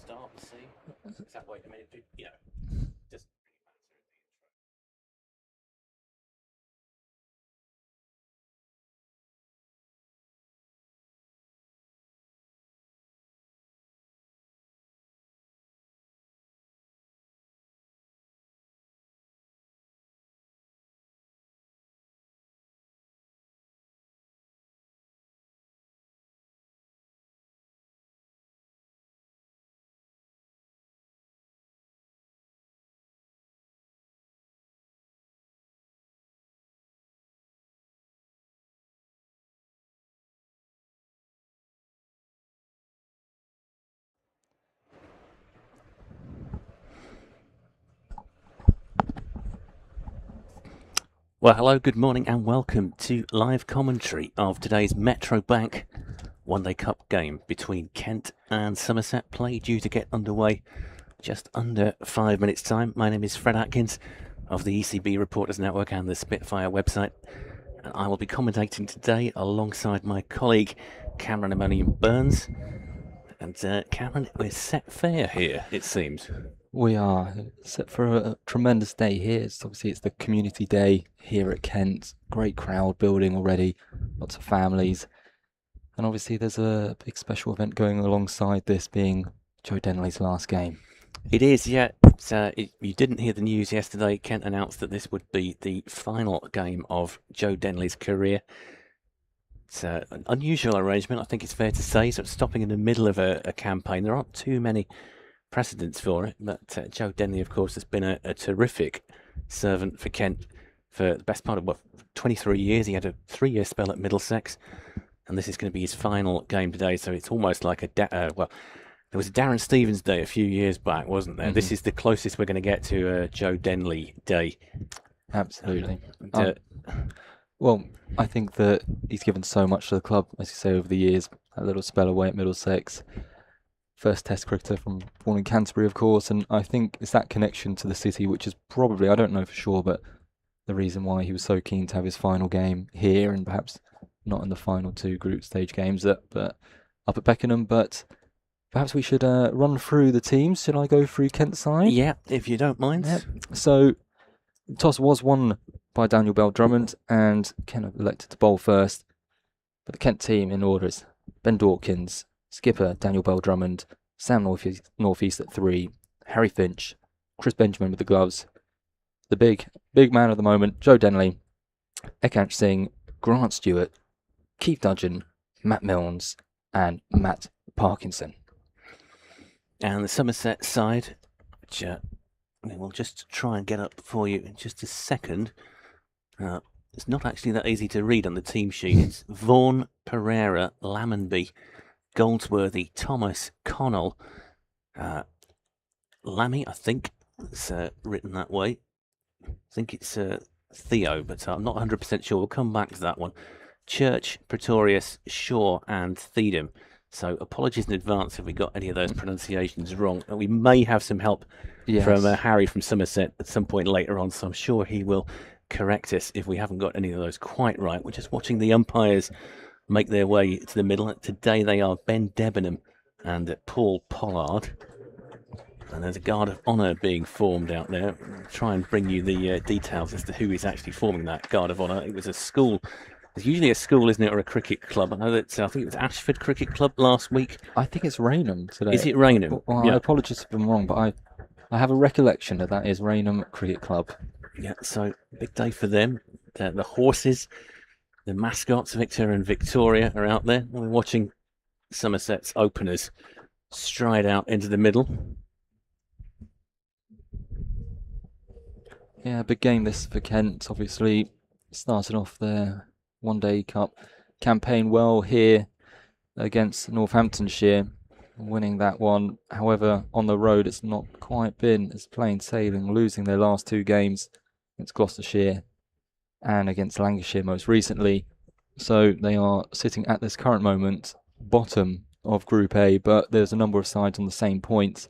start the scene? Is that wait a minute? Just. Well, hello, good morning, and welcome to live commentary of today's Metro Bank One Day Cup game between Kent and Somerset. Play due to get underway just under 5 minutes' time. My name is Fred Atkins of the ECB Reporters Network and the Spitfire website, and I will be commentating today alongside my colleague Cameron Ammonium Burns. And Cameron, we're set fair here, it seems. We are set for a tremendous day here. It's the community day here at Kent. Great crowd building already, lots of families. And obviously there's a big special event going alongside this, being Joe Denley's last game. It is, yeah. You didn't hear the news yesterday. Kent announced that this would be the final game of Joe Denley's career. It's an unusual arrangement, I think it's fair to say, sort of stopping in the middle of a campaign. There aren't too many precedents for it, but Joe Denley, of course, has been a terrific servant for Kent for the best part of 23 years. He had a 3-year spell at Middlesex, and this is going to be his final game today. So it's almost like there was a Darren Stevens Day a few years back, wasn't there? Mm-hmm. This is the closest we're going to get to a Joe Denley Day. Absolutely. Well, I think that he's given so much to the club, as you say, over the years. That little spell away at Middlesex. First Test cricketer born in Canterbury, of course, and I think it's that connection to the city, which is probably, I don't know for sure, but the reason why he was so keen to have his final game here, and perhaps not in the final 2 group stage games but up at Beckenham. But perhaps we should run through the teams. Should I go through Kent's side? Yeah, if you don't mind. Yep. So the toss was won by Daniel Bell-Drummond, and Kent elected to bowl first. But the Kent team in order is Ben Dawkins, skipper Daniel Bell-Drummond, Sam Northeast at 3, Harry Finch, Chris Benjamin with the gloves, the big man of the moment, Joe Denley, Ekant Singh, Grant Stewart, Keith Dudgeon, Matt Milnes, and Matt Parkinson. And the Somerset side, which we'll just try and get up for you in just a second. It's not actually that easy to read on the team sheet. It's Vaughan, Pereira, Lammonby, Goldsworthy, Thomas, Connell, Lammy, I think it's written that way. I think it's Theo, but I'm not 100% sure. We'll come back to that one. Church, Pretorius, Shaw, and Theedham. So apologies in advance if we got any of those pronunciations wrong. We may have some help from Harry from Somerset at some point later on, so I'm sure he will correct us if we haven't got any of those quite right. We're just watching the umpires make their way to the middle. Today they are Ben Debenham and Paul Pollard. And there's a guard of honour being formed out there. I'll try and bring you the details as to who is actually forming that guard of honour. It was a school. It's usually a school, isn't it, or a cricket club? I know that I think it was Ashford Cricket Club last week. I think it's Rainham today. Is it Rainham? Well, yeah. I apologise if I'm wrong, but I have a recollection that is Rainham Cricket Club. Yeah, so big day for them. The horses, the mascots, Victor and Victoria, are out there. We're watching Somerset's openers stride out into the middle. Yeah, big game this for Kent. Obviously, starting off their One Day Cup campaign well here against Northamptonshire, winning that one. However, on the road, it's not quite been as plain sailing, losing their last 2 games against Gloucestershire and against Lancashire most recently. So they are sitting at this current moment bottom of Group A, but there's a number of sides on the same points.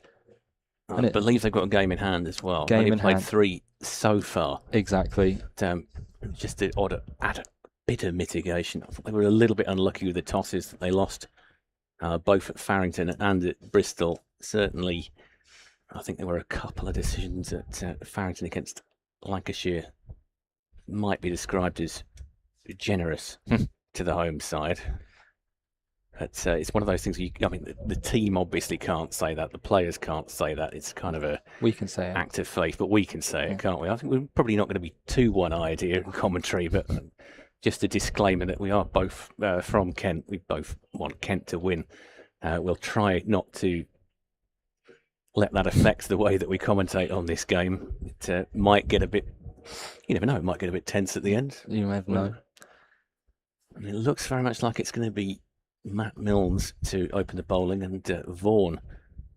I believe they've got a game in hand as well. They've played 3 so far. Exactly. Just to add a bit of mitigation. I thought they were a little bit unlucky with the tosses that they lost both at Farringdon and at Bristol. Certainly, I think there were a couple of decisions at Farringdon against Lancashire might be described as generous to the home side. But it's one of those things. I mean, the team obviously can't say that. The players can't say that. It's kind of a We can say it. act of faith, but we can say it, can't we? I think we're probably not going to be too one-eyed here in commentary, but just a disclaimer that we are both from Kent. We both want Kent to win. We'll try not to let that affect the way that we commentate on this game. It might get a bit, you never know, it might get a bit tense at the end. You never know. And it looks very much like it's going to be Matt Milnes to open the bowling and Vaughan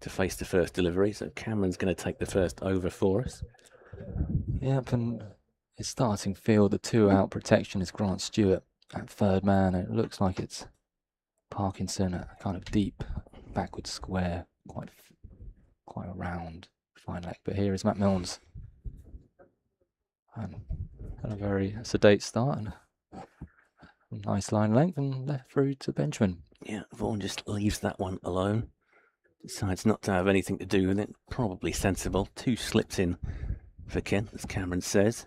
to face the first delivery. So Cameron's going to take the first over for us. Yep, and his starting field, the 2-out protection is Grant Stewart at third man. It looks like it's Parkinson at a kind of deep backward square, quite a round fine leg. But here is Matt Milnes. And had a very sedate start and nice line length and left through to Benjamin. Yeah, Vaughan just leaves that one alone. Decides not to have anything to do with it. Probably sensible. 2 slips in for Kent, as Cameron says.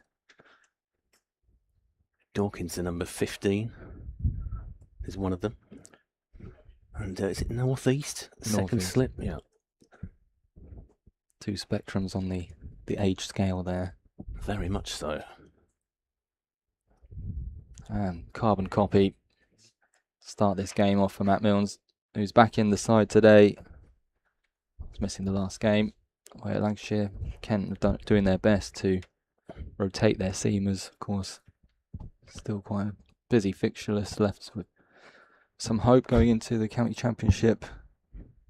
Dawkins, the number 15, is one of them. And is it northeast? Second slip, yeah. 2 spectrums on the age scale there. Very much so. And carbon copy. Start this game off for Matt Milnes, who's back in the side today. Was missing the last game, where Lancashire, Kent are doing their best to rotate their seamers. Of course, still quite a busy fixture list left with some hope going into the county championship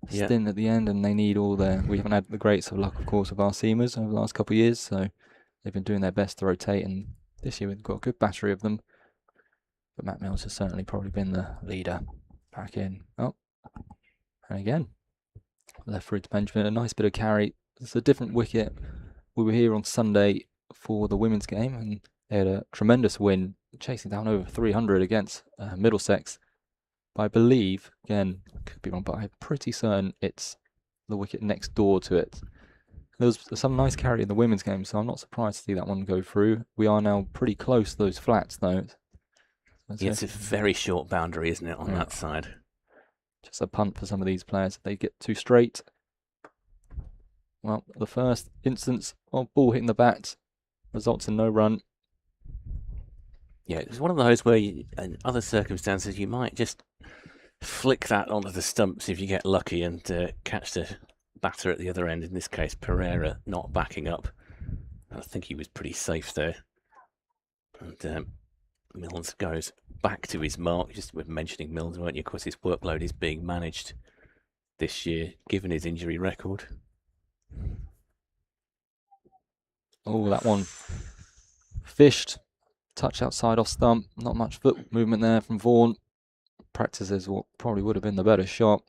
stint at the end, and they need all their. We haven't had the greats of luck, of course, of our seamers over the last couple of years, so they've been doing their best to rotate, and this year we've got a good battery of them. But Matt Milnes has certainly probably been the leader. Back in. Oh, and again, left through to Benjamin. A nice bit of carry. It's a different wicket. We were here on Sunday for the women's game, and they had a tremendous win, chasing down over 300 against Middlesex. But I believe, again, could be wrong, but I'm pretty certain it's the wicket next door to it. There was some nice carry in the women's game, so I'm not surprised to see that one go through. We are now pretty close to those flats, though. Yeah, it's a very short boundary, isn't it, on that side? Just a punt for some of these players if they get too straight. Well, the first instance of ball hitting the bat results in no run. Yeah, it's one of those where, in other circumstances, you might just flick that onto the stumps if you get lucky and catch the batter at the other end. In this case, Pereira not backing up. I think he was pretty safe there. And Milnes goes back to his mark. Just we're mentioning Milnes, weren't you? Of course, his workload is being managed this year, given his injury record. Oh, that one fished. Touch outside off stump. Not much foot movement there from Vaughan. Practices what probably would have been the better shot.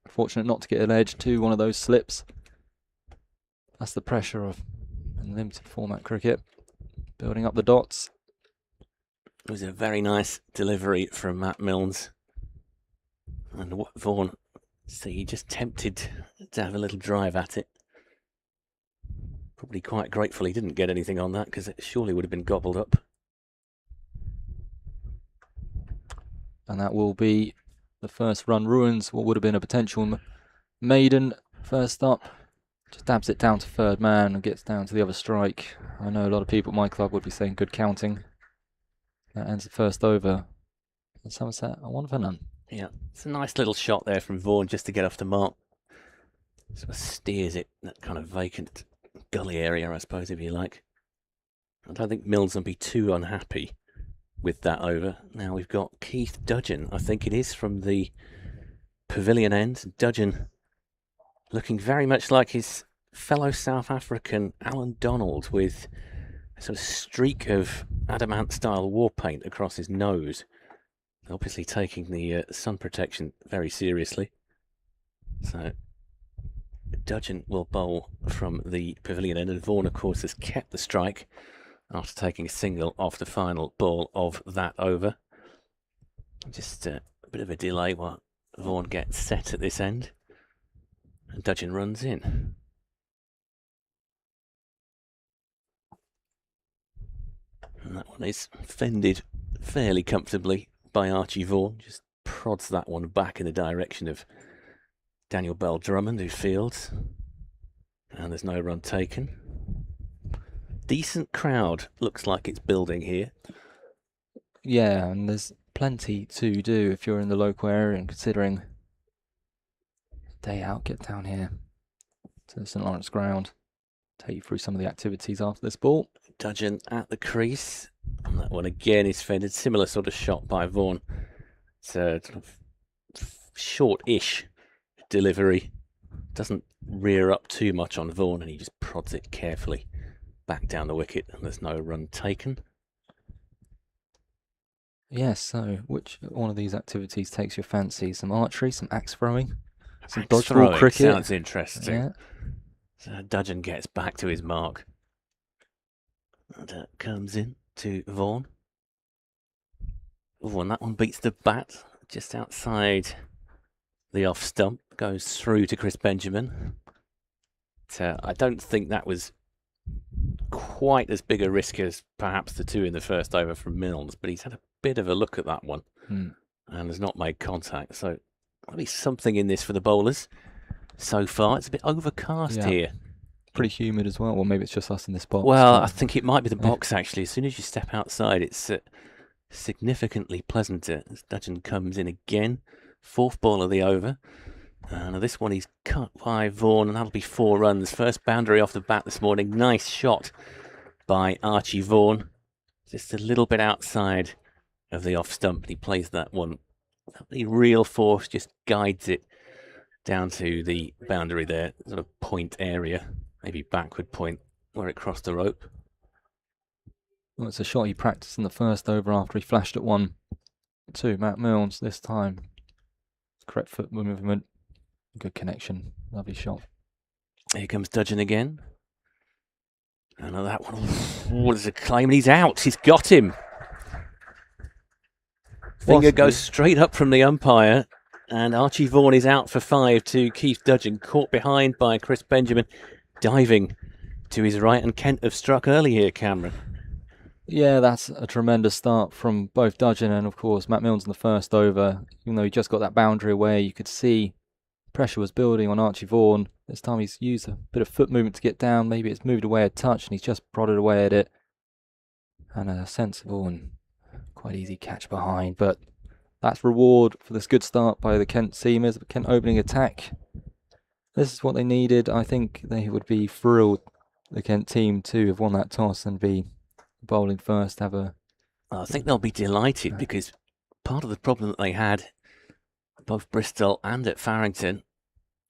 Fortunate not to get an edge to one of those slips. That's the pressure of limited format cricket. Building up the dots. It was a very nice delivery from Matt Milnes. And Vaughan, so he just tempted to have a little drive at it. Probably quite grateful he didn't get anything on that, because it surely would have been gobbled up. And that will be the first run ruins what would have been a potential maiden. First up, just dabs it down to third man and gets down to the other strike. I know a lot of people at my club would be saying good counting. That ends the first over. And Somerset are 1 for none. Yeah, it's a nice little shot there from Vaughan just to get off the mark. Sort of steers it, that kind of vacant gully area, I suppose, if you like. I don't think Milnes will be too unhappy with that over. Now we've got Keith Dudgeon, I think it is, from the pavilion end. Dudgeon looking very much like his fellow South African Alan Donald, with a sort of streak of adamant-style war paint across his nose. Obviously taking the sun protection very seriously. So Dudgeon will bowl from the pavilion end, and Vaughan, of course, has kept the strike after taking a single off the final ball of that over. Just a bit of a delay while Vaughan gets set at this end, and Dudgeon runs in. And that one is fended fairly comfortably by Archie Vaughan. Just prods that one back in the direction of Daniel Bell Drummond, who fields. And there's no run taken. Decent crowd looks like it's building here. Yeah, and there's plenty to do if you're in the local area, and considering day out, get down here to the St Lawrence ground, take you through some of the activities after this ball. Dudgeon at the crease, and that one again is fended. Similar sort of shot by Vaughan. It's a sort of short-ish delivery. Doesn't rear up too much on Vaughan, and he just prods it carefully back down the wicket, and there's no run taken. Yes, so which one of these activities takes your fancy? Some archery, some axe throwing, some Axe dodgeball throwing cricket? sounds interesting. Yeah. So Dudgeon gets back to his mark. And comes in to Vaughan. Oh, and that one beats the bat just outside the off stump. Goes through to Chris Benjamin. I don't think that was quite as big a risk as perhaps the two in the first over from Milnes, but he's had a bit of a look at that one and has not made contact. So there'll be something in this for the bowlers. So far, it's a bit overcast here. Pretty humid as well. Well, maybe it's just us in this box. Well, I think it might be the box, actually. As soon as you step outside, it's significantly pleasanter. As Dudgeon comes in again. Fourth ball of the over. Now this one he's cut by Vaughan, and that'll be 4 runs. First boundary off the bat this morning. Nice shot by Archie Vaughan. Just a little bit outside of the off stump. He plays that one. The real force just guides it down to the boundary there. Sort of point area. Maybe backward point where it crossed the rope. Well, it's a shot he practiced in the first over after he flashed at 1 to Matt Milnes this time. Correct foot movement, good connection, lovely shot. Here comes Dudgeon again. And that one was a claim, and he's out. He's got him. Finger goes straight up from the umpire, and Archie Vaughan is out for 5 to Keith Dudgeon, caught behind by Chris Benjamin, diving to his right, and Kent have struck early here, Cameron. Yeah, that's a tremendous start from both Dudgeon and, of course, Matt Milnes in the first over. Even though he just got that boundary away, you could see pressure was building on Archie Vaughan. This time he's used a bit of foot movement to get down. Maybe it's moved away a touch, and he's just prodded away at it. And a sensible and quite easy catch behind. But that's reward for this good start by the Kent seamers, the Kent opening attack. This is what they needed. I think they would be thrilled, the Kent team, to have won that toss and be bowling first. I think they'll be delighted, because part of the problem that they had, both Bristol and at Farrington,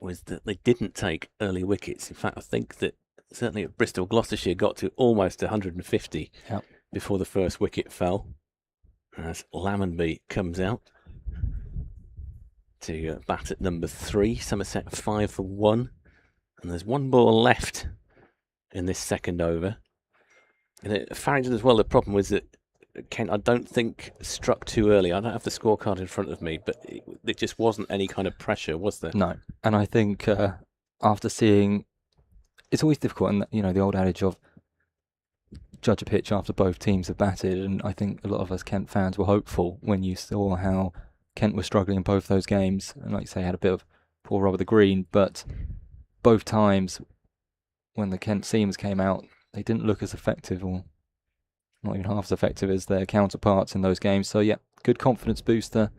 was that they didn't take early wickets. In fact, I think that certainly at Bristol, Gloucestershire got to almost 150 before the first wicket fell. As Lammonby comes out to bat at number 3. Somerset 5 for 1. And there's 1 ball left in this second over. And at Farrington as well, the problem was that Kent, I don't think, struck too early. I don't have the scorecard in front of me, but it just wasn't any kind of pressure, was there? No. And I think after seeing... It's always difficult, and the old adage of judge a pitch after both teams have batted, and I think a lot of us Kent fans were hopeful when you saw how Kent was struggling in both those games, and like you say, had a bit of poor rub of the green, but both times when the Kent seamers came out, they didn't look as effective, or not even half as effective as their counterparts in those games. So yeah, good confidence booster.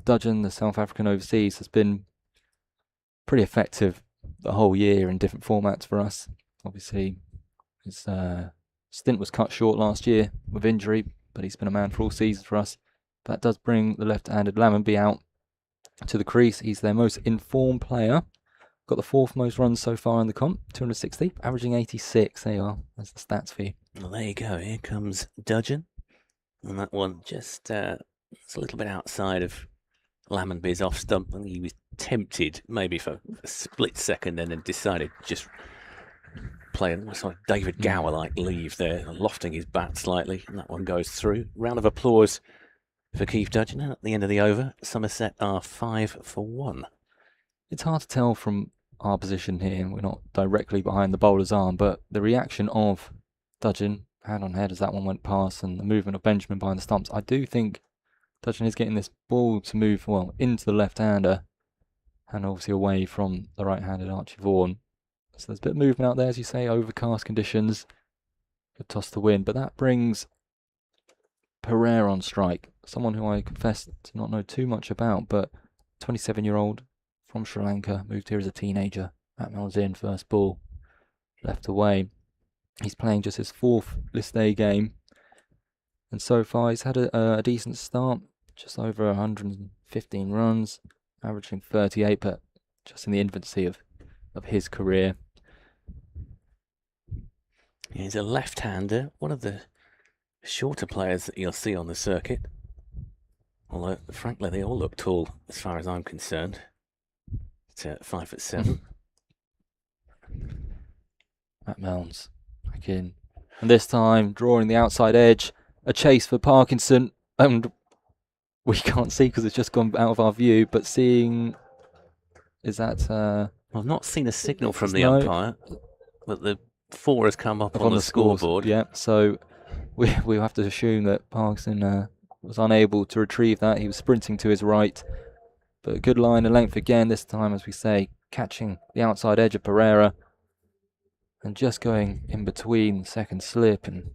Dudgeon, the South African overseas, has been pretty effective the whole year in different formats for us. Obviously, his stint was cut short last year with injury, but he's been a man for all seasons for us. That does bring the left-handed Lammonby out to the crease. He's their most informed player. Got the 4th most runs so far in the comp, 260, averaging 86. There you are. That's the stats for you. Well, there you go. Here comes Dudgeon. And that one just it's a little bit outside of Lammonby's off stump. And he was tempted maybe for a split second and then decided just playing sort of David Gower-like leave there, lofting his bat slightly. And that one goes through. Round of applause for Keith Dudgeon. And at the end of the over, Somerset are 5 for 1. It's hard to tell from our position here. We're not directly behind the bowler's arm, but the reaction of Dudgeon, hand on head as that one went past, and the movement of Benjamin behind the stumps, I do think Dudgeon is getting this ball to move, well, into the left-hander, and obviously away from the right-handed Archie Vaughan. So there's a bit of movement out there, as you say, overcast conditions. Good toss to win, but that brings Pereira on strike, someone who I confess to not know too much about, but 27-year-old from Sri Lanka, moved here as a teenager. Matt Milnes in, first ball, left away. He's playing just his 4th list A game, and so far he's had a decent start, just over 115 runs, averaging 38, but just in the infancy of his career. He's a left-hander, one of the shorter players that you'll see on the circuit. Although, frankly, they all look tall as far as I'm concerned. It's 5'7". Matt Milnes back in. And this time, drawing the outside edge. A chase for Parkinson. And we can't see because it's just gone out of our view. But seeing... Is that... I've not seen a signal from the umpire, but the 4 has come up on the scoreboard. Yeah, so we have to assume that Parkinson was unable to retrieve that. He was sprinting to his right. But a good line and length again, this time, as we say, catching the outside edge of Pereira. And just going in between second slip and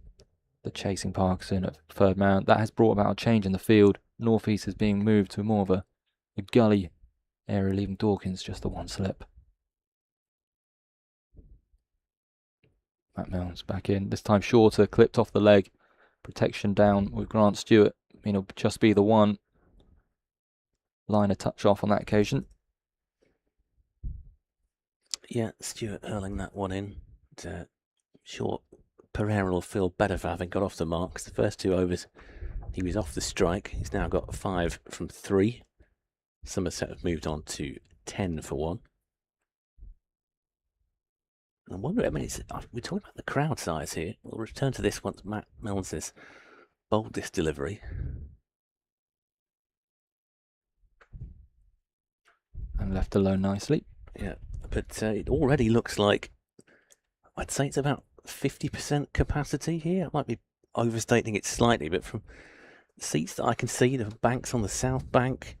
the chasing Parkinson at third man. That has brought about a change in the field. Northeast is being moved to more of a gully area, leaving Dawkins just the 1 slip. Matt Milnes back in, this time shorter, clipped off the leg. Protection down with Grant Stewart. It'll just be the 1 liner touch off on that occasion. Yeah, Stewart hurling that one in. Sure, Pereira will feel better for having got off the mark, 'cause the first 2 overs he was off the strike. He's now got 5 from 3. Somerset have moved on to 10 for 1. I wonder, we're talking about the crowd size here. We'll return to this once Matt Milnes has bowled this delivery. And left alone nicely. Yeah, but it already looks like, I'd say it's about 50% capacity here. I might be overstating it slightly, but from the seats that I can see, the banks on the south bank.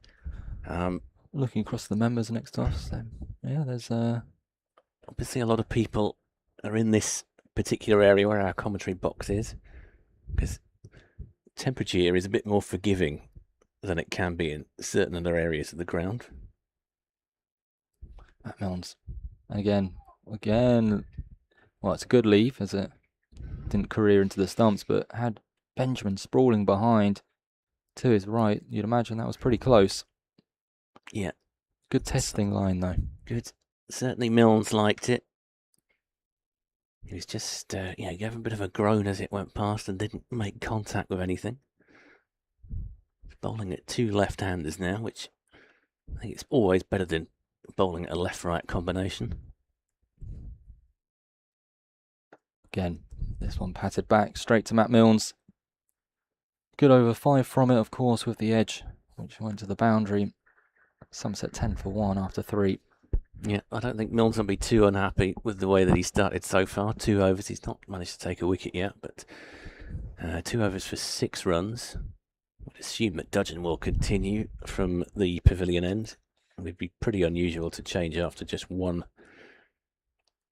Looking across the members next to us, so yeah, there's obviously a lot of people are in this particular area where our commentary box is, because temperature here is a bit more forgiving than it can be in certain other areas of the ground. Matt Milnes. And again, well, it's a good leave as it didn't career into the stumps, but had Benjamin sprawling behind to his right. You'd imagine that was pretty close. Yeah. Good testing line, though. Good. Certainly Milnes liked it. He was just, he gave a bit of a groan as it went past and didn't make contact with anything. He's bowling at 2 left-handers now, which I think it's always better than bowling at a left-right combination. Again, this one patted back straight to Matt Milnes. Good over 5 from it, of course, with the edge, which went to the boundary. Somerset 10 for 1 after 3. Yeah, I don't think Milnes will be too unhappy with the way that he started so far. 2 overs, he's not managed to take a wicket yet, but 2 overs for 6 runs. I'd assume that Dudgeon will continue from the pavilion end. It would be pretty unusual to change after just 1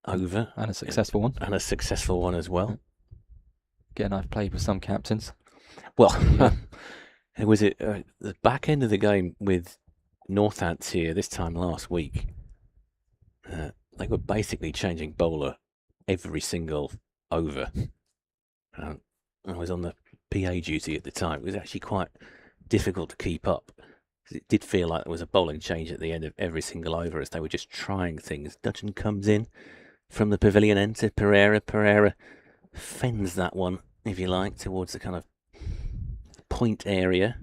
over. And a successful one. And a successful one as well. Again, I've played with some captains. Well, was it the back end of the game with Northants here this time last week? They were basically changing bowler every single over. I was on the PA duty at the time. It was actually quite difficult to keep up. It did feel like there was a bowling change at the end of every single over as they were just trying things. Dudgeon comes in from the pavilion end to Pereira. Pereira fends that one, if you like, towards the kind of point area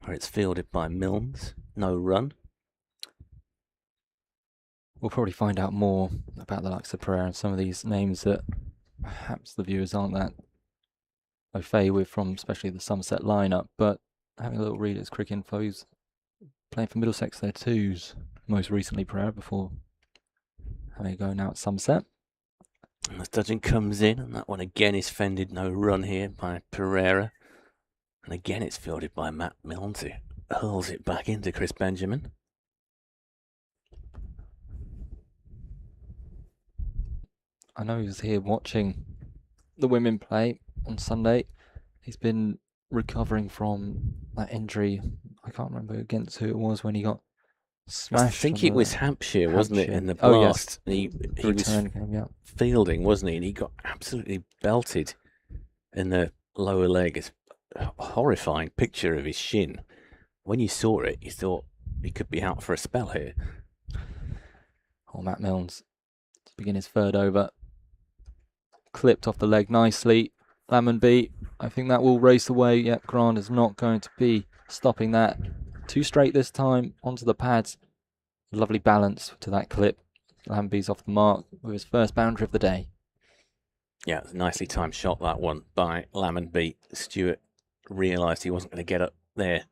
where it's fielded by Milnes. No run. We'll probably find out more about the likes of Pereira and some of these names that perhaps the viewers aren't that au fait with from especially the Somerset lineup. But having a little read at his cricket info. He's playing for Middlesex, their twos, most recently Pereira, before having a go now at Somerset. And the dodging comes in, and that one again is fended, no run here by Pereira. And again it's fielded by Matt Milnes, who hurls it back into Chris Benjamin. I know he was here watching the women play on Sunday. He's been recovering from that injury. I can't remember against who it was when he got smashed. I think it was Hampshire, wasn't it, in the blast? Oh, yes. He was fielding, wasn't he? And he got absolutely belted in the lower leg. It's a horrifying picture of his shin. When you saw it, you thought he could be out for a spell here. Oh, Matt Milnes to begin his third over. Clipped off the leg nicely. Lammonby, I think that will race away. Yep, Grant is not going to be stopping that. 2 straight this time onto the pads. Lovely balance to that clip. Lammonby's off the mark with his first boundary of the day. Yeah, it's a nicely timed shot, that one, by Lammonby. Stewart realised he wasn't going to get up there.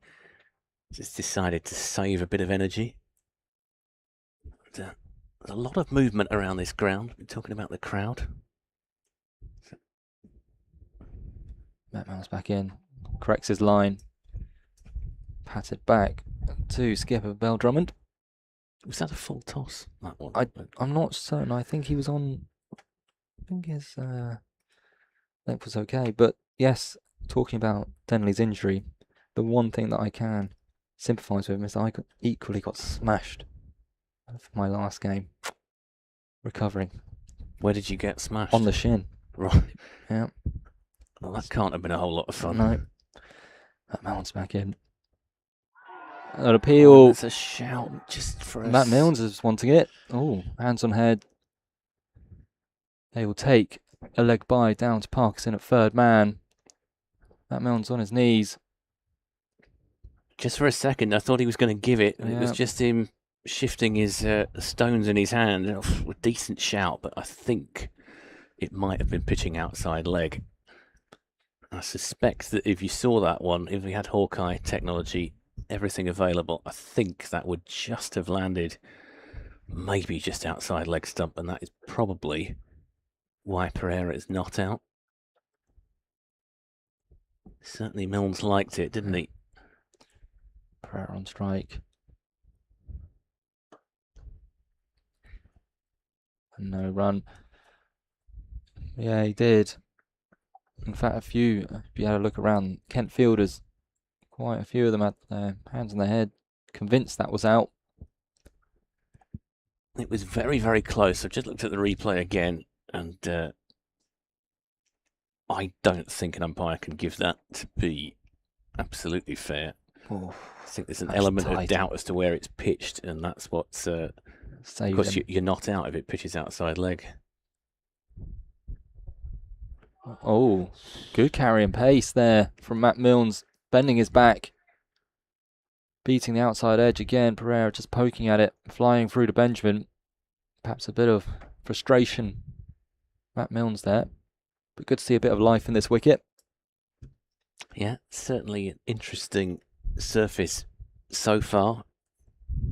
Just decided to save a bit of energy. There's a lot of movement around this ground. We're talking about the crowd. Matt Milnes back in, corrects his line, patted back to skipper Bell Drummond. Was that a full toss, that one? I'm not certain. I think he was on. I think his length was okay, but yes, talking about Denley's injury, the one thing that I can sympathise with him is I equally got smashed for my last game. Recovering. Where did you get smashed? On the shin. Right. Yeah. Well, that can't have been a whole lot of fun. No. That Milnes back in. An appeal. It's a shout just for us. Matt Milnes is wanting it. Oh, hands on head. They will take a leg by down to Parkinson at third man. Matt Milnes on his knees. Just for a second, I thought he was going to give it. Yeah. It was just him shifting his stones in his hand. A decent shout, but I think it might have been pitching outside leg. I suspect that if you saw that one, if we had Hawkeye technology, everything available, I think that would just have landed maybe just outside leg stump, and that is probably why Pereira is not out. Certainly Milnes liked it, didn't he? Pereira on strike. And no run. Yeah, he did. In fact, if you had a look around, Kent fielders, quite a few of them had their hands on their head, convinced that was out. It was very, very close. I've just looked at the replay again, and I don't think an umpire can give that to be absolutely fair. Oh, I think there's an element of doubt as to where it's pitched, and that's what's... of course, you're not out if it pitches outside leg. Oh, good carry and pace there from Matt Milnes, bending his back, beating the outside edge again. Pereira just poking at it, flying through to Benjamin. Perhaps a bit of frustration, Matt Milnes there, but good to see a bit of life in this wicket. Yeah, certainly an interesting surface so far.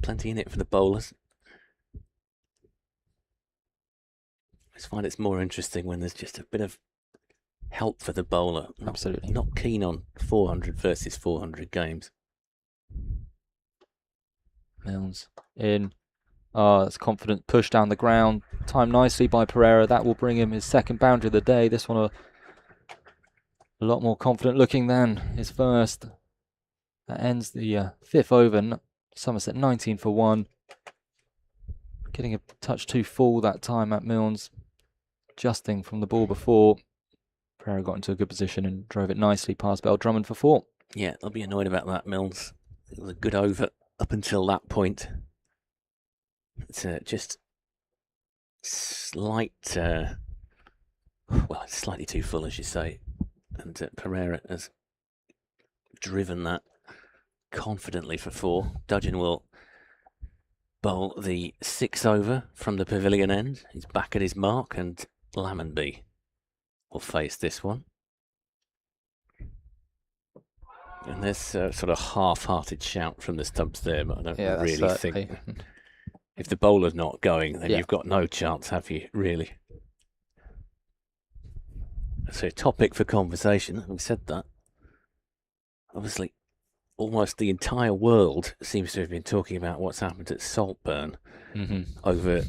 Plenty in it for the bowlers. I just find it's more interesting when there's just a bit of help for the bowler. Absolutely. Not keen on 400 versus 400 games. Milnes in. It's confident push down the ground. Timed nicely by Pereira. That will bring him his second boundary of the day. This one a lot more confident looking than his first. That ends the fifth over. Somerset 19 for 1. Getting a touch too full that time at Milnes. Adjusting from the ball before. Pereira got into a good position and drove it nicely past Bell Drummond for 4. Yeah, they'll be annoyed about that, Milnes. It was a good over up until that point. It's just slight, well, it's slightly too full, as you say. And Pereira has driven that confidently for 4. Dudgeon will bowl the 6 over from the pavilion end. He's back at his mark, and Lammonby will face this one. And there's sort of half-hearted shout from the stumps there, but I don't really think if the bowler's not going, then you've got no chance, have you, really? So, topic for conversation, having said that, obviously, almost the entire world seems to have been talking about what's happened at Saltburn over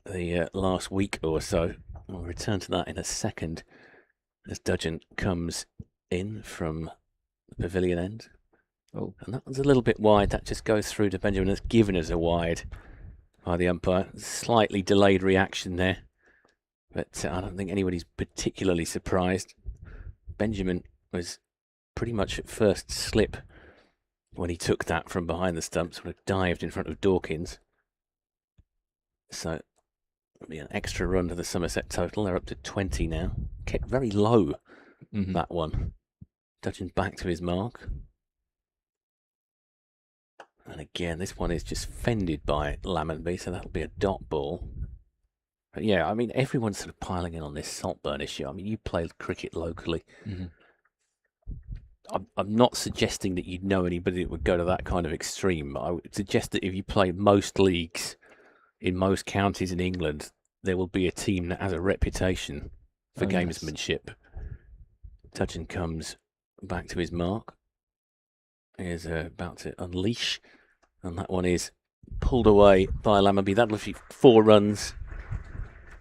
the last week or so. We'll return to that in a second as Dudgeon comes in from the pavilion end. Oh. And that one's a little bit wide. That just goes through to Benjamin. That's given us a wide by the umpire. Slightly delayed reaction there. But I don't think anybody's particularly surprised. Benjamin was pretty much at first slip when he took that from behind the stumps, sort of dived in front of Dawkins. So it'll be an extra run to the Somerset total. They're up to 20 now. Kept very low, that one. Dudgeon back to his mark. And again, this one is just fended by Lammonby, so that'll be a dot ball. But yeah, I mean, everyone's sort of piling in on this Saltburn issue. I mean, you play cricket locally. I'm not suggesting that you'd know anybody that would go to that kind of extreme. I would suggest that if you play most leagues in most counties in England, there will be a team that has a reputation for gamesmanship. Dudgeon comes back to his mark. He is about to unleash, and that one is pulled away by Lammonby. That'll be 4 runs.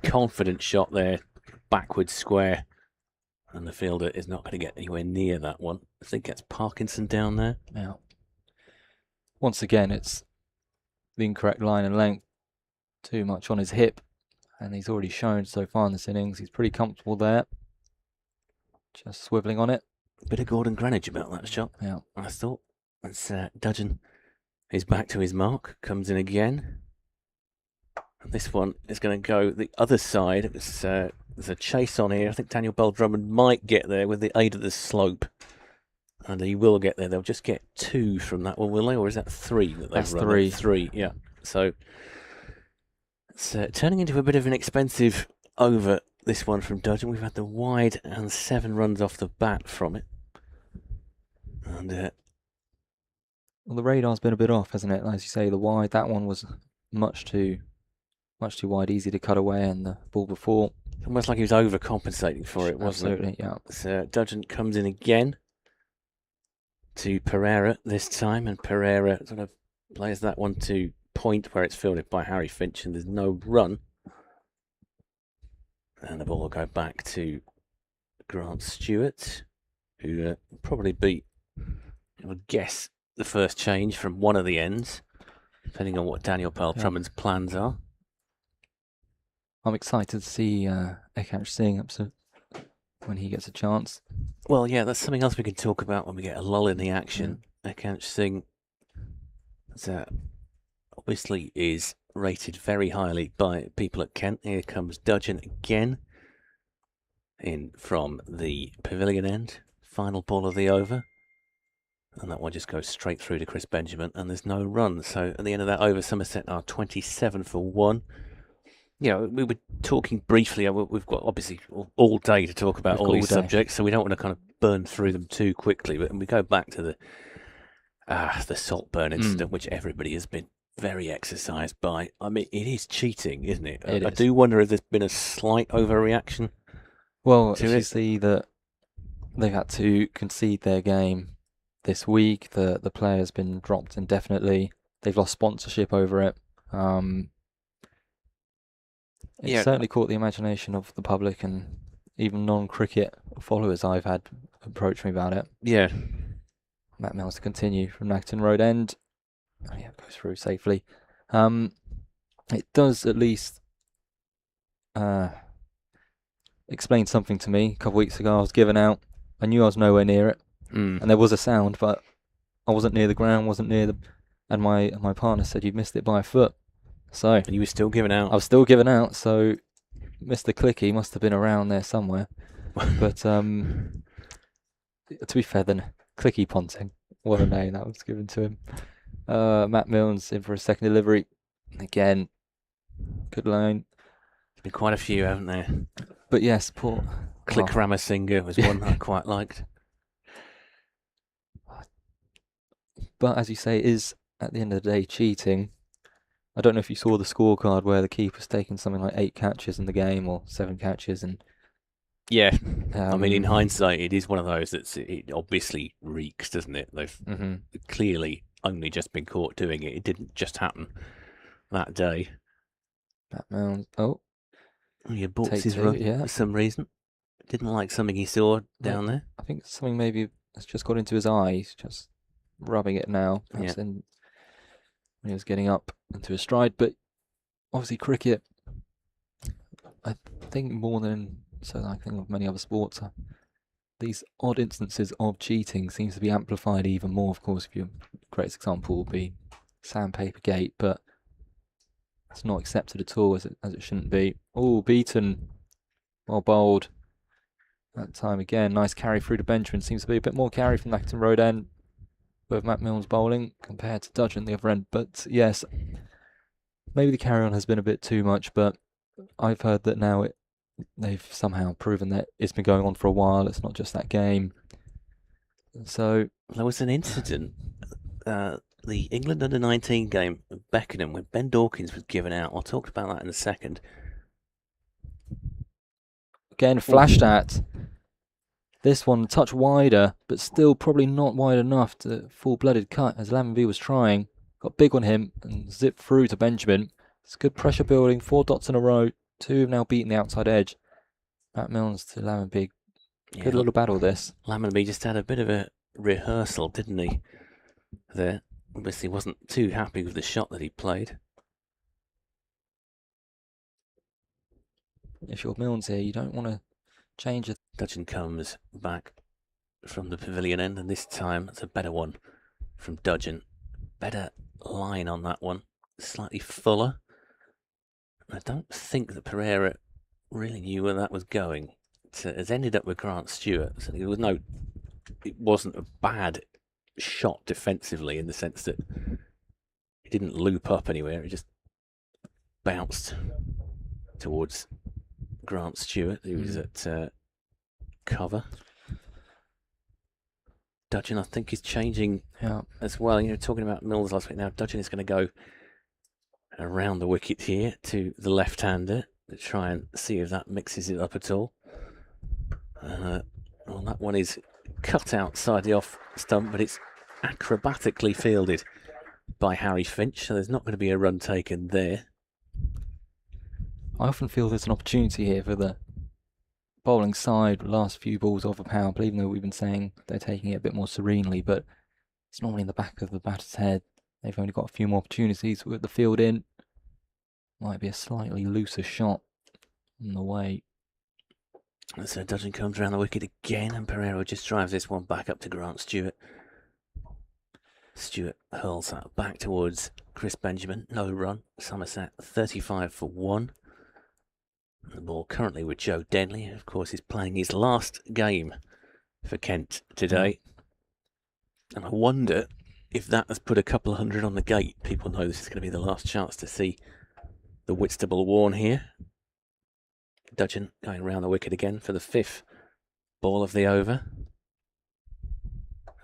Confident shot there, backwards square, and the fielder is not going to get anywhere near that one. I think that's Parkinson down there. Yeah. Once again, it's the incorrect line and length. Too much on his hip, and he's already shown so far in this innings he's pretty comfortable there. Just swivelling on it. Bit of Gordon Greenwich about that shot. Yeah, I thought. That's Dudgeon is back to his mark, comes in again. And this one is going to go the other side. There's a chase on here. I think Daniel Bell-Drummond might get there with the aid of the slope. And he will get there. They'll just get 2 from that one, will they? Or is that 3 that they've run? 3. 3, yeah. So it's turning into a bit of an expensive over, this one from Dudgeon. We've had the wide and 7 runs off the bat from it. And well, the radar's been a bit off, hasn't it? As you say, the wide, that one was much too wide, easy to cut away, and the ball before. Almost like he was overcompensating for it, wasn't it? Absolutely, yeah. So Dudgeon comes in again to Pereira this time, and Pereira sort of plays that one to point where it's fielded by Harry Finch, and there's no run. And the ball will go back to Grant Stewart, who probably beat, I would guess, the first change from one of the ends, depending on what Daniel Bell-Drummond's plans are. I'm excited to see Ekach Singh up to when he gets a chance. Well, yeah, that's something else we can talk about when we get a lull in the action. Ekach Singh obviously is rated very highly by people at Kent. Here comes Dudgeon again in from the pavilion end. Final ball of the over. And that one just goes straight through to Chris Benjamin, and there's no run. So at the end of that over, Somerset are 27 for 1. You know, we were talking briefly. We've got obviously all day to talk about all these subjects, so we don't want to kind of burn through them too quickly. But we go back to the Saltburn incident, which everybody has been very exercised by. I mean, it is cheating, isn't it? I do wonder if there's been a slight overreaction. Well, you see that they've had to concede their game this week. The player's been dropped indefinitely. They've lost sponsorship over it. It certainly caught the imagination of the public and even non-cricket followers I've had approach me about it. Yeah. Matt Mills to continue from Nacton Road End. Oh, yeah, goes through safely. It does at least explain something to me. A couple of weeks ago I was given out. I knew I was nowhere near it. And there was a sound, but I wasn't near the ground, wasn't near the... And my partner said, "You missed it by a foot." So... And you were still given out? I was still given out, so Mr. Clicky must have been around there somewhere. But to be fair then, Clicky Ponting, what a name that was given to him. Matt Milnes in for a second delivery. Again, good line. There's been quite a few, haven't there? But yes, poor... Click Ramasinger was one I quite liked. but as you say, it is at the end of the day cheating. I don't know if you saw the scorecard where the keeper's taken something like 8 catches in the game or 7 catches, and yeah, I mean, in hindsight, it is one of those it obviously reeks, doesn't it? They've clearly only just been caught doing it. It didn't just happen that day. Matt Mounds, oh, he aborts his run for some reason. Didn't like something he saw down there. I think something maybe has just got into his eye. He's just rubbing it now. Perhaps when he was getting up into his stride. But obviously cricket, I think more than I think of many other sports, these odd instances of cheating seems to be amplified even more. Of course, if your greatest example would be Sandpaper Gate, but it's not accepted at all as it shouldn't be. Oh, beaten, well bowled. That time again, nice carry through to Benjamin. Seems to be a bit more carry from Lackington Road end with Matt Milnes bowling compared to Dudgeon the other end. But yes, maybe the carry on has been a bit too much, but I've heard that now they've somehow proven that it's been going on for a while. It's not just that game. So there was an incident, the England under-19 game of Beckenham when Ben Dawkins was given out. I'll talk about that in a second. Again, flashed at. This one a touch wider, but still probably not wide enough to full-blooded cut as Lammonby was trying. Got big on him and zipped through to Benjamin. It's good pressure building, 4 dots in a row. 2 have now beaten the outside edge. Matt Milnes to Lammonby. Good little battle this. Lammonby just had a bit of a rehearsal, didn't he? There. Obviously wasn't too happy with the shot that he played. If you're Milnes here, you don't want to change it. Dudgeon comes back from the pavilion end, and this time it's a better one from Dudgeon. Better line on that one. Slightly fuller. I don't think that Pereira really knew where that was going. It's ended up with Grant Stewart. So it wasn't a bad shot defensively in the sense that it didn't loop up anywhere. It just bounced towards Grant Stewart, who was at cover. Dudgeon, I think, is changing as well. You know, talking about Milnes last week. Now Dudgeon is going to go around the wicket here to the left-hander to try and see if that mixes it up at all. Well, that one is cut outside the off stump, but it's acrobatically fielded by Harry Finch, so there's not going to be a run taken there. I often feel there's an opportunity here for the bowling side. Last few balls off a power play, even though we've been saying they're taking it a bit more serenely, but it's normally in the back of the batter's head. They've only got a few more opportunities with the field in. Might be a slightly looser shot on the way. So Dudgeon comes around the wicket again, and Pereira just drives this one back up to Grant Stewart. Stewart hurls that back towards Chris Benjamin. No run. Somerset 35 for 1. The ball currently with Joe Denley, who of course is playing his last game for Kent today. And I wonder if that has put a couple of hundred on the gate. People know this is going to be the last chance to see the Whitstable worn here. Dudgeon going round the wicket again for the 5th ball of the over.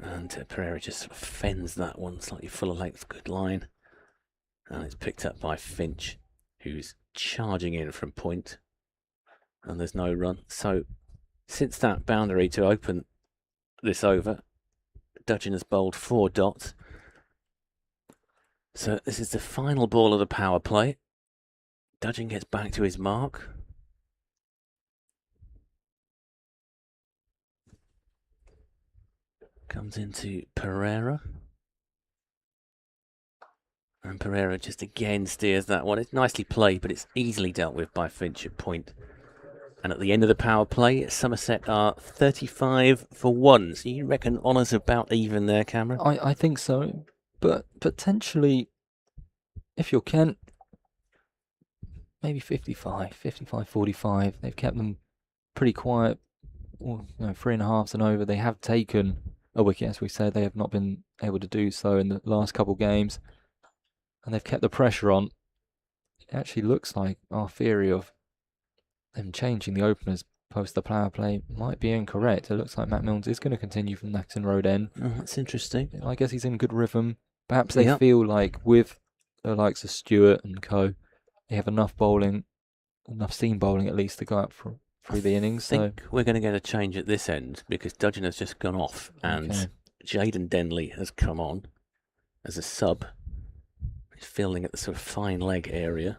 And Pereira just sort of fends that one, slightly fuller length, good line. And it's picked up by Finch, who's charging in from point. And there's no run. So since that boundary to open this over, Dudgeon has bowled 4 dots. So this is the final ball of the power play. Dudgeon gets back to his mark. Comes into Pereira. And Pereira just again steers that one. It's nicely played, but it's easily dealt with by Finch at point. And at the end of the power play, Somerset are 35 for 1. So you reckon honours about even there, Cameron? I think so. But potentially, if you're Kent, maybe 55-45. They've kept them pretty quiet. Or, 3.5s and over. They have taken a wicket, as we said. They have not been able to do so in the last couple of games. And they've kept the pressure on. It actually looks like our theory of them changing the openers post the power play might be incorrect. It looks like Matt Milnes is going to continue from Nacton Road end. Oh, that's interesting. I guess he's in good rhythm. Perhaps they feel like with the likes of Stewart and co, they have enough bowling, enough seam bowling at least to go out through the innings. I think we're going to get a change at this end because Dudgeon has just gone off and Jaden Denley has come on as a sub. He's fielding at the sort of fine leg area.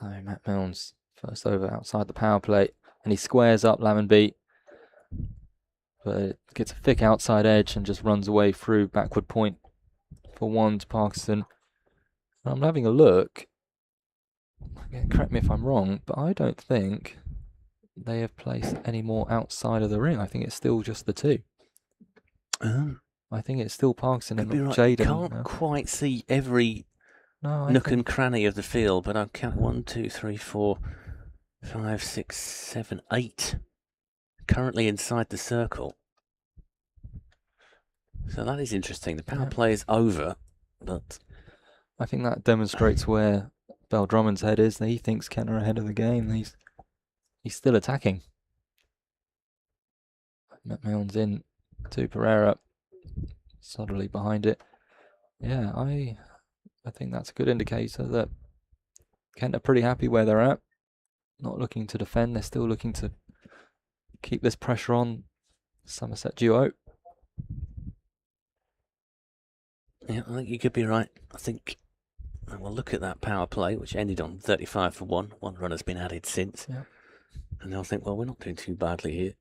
So Matt Milnes first over outside the power play, and he squares up Lammonby, but it gets a thick outside edge and just runs away through backward point for one to Parkinson. I'm having a look. Correct me if I'm wrong, but I don't think they have placed any more outside of the ring. I think it's still just the two. I think it's still Parkinson and Jaden. Can't quite see every nook and cranny of the field, but I'll count 1, 2, 3, 4, 5, 6, 7, 8 currently inside the circle. So that is interesting. The power play is over, but I think that demonstrates where Bell Drummond's head is. He thinks Kent are ahead of the game. He's still attacking. Matt Milnes in to Pereira, subtly behind it. Yeah, I think that's a good indicator that Kent are pretty happy where they're at. Not looking to defend. They're still looking to keep this pressure on Somerset duo. Yeah, I think you could be right. I think we'll look at that power play, which ended on 35 for 1. One run has been added since. Yeah. And they'll think, well, we're not doing too badly here.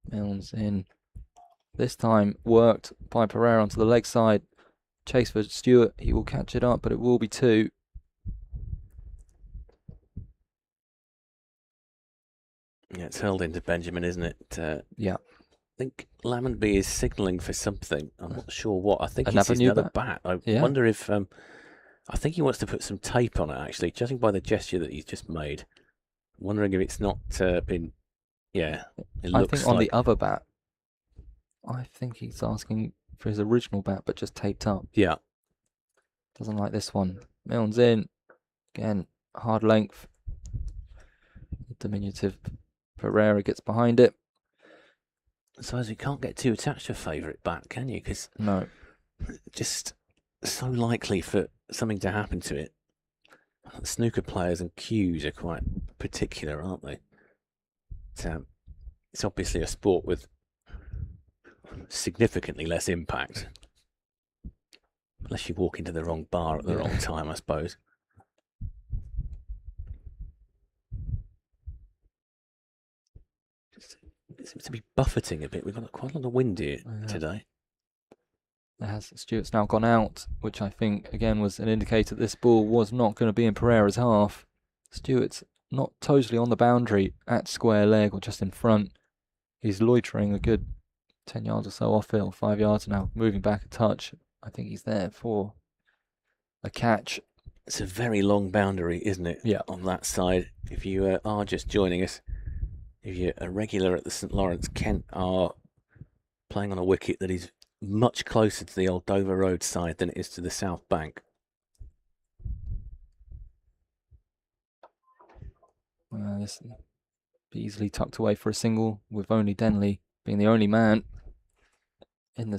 Milnes in. This time worked by Pereira onto the leg side. Chase for Stewart. He will catch it up, but it will be 2. Yeah, it's hurled into Benjamin, isn't it? Yeah. I think Lammonby is signalling for something. I'm not sure what. I think Another it's another bat. I wonder if... I think he wants to put some tape on it, actually, judging by the gesture that he's just made. I'm wondering if it's not been... Yeah, it looks I think on the other bat, I think he's asking for his original bat, but just taped up. Yeah. Doesn't like this one. Milnes in. Again, hard length. Diminutive Pereira gets behind it. So as you can't get too attached to a favourite bat, can you? Because no, just so likely for something to happen to it. Snooker players and cues are quite particular, aren't they? It's obviously a sport with significantly less impact. Unless you walk into the wrong bar at the wrong time, I suppose. It seems to be buffeting a bit. We've got quite a lot of wind here today. Stewart's now gone out, which I think, again, was an indicator that this ball was not going to be in Pereira's half. Stewart's not totally on the boundary at square leg or just in front. He's loitering a good 10 yards or so off it, or 5 yards now, moving back a touch. I think he's there for a catch. It's a very long boundary, isn't it? Yeah. On that side. If you are just joining us, if you're a regular at the St Lawrence, Kent are playing on a wicket that is much closer to the old Dover Road side than it is to the South Bank. This be easily tucked away for a single, with only Denley being the only man in the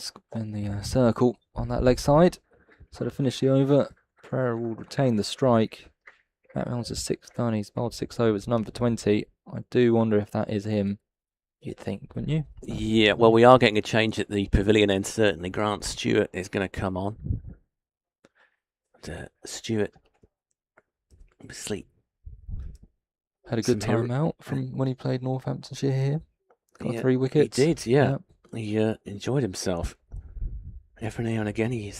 circle on that leg side. So to finish the over, Pereira will retain the strike. Matt Milnes is 6 done. He's bowled 6 overs, number 20. I do wonder if that is him. You'd think, wouldn't you? Yeah, well, we are getting a change at the pavilion end, certainly. Grant Stewart is going to come on. Stewart, obviously, had a good time out from when he played Northamptonshire here. Got 3 wickets. He did, yeah. He enjoyed himself. Every now and again, he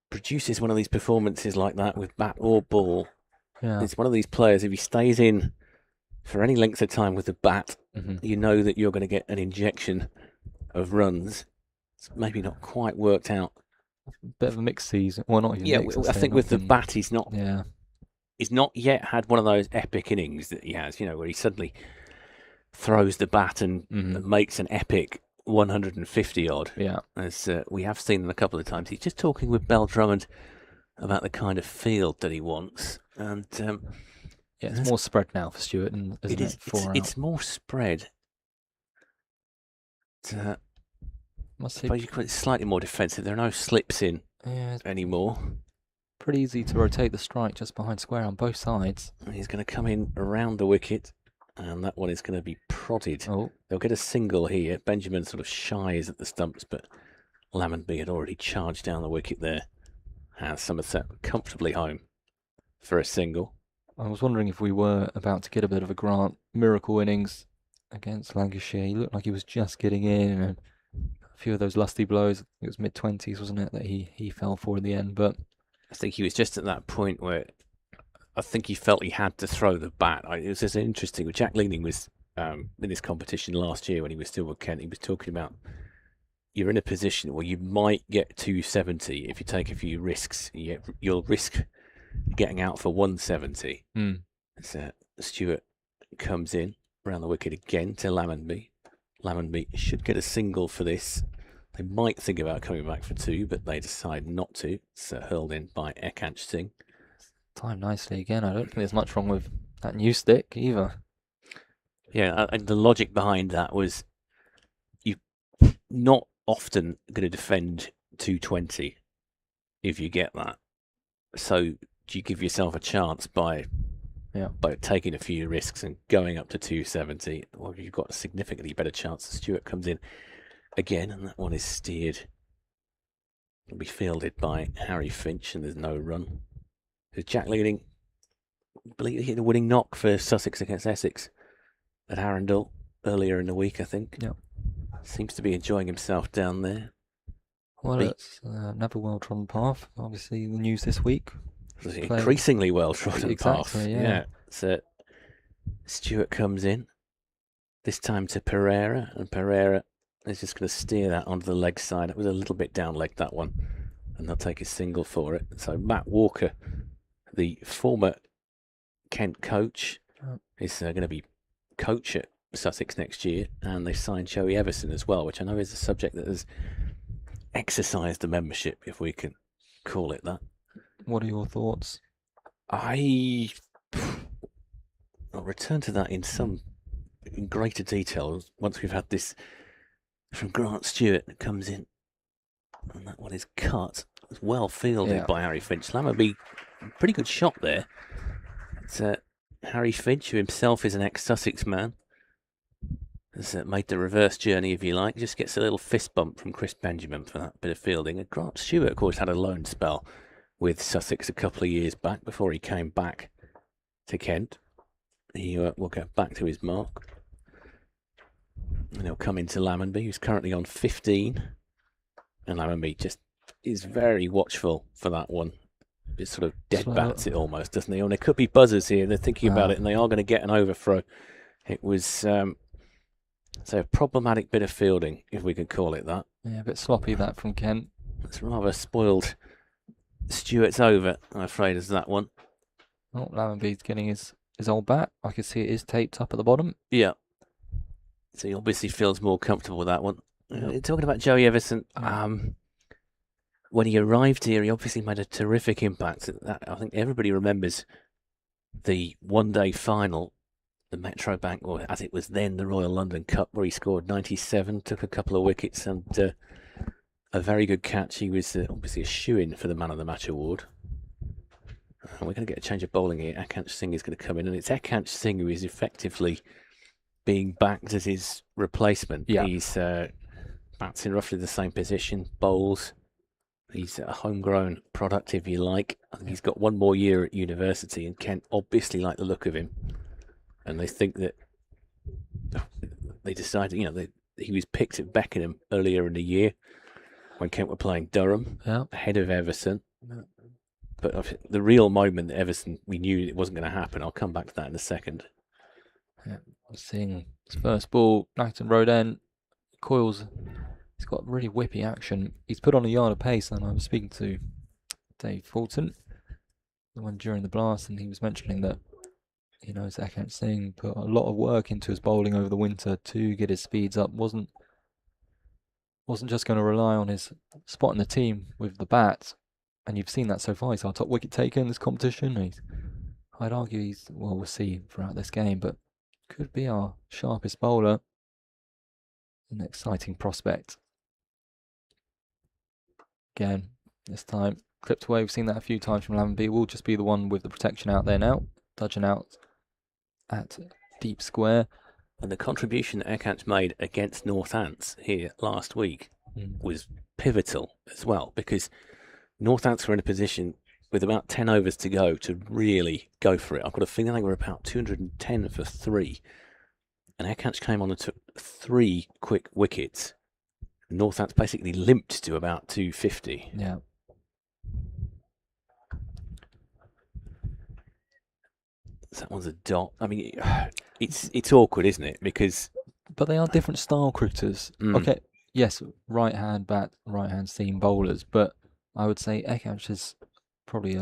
produces one of these performances like that with bat or ball. Yeah. It's one of these players, if he stays in for any length of time with the bat, you know that you're going to get an injection of runs. It's maybe not quite worked out. Bit of a mixed season. Well, not even mixed. I think with the bat, he's not yet had one of those epic innings that he has, where he suddenly throws the bat and makes an epic 150 odd. Yeah. As we have seen them a couple of times. He's just talking with Bell Drummond about the kind of field that he wants. And yeah, it's more spread now for Stewart, isn't it? It's more spread. I suppose you call it slightly more defensive. There are no slips in anymore. Pretty easy to rotate the strike just behind square on both sides. He's going to come in around the wicket, and that one is going to be prodded. Oh. They'll get a single here. Benjamin sort of shies at the stumps, but Lammonby had already charged down the wicket there. And Somerset comfortably home for a single. I was wondering if we were about to get a bit of a Grant miracle innings against Lancashire. He looked like he was just getting in, and a few of those lusty blows. It was mid-20s, wasn't it, that he fell for in the end? But I think he was just at that point where I think he felt he had to throw the bat. It was just interesting. Jack Leaning was in this competition last year when he was still with Kent. He was talking about you're in a position where you might get 270 if you take a few risks. You'll risk getting out for 170. So Stewart comes in around the wicket again to Lammonby. Lammonby should get a single for this. They might think about coming back for 2, but they decide not to. It's hurled in by Ekansh Singh. Timed nicely again. I don't think there's much wrong with that new stick either. Yeah, and the logic behind that was you're not often going to defend 220 if you get that. So you give yourself a chance by taking a few risks and going up to 270. Well, you've got a significantly better chance. Stewart comes in again, and that one is steered. It'll be fielded by Harry Finch, and there's no run. There's Jack Leaning, I believe he hit a winning knock for Sussex against Essex at Arundel earlier in the week, I think. Yeah. Seems to be enjoying himself down there. Well, it's another well-trodden path. Obviously, the news this week. Increasingly well-trodden path. Yeah. So Stewart comes in, this time to Pereira, and Pereira is just going to steer that onto the leg side. It was a little bit down-leg, that one, and they'll take a single for it. So Matt Walker, the former Kent coach, is going to be coach at Sussex next year, and they signed Joey Everson as well, which I know is a subject that has exercised the membership, if we can call it that. What are your thoughts? I'll return to that in greater detail once we've had this from Grant Stewart that comes in, and that one is cut. It's well fielded by Harry Finch. Lammonby, pretty good shot there. It's Harry Finch, who himself is an ex-Sussex man, has made the reverse journey, if you like. Just gets a little fist bump from Chris Benjamin for that bit of fielding. And Grant Stewart, of course, had a loan spell with Sussex a couple of years back before he came back to Kent. He will go back to his mark. And he'll come into Lammonby, who's currently on 15. And Lammonby just is very watchful for that one. Just sort of dead bats it almost, doesn't he? And there could be buzzers here. They're thinking about it, and they are going to get an overthrow. It was a problematic bit of fielding, if we can call it that. Yeah, a bit sloppy that from Kent. It's rather spoiled Stewart's over, I'm afraid, as that one. Oh, Lammonby's getting his old bat. I can see it is taped up at the bottom. Yeah. So he obviously feels more comfortable with that one. Talking about Joey Everson, when he arrived here, he obviously made a terrific impact. I think everybody remembers the one-day final, the Metro Bank, or as it was then, the Royal London Cup, where he scored 97, took a couple of wickets, and a very good catch. He was obviously a shoo-in for the Man of the Match award. We're going to get a change of bowling here. Ekansh Singh is going to come in, and it's Ekansh Singh who is effectively being backed as his replacement. Yeah. He's bats in roughly the same position, bowls. He's a homegrown product, if you like. I think he's got one more year at university, and Kent obviously like the look of him. And they think that they decided, he was picked at Beckenham earlier in the year when Kent were playing Durham, ahead of Everson. But the real moment that Everson, we knew it wasn't going to happen. I'll come back to that in a second. Yeah, I'm seeing his first ball, Acton Road End, coils. He's got really whippy action. He's put on a yard of pace, and I was speaking to Dave Fulton, the one during the blast, and he was mentioning that, Ekansh Singh put a lot of work into his bowling over the winter to get his speeds up. Wasn't just going to rely on his spot in the team with the bat. And you've seen that so far. He's our top wicket taker in this competition. I'd argue well, we'll see throughout this game, but could be our sharpest bowler. An exciting prospect. Again, this time clipped away. We've seen that a few times from Lammonby. Will just be the one with the protection out there now. Dudgeon out at deep square. And the contribution that Ekant made against Northants here last week was pivotal as well, because Northants were in a position with about 10 overs to go to really go for it. I've got a feeling they were about 210 for 3. And Ekant came on and took 3 quick wickets. Northants basically limped to about 250. Yeah. That one's a dot. I mean, it's awkward, isn't it? But they are different style cricketers. Okay, yes, right hand bat, right hand seam bowlers, but I would say Ekant is probably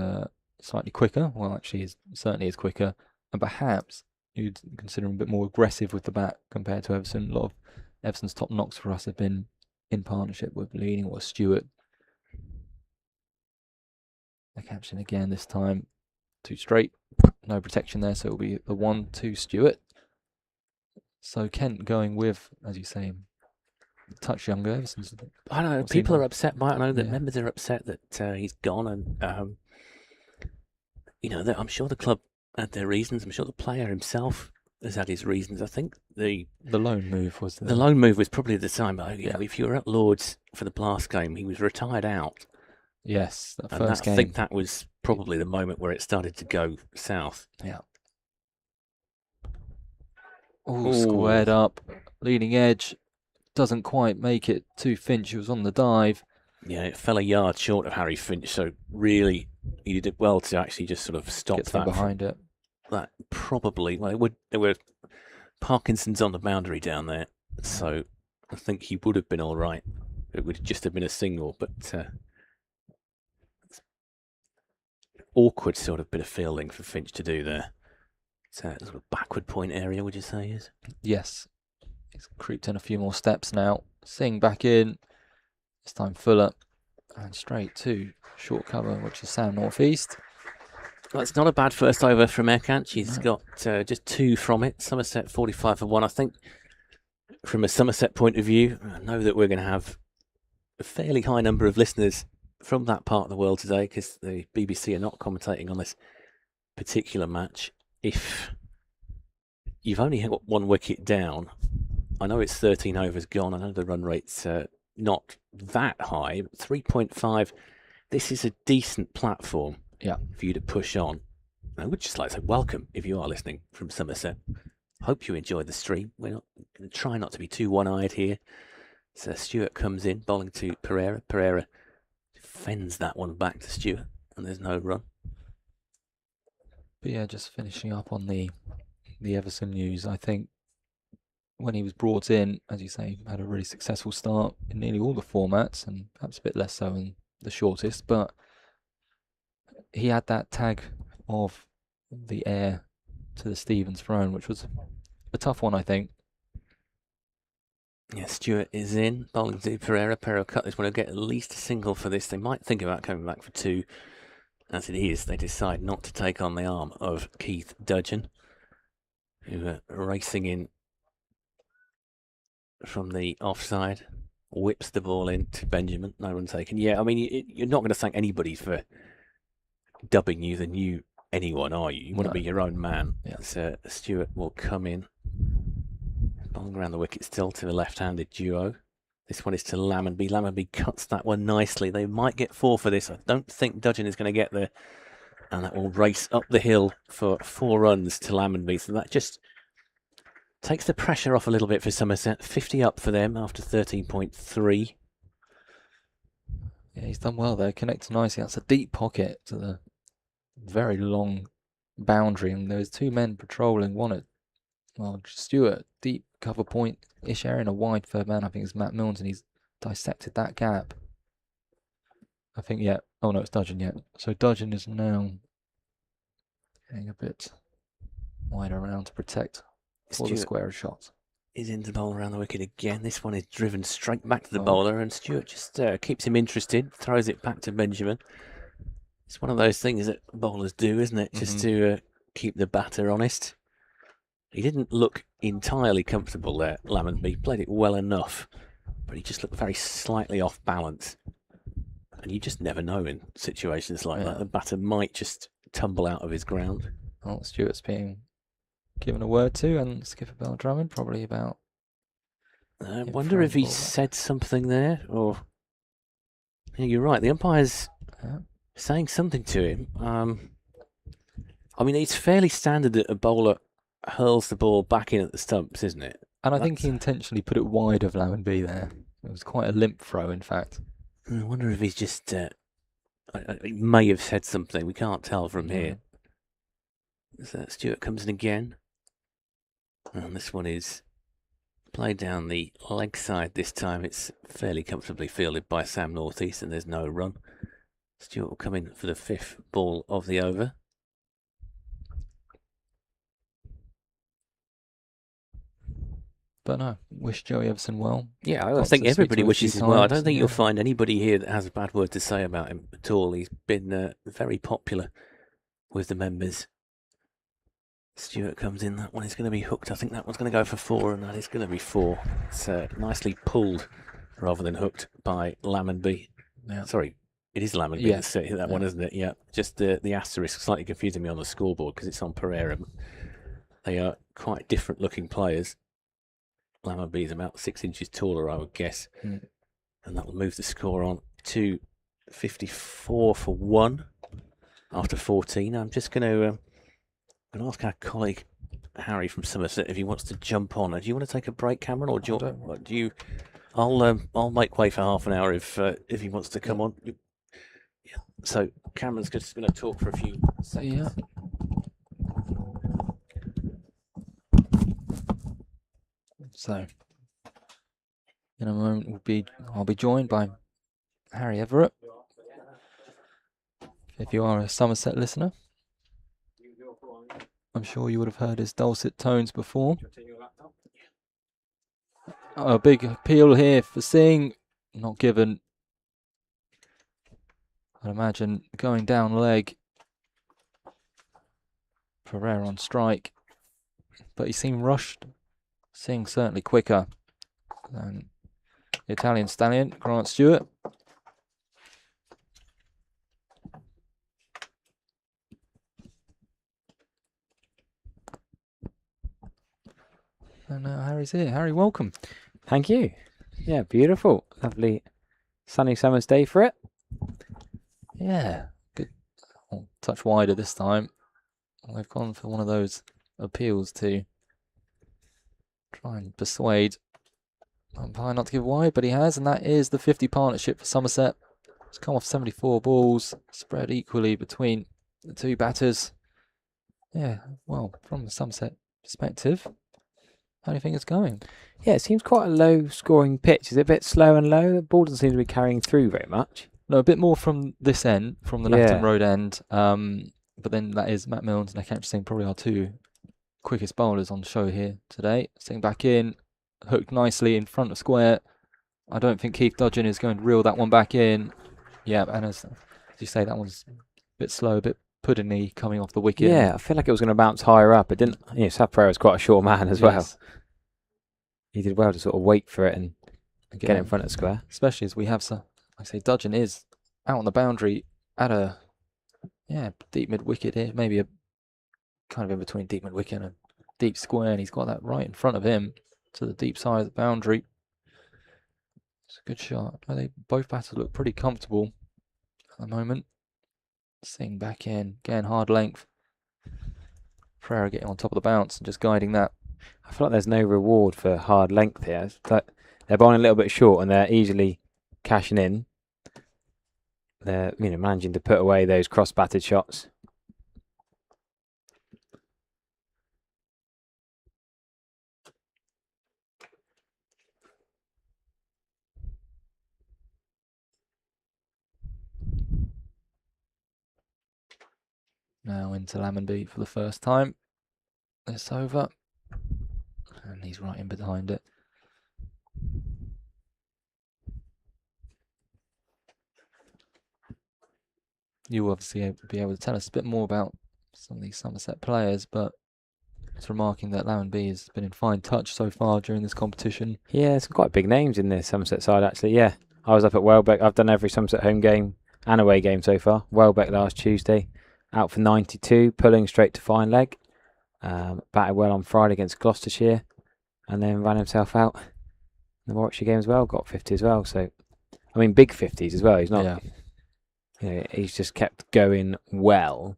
slightly quicker. Well, actually, certainly is quicker, and perhaps you'd consider him a bit more aggressive with the bat compared to Everson. A lot of Everson's top knocks for us have been in partnership with Leading or Stewart. Ekant again this time, 2 straight. No protection there, so it'll be the 1-2 Stewart. So Kent going with, as you say, a touch younger. Everson's, I don't know. People are upset by it. I know that members are upset that he's gone, and I'm sure the club had their reasons. I'm sure the player himself has had his reasons. I think the loan move was the loan move was probably the time. But if you were at Lords for the last game, he was retired out. Yes, that first game. I think that was probably the moment where it started to go south. Yeah. Oh, squared up, leading edge, doesn't quite make it to Finch, who was on the dive. Yeah, it fell a yard short of Harry Finch, so really he did well to actually just sort of stop that behind it. That probably, there were Parkinson's on the boundary down there, so I think he would have been all right. It would just have been a single, but awkward sort of bit of fielding for Finch to do there. It's a sort of backward point area, would you say, is? Yes. He's creeped in a few more steps now. Singh back in. This time Fuller. And straight to short cover, which is Sam Northeast. Well, it's not a bad first over from Ekant. She's got just 2 from it. Somerset 45 for 1. I think from a Somerset point of view, I know that we're going to have a fairly high number of listeners from that part of the world today, because the BBC are not commentating on this particular match. If you've only got 1 wicket down, I know it's 13 overs gone. I know the run rate's not that high, but 3.5. This is a decent platform for you to push on. I would just like to say welcome if you are listening from Somerset. Hope you enjoyed the stream. We're not going to try not to be too one-eyed here. So Stewart comes in, bowling to Pereira. Pereira fends that one back to Stewart, and there's no run. But yeah, just finishing up on the Everson news. I think when he was brought in, as you say, had a really successful start in nearly all the formats, and perhaps a bit less so in the shortest, but he had that tag of the heir to the Stevens throne, which was a tough one, I think. Yeah, Stewart is in, bowling to Pereira. Pereira cut this one. He'll get at least a single for this. They might think about coming back for 2. As it is, they decide not to take on the arm of Keith Dudgeon, who are racing in from the offside, whips the ball in to Benjamin. No run taken. Yeah, I mean, you're not going to thank anybody for dubbing you the new anyone, are you? You want to be your own man. Yeah. So Stewart will come in, bowling around the wicket still to the left-handed duo. This one is to Lammonby. Lammonby cuts that one nicely. They might get 4 for this. I don't think Dudgeon is going to get there. And that will race up the hill for 4 runs to Lammonby. So that just takes the pressure off a little bit for Somerset. 50 up for them after 13.3. Yeah, he's done well there. Connected nicely. That's a deep pocket to the very long boundary. And there's 2 men patrolling. One at Stewart, deep cover point-ish area, and a wide third man. I think it's Matt Milnes, and he's dissected that gap. I think, yeah. Oh no, it's Dudgeon, yeah. So Dudgeon is now getting a bit wider around to protect all the square shots. Is in to bowl around the wicket again. This one is driven straight back to the bowler, and Stewart just keeps him interested, throws it back to Benjamin. It's one of those things that bowlers do, isn't it? Just to keep the batter honest. He didn't look entirely comfortable there, Lammonby. He played it well enough, but he just looked very slightly off balance. And you just never know in situations like that. The batter might just tumble out of his ground. Well, Stewart's being given a word to, and Skipper Bell-Drummond probably about. I wonder if he said something there, or yeah, you're right. The umpire's saying something to him. I mean, it's fairly standard that a bowler hurls the ball back in at the stumps, isn't it? And I think he intentionally put it wide of Lammonby there. It was quite a limp throw, in fact. I wonder if he's just. He may have said something. We can't tell from here. So Stewart comes in again. And this one is played down the leg side this time. It's fairly comfortably fielded by Sam Northeast, and there's no run. Stewart will come in for the 5th ball of the over. But no, wish Joey Everson well. Yeah, I think everybody wishes him well. I don't think you'll find anybody here that has a bad word to say about him at all. He's been very popular with the members. Stewart comes in. That one is going to be hooked. I think that one's going to go for 4, and that is going to be 4. It's nicely pulled rather than hooked by Lammonby. Yeah. Sorry, it is Lammonby. Yeah. That one, isn't it? Yeah. Just the asterisk slightly confusing me on the scoreboard because it's on Pereira. They are quite different looking players. Lammonby is about 6 inches taller, I would guess. And that will move the score on to 54 for 1 after 14. I'm just going to ask our colleague Harry from Somerset if he wants to jump on. Do you want to take a break, Cameron, or do you? I'll make way for half an hour if he wants to come on. Yeah. So Cameron's just going to talk for a few seconds. Yeah. So, in a moment, I'll be joined by Harry Everett. If you are a Somerset listener, I'm sure you would have heard his dulcet tones before. A big appeal here for Singh, not given. I'd imagine going down leg. Pereira on strike, but he seemed rushed. Singh certainly quicker than the Italian stallion, Grant Stewart. And now Harry's here. Harry, welcome. Thank you. Yeah, beautiful. Lovely sunny summer's day for it. Yeah, good. Touch wider this time. They've gone for one of those appeals to try and persuade umpire not to give wide, but he has, and that is the 50 partnership for Somerset. It's come off 74 balls, spread equally between the two batters. Yeah, well, from the Somerset perspective, how do you think it's going? Yeah, it seems quite a low-scoring pitch. Is it a bit slow and low? The ball doesn't seem to be carrying through very much. No, a bit more from this end, from the Lafton Road end. But then that is Matt Milnes and Akash Singh, probably our 2 quickest bowlers on the show here today. Singh back in, hooked nicely in front of square. I don't think Keith Dudgeon is going to reel that one back in. Yeah, and as you say, that one's a bit slow, a bit puddingy coming off the wicket. Yeah, I feel like it was going to bounce higher up. It didn't. South Pereira was quite a short man as well. He did well to sort of wait for it and get in front of square. Especially as we have, like I say, Dudgeon is out on the boundary at a deep mid wicket here, maybe a kind of in between deep mid wicket and a deep square, and he's got that right in front of him to the deep side of the boundary. It's a good shot. Both batters look pretty comfortable at the moment. Singh back in, again hard length. Pereira getting on top of the bounce and just guiding that. I feel like there's no reward for hard length here. It's like they're bowling a little bit short and they're easily cashing in. They're managing to put away those cross-batted shots. Now into Lammonby for the first time. This over. And he's right in behind it. you'll obviously be able to tell us a bit more about some of these Somerset players, but it's remarking that Lammonby has been in fine touch so far during this competition. Yeah, some quite big names in this Somerset side, actually. Yeah, I was up at Welbeck. I've done every Somerset home game and away game so far. Welbeck last Tuesday, out for 92, pulling straight to fine leg. Batted well on Friday against Gloucestershire, and then ran himself out in the Warwickshire game as well. Got 50 as well. So, I mean, big 50s as well. He's not. Yeah. He's just kept going well.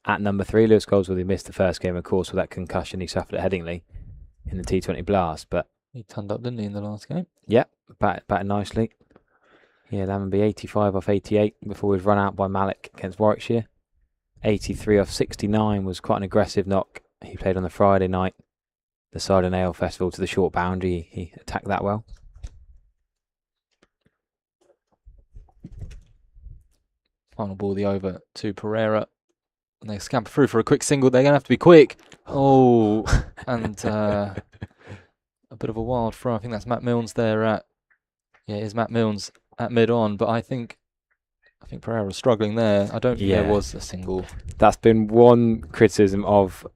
At number 3, Lewis Goldsworthy missed the first game, of course, with that concussion he suffered at Headingley in the T20 Blast. But he turned up, didn't he, in the last game? Yeah, batted nicely. Yeah, Lammonby 85 off 88 before he was run out by Malik against Warwickshire. 83 off 69 was quite an aggressive knock. He played on the Friday night, the Cider and Ale Festival, to the short boundary. He attacked that well. Final ball of the over to Pereira. And they scamper through for a quick single. They're going to have to be quick. Oh, and a bit of a wild throw. I think that's Matt Milnes there at... Yeah, it is Matt Milnes at mid-on, but I think Pereira was struggling there. I don't think there was a single. That's been one criticism of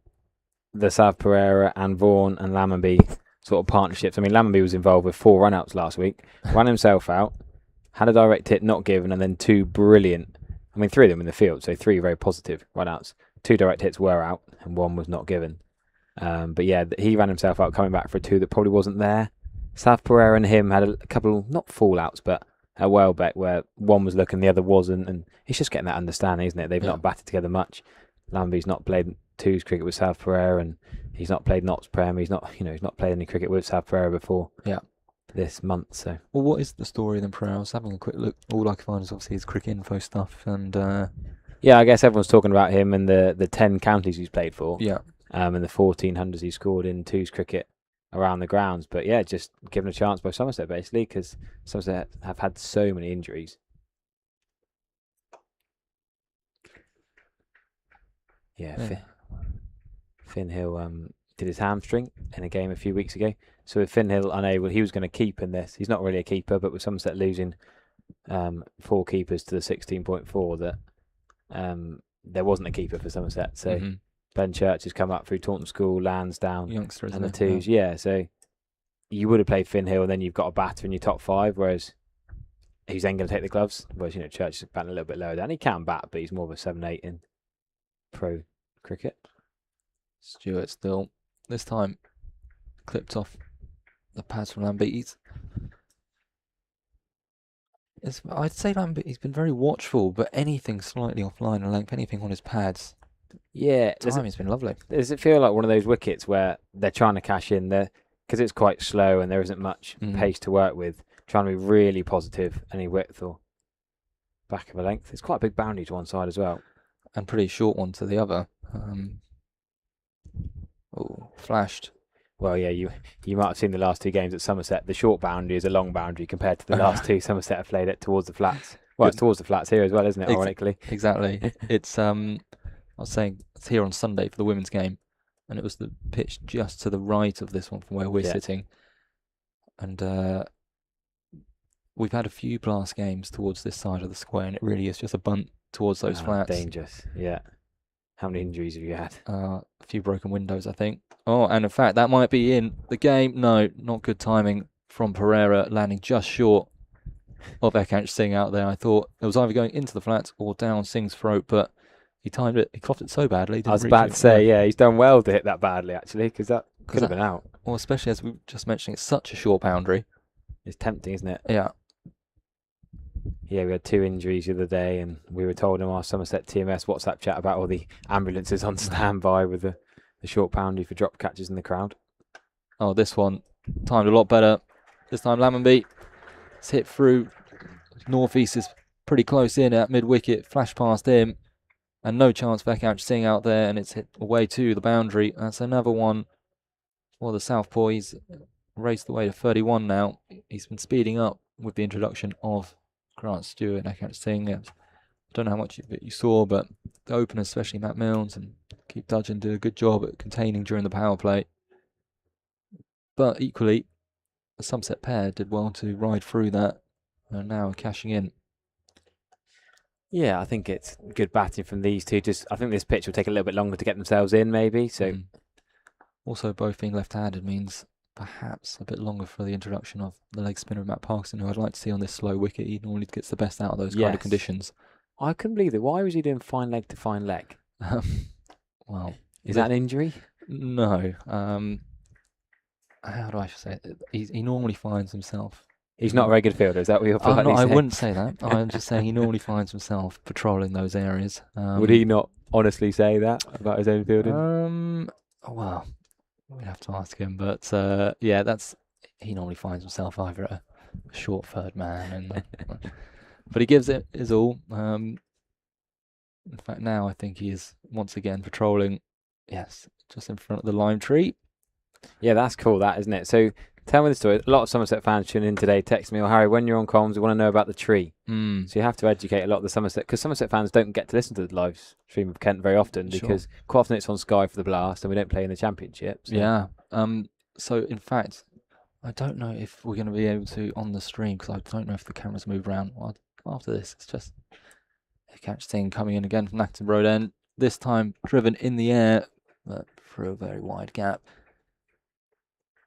the Sav Pereira and Vaughan and Lammonby sort of partnerships. I mean, Lammonby was involved with 4 run-outs last week, ran himself out, had a direct hit not given, and then 2 brilliant... I mean, 3 of them in the field, so 3 very positive run-outs. 2 direct hits were out, and 1 was not given. But yeah, he ran himself out coming back for a 2 that probably wasn't there. Sav Pereira and him had a couple, not fallouts, but a Welbeck where one was looking, the other wasn't, and it's just getting that understanding, isn't it? They've not batted together much. Lammonby's not played 2s cricket with Sav Pereira, and he's not played Notts Prem. He's not played any cricket with Sav Pereira before. Yeah. This month, so. Well, what is the story then, Pereira? I was having a quick look. All I can find is obviously his cricket info stuff, and yeah, I guess everyone's talking about him and the 10 counties he's played for. Yeah. And the 1400s he scored in 2s cricket around the grounds. But yeah, just given a chance by Somerset basically, because Somerset have had so many injuries. Yeah. Finn Hill did his hamstring in a game a few weeks ago. So with Finn Hill unable, he was going to keep in this. He's not really a keeper, but with Somerset losing 4 keepers to the 16.4, that there wasn't a keeper for Somerset. So Ben Church has come up through Taunton School, Lansdowne, youngster, and the 2s. Yeah, so you would have played Finn Hill, and then you've got a batter in your top 5, whereas he's then going to take the gloves. Whereas Church is batting a little bit lower down. He can bat, but he's more of a 7-8 in pro cricket. Stewart still, this time, clipped off the pads from Lambeat. I'd say Lambeat's been very watchful, but anything slightly offline and length, anything on his pads. Yeah, timing's been lovely. Does it feel like one of those wickets where they're trying to cash in there because it's quite slow and there isn't much pace to work with, trying to be really positive, any width or back of a length? It's quite a big boundary to one side as well. And pretty short one to the other. Flashed. Well, yeah, you might have seen the last 2 games at Somerset. The short boundary is a long boundary compared to the last 2 Somerset have played it towards the flats. Well, it's towards the flats here as well, isn't it, ironically? Exactly. It's I was saying it's here on Sunday for the women's game, and it was the pitch just to the right of this one from where we're sitting. And we've had a few blast games towards this side of the square, and it really is just a bunt towards those flats. Dangerous, yeah. How many injuries have you had? A few broken windows, I think. Oh, and in fact, that might be in the game. No, not good timing from Pereira, landing just short of Ekant Singh out there. I thought it was either going into the flats or down Singh's throat, but he timed it. He coughed it so badly. I was about to say, yeah, he's done well to hit that badly, actually, because that could have been out. Well, especially as we were just mentioning, it's such a short boundary. It's tempting, isn't it? Yeah. Yeah, we had 2 injuries the other day, and we were told in our Somerset TMS WhatsApp chat about all the ambulances on standby with the short boundary for drop catches in the crowd. Oh, this one timed a lot better. This time Lammonby, it's hit through. Northeast is pretty close in at mid-wicket, flash past him, and no chance for Ekant Singh out there, and it's hit away to the boundary. That's another one. Well, the Southpaw, he's raced the way to 31 now. He's been speeding up with the introduction of Grant Stewart and Ekant Singh. I don't know how much of it you saw, but the openers, especially Matt Milnes and Keith Dudgeon, did a good job at containing during the power play. But equally, the Somerset pair did well to ride through that, and now cashing in. Yeah, I think it's good batting from these two. I think this pitch will take a little bit longer to get themselves in, maybe. So Also, both being left-handed means perhaps a bit longer for the introduction of the leg spinner Matt Parkinson, who I'd like to see on this slow wicket. He normally gets the best out of those kind of conditions. I couldn't believe it. Why was he doing fine leg to fine leg? Well, is that an injury? No. How do I say it? He normally finds himself. He's not a very good fielder. Is that what you're politely saying? I wouldn't say that. I'm just saying he normally finds himself patrolling those areas. Would he not honestly say that about his own fielding? Well, we'd have to ask him. But he normally finds himself either a short third man, but he gives it his all. In fact, now I think he is once again patrolling. Yes, just in front of the lime tree. Yeah, that's cool, that, isn't it? So tell me the story. A lot of Somerset fans tune in today, text me, Harry, when you're on comms, we want to know about the tree. So you have to educate a lot of the Somerset, because Somerset fans don't get to listen to the live stream of Kent very often, because quite often it's on Sky for the Blast, and we don't play in the Championship. So. Yeah. So in fact, I don't know if we're going to be able to on the stream, because I don't know if the cameras move around. Well, after this, it's just a catch thing coming in again from Acton Road End. This time driven in the air, but through a very wide gap.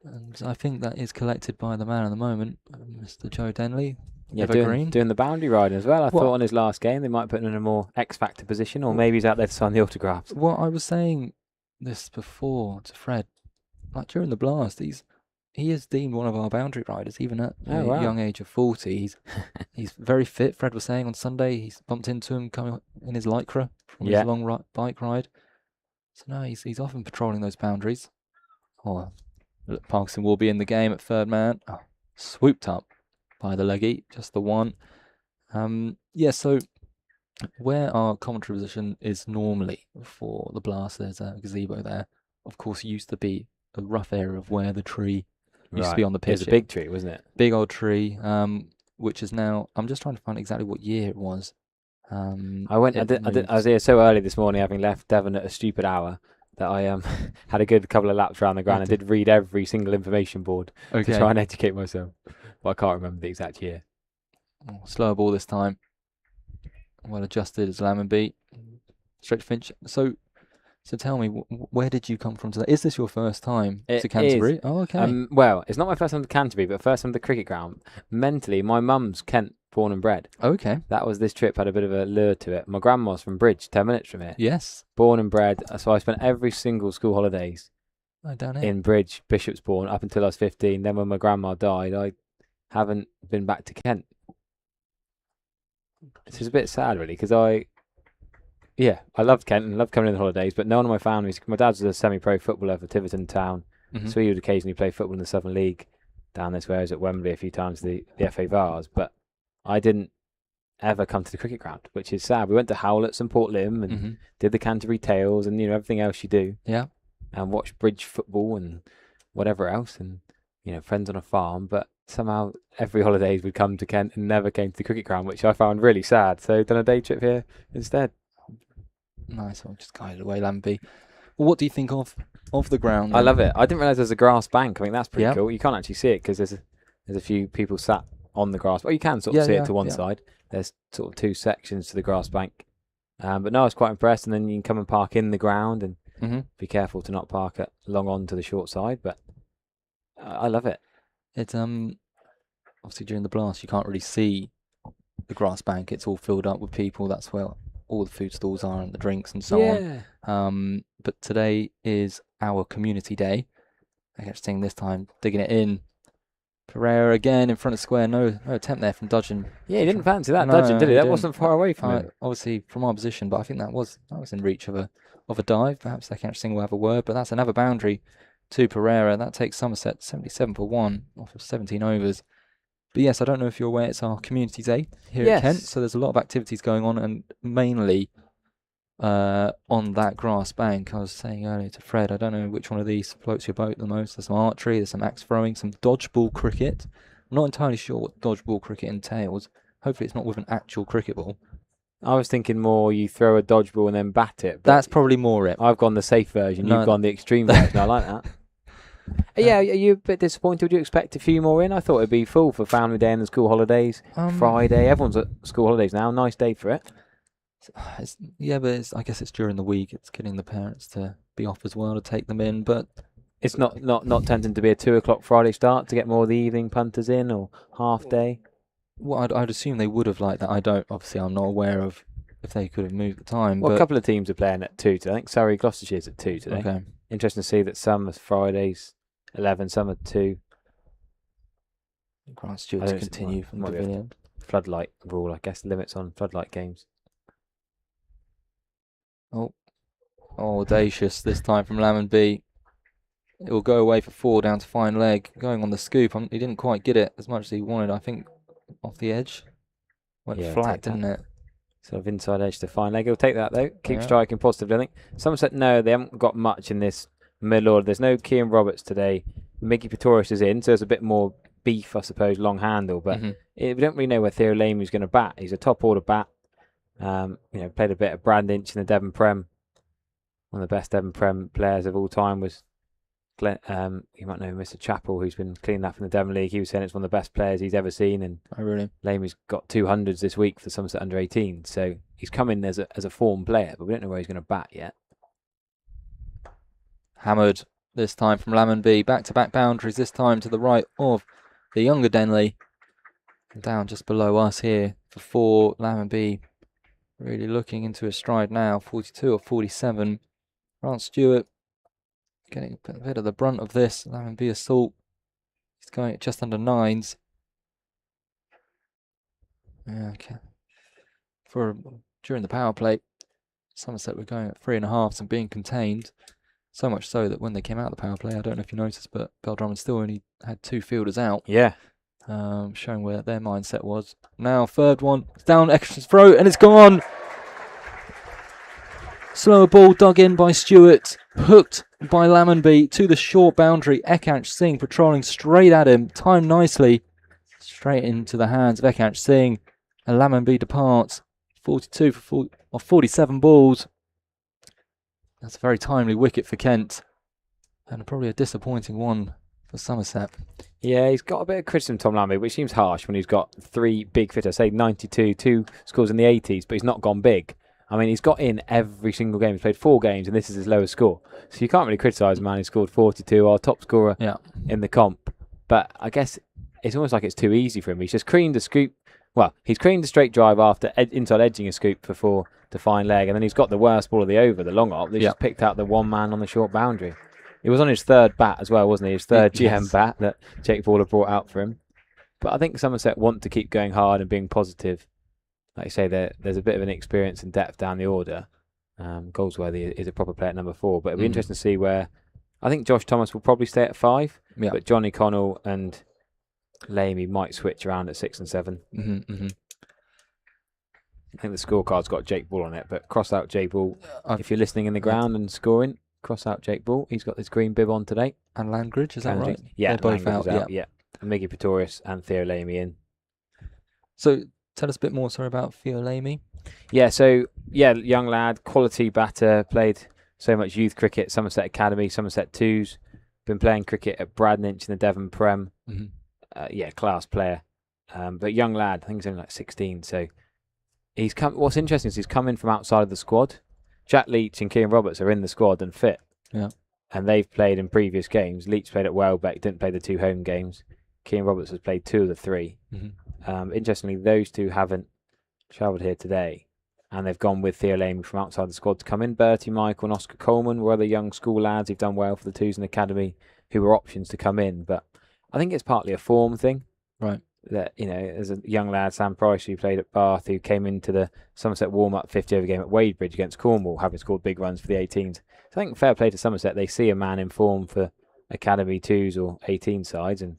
And I think that is collected by the man at the moment, Mr. Joe Denley. Yeah, doing the boundary riding as well. I thought on his last game they might put him in a more X-Factor position, or maybe he's out there to sign the autographs. Well, I was saying this before to Fred. Like during the Blast, he is deemed one of our boundary riders, even at a young age of 40. He's very fit. Fred was saying on Sunday he's bumped into him coming in his Lycra from his long bike ride. So no, he's often patrolling those boundaries. Parkinson will be in the game at third man. Swooped up by the leggy, just the one. So where our commentary position is normally for the Blast, there's a gazebo there. Of course, it used to be a rough area of where the tree used to be on the pitch. It was a big tree, wasn't it? Big old tree, which is now, I'm just trying to find exactly what year it was. I was here so early this morning, having left Devon at a stupid hour, that I had a good couple of laps around the ground and did read every single information board to try and educate myself. But I can't remember the exact year. Slower ball this time. Well adjusted as Lammonby. Straight to Finch. So tell me, where did you come from today? Is this your first time to Canterbury? Oh, okay. Well, it's not my first time to Canterbury, but first time to the cricket ground. Mentally, my mum's Kent born and bred. Okay. That was this trip, had a bit of a lure to it. My grandma's from Bridge, 10 minutes from here. Yes. Born and bred. So I spent every single school holidays in Bridge, Bishopsbourne, up until I was 15. Then when my grandma died, I haven't been back to Kent. It's a bit sad, really, because I loved Kent and loved coming in the holidays, but none of my family, my dad's a semi-pro footballer for Tiverton Town, so he would occasionally play football in the Southern League down this way. I was at Wembley a few times, the FA Vars, but I didn't ever come to the cricket ground, which is sad. We went to Howletts and Port Lympne and did the Canterbury Tales and everything else you do. Yeah. And watched Bridge football and whatever else, and friends on a farm. But somehow every holidays we'd come to Kent and never came to the cricket ground, which I found really sad. So done a day trip here instead. Nice. I'll just guide away, Lamby. Well, what do you think of the ground? I love it. I didn't realise there's a grass bank. I mean, that's pretty cool. You can't actually see it because there's a few people sat on the grass. Well, you can sort of see it to one side. There's sort of two sections to the grass bank. But no, I was quite impressed. And then you can come and park in the ground and be careful to not park long on to the short side. But I love it. It's obviously during the Blast you can't really see the grass bank. It's all filled up with people. That's where all the food stalls are and the drinks and so on. But today is our community day. I kept seeing this time, digging it in. Pereira again in front of square. No attempt there from Dudgeon. Yeah, he didn't fancy that Dudgeon, did he? That wasn't far away from him. Obviously from our position, but I think that was in reach of a dive. Perhaps the catch thing will have a word, but that's another boundary to Pereira. That takes Somerset 77 for 1 off of 17 overs. But yes, I don't know if you're aware, it's our community day here at Kent, so there's a lot of activities going on, and mainly on that grass bank. I was saying earlier to Fred, I don't know which one of these floats your boat the most. There's some archery, there's some axe throwing, some dodgeball cricket. I'm not entirely sure what dodgeball cricket entails. Hopefully it's not with an actual cricket ball. I was thinking more you throw a dodgeball and then bat it. That's probably more it. I've gone the safe version, you've gone the extreme version. I like that. Yeah, are you a bit disappointed? Would you expect a few more in? I thought it'd be full for family day and the school holidays. Friday, everyone's at school holidays now. Nice day for it. But I guess it's during the week. It's getting the parents to be off as well to take them in. But it's not tempting to be a 2 o'clock Friday start to get more of the evening punters in, or half day. Well, I'd assume they would have liked that. Obviously, I'm not aware of if they could have moved the time. Well, but a couple of teams are playing at 2 today. I think Surrey, Gloucestershire's at 2 today. Okay. Interesting to see that some are Fridays 11, some are 2. Grant Stewart to continue from the pavilion. Floodlight rule, I guess, limits on floodlight games. Oh, audacious this time from Lammonby. It will go away for 4 down to fine leg. Going on the scoop. He didn't quite get it as much as he wanted. I think off the edge. Went flat, didn't it? Sort of inside edge to fine leg. He'll take that though. Keep Yeah. striking positively, I think. Somerset, no, they haven't got much in this middle order. There's no Cian Roberts today. Miggy Pretorius is in, so there's a bit more beef, I suppose, long handle. But we don't really know where Theo Lamey's going to bat. He's a top order bat. Played a bit of Brandinch in the Devon Prem. One of the best Devon Prem players of all time was you might know Mr. Chappell, who's been cleaning that from the Devon League. He was saying it's one of the best players he's ever seen. And Lamey's got 200s this week for Somerset under 18. So he's come in as a form player, but we don't know where he's going to bat yet. Hammered this time from Lammonby. Back-to-back boundaries, this time to the right of the younger Denley. Down just below us here for 4. Lammonby really looking into his stride now. 42 or 47. Grant Stewart getting a bit of the brunt of this. Lammonby assault. He's going at just under 9s. Yeah, okay. During the power play, Somerset were going at 3.5s and being contained. So much so that when they came out of the power play, I don't know if you noticed, but Beldrummond still only had 2 fielders out. Yeah. Showing where their mindset was. Now, third one, it's down Ekash's throat, and it's gone. Slower ball dug in by Stewart, hooked by Lammonby to the short boundary. Ekach Singh patrolling straight at him, timed nicely, straight into the hands of Ekach Singh, and Lammonby departs. 42 for 47 balls. That's a very timely wicket for Kent, and probably a disappointing one for Somerset. Yeah, he's got a bit of criticism, Tom Lammonby, which seems harsh when he's got 3 big fitters, say 92, 2 scores in the 80s, but he's not gone big. I mean, he's got in every single game. He's played 4 games, and this is his lowest score. So you can't really criticise a man who scored 42, our top scorer in the comp. But I guess it's almost like it's too easy for him. He's just creamed a scoop. Well, he's creamed a straight drive after inside edging a scoop for 4 to fine leg, and then he's got the worst ball of the over, the long op. He's just picked out the one man on the short boundary. It was on his 3rd bat as well, wasn't he? His 3rd GM bat that Jake Baller brought out for him. But I think Somerset want to keep going hard and being positive. Like you say, there's a bit of an experience and depth down the order. Goldsworthy is a proper player at number 4, but it'll be interesting to see where. I think Josh Thomas will probably stay at 5, but Johnny Connell and Lamey might switch around at 6 and 7. I think the scorecard's got Jake Ball on it, but cross out Jake Ball. If you're listening in the ground and scoring, cross out Jake Ball. He's got his green bib on today. And Langridge, is that right? Yeah, they're both out. Yeah. And Miggy Pretorius and Theo Lamey in. So tell us a bit more, about Theo Lamey. Yeah, so, young lad, quality batter, played so much youth cricket, Somerset Academy, Somerset 2s, been playing cricket at Bradninch in the Devon Prem. Class player. But young lad, I think he's only like 16, so he's come. What's interesting is he's come in from outside of the squad. Jack Leach and Cian Roberts are in the squad and fit. Yeah. And they've played in previous games. Leach played at Welbeck, didn't play the 2 home games. Cian Roberts has played 2 of the 3. Interestingly, those 2 haven't travelled here today, and they've gone with Theo Lamey from outside the squad to come in. Bertie Michael and Oscar Coleman were other young school lads who've done well for the 2s in the academy, who were options to come in. But I think it's partly a form thing. Right. That, as a young lad, Sam Price, who played at Bath, who came into the Somerset warm-up 50-over game at Wadebridge against Cornwall, having scored big runs for the 18s. So I think fair play to Somerset. They see a man in form for academy 2s or 18 sides and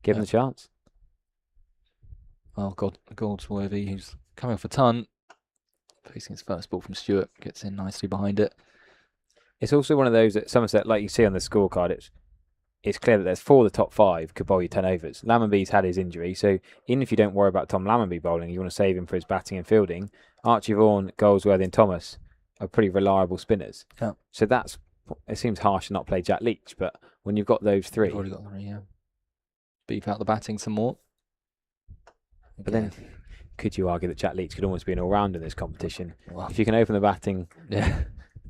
give him the chance. Oh, Goldsworthy, who's coming off a ton, facing his first ball from Stewart, gets in nicely behind it. It's also one of those that Somerset, like you see on the scorecard, it's clear that there's 4 of the top 5 could bowl you 10 overs. Lammonby's had his injury, so even if you don't worry about Tom Lammonby bowling, you want to save him for his batting and fielding. Archie Vaughan, Goldsworthy and Thomas are pretty reliable spinners. Yeah. So it seems harsh to not play Jack Leach, but when you've got those 3... You've already got 3, Beef out the batting some more. But then could you argue that Jack Leach could almost be an all-rounder in this competition? Wow. If you can open the batting Yeah.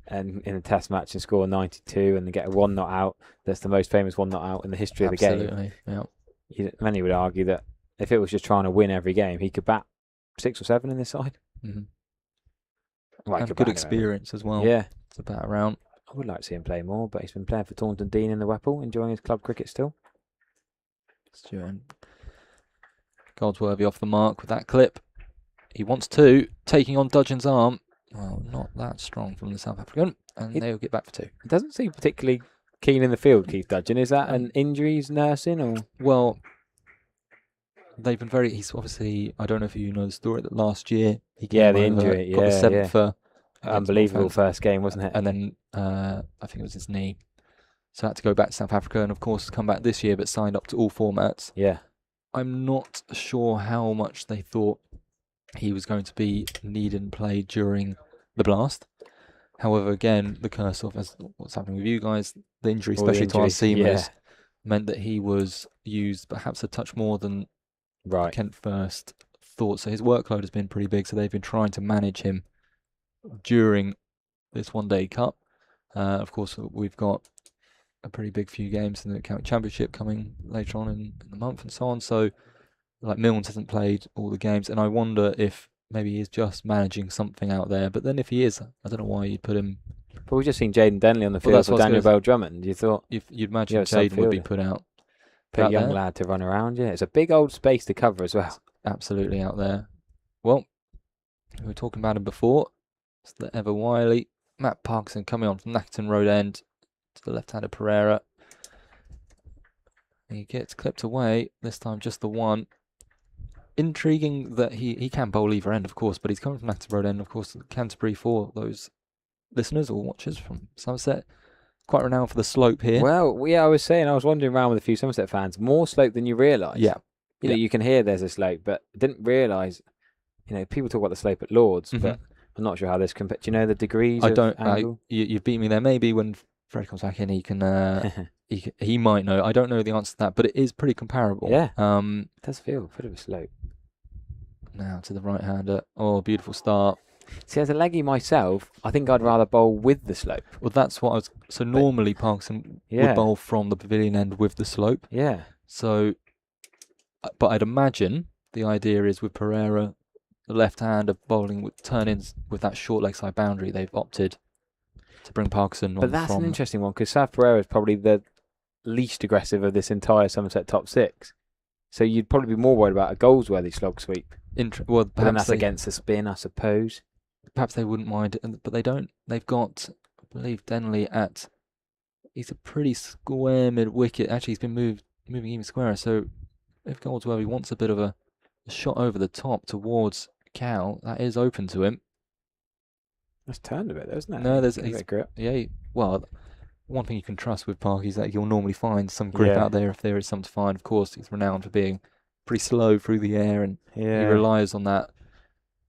and in a test match and score 92 and get a one not out, that's the most famous one not out in the history of the game. Absolutely. Yeah. Many would argue that if it was just trying to win every game, he could bat 6 or 7 in this side. Mm-hmm. Well, he And could good bat anyway. experience as well. Yeah. To bat around. I would like to see him play more, but he's been playing for Taunton Dean in the Whipple, enjoying his club cricket still. Stuart Goldsworthy off the mark with that clip. He wants to, taking on Dudgeon's arm. Well, not that strong from the South African, and they'll get back for 2. He doesn't seem particularly keen in the field, Keith Dudgeon. Is that an injury he's nursing, or? Well, they've been very. He's obviously. I don't know if you know the story that last year he came the over, injury. got the 7th for unbelievable first game, wasn't it? And then I think it was his knee, so had to go back to South Africa, and of course come back this year, but signed up to all formats. Yeah. I'm not sure how much they thought he was going to be needed and played during the blast. However, again, the curse of as what's happening with you guys, the injury, especially to our seamers, meant that he was used perhaps a touch more than Kent first thought. So his workload has been pretty big. So they've been trying to manage him during this one-day cup. Of course, we've got a pretty big few games in the county championship coming later on in the month and so on. So, like, Milnes hasn't played all the games, and I wonder if maybe he's just managing something out there. But then if he is, I don't know why you'd put him. But we've just seen Jaden Denley on the field for Daniel Bell Drummond. You thought you'd imagine Jaden would be put out. Put a young lad to run around. Yeah, it's a big old space to cover as well. Absolutely out there. Well, we were talking about him before. It's the ever wily Matt Parkinson coming on from Nackerton Road End to the left-handed Pereira. He gets clipped away, this time just the one. Intriguing that he can bowl either end, of course, but he's coming from Nackerton Road End, of course, Canterbury, for those listeners or watchers from Somerset. Quite renowned for the slope here. Well, yeah, I was wandering around with a few Somerset fans, more slope than you realise. Yeah. You know, you can hear there's a slope, but I didn't realise, people talk about the slope at Lords, but I'm not sure how this compares. Do you know the degrees of angle? You've beat me there. Maybe when Fred comes back in, he can. he might know. I don't know the answer to that, but it is pretty comparable. Yeah. It does feel a bit of a slope. Now to the right-hander. Oh, beautiful start. See, as a leggy myself, I think I'd rather bowl with the slope. Well, that's what I was. So normally Parkinson would bowl from the pavilion end with the slope. Yeah. So, but I'd imagine the idea is with Pereira, the left-hander bowling with turn-ins with that short leg side boundary, they've opted to bring Parkinson on. But that's an interesting one, because South Pereira is probably the least aggressive of this entire Somerset top 6. So you'd probably be more worried about a Goldsworthy slog sweep. Well, but then that's against the spin, I suppose. Perhaps they wouldn't mind, but they don't. They've got, I believe, Denley at. He's a pretty square mid wicket. Actually, he's been moving even squarer. So if Goldsworthy wants a bit of a shot over the top towards Cal, that is open to him. That's turned a bit, though, isn't it? No, there's a bit of grip. Yeah. Well, one thing you can trust with Park is that you'll normally find some grip out there if there is some to find. Of course, he's renowned for being pretty slow through the air, and he relies on that.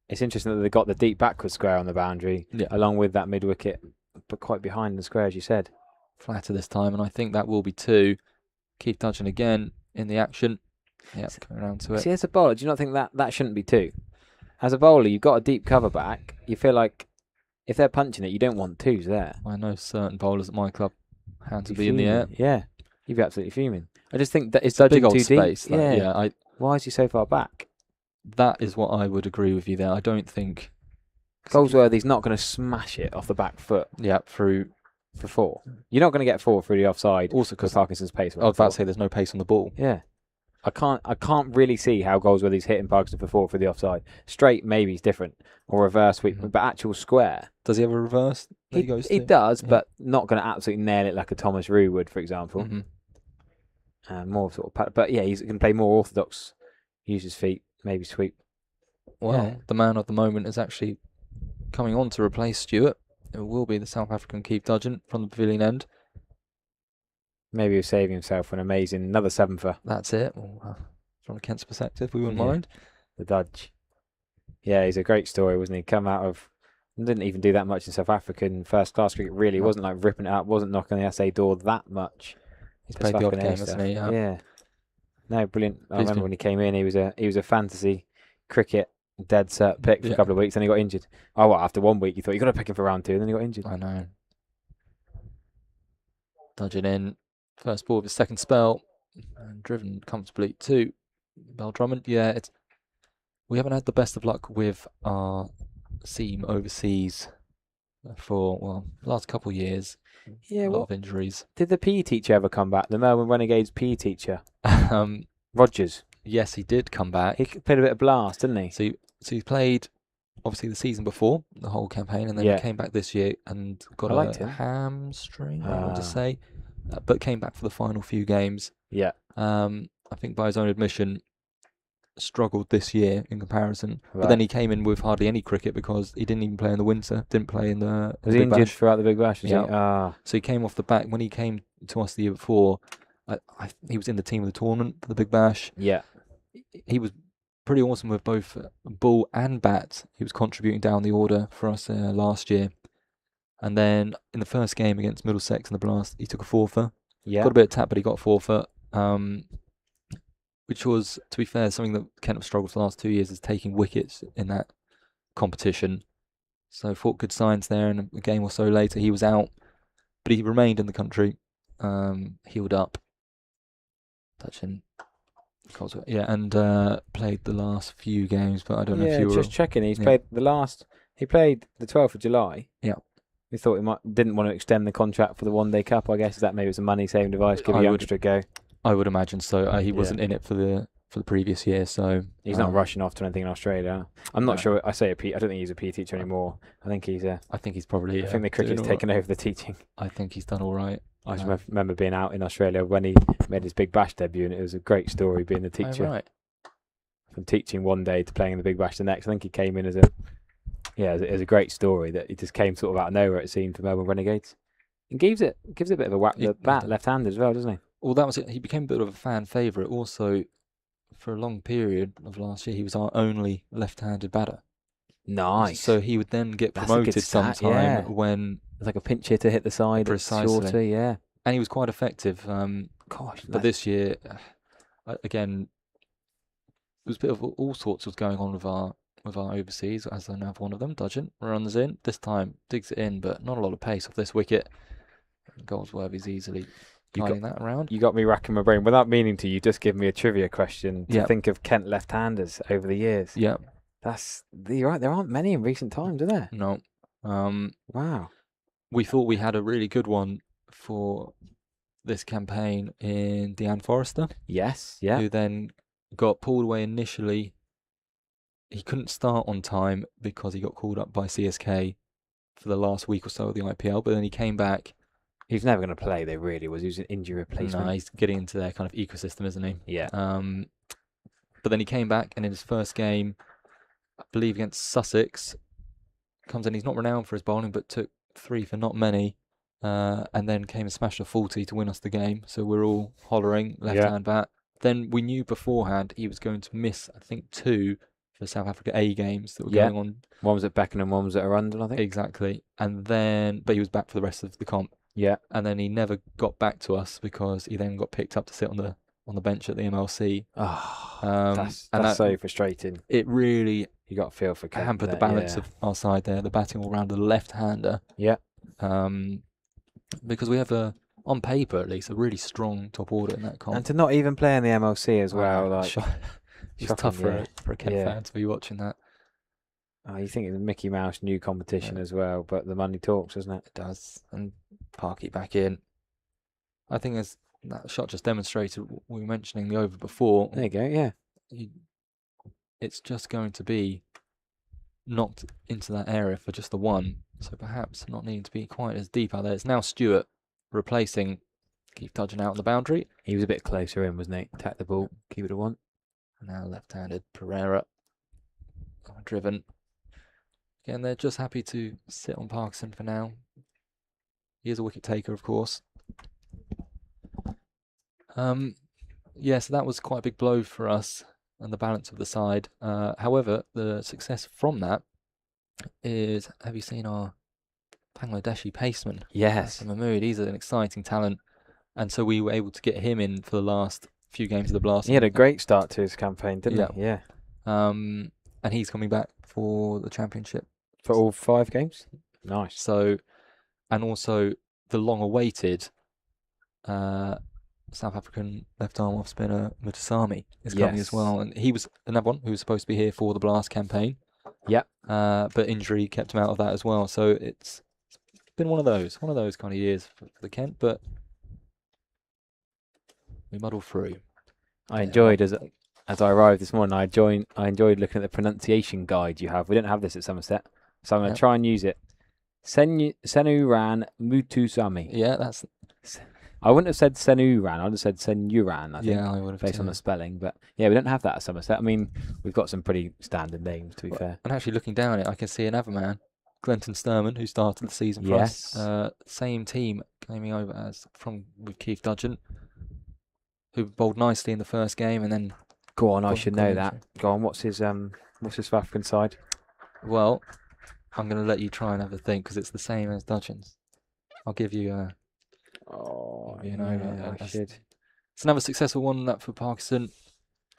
It's interesting that they got the deep backward square on the boundary, along with that mid wicket, but quite behind the square, as you said. Flatter this time, and I think that will be 2. Keith Dudgeon again in the action. Yep, coming around to it. See, as a bowler, do you not think that shouldn't be 2? As a bowler, you've got a deep cover back. You feel like if they're punching it, you don't want 2s there. I know certain bowlers at my club had to be in the air. Yeah, you'd be absolutely fuming. I just think that it's a big old too space. Deep. Why is he so far back? That is what I would agree with you there. I don't think Goldsworthy's not going to smash it off the back foot. Yeah, through for 4. You're not going to get 4 through the offside. Also, because Parkinson's pace. I was about to say there's no pace on the ball. Yeah, I can't really see how Goldsworthy's hitting Parkinson for 4 through the offside. Straight maybe is different, or reverse sweep, but actual square. Does he have a reverse? He does, but not going to absolutely nail it like a Thomas Rue would, for example. More sort of, but yeah, he's going to play more orthodox. Use his feet, maybe sweep. Well, the man of the moment is actually coming on to replace Stewart. It will be the South African Keith Dudgeon from the pavilion end. Maybe he's saving himself an amazing another 7-fer. That's it. Well, from a Kent's perspective, we wouldn't mind. The Dudge. Yeah, he's a great story, wasn't he? Come out of, didn't even do that much in South African first class cricket, really. Wasn't like ripping it up, wasn't knocking the SA door that much. He's played the odd game, hasn't he? Yeah. No, brilliant. I remember when he came in, he was a fantasy cricket dead set pick for Yeah. a couple of weeks, then he got injured. Oh, what? After 1 week, you thought you got to pick him for round 2, and then he got injured. I know. Dodging in. First ball of his second spell. And driven comfortably to Bell Drummond. Yeah, we haven't had the best of luck with our seam overseas for, well, the last couple of years. Yeah, A lot of injuries. Did the PE teacher ever come back? The Melbourne Renegades PE teacher? Rogers. Yes, he did come back. He played a bit of blast, didn't he? So he played, obviously, the season before, the whole campaign, and then he came back this year and got a hamstring, I want to say, but came back for the final few games. Yeah. I think by his own admission, struggled this year in comparison. But then he came in with hardly any cricket because he didn't even play in the winter, didn't play in the Was he Big injured Bash. throughout the Big Bash? Yeah. So he came off the back. When he came to us the year before, he was in the team of the tournament for the Big Bash. Yeah. He was pretty awesome with both ball and bat. He was contributing down the order for us last year. And then in the first game against Middlesex in the Blast, he took a forfeit. Yeah. Got a bit of tap, but he got a forfeit. Which was, to be fair, something that Kent have struggled for the last 2 years, is taking wickets in that competition. So thought good signs there, and a game or so later he was out, but he remained in the country, healed up, touching, and played the last few games. But I don't know if you were just checking. He played the 12th of July. Yeah. We thought he didn't want to extend the contract for the One Day Cup. I guess that maybe was a money saving device. Give a youngster a go. I would imagine so. He wasn't in it for the previous year, so he's not rushing off to anything in Australia. I'm not sure. I don't think he's a PE teacher anymore. I think he's probably. I think the cricket's taken over the teaching. I think he's done all right. I just remember being out in Australia when he made his Big Bash debut, and it was a great story being the teacher. Right. From teaching one day to playing in the Big Bash the next. I think he came in as a great story that he just came sort of out of nowhere, it seemed, for Melbourne Renegades. And gives it a bit of a whack with the bat, left-handed as well, doesn't he? Well, that was it. He became a bit of a fan favourite. Also, for a long period of last year, he was our only left-handed batter. Nice. So he would then get promoted sometime when... It's like a pinch hitter hit the side. Precisely. Shorter, yeah. And he was quite effective. But this year, again, there was a bit of all sorts was going on with our overseas, as I have one of them, Dudgeon, runs in. This time, digs it in, but not a lot of pace off this wicket. Goldsworthy's easily... that around. You got me racking my brain without meaning to. You just give me a trivia question to think of Kent left-handers over the years. Yeah, you're right. There aren't many in recent times, are there? No. Wow. We thought we had a really good one for this campaign in Deanne Forrester. Yes. Yeah. Who then got pulled away initially. He couldn't start on time because he got called up by CSK for the last week or so of the IPL. But then he came back. He's never going to play, though, really. He was an injury replacement. No, he's getting into their kind of ecosystem, isn't he? Yeah. But then he came back, and in his first game, I believe against Sussex, comes in. He's not renowned for his bowling, but took 3 for not many, and then came and smashed a 40 to win us the game. So we're all hollering, left-hand bat. Then we knew beforehand he was going to miss, I think, 2 for South Africa A games that were going on. One was at Beckenham, one was at Arundel, I think. Exactly. And then, but he was back for the rest of the comp. Yeah. And then he never got back to us because he then got picked up to sit on the bench at the MLC. That's so frustrating. It really you got to feel for Kent hampered the balance of our side there. The batting all round the left-hander. Yeah. Because we have on paper at least, a really strong top order in that comp. And to not even play in the MLC as well, it's tough for a Kent fan to be watching that. Oh, you think it's a Mickey Mouse new competition as well, but the money talks, doesn't it? It does. And park it back in. I think as that shot just demonstrated, we were mentioning the over before. There you go, yeah. It's just going to be knocked into that area for just the one. So perhaps not needing to be quite as deep out there. It's now Stewart replacing Keith Tudgeon out on the boundary. He was a bit closer in, wasn't he? Attack the ball, keep it a 1. Now left-handed Pereira. Driven. Again, they're just happy to sit on Parkinson for now. He is a wicket taker, of course. So that was quite a big blow for us and the balance of the side. However, the success from that is, have you seen our Bangladeshi paceman? Yes. Mahmood, he's an exciting talent. And so we were able to get him in for the last few games of the Blast. He had a great start to his campaign, didn't he? Yeah. and he's coming back for the championship. For all 5 games? Nice. So, and also the long-awaited South African left-arm off spinner Mutasami is coming as well, and he was another one who was supposed to be here for the Blast campaign. Yep. But injury kept him out of that as well. So it's been one of those kind of years for the Kent, but we muddled through. I enjoyed as I arrived this morning. I enjoyed looking at the pronunciation guide you have. We don't have this at Somerset, so I'm going to try and use it. Senuran Mutusami. Yeah, that's. I wouldn't have said Senuran. I would have said Senuran. I think, I would have based on the spelling. But yeah, we don't have that at Somerset. I mean, we've got some pretty standard names, to be fair. And actually, looking down it, I can see another man, Glenton Sturman, who started the season for us. Same team coming over as with Keith Dudgeon, who bowled nicely in the first game, and then. Go on, I should know that. Go on. What's his South African side? Well, I'm going to let you try and have a think because it's the same as Dudgeon's. I'll give you a. I should. It's another successful one that for Parkinson.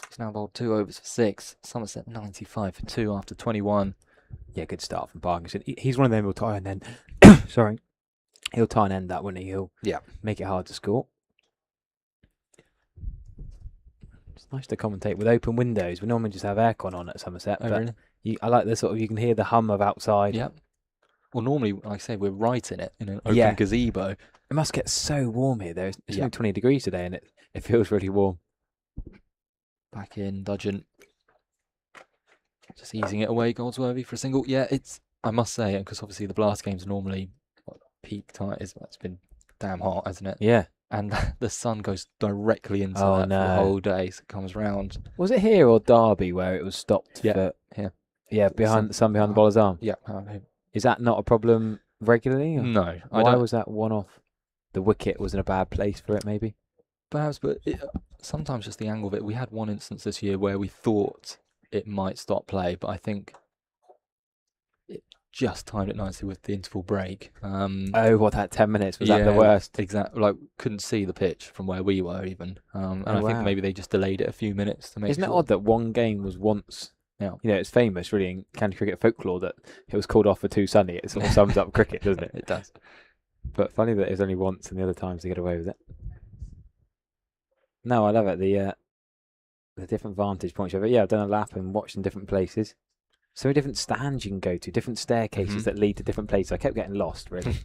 He's now bowled 2 overs for 6. Somerset 95 for 2 after 21. Yeah, good start from Parkinson. He's one of them who'll try and end. Sorry, he'll try and end that, won't he? He'll make it hard to score. It's nice to commentate with open windows. We normally just have aircon on at Somerset. Oh, but really? I like the sort of, you can hear the hum of outside. Yep. Well, normally, like I say, we're right in it, in an open gazebo. It must get so warm here, though. It's only 20 degrees today, and it feels really warm. Back in, Dudgeon. Just easing it away, Goldsworthy for a single. Yeah, I must say, because obviously the Blast games are normally peak time. It's been damn hot, hasn't it? Yeah. And the sun goes directly into that for the whole day, so it comes round. Was it here or Derby where it was stopped? Yeah, Yeah, behind the bowler's arm. Yeah. Is that not a problem regularly? Or? No. Why was that one off? The wicket was in a bad place for it, maybe? Perhaps, but sometimes just the angle of it. We had one instance this year where we thought it might stop play, but I think it just timed it nicely with the interval break. That 10 minutes? Was that the worst? Exactly. Like, couldn't see the pitch from where we were even. And I think maybe they just delayed it a few minutes to make Isn't it odd that one game was once... Yeah. You know, it's famous, really, in county cricket folklore that it was called off for too sunny. It sort of sums up cricket, doesn't it? It does. But funny that it was only once and the other times they get away with it. No, I love it. The different vantage points of it. Yeah, I've done a lap and watched in different places. So many different stands you can go to, different staircases that lead to different places. I kept getting lost, really.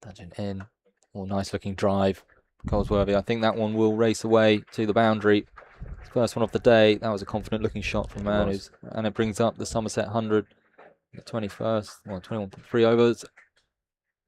Dudgeon in. Nice looking drive. Goldsworthy. I think that one will race away to the boundary. First one of the day. That was a confident looking shot from man and it brings up the Somerset 100, the 21st, 21.3 overs.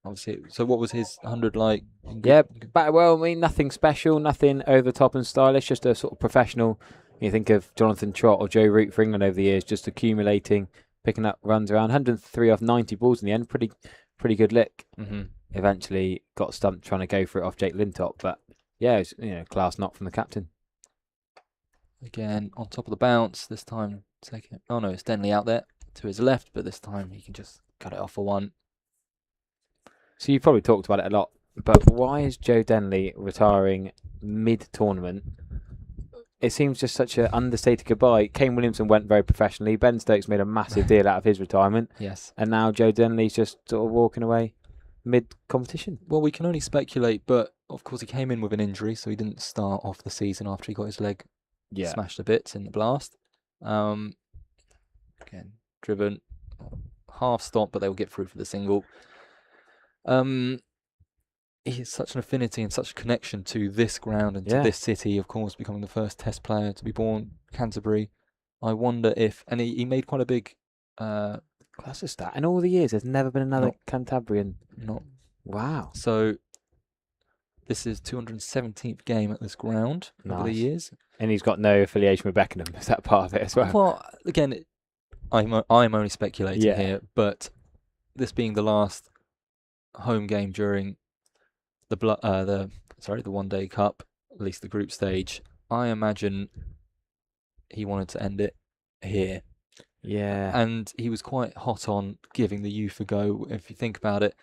Obviously, so what was his 100 like? Yeah, but I mean, nothing special, nothing over the top and stylish, just a sort of professional. You think of Jonathan Trott or Joe Root for England over the years, just accumulating, picking up runs around 103 off 90 balls in the end. Pretty good lick. Mm-hmm. Eventually got stumped trying to go for it off Jake Lintop, but yeah, it's, class knock from the captain. Again, on top of the bounce, this time taking it. Oh no, it's Denley out there to his left, but this time he can just cut it off for one. So you've probably talked about it a lot, but why is Joe Denley retiring mid-tournament? It seems just such an understated goodbye. Kane Williamson went very professionally. Ben Stokes made a massive deal out of his retirement. Yes. And now Joe Denley's just sort of walking away mid-competition. Well, we can only speculate, but of course he came in with an injury, so he didn't start off the season after he got his leg smashed to bits in the Blast. Again, driven, half stop, but they will get through for the single. He has such an affinity and such a connection to this ground and to this city, of course, becoming the first Test player to be born Canterbury. I wonder if... And he made quite a big... That's a stat. In all the years, there's never been another Cantabrian. Wow. So... This is 217th game at this ground over the years. And he's got no affiliation with Beckenham. Is that part of it as well? Well, again, I'm only speculating here, but this being the last home game during the one-day cup, at least the group stage, I imagine he wanted to end it here. Yeah. And he was quite hot on giving the youth a go. If you think about it,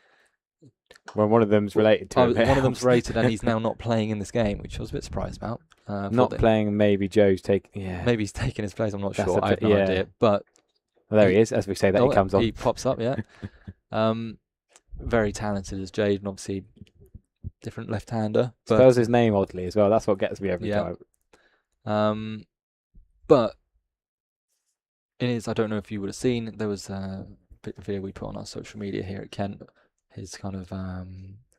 Well, one of them's related to him. One of them's rated, and he's now not playing in this game, which I was a bit surprised about. Not playing, maybe Joe's taking. Yeah, maybe he's taking his place. I'm not That's sure. I have no idea. But well, there he is. As we say that, he comes on. He pops up. Yeah. Very talented as Jade, and obviously different left-hander. Spells his name oddly as well. That's what gets me every time. But it is. I don't know if you would have seen. There was a bit of video we put on our social media here at Kent. His kind of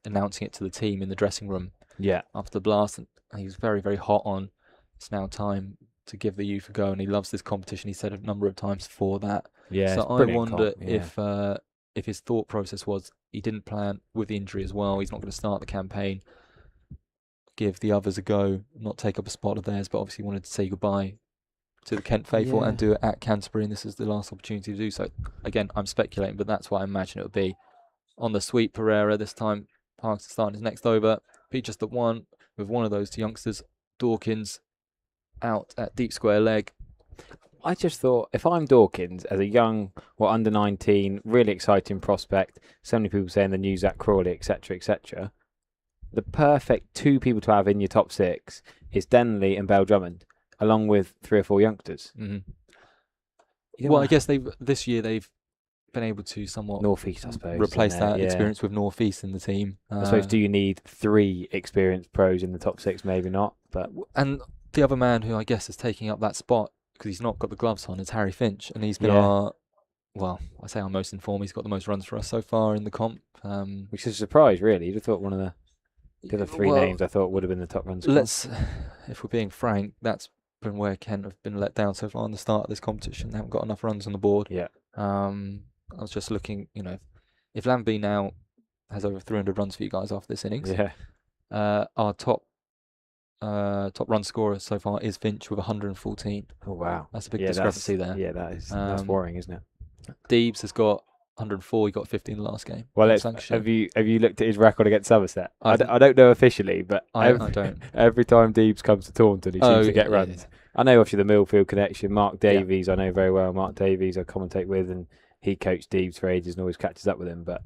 announcing it to the team in the dressing room. Yeah. After the blast, and he was very, very hot on. It's now time to give the youth a go, and he loves this competition. He said a number of times for that. Yeah. So I wonder if his thought process was he didn't plan with the injury as well. He's not going to start the campaign. Give the others a go, not take up a spot of theirs, but obviously wanted to say goodbye to the Kent faithful and do it at Canterbury, and this is the last opportunity to do so. Again, I'm speculating, but that's what I imagine it would be. On the sweep, Pereira this time, Parks to start his next over. Be just at one with one of those two youngsters, Dawkins, out at deep square leg. I just thought, if I'm Dawkins, as a young or under 19, really exciting prospect, so many people saying the new Zach Crawley, etc., etc., the perfect two people to have in your top six is Denley and Bell Drummond, along with 3 or 4 youngsters. Mm-hmm. Well, I guess this year they've been able to somewhat North East, I suppose, replace that experience with North East in the team. I suppose, do you need 3 experienced pros in the top 6? Maybe not. But and the other man who I guess is taking up that spot, because he's not got the gloves on, is Harry Finch, and he's been our most informed. He's got the most runs for us so far in the comp, which is a surprise, really. You'd have thought one of the other 3 names I thought would have been the top runs. If we're being frank, that's been where Kent have been let down so far on the start of this competition. They haven't got enough runs on the board. Yeah. I was just looking, if Lambie now has over 300 runs for you guys after this innings. Yeah. Our top run scorer so far is Finch with 114. Oh wow, that's a big discrepancy there. Yeah, that's worrying, isn't it? Deebs has got 104. He got 15 last game. Well, have you looked at his record against Somerset? I don't know officially, but I don't. Every time Deebs comes to Taunton, he seems to get runs. Yeah. I know obviously the Millfield connection. Mark Davies, I know very well. Mark Davies, I commentate with, and he coached Deebs for ages and always catches up with him. But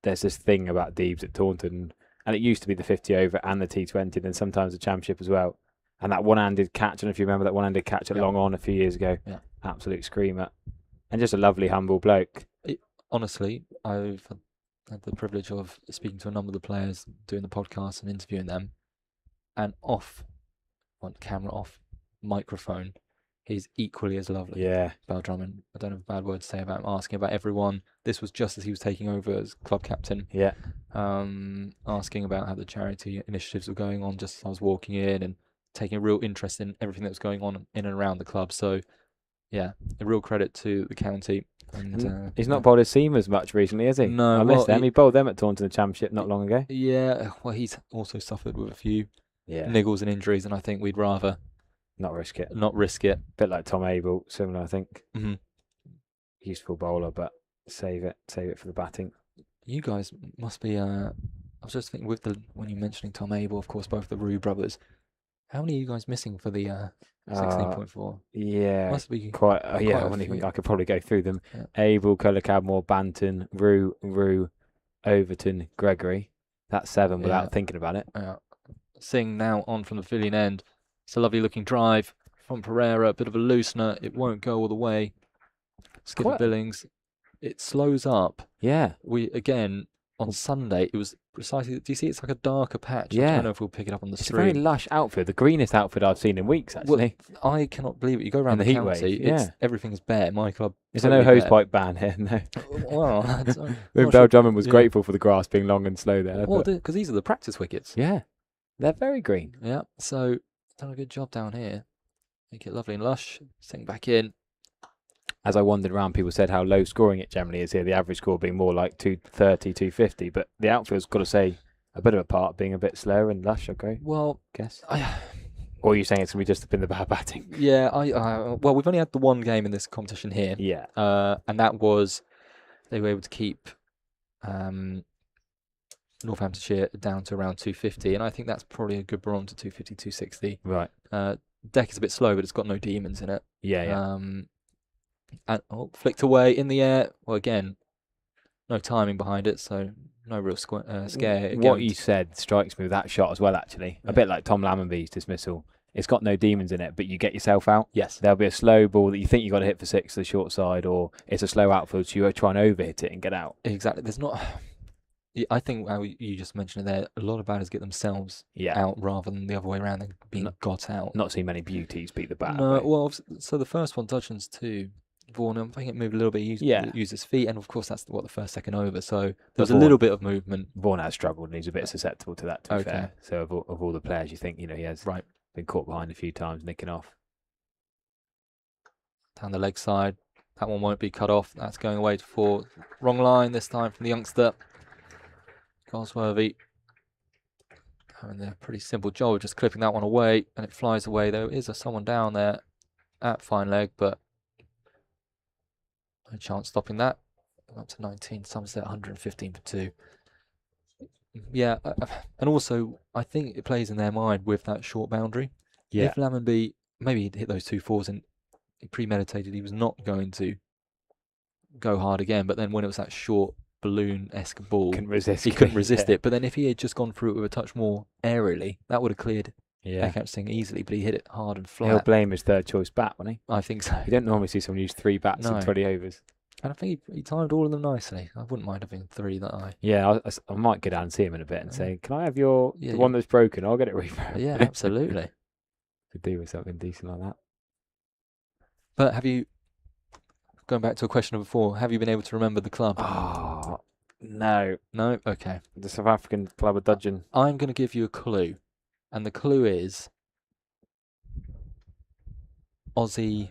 there's this thing about Deebs at Taunton. And it used to be the 50 over and the T20, then sometimes the championship as well. And that one-handed catch, I don't know if you remember that one-handed catch at Long On a few years ago. Yeah. Absolute screamer. And just a lovely, humble bloke. Honestly, I've had the privilege of speaking to a number of the players, doing the podcast and interviewing them. And camera off, microphone, he's equally as lovely. Yeah. Bell Drummond. I don't have a bad word to say about him, asking about everyone. This was just as he was taking over as club captain. Yeah. Asking about how the charity initiatives were going on just as I was walking in, and taking a real interest in everything that was going on in and around the club. So, yeah, a real credit to the county. And he's not bowled his seamers much recently, has he? No. I missed them. He bowled them at Taunton the Championship not long ago. Yeah, well, he's also suffered with a few niggles and injuries, and I think we'd rather not risk it. Bit like Tom Abel, similar, I think. Mm-hmm. Useful bowler, but save it for the batting. You guys must be. I was just thinking when you're mentioning Tom Abel, of course, both the Rue brothers. How many are you guys missing for the 16.4? Yeah, must be quite. I could probably go through them. Yeah. Abel, Cadmore, Banton, Rue, Overton, Gregory. That's 7 without thinking about it. Singh now on from the pavilion end. It's a lovely looking drive from Pereira. A bit of a loosener. It won't go all the way. Skipper Billings. It slows up. Yeah. On Sunday, it was precisely. Do you see? It's like a darker patch. Yeah. I don't know if we'll pick it up on the stream. It's a very lush outfit. The greenest outfit I've seen in weeks, actually. Well, I cannot believe it. You go around the heat county. Wave. Everything's bare. My club. Is there no hosepipe ban here? No. Well, Bell Drummond was grateful for the grass being long and slow there. Well, because these are the practice wickets. Yeah. They're very green. Yeah. So done a good job down here. Make it lovely and lush. Sink back in. As I wandered around, people said how low scoring it generally is here, the average score being more like 230, 250. But the outfield's got to say a bit of a part being a bit slower and lush, okay? Well, guess. Or are you saying it's going to be just been the bad batting? Yeah, well, we've only had the one game in this competition here. Yeah. And that was, they were able to keep Northamptonshire down to around 250. And I think that's probably a good barometer, 250, 260. Right. Deck is a bit slow, but it's got no demons in it. Yeah, yeah. And flicked away in the air. Well, again, no timing behind it, so no real scare. What you said strikes me with that shot as well, actually. Yeah. A bit like Tom Lammonby's dismissal. It's got no demons in it, but you get yourself out. Yes. There'll be a slow ball that you think you got to hit for 6 to the short side, or it's a slow outfield, so you try and overhit it and get out. Exactly. There's not. I think how you just mentioned it there, a lot of batters get themselves out rather than the other way around and being got out. Not seen many beauties beat the batter. No, well, so the first one, Dudgeon's too. Vaughan, I think it moved a little bit. Used his feet, and of course that's the first second over. So there was a little bit of movement. Vaughan has struggled, and he's a bit susceptible to that. To be fair, so of all the players, you think he has been caught behind a few times, nicking off. Down the leg side, that one won't be cut off. That's going away to 4. Wrong line this time from the youngster. Goldsworthy having a pretty simple job of just clipping that one away, and it flies away. There is someone down there at fine leg, but no chance stopping that. Up to 19, Somerset 115 for 2. Yeah, and also I think it plays in their mind with that short boundary. Yeah. If Lammonby, maybe he'd hit those 2 fours and he premeditated he was not going to go hard again, but then when it was that short balloon-esque ball, he couldn't resist it. But then if he had just gone through it with a touch more aerially, that would have cleared Eckhart Singh easily, but he hit it hard and flat. He'll blame his third choice bat, won't he? I think so. You don't normally see someone use 3 bats in 20 overs. And I think he timed all of them nicely. I wouldn't mind having 3 that high. Yeah, I might go down and see him in a bit and say, can I have the one that's broken? I'll get it refurbished. Yeah, absolutely. Could do with something decent like that. But have you, going back to a question of before, have you been able to remember the club? Oh, no. No? Okay. The South African club of Dudgeon. I'm going to give you a clue. And the clue is Aussie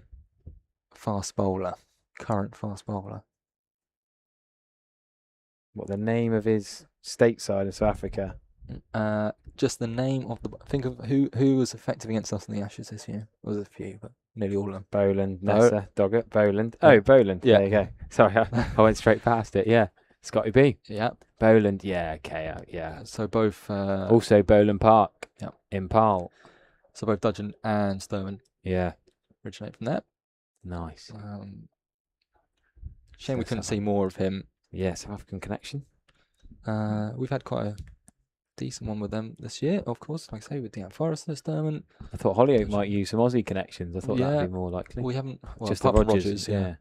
fast bowler. Current fast bowler. What, the name of his stateside in South Africa? Just the name of the... Think of who was effective against us in the Ashes this year. There was a few, but nearly all of them. Boland, Nessa, Doggett, Boland. Oh, Boland. Yeah. There you go. Sorry, I went straight past it. Yeah. Scotty B. Yeah. Boland. Yeah, okay. Yeah. So both... also Boland Park. Yeah. In Pal. So both Dudgeon and Stowen. Yeah. Originate from there. Nice. Shame we couldn't see more of him. Yeah, South African connection. We've had quite a decent one with them this year, of course. Like I say, with Dean Forrester, Sturman. I thought Hollyoak might use some Aussie connections. I thought that'd be more likely. We haven't. Well, just apart the from Rogers. Yeah.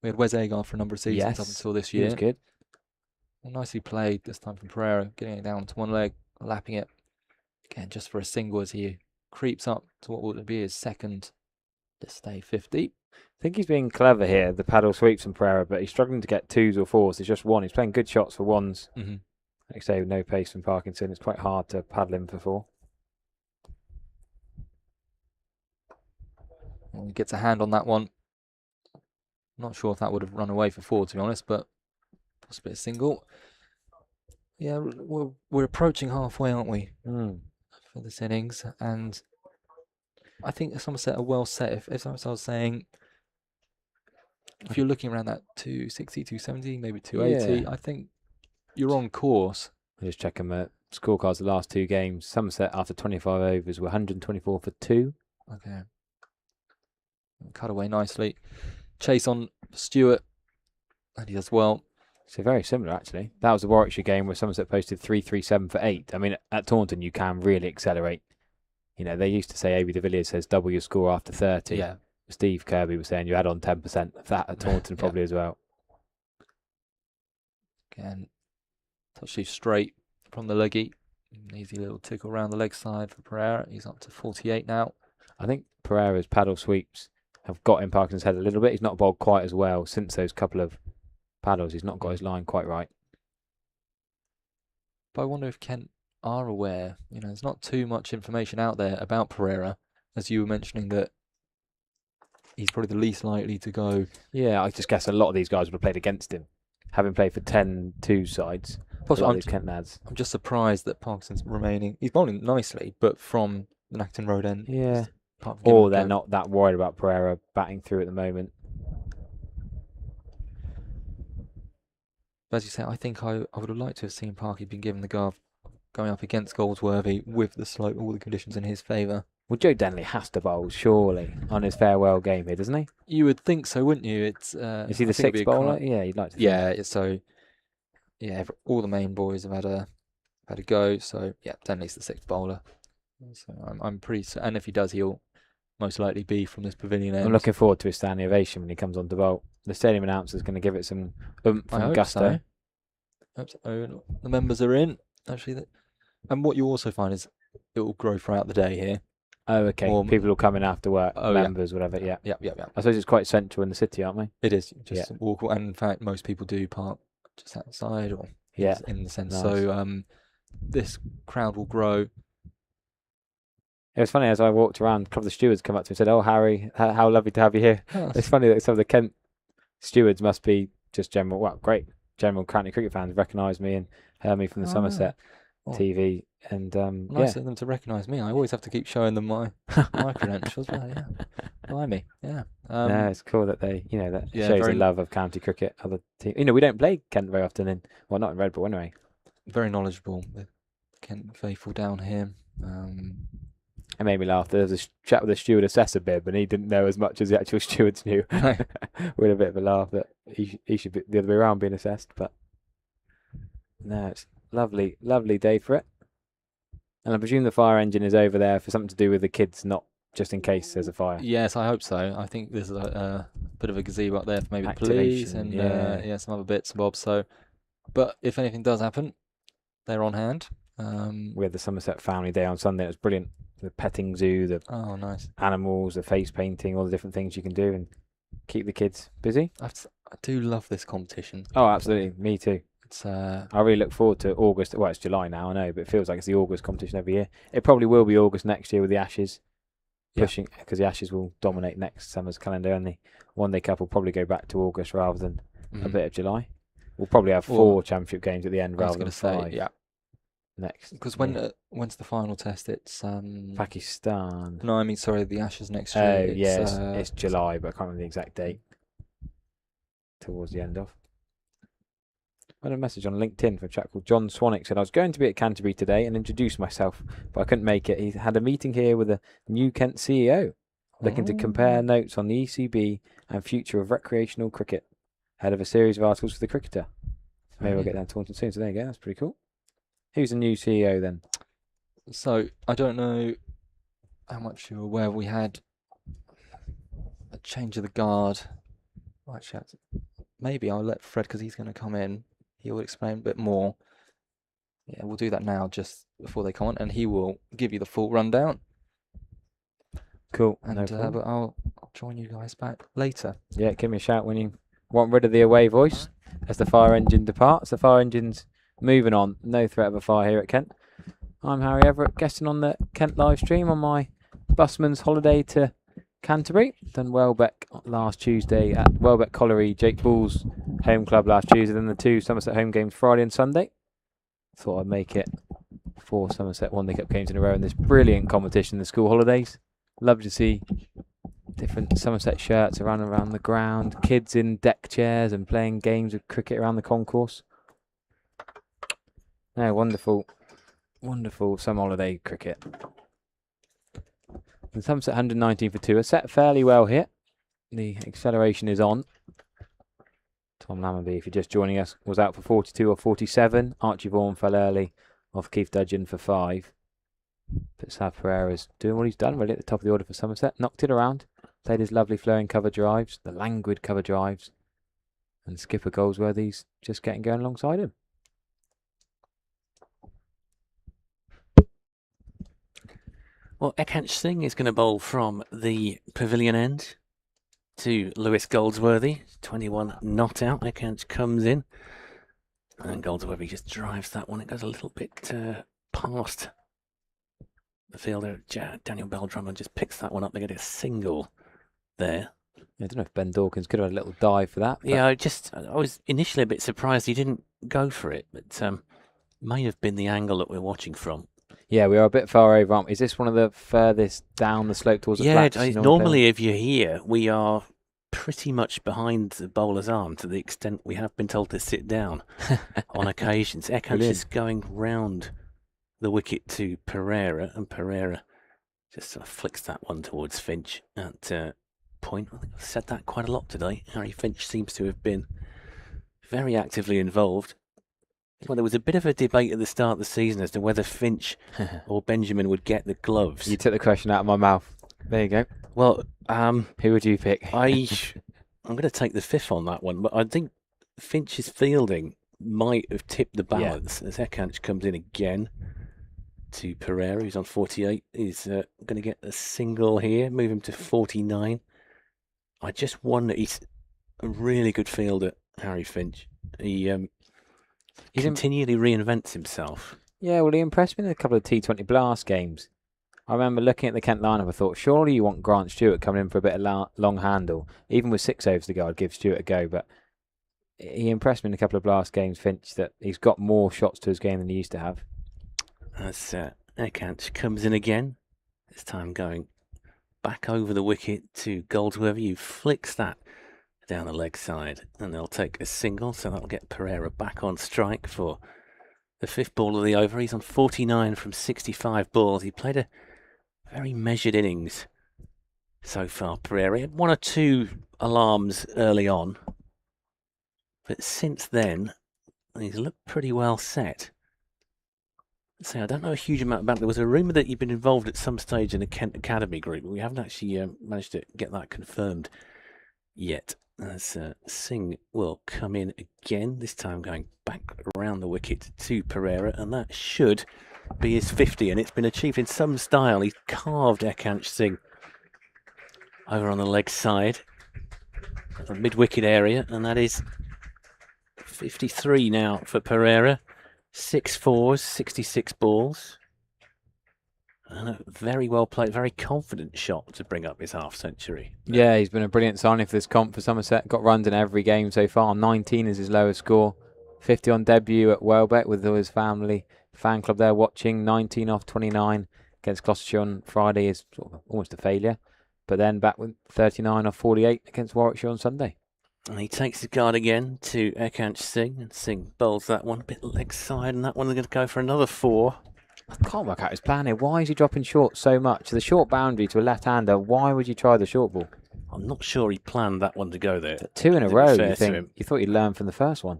We had Wes Agar for a number of seasons up until this year. He was good. Well, nicely played this time from Pereira, getting it down to one leg, lapping it again just for a single as he creeps up to what would be his second to stay 50. I think he's being clever here, the paddle sweeps from Pereira, but he's struggling to get 2s or 4s. It's just 1. He's playing good shots for 1s. Mm-hmm. Like I say, with no pace from Parkinson, it's quite hard to paddle him for 4. Well, he gets a hand on that one. Not sure if that would have run away for 4, to be honest, but possibly a single. Yeah, we're approaching halfway, aren't we, for this innings? And I think Somerset are well set. If I was saying, if you're looking around that 260, 270, maybe 280, I think you're on course. Just checking the scorecards the last 2 games. Somerset, after 25 overs, were 124 for 2. Okay. Cut away nicely. Chase on Stewart, and he does well. So very similar, actually. That was the Warwickshire game where Somerset posted 337 for 8. I mean, at Taunton, you can really accelerate. You know, they used to say A.B. de Villiers says double your score after 30. Yeah. Steve Kirby was saying you add on 10% of that at Taunton probably as well. Again, touch leaf straight from the leggy. Easy little tickle around the leg side for Pereira. He's up to 48 now. I think Pereira's paddle sweeps have got in Parkinson's head a little bit. He's not bowled quite as well since those couple of paddles. He's not got his line quite right. But I wonder if Kent are aware. You know, there's not too much information out there about Pereira, as you were mentioning that he's probably the least likely to go. Yeah, I just guess a lot of these guys would have played against him, having played for 10-2 sides. Possibly, Kent lads. I'm just surprised that Parkinson's remaining. He's bowling nicely, but from the Nacton Road end. Yeah. Or they're not that worried about Pereira batting through at the moment. But as you say, I think I would have liked to have seen Parky been given the go of going up against Goldsworthy with the slope, all the conditions in his favour. Well, Joe Denley has to bowl, surely, on his farewell game here, doesn't he? You would think so, wouldn't you? It's is he the 6th bowler? Yeah, you'd like to. Yeah, so yeah, all the main boys have had a go. So yeah, Denley's the 6th bowler. So I'm pretty, and if he does, he'll most likely be from this pavilion end. I'm looking forward to his standing ovation when he comes on to bowl. The stadium announcer's going to give it some oomph I and hope gusto. so. Oh, the members are in actually, and what you also find is it will grow throughout the day here. Oh, okay. People will come in after work, members, whatever. Yeah. Yeah. I suppose it's quite central in the city, aren't we? It is just walk, and in fact, most people do park just outside or in the centre. Nice. So this crowd will grow. It was funny as I walked around. A couple of the stewards come up to me and said, "Oh, Harry, how lovely to have you here." Oh, it's funny that some of the Kent stewards must be just general county cricket fans, recognise me and heard me from the Somerset TV. And nice of them to recognise me. I always have to keep showing them my credentials. Well, yeah, blimey, yeah. No, it's cool that they, that shows the love of county cricket. Other teams, we don't play Kent very often not in Red Bull anyway. Very knowledgeable, the Kent faithful down here. It made me laugh. There was a chat with the steward assessor bib, and he didn't know as much as the actual stewards knew. We had a bit of a laugh that he should be the other way around being assessed. But no, it's lovely day for it. And I presume the fire engine is over there for something to do with the kids, not just in case there's a fire. Yes, I hope so. I think there's a bit of a gazebo up there for maybe the police and some other bits and bobs. So, but if anything does happen, they're on hand. We had the Somerset Family Day on Sunday. It was brilliant. The petting zoo, the nice animals, the face painting, all the different things you can do and keep the kids busy. I do love this competition. Oh, absolutely. Me too. I really look forward to August. Well, it's July now, I know, but it feels like it's the August competition every year. It probably will be August next year with the Ashes, pushing because the Ashes will dominate next summer's calendar, and the One Day Cup will probably go back to August rather than a bit of July. We'll probably have 4 championship games at the end rather than 5. Yeah. Next, because when's the final test? It's Pakistan. No, I mean sorry, the Ashes next year. Oh yeah, it's July, but I can't remember the exact date. Towards the end of. I had a message on LinkedIn from a chap called John Swanwick. Said I was going to be at Canterbury today and introduce myself, but I couldn't make it. He had a meeting here with a new Kent CEO, looking to compare notes on the ECB and future of recreational cricket, ahead of a series of articles for the Cricketer. Maybe we'll get down to Taunton soon. So there you go. That's pretty cool. Who's the new CEO then? So I don't know how much you're aware. We had a change of the guard. Actually, maybe I'll let Fred, because he's going to come in. He will explain a bit more. Yeah, we'll do that now just before they come on, and he will give you the full rundown. Cool. And but I'll join you guys back later. Yeah, give me a shout when you want rid of the away voice as the fire engine departs. The fire engine's moving on. No threat of a fire here at Kent. I'm Harry Everett, guesting on the Kent live stream on my busman's holiday to Canterbury. Done Welbeck last Tuesday at Welbeck Colliery, Jake Bull's home club last Tuesday, then the 2 Somerset home games Friday and Sunday. Thought I'd make it 4 Somerset One Day Cup games in a row in this brilliant competition, the school holidays. Love to see different Somerset shirts around the ground, kids in deck chairs and playing games of cricket around the concourse. No, wonderful summer holiday cricket. And Somerset 119 for 2 are set fairly well here. The acceleration is on. Tom Lammerby, if you're just joining us, was out for 42 or 47. Archie Vaughan fell early off Keith Dudgeon for 5. But Sav Pereira's doing what he's done really at the top of the order for Somerset. Knocked it around. Played his lovely flowing cover drives, the languid cover drives. And skipper Goldsworthy's just getting going alongside him. Well, Ekant Singh is going to bowl from the pavilion end to Lewis Goldsworthy. 21 not out. Ekant comes in. And Goldsworthy just drives that one. It goes a little bit past the fielder. Daniel Beldrummer just picks that one up. They get a single there. I don't know if Ben Dawkins could have had a little dive for that. Yeah, I was initially a bit surprised he didn't go for it. But may have been the angle that we're watching from. Yeah, we are a bit far over, aren't we? Is this one of the furthest down the slope towards the flats? Yeah, normally if you're here, we are pretty much behind the bowler's arm to the extent we have been told to sit down on occasions. Ekant's just going round the wicket to Pereira, and Pereira just sort of flicks that one towards Finch at point. I think I've said that quite a lot today. Harry Finch seems to have been very actively involved. Well, there was a bit of a debate at the start of the season as to whether Finch or Benjamin would get the gloves. You took the question out of my mouth. There you go. Well, who would you pick? I'm going to take the fifth on that one, but I think Finch's fielding might have tipped the balance as Ekanch comes in again to Pereira, who's on 48. He's going to get a single here, move him to 49. I just wonder, he's a really good fielder, Harry Finch. He continually reinvents himself. Yeah, well, he impressed me in a couple of T20 Blast games. I remember looking at the Kent lineup, I thought, surely you want Grant Stewart coming in for a bit of long handle. Even with 6 overs to go, I'd give Stewart a go, but he impressed me in a couple of Blast games, Finch, that he's got more shots to his game than he used to have. As Ekanch comes in again, this time going back over the wicket to Goldsworthy, who flicks that down the leg side, and they'll take a single, so that'll get Pereira back on strike for the 5th ball of the over. He's on 49 from 65 balls. He played a very measured innings so far, Pereira. He had 1 or 2 alarms early on, but since then, he's looked pretty well set. So I don't know a huge amount about it. There was a rumour that he'd been involved at some stage in the Kent Academy group, but we haven't actually managed to get that confirmed yet. As Singh will come in again, this time going back around the wicket to Pereira, and that should be his 50, and it's been achieved in some style. He's carved Ekanch Singh over on the leg side, the mid-wicket area, and that is 53 now for Pereira. 6 fours, 66 balls. And a very well played, very confident shot to bring up his half century. Yeah, he's been a brilliant signing for this comp for Somerset. Got runs in every game so far. 19 is his lowest score. 50 on debut at Welbeck with his family fan club there watching. 19 off 29 against Gloucestershire on Friday is sort of almost a failure. But then back with 39 off 48 against Warwickshire on Sunday. And he takes the guard again to Ekanch Singh, and Singh bowls that one a bit leg side, and that one they're going to go for another 4. I can't work out his plan here. Why is he dropping short so much? The short boundary to a left-hander, why would you try the short ball? I'm not sure he planned that one to go there. But 2 in a row, you thought he'd learn from the first one.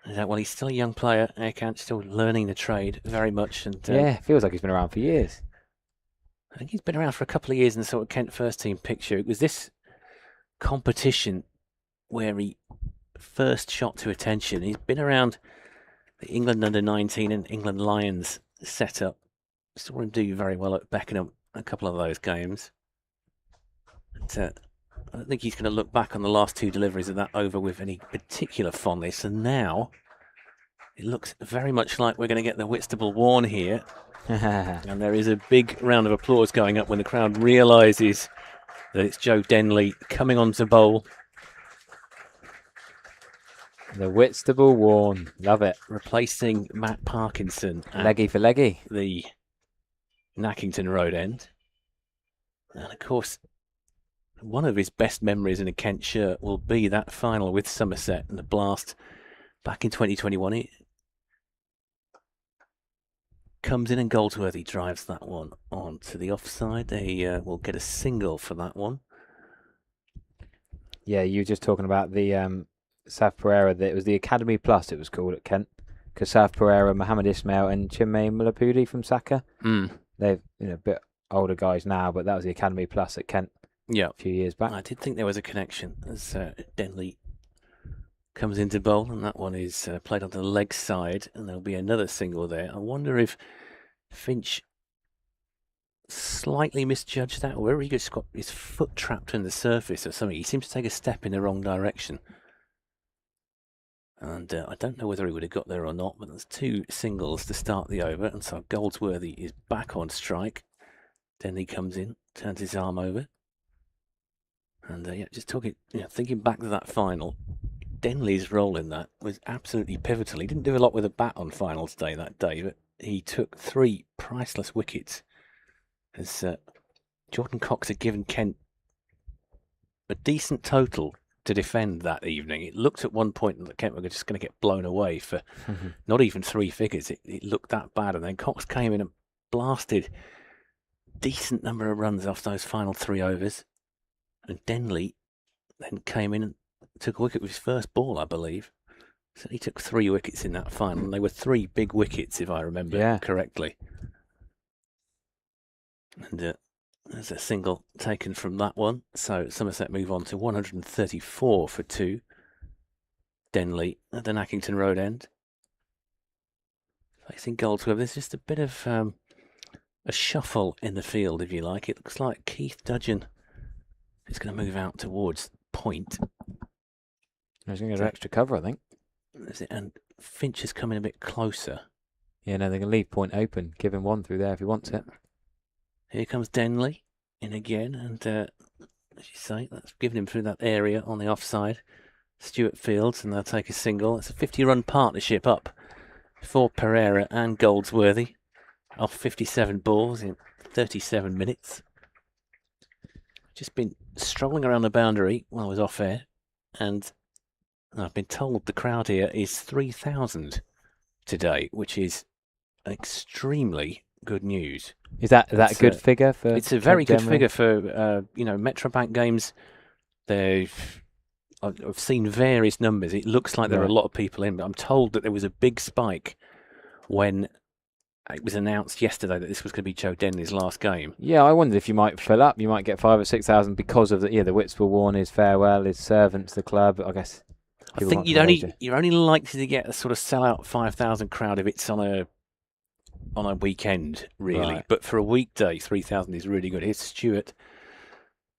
Well, he's still a young player. Ekanch still learning the trade very much. And yeah, feels like he's been around for years. I think he's been around for a couple of years in the sort of Kent first team picture. It was this competition where he first shot to attention. He's been around the England under-19 and England Lions setup. Saw him do very well at Beckenham a couple of those games. But, I don't think he's going to look back on the last 2 deliveries of that over with any particular fondness. And now it looks very much like we're going to get the Whitstable Warn here. And there is a big round of applause going up when the crowd realises that it's Joe Denley coming on to bowl. The Whitstable Warn. Love it. Replacing Matt Parkinson. Leggy for leggy. The Nackington Road end. And of course, one of his best memories in a Kent shirt will be that final with Somerset and the blast back in 2021. It comes in and Goldsworthy drives that one on to the offside. They will get a single for that one. Yeah, you were just talking about the Sav Pereira. It was the Academy Plus, it was called at Kent. Because Sav Pereira, Mohammed Ismail and Chinmay Mulapudi from Saka. They're a bit older guys now, but that was the Academy Plus at Kent a few years back. I did think there was a connection as Denley comes into bowl, and that one is played onto the leg side, and there'll be another single there. I wonder if Finch slightly misjudged that, or whether he just got his foot trapped in the surface or something. He seems to take a step in the wrong direction. And I don't know whether he would have got there or not, but there's 2 singles to start the over, and so Goldsworthy is back on strike. Denley comes in, turns his arm over. And just thinking back to that final, Denley's role in that was absolutely pivotal. He didn't do a lot with a bat on finals day that day, but he took 3 priceless wickets as Jordan Cox had given Kent a decent total to defend that evening. It looked at one point that Kent were just going to get blown away for not even 3 figures. It looked that bad, and then Cox came in and blasted a decent number of runs off those final 3 overs. And Denley then came in and took a wicket with his first ball, I believe. So he took 3 wickets in that final, and they were 3 big wickets, if I remember correctly. And there's a single taken from that one. So Somerset move on to 134 for 2. Denley at the Nackington Road end. Facing Goldsworth, there's just a bit of a shuffle in the field, if you like. It looks like Keith Dudgeon is going to move out towards point. He's going to get extra cover, I think. And Finch is coming a bit closer. Yeah, no, they're going to leave point open. Give him one through there if he wants it. Here comes Denley in again, and as you say, that's given him through that area on the offside. Stuart Fields, and they'll take a single. It's a 50-run partnership up for Pereira and Goldsworthy off 57 balls in 37 minutes. Just been strolling around the boundary while I was off air, and I've been told the crowd here is 3,000 today, which is extremely good news. Is that a good figure for? It's a very good figure for Metrobank games. I've seen various numbers. It looks like there are a lot of people in, but I'm told that there was a big spike when it was announced yesterday that this was going to be Joe Denley's last game. Yeah, I wondered if you might fill up. You might get 5,000 or 6,000 because of the whips were worn, his farewell, his servants, the club. I guess. I think you're only likely to get a sort of sellout 5,000 crowd if it's on a weekend, really. Right. But for a weekday, 3,000 is really good. Here's Stewart.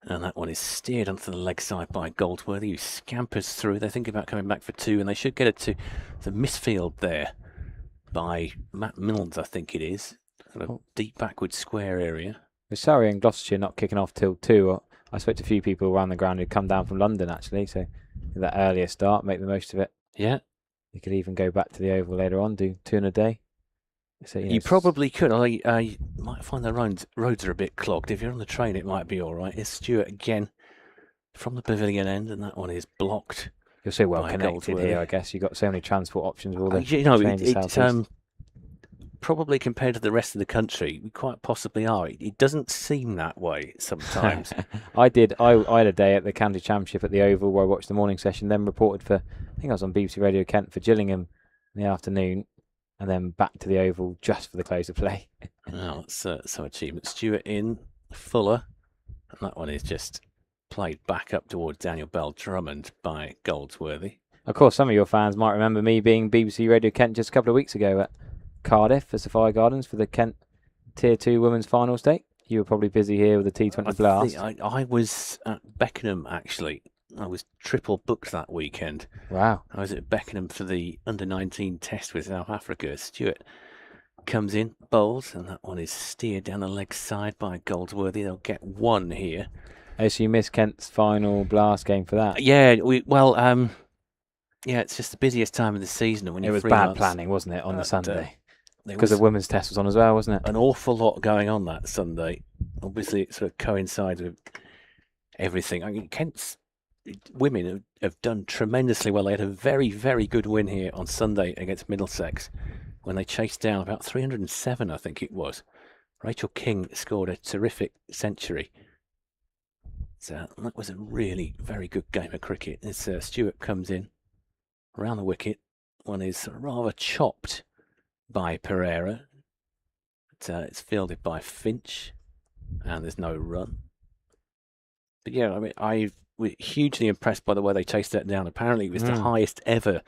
And that one is steered onto the leg side by Goldsworthy, who scampers through. They're thinking about coming back for 2, and they should get it to the misfield there by Matt Milnes, I think it is. Sort of deep backward square area. With Surrey and Gloucestershire not kicking off till 2, I spoke to a few people around the ground who'd come down from London, actually. So that earlier start, make the most of it. Yeah. You could even go back to the Oval later on, do 2 in a day. So, you probably could. I might find the roads are a bit clogged. If you're on the train, it might be all right. It's Stewart again from the pavilion end, and that one is blocked. You're so well connected here, I guess. You've got so many transport options with all the it's probably compared to the rest of the country, we quite possibly are. It doesn't seem that way sometimes. I had a day at the County Championship at the Oval where I watched the morning session, then reported for, I think I was on BBC Radio Kent for Gillingham in the afternoon, and then back to the Oval just for the close of play. Well, that's some achievement. Stewart in, Fuller, and that one is just played back up towards Daniel Bell Drummond by Goldsworthy. Of course, some of your fans might remember me being BBC Radio Kent just a couple of weeks ago at Cardiff for Sophia Gardens for the Kent Tier 2 Women's Finals Day. You were probably busy here with the T20 Blast. I was at Beckenham, actually. I was triple booked that weekend. Wow. I was at Beckenham for the under-19 test with South Africa. Stewart comes in, bowls, and that one is steered down the leg side by Goldsworthy. They'll get 1 here. Oh, so you missed Kent's final Blast game for that? Yeah, it's just the busiest time of the season. When it was bad planning, wasn't it, on the Sunday? Because the women's test was on as well, wasn't it? An awful lot going on that Sunday. Obviously, it sort of coincides with everything. I mean, Kent's women have done tremendously well. They had a very, very good win here on Sunday against Middlesex when they chased down about 307, I think it was. Rachel King scored a terrific century. So that was a really very good game of cricket. As Stewart comes in around the wicket, one is rather chopped by Pereira. It's fielded by Finch, and there's no run. But yeah, I mean, I was hugely impressed by the way they chased that down. Apparently, it was the highest ever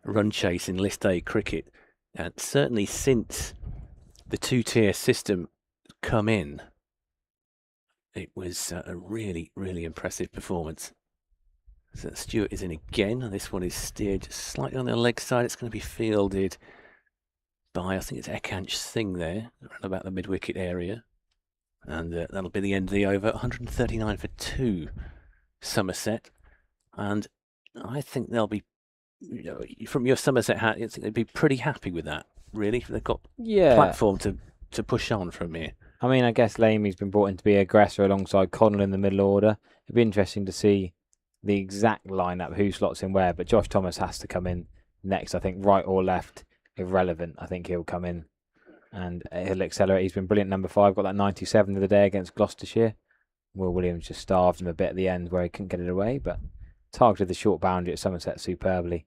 run chase in List A cricket, and certainly since the 2-tier system come in, it was a really, really impressive performance. So Stewart is in again, and this one is steered just slightly on the leg side. It's going to be fielded by, I think it's Ekansh Singh there, around about the mid-wicket area. And that'll be the end of the over. 139 for 2, Somerset. And I think they'll be, from your Somerset hat, I think they'd be pretty happy with that, really. They've got platform to push on from here. I mean, I guess Lamy's been brought in to be aggressor alongside Connell in the middle order. It'd be interesting to see the exact lineup, who slots in where, but Josh Thomas has to come in next, I think, right or left, irrelevant. I think he'll come in and he'll accelerate. He's been brilliant, number 5, got that 97 the other day against Gloucestershire. Will Williams just starved him a bit at the end where he couldn't get it away, but targeted the short boundary at Somerset superbly.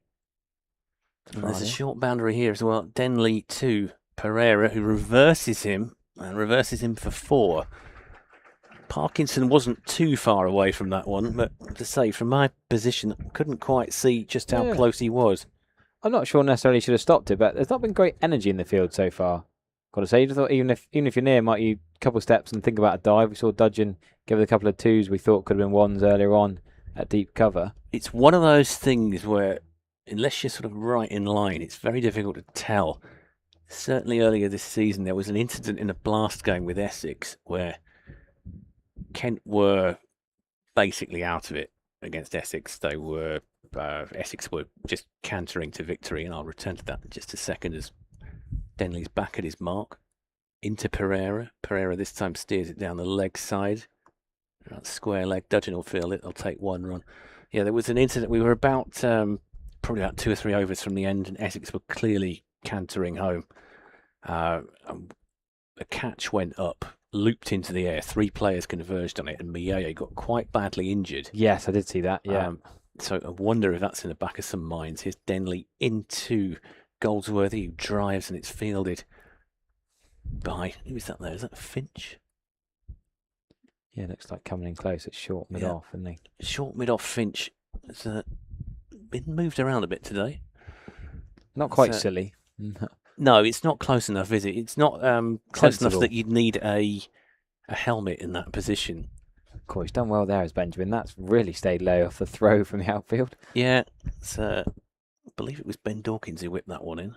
And there's a short boundary here as well. Denley to Pereira, who reverses him for 4. Parkinson wasn't too far away from that one, but to say, from my position, couldn't quite see just how close he was. I'm not sure necessarily should have stopped it, but there's not been great energy in the field so far. Got to say, you thought even if you're near, might you a couple of steps and think about a dive. We saw Dudgeon give it a couple of 2s we thought could have been 1s earlier on at deep cover. It's one of those things where, unless you're sort of right in line, it's very difficult to tell. Certainly earlier this season, there was an incident in a blast game with Essex where Kent were basically out of it against Essex. Essex were just cantering to victory, and I'll return to that in just a second as Denley's back at his mark. Into Pereira. Pereira this time steers it down the leg side. Square leg. Dudgeon will field it. They'll take 1 run. Yeah, there was an incident. We were about probably about 2 or 3 overs from the end, and Essex were clearly cantering home. A catch went up, looped into the air. 3 players converged on it, and Mieye got quite badly injured. Yes, I did see that. Yeah. So I wonder if that's in the back of some minds. Here's Denley into Goldsworthy, who drives, and it's fielded by, who is that there? Is that Finch? Yeah, looks like coming in close. It's short mid-off, isn't he? Short mid-off Finch has been moved around a bit today. Not quite silly. No, it's not close enough, is it? It's not close enough that you'd need a helmet in that position. Of course, he's done well there as Benjamin. That's really stayed low off the throw from the outfield. Yeah, I believe it was Ben Dawkins who whipped that one in.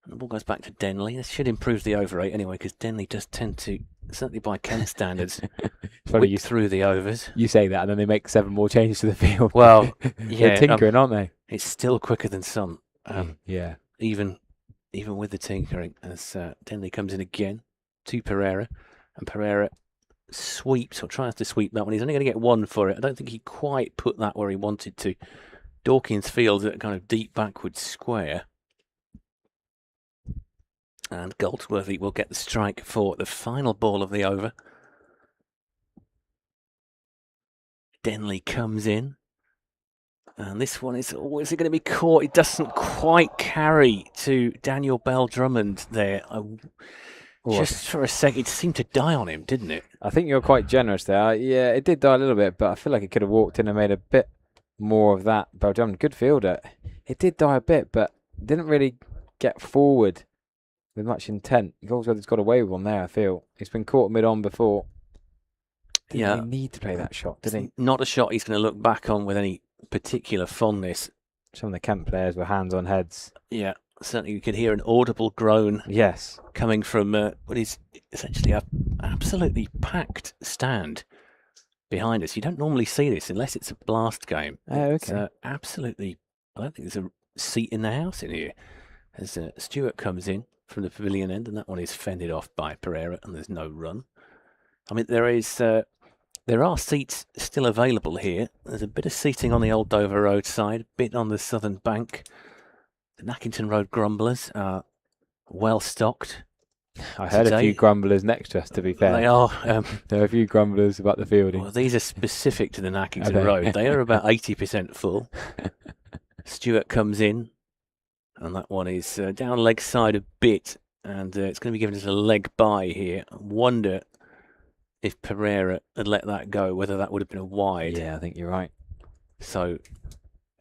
And the ball goes back to Denley. This should improve the over rate anyway, because Denley does tend to, certainly by Kent standards, whip through the overs. You say that, and then they make 7 more changes to the field. Well, yeah, they're tinkering, aren't they? It's still quicker than some. Yeah. Even with the tinkering, as Denley comes in again to Pereira, and Pereira sweeps or tries to sweep that one. He's only going to get 1 for it. I don't think he quite put that where he wanted to. Dawkins fields at a kind of deep backward square. And Goldsworthy will get the strike for the final ball of the over. Denley comes in. And this one is it going to be caught? It doesn't quite carry to Daniel Bell Drummond there. Just for a second, it seemed to die on him, didn't it? I think you're quite generous there. Yeah, it did die a little bit, but I feel like it could have walked in and made a bit more of that. Bell Drummond, good fielder. It did die a bit, but didn't really get forward with much intent. Goldsworthy's got away with one there, I feel. He's been caught mid-on before. Didn't really need to play that shot, did he? Not a shot he's going to look back on with any particular fondness. Some of the Kent players were hands on heads. Yeah, certainly you could hear an audible groan. Yes. Coming from what is essentially an absolutely packed stand behind us. You don't normally see this unless it's a blast game. Oh, okay. It's absolutely, I don't think there's a seat in the house in here. As Stewart comes in from the pavilion end, and that one is fended off by Pereira, and there's no run. I mean, there are seats still available here. There's a bit of seating on the Old Dover Road side, a bit on the southern bank. The Nackington Road Grumblers are well stocked. I heard a few grumblers next to us, to be fair. They are. There are a few grumblers about the fielding. Well, these are specific to the Nackington Road. They are about 80% full. Stewart comes in, and that one is down leg side a bit, and it's going to be given as a leg by here. I wonder if Pereira had let that go, whether that would have been a wide. Yeah, I think you're right. So,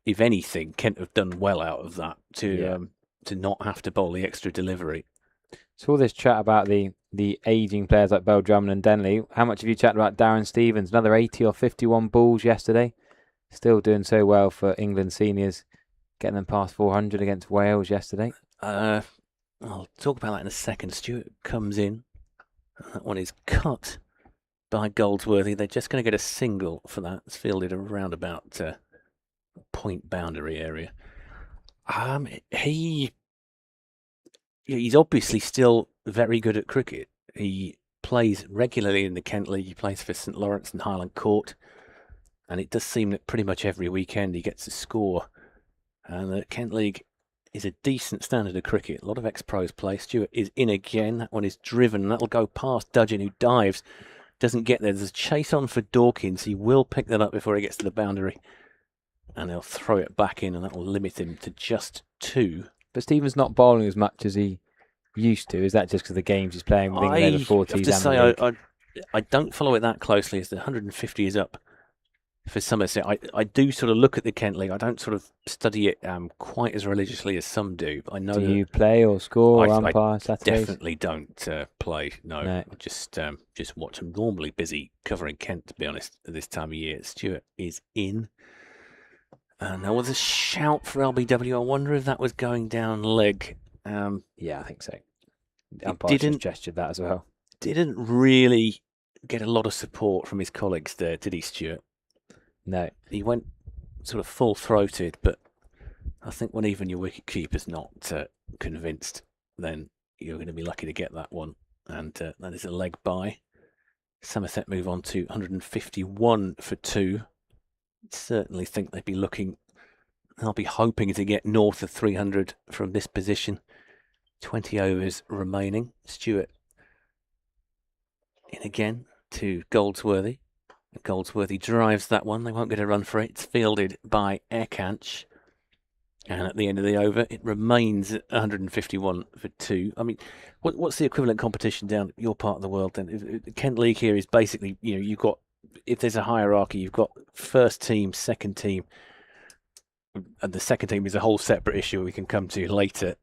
if anything, Kent have done well out of that to not have to bowl the extra delivery. So all this chat about the ageing players like Bell Drummond and Denley, how much have you chatted about Darren Stevens? Another 80 or 51 balls yesterday. Still doing so well for England seniors, getting them past 400 against Wales yesterday. I'll talk about that in a second. Stewart comes in. That one is cut by Goldsworthy. They're just going to get a single for that. It's fielded around about point boundary area. He's obviously still very good at cricket. He plays regularly in the Kent League. He plays for St Lawrence and Highland Court. And it does seem that pretty much every weekend he gets a score. And the Kent League is a decent standard of cricket. A lot of ex-pros play. Stewart is in again. That one is driven. That'll go past Dudgeon, who dives. Doesn't get there. There's a chase on for Dawkins. He will pick that up before he gets to the boundary. and they'll throw it back in, and that will limit him to just 2. But Stephen's not bowling as much as he used to. Is that just because the games he's playing with England over 40s have to and say, the league? I don't follow it that closely as the 150 is up for Somerset. I do sort of look at the Kent League. I don't sort of study it quite as religiously as some do. But I know Do you play or score or I umpire Saturdays? definitely don't play. No, No. I just watch. I'm normally busy covering Kent, to be honest, at this time of year. Stuart is in. And there was a shout for LBW. I wonder if that was going down leg. Yeah, I think so. The umpire just gestured that as well. Didn't really get a lot of support from his colleagues there, did he, Stuart? No. He went sort of full-throated, but I think when even your wicket-keeper's not convinced, then you're going to be lucky to get that one. And that is a leg by. Somerset move on to 151 for 2. Certainly think they'd be looking, they'll be hoping to get north of 300 from this position. 20 overs remaining. Stuart in again to Goldsworthy. Goldsworthy drives that one. They won't get a run for it. It's fielded by Aircanch. And at the end of the over, it remains at 151 for 2. I mean, what's the equivalent competition down your part of the world then? Kent League here is basically, you've got, if there's a hierarchy, you've got first team, second team, and the second team is a whole separate issue we can come to later.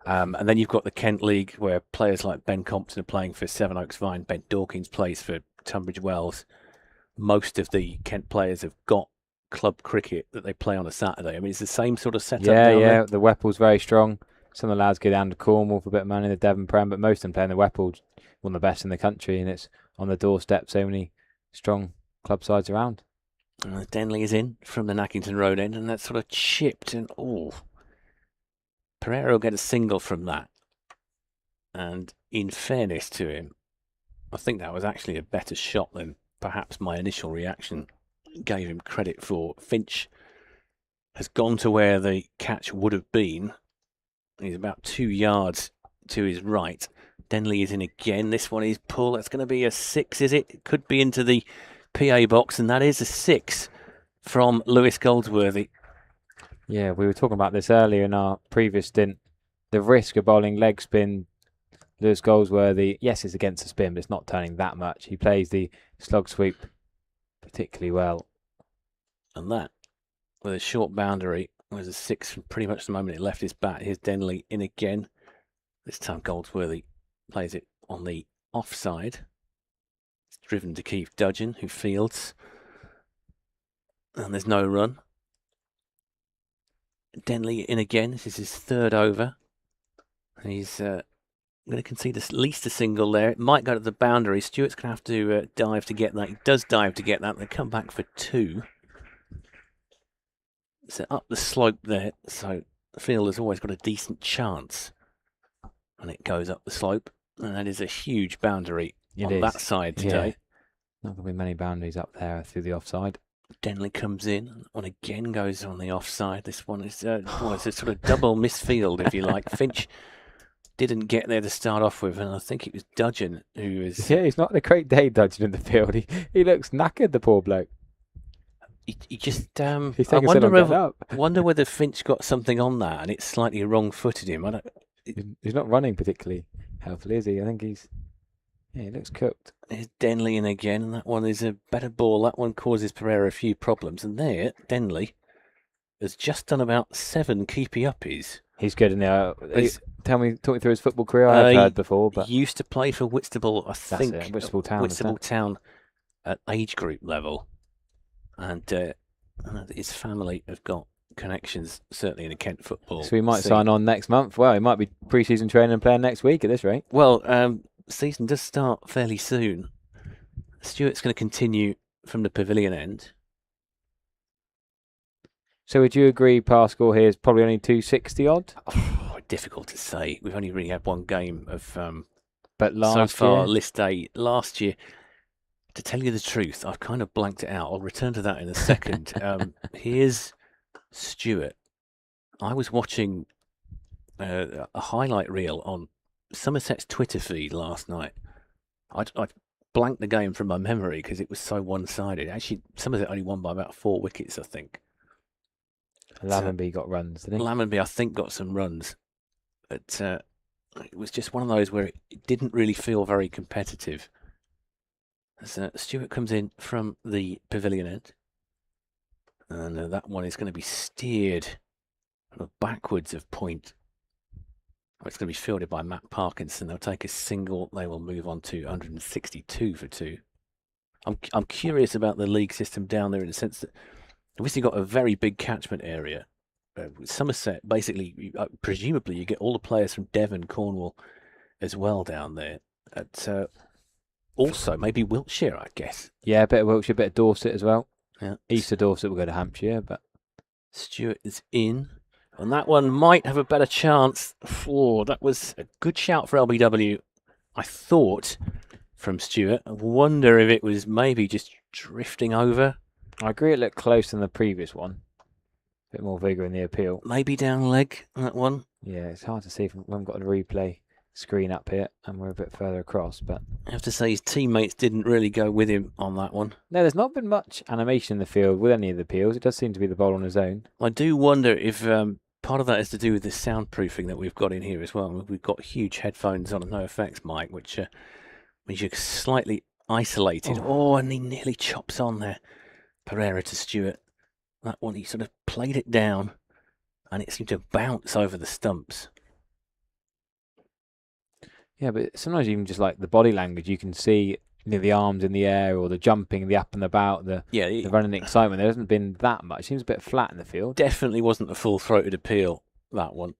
And then you've got the Kent League where players like Ben Compton are playing for Sevenoaks Vine, Ben Dawkins plays for Tunbridge Wells. Most of the Kent players have got club cricket that they play on a Saturday. I mean, it's the same sort of setup. Yeah. There. The Wepple's very strong. Some of the lads go down to Cornwall for a bit of money in the Devon Prem, but most of them play in the Weppel, one of the best in the country, and it's on the doorstep. So many strong club sides around. Denley is in from the Nackington Road end, and that's sort of chipped, and Pereira will get a single from that. And in fairness to him, I think that was actually a better shot than perhaps my initial reaction gave him credit for. Finch has gone to where the catch would have been. He's about 2 yards to his right. Denley is in again. This one is pull. That's going to be a 6, is it? It could be into the PA box, and that is a 6 from Lewis Goldsworthy. Yeah, we were talking about this earlier in our previous stint. The risk of bowling leg spin, Lewis Goldsworthy, yes, it's against the spin, but it's not turning that much. He plays the slog sweep particularly well. And that, with a short boundary, was a 6 from pretty much the moment it left his bat. Here's Denley in again. This time Goldsworthy plays it on the offside. It's driven to Keith Dudgeon, who fields. And there's no run. Denley in again. This is his 3rd over. He's going to concede at least a single there. It might go to the boundary. Stewart's going to have to dive to get that. He does dive to get that. They come back for 2. So up the slope there. So the fielder's always got a decent chance. And it goes up the slope. And that is a huge boundary on that side today. Yeah. Not going to be many boundaries up there through the offside. Denley comes in. One again goes on the offside. This one is it's a sort of double misfield, if you like. Finch didn't get there to start off with, and I think it was Dudgeon who is... Yeah, he's not had a great day, Dudgeon, in the field. He looks knackered, the poor bloke. He just... He's I wonder wonder whether Finch got something on that and it slightly wrong-footed him. He's not running particularly healthily, is he? I think he looks cooked. There's Denley in again, and that one is a better ball. That one causes Pereira a few problems. And there, Denley has just done about 7 keepy-uppies. He's good in there. Talk me through his football career. I've heard before, but he used to play for Whitstable, I think. That's it, Whitstable Town. Whitstable Town at age group level, and his family have got connections certainly in the Kent football. So he might sign on next month. Well, he might be pre-season training and playing next week at this rate. Well, season does start fairly soon. Stuart's going to continue from the pavilion end. So would you agree par score here is probably only 260 odd? Oh, difficult to say. We've only really had one game of but so far list A. Last year, to tell you the truth, I've kind of blanked it out. I'll return to that in a second. Here's Stuart. I was watching a highlight reel on Somerset's Twitter feed last night. I blanked the game from my memory because it was so one-sided. Actually, Somerset only won by about 4 wickets, I think. Lammonby got runs, didn't he? Lammonby, I think, got some runs. But it was just one of those where it didn't really feel very competitive. As Stewart comes in from the pavilion end. And that one is going to be steered backwards of point. It's going to be fielded by Matt Parkinson. They'll take a single. They will move on to 162 for 2. I'm curious about the league system down there in the sense that obviously got a very big catchment area. Somerset, basically, presumably you get all the players from Devon, Cornwall as well down there. Also, maybe Wiltshire, I guess. Yeah, a bit of Wiltshire, a bit of Dorset as well. Yeah. East of Dorset will go to Hampshire, but Stewart is in. And that one might have a better chance. Oh, that was a good shout for LBW, I thought, from Stewart. I wonder if it was maybe just drifting over. I agree it looked close than the previous one. A bit more vigour in the appeal. Maybe down leg, that one. Yeah, it's hard to see if we haven't got a replay screen up here and we're a bit further across, but I have to say his teammates didn't really go with him on that one. No, there's not been much animation in the field with any of the appeals. It does seem to be the ball on his own. I do wonder if part of that is to do with the soundproofing that we've got in here as well. We've got huge headphones on a no effects mic, which means you're slightly isolated. And he nearly chops on there. Pereira to Stewart. That one, he sort of played it down and it seemed to bounce over the stumps. Yeah, but sometimes even just like the body language, you can see the arms in the air or the jumping, the up and about, the running excitement. There hasn't been that much. It seems a bit flat in the field. Definitely wasn't a full-throated appeal, that one.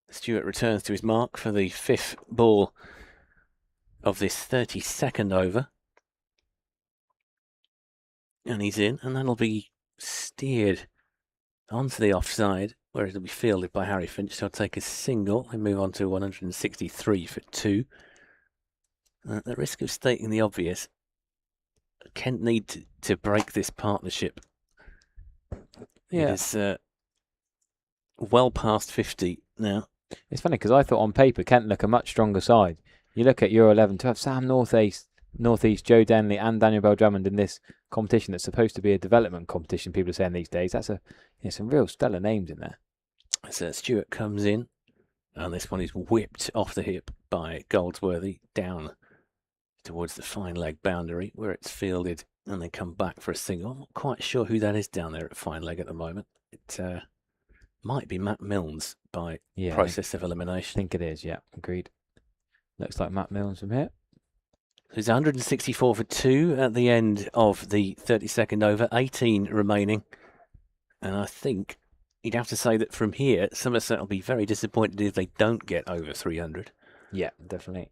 Stewart returns to his mark for the 5th ball of this 32nd over. And he's in, and that'll be steered onto the offside, where it'll be fielded by Harry Finch. So I'll take a single and move on to 163 for 2. At the risk of stating the obvious, Kent need to break this partnership. Yeah. It is well past 50 now. It's funny because I thought on paper Kent look a much stronger side. You look at Euro 11 to have Sam Northeast, Joe Denley and Daniel Bell Drummond in this competition that's supposed to be a development competition, people are saying these days. That's some real stellar names in there. So Stewart comes in, and this one is whipped off the hip by Goldsworthy down towards the fine leg boundary where it's fielded, and they come back for a single. I'm not quite sure who that is down there at fine leg at the moment. It might be Matt Milnes by process of elimination. I think it is, yeah, agreed. Looks like Matt Milnes from here. There's 164 for 2 at the end of the 32nd over, 18 remaining. And I think you'd have to say that from here, Somerset will be very disappointed if they don't get over 300. Yeah, definitely.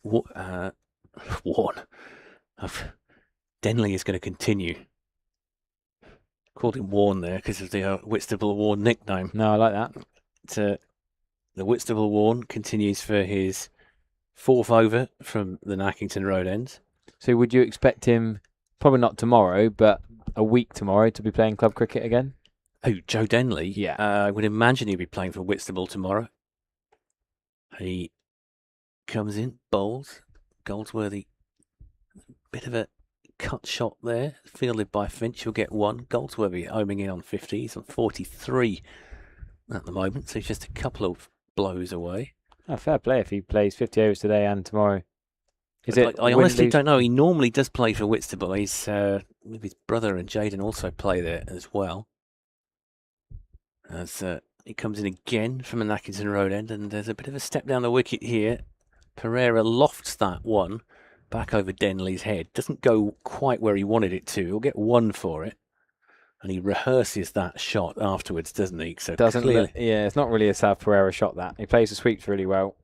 Warren. Denley is going to continue. Called him Warren there because of the Whitstable Warren nickname. No, I like that. The Whitstable Warren continues for his 4th over from the Nackington Road end. So would you expect him, probably not tomorrow, but a week tomorrow, to be playing club cricket again? Oh, Joe Denley? Yeah. I would imagine he'll be playing for Whitstable tomorrow. He comes in, bowls. Goldsworthy, bit of a cut shot there, fielded by Finch. He'll get 1. Goldsworthy homing in on 50. He's on 43 at the moment, so he's just a couple of blows away. Oh, fair play if he plays 50 overs today and tomorrow. I honestly don't know. He normally does play for Whitstable. He's with his brother and Jaden also play there as well. As he comes in again from a Nackington Road end, and there's a bit of a step down the wicket here. Pereira lofts that one back over Denley's head. Doesn't go quite where he wanted it to. He'll get 1 for it. And he rehearses that shot afterwards, doesn't he? So it's not really a South Pereira shot, that. He plays the sweeps really well.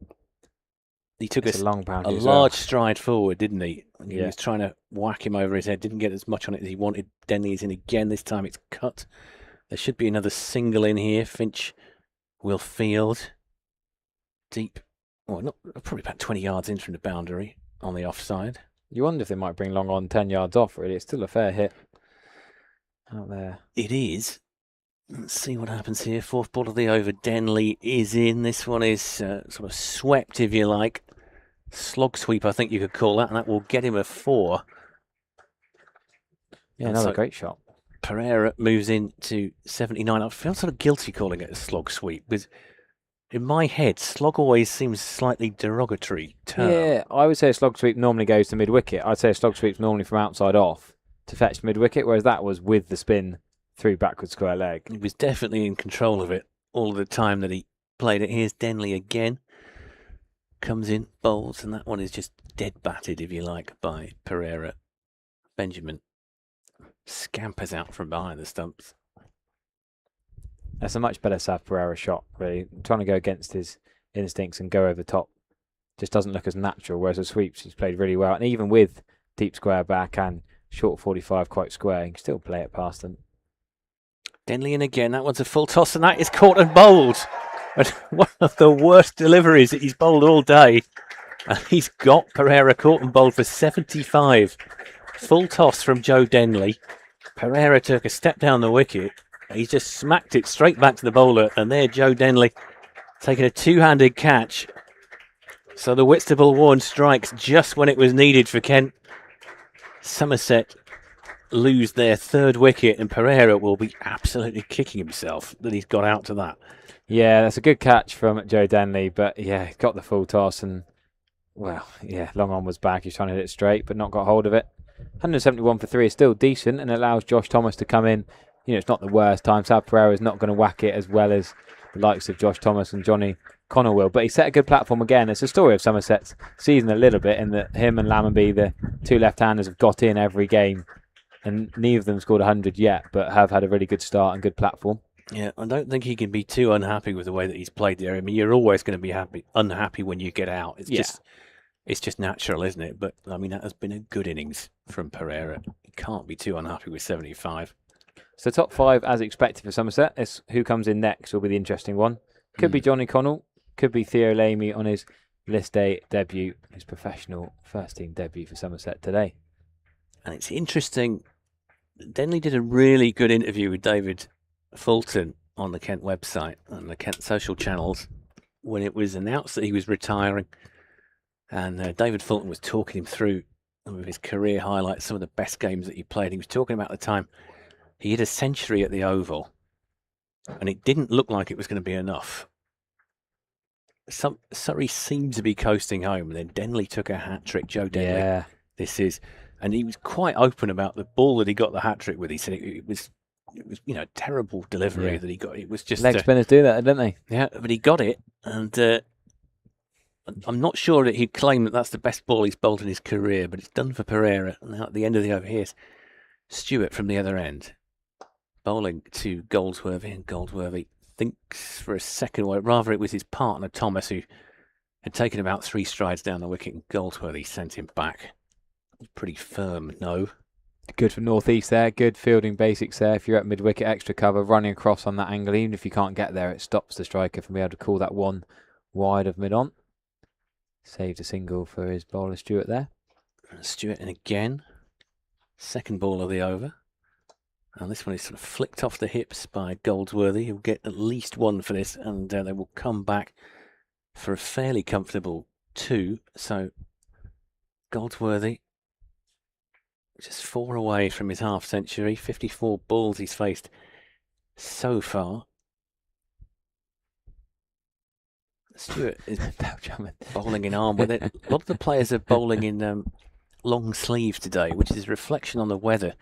He took a large stride forward, didn't he? He was trying to whack him over his head. Didn't get as much on it as he wanted. Denley's in again. This time it's cut. There should be another single in here. Finch will field. Deep. Not probably about 20 yards in from the boundary on the offside. You wonder if they might bring Long on 10 yards off, really. It's still a fair hit out there. It is. Let's see what happens here. 4th ball of the over. Denley is in. This one is sort of swept, if you like. Slog sweep, I think you could call that, and that will get him a 4. Yeah, another great shot. Pereira moves in to 79. I feel sort of guilty calling it a slog sweep because in my head, slog always seems a slightly derogatory term. Yeah, I would say a slog sweep normally goes to mid-wicket. I'd say a slog sweep's normally from outside off to fetch mid-wicket, whereas that was with the spin through backward square leg. He was definitely in control of it all the time that he played it. Here's Denley again. Comes in, bowls, and that one is just dead batted, if you like, by Pereira. Benjamin scampers out from behind the stumps. That's a much better Sav Pereira shot, really. Trying to go against his instincts and go over the top just doesn't look as natural, whereas the sweeps he's played really well. And even with deep square back and short 45 quite square, he can still play it past them. Denley in again, that one's a full toss, and that is caught and bowled. And one of the worst deliveries that he's bowled all day. And he's got Pereira caught and bowled for 75. Full toss from Joe Denley. Pereira took a step down the wicket. He's just smacked it straight back to the bowler. And there Joe Denley taking a two-handed catch. So the Whitstable Warren strikes just when it was needed for Kent. Somerset lose their third wicket, and Pereira will be absolutely kicking himself that he's got out to that. Yeah, that's a good catch from Joe Denley, but yeah, got the full toss and, well, yeah, long on was back. He's trying to hit it straight, but not got hold of it. 171 for 3 is still decent and allows Josh Thomas to come in. You know, it's not the worst time. Sav Pereira is not going to whack it as well as the likes of Josh Thomas and Johnny Connor will, but he set a good platform again. It's a story of Somerset's season a little bit in that him and Lammonby, the two left-handers, have got in every game, and neither of them scored 100 yet, but have had a really good start and good platform. Yeah, I don't think he can be too unhappy with the way that he's played there. I mean, you're always going to be unhappy when you get out. It's just natural, isn't it? But I mean, that has been a good innings from Pereira. He can't be too unhappy with 75. So top 5 as expected for Somerset. It's who comes in next will be the interesting one. Could be Johnny Connell, could be Theo Lamy on his list day debut, his professional first team debut for Somerset today. And it's interesting. Denley did a really good interview with David Fulton on the Kent website and the Kent social channels when it was announced that he was retiring, and David Fulton was talking him through some of his career highlights, some of the best games that he played. He was talking about the time he hit a century at the Oval and it didn't look like it was going to be enough. Surrey seemed to be coasting home, and then Denley took a hat-trick. Joe Denley, and he was quite open about the ball that he got the hat-trick with. He said it was terrible delivery that he got. It was just leg spinners do that, don't they? Yeah, but he got it, and I'm not sure that he'd claim that that's the best ball he's bowled in his career, but it's done for Pereira. Now at the end of the over, here's Stewart from the other end, bowling to Goldsworthy, and Goldsworthy thinks for a second, or rather it was his partner Thomas who had taken about 3 strides down the wicket, and Goldsworthy sent him back. Pretty firm, no. Good for North East there, good fielding basics there. If you're at mid-wicket, extra cover, running across on that angle, even if you can't get there, it stops the striker from being able to call that one wide of mid-on. Saved a single for his bowler Stewart there. Stewart in again. Second ball of the over. And this one is sort of flicked off the hips by Goldsworthy. He'll get at least 1 for this, and they will come back for a fairly comfortable 2. So Goldsworthy just 4 away from his half century. 54 balls he's faced so far. Stewart is bowling in arm with it. A lot of the players are bowling in long sleeves today, which is a reflection on the weather.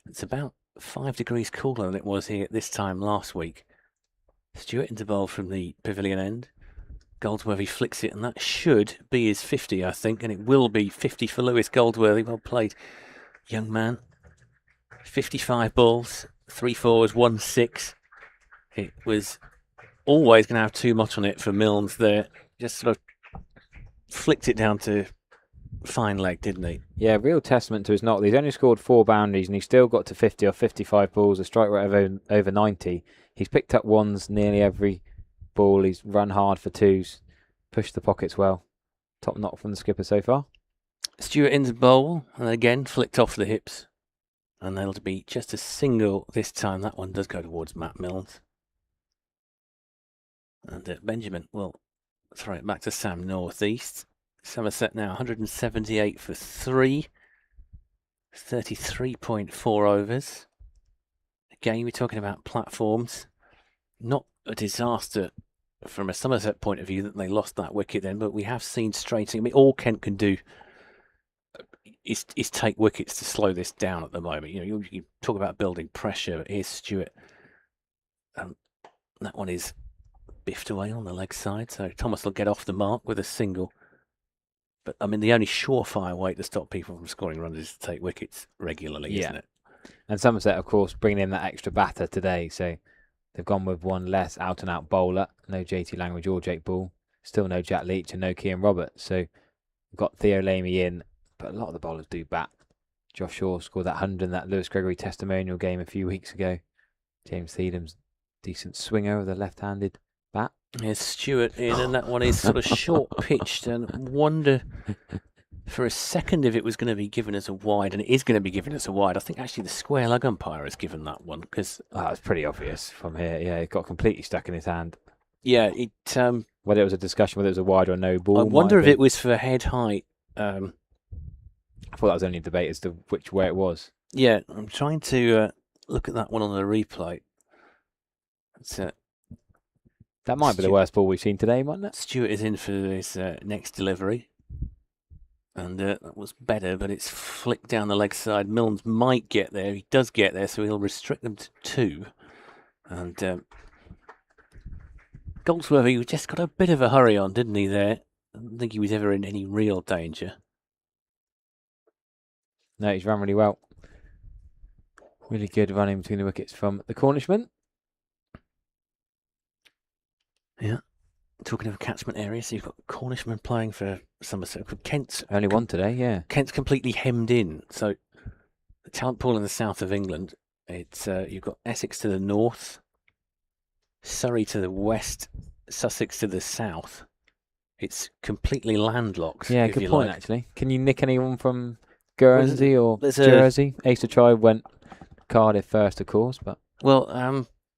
It's about 5 degrees cooler than it was here at this time last week. Stewart into bowl from the pavilion end. Goldsworthy flicks it, and that should be his 50, I think, and it will be 50 for Lewis Goldsworthy. Well played, young man. 55 balls, 3 fours, 1 6. It was always going to have too much on it for Milnes there. Just sort of flicked it down to fine leg, didn't he? Yeah, real testament to his knock. He's only scored 4 boundaries and he's still got to 50 or 55 balls, a strike rate of over 90. He's picked up 1s nearly every ball. He's run hard for 2s, pushed the pockets well. Top knock from the skipper so far. Stewart into bowl, and again flicked off the hips. And that'll be just a single this time. That one does go towards Matt Milnes. And Benjamin will throw it back to Sam North East. Somerset now 178 for 3. 33.4 overs. again, we're talking about platforms. Not a disaster from a Somerset point of view that they lost that wicket then, but we have seen straight. I mean, all Kent can do is take wickets to slow this down at the moment. You talk about building pressure. Here's Stewart. That one is biffed away on the leg side, so Thomas will get off the mark with a single. But I mean, the only surefire way to stop people from scoring runs is to take wickets regularly, isn't it? And Somerset, of course, bringing in that extra batter today, so they've gone with one less out-and-out bowler. No JT Langridge or Jake Ball. Still no Jack Leach and no Cian Roberts. So we've got Theo Lamey in, but a lot of the bowlers do bat. Josh Shaw scored that 100 in that Lewis Gregory testimonial game a few weeks ago. James Thiedem's decent swinger with a left-handed bat. Here's Stewart in, and that one is sort of short-pitched, and wonder for a second if it was going to be given as a wide, and it is going to be given as a wide. I think actually the square leg umpire has given that one, because... It's pretty obvious from here. Yeah, it got completely stuck in his hand. Yeah, whether it was a discussion whether it was a wide or no ball. I wonder if it was for head height. I thought that was only a debate as to which way it was. Yeah, I'm trying to look at that one on the replay. That might be the worst ball we've seen today, mightn't it? Stewart is in for his next delivery. And that was better, but it's flicked down the leg side. Milnes might get there. He does get there, so he'll restrict them to 2. And Goldsworthy just got a bit of a hurry on, didn't he, there? I don't think he was ever in any real danger. No, he's run really well. Really good running between the wickets from the Cornishman. Yeah. Talking of a catchment area, so you've got Cornishman playing for Somerset. Kent's only one today, yeah. Kent's completely hemmed in. So the talent pool in the south of England, it's you've got Essex to the north, Surrey to the west, Sussex to the south. It's completely landlocked. Yeah, good point, actually. Can you nick anyone from Guernsey or Jersey? Ace to try went Cardiff first, of course, but... Well,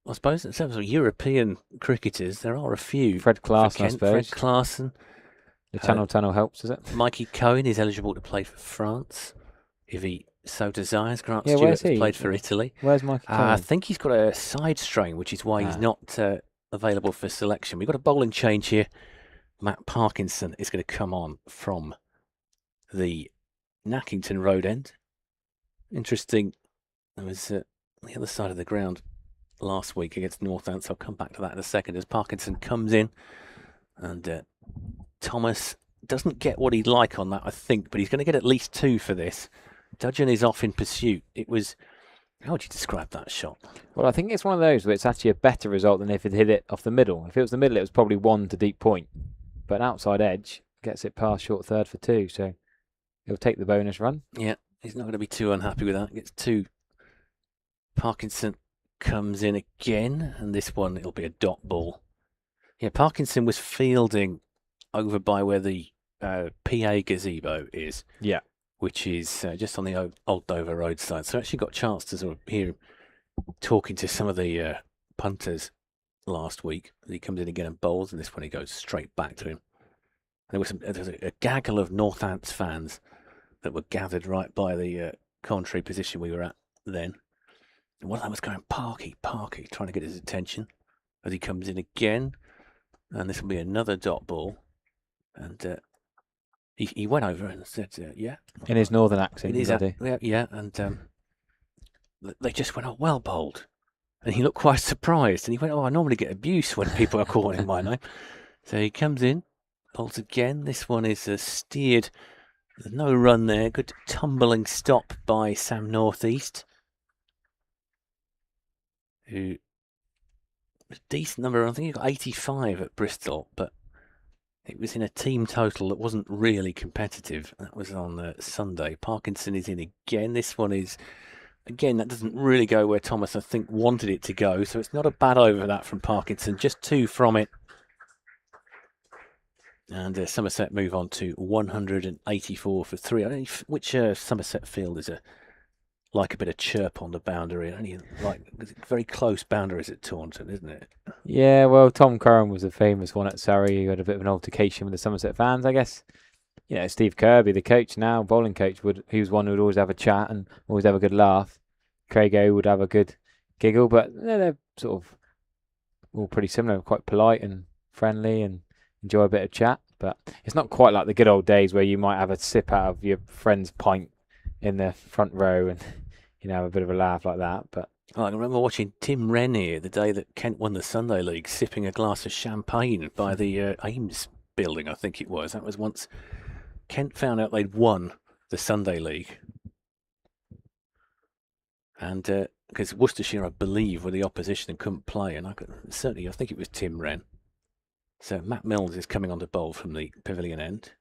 I suppose in terms of European cricketers, there are a few. Fred Clarson, I suppose. Fred Clarson. The Channel Tunnel helps, is it? Mikey Cohen is eligible to play for France, if he so desires. Grant Yeah, Stewart where's has he? played for Italy. Where's Mikey Cohen? I think he's got a side strain, which is why he's not available for selection. We've got a bowling change here. Matt Parkinson is going to come on from the Nackington Road end. Interesting. There was on the other side of the ground last week against Northants. I'll come back to that in a second as Parkinson comes in, and Thomas doesn't get what he'd like on that, I think, but he's going to get at least 2 for this. Dudgeon is off in pursuit. It was, how would you describe that shot? Well, I think it's one of those where it's actually a better result than if it hit it off the middle. If it was the middle, it was probably 1 to deep point, but outside edge gets it past short third for 2, so he'll take the bonus run. Yeah, he's not going to be too unhappy with that. Gets 2. Parkinson comes in again, and this one, it'll be a dot ball. Yeah, Parkinson was fielding over by where the PA gazebo is. Yeah. Which is just on the Old Dover roadside. So I actually got a chance to sort of hear him talking to some of the punters last week. He comes in again and bowls, and this one he goes straight back to him. There was a gaggle of Northants fans that were gathered right by the contrary position we were at then. And one of them was going, Parky, trying to get his attention as he comes in again. And this will be another dot ball. And he went over and said, yeah. In his northern accent, yeah. And they just went, oh, well bowled. And he looked quite surprised. And he went, oh, I normally get abuse when people are calling my name. So he comes in, bowls again. This one is steered. There's no run there. Good tumbling stop by Sam Northeast, who was a decent number. I think he got 85 at Bristol, but it was in a team total that wasn't really competitive. That was on Sunday. Parkinson is in again. This one is, again, that doesn't really go where Thomas, I think, wanted it to go. So it's not a bad over that from Parkinson. Just 2 from it. And Somerset move on to 184 for 3. Which Somerset field is like a bit of chirp on the boundary. Only like very close boundaries at Taunton, isn't it? Yeah, well, Tom Curran was a famous one at Surrey. He had a bit of an altercation with the Somerset fans, I guess. You know, Steve Kirby, the coach now, bowling coach, he was one who would always have a chat and always have a good laugh. Craig O would have a good giggle, but they're sort of all pretty similar, quite polite and friendly and enjoy a bit of chat. But it's not quite like the good old days where you might have a sip out of your friend's pint in the front row and have a bit of a laugh like that. But I can remember watching Tim Wren here the day that Kent won the Sunday League, sipping a glass of champagne by the Ames building, I think it was. That was once Kent found out they'd won the Sunday League. And because Worcestershire, I believe, were the opposition and couldn't play. And I think it was Tim Wren. So Matt Mills is coming on to bowl from the pavilion end.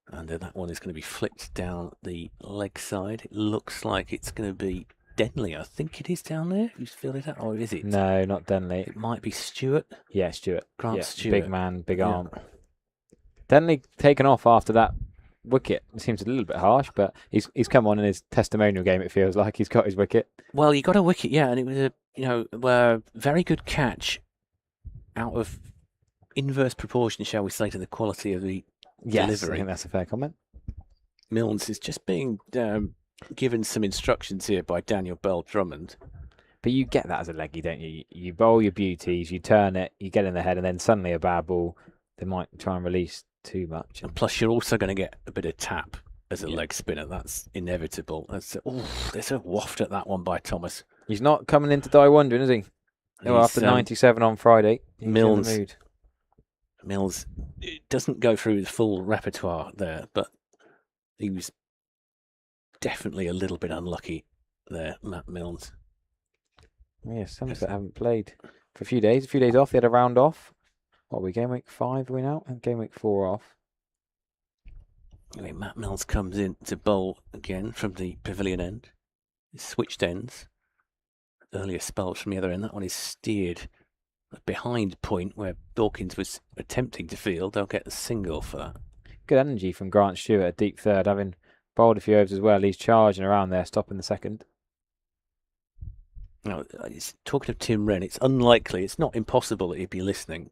And that one is going to be flicked down the leg side. It looks like it's going to be Denley. I think it is down there. Who's filled it out? Or is it? No, not Denley. It might be Stewart. Yeah, Stewart. Grant Stewart. Big man, big arm. Denley taken off after that wicket. It seems a little bit harsh, but he's come on in his testimonial game. It feels like he's got his wicket. Well, he got a wicket, yeah, and it was a very good catch out of inverse proportion, shall we say, to the quality of the delivery. I think that's a fair comment. Milnes is just being given some instructions here by Daniel Bell Drummond. But you get that as a leggy, don't you? You bowl your beauties, you turn it, you get in the head, and then suddenly a bad ball, they might try and release too much. And plus, you're also going to get a bit of tap as a leg spinner. That's inevitable. There's a waft at that one by Thomas. He's not coming in to die wondering, is he? No, after 97 on Friday, Milnes doesn't go through his full repertoire there, but he was definitely a little bit unlucky there, Matt Milnes. Yes, Somerset haven't played for a few days off. They had a round off. What are we, game week 5 are we now? And game week 4 off. Anyway, Matt Milnes comes in to bowl again from the pavilion end. He switched ends. Earlier spells from the other end. That one is steered behind point where Dawkins was attempting to field. They'll get a single for that. Good energy from Grant Stewart at deep third, having bowled a few overs as well. He's charging around there, stopping the second. Now, talking of Tim Wren, it's unlikely, it's not impossible that he'd be listening.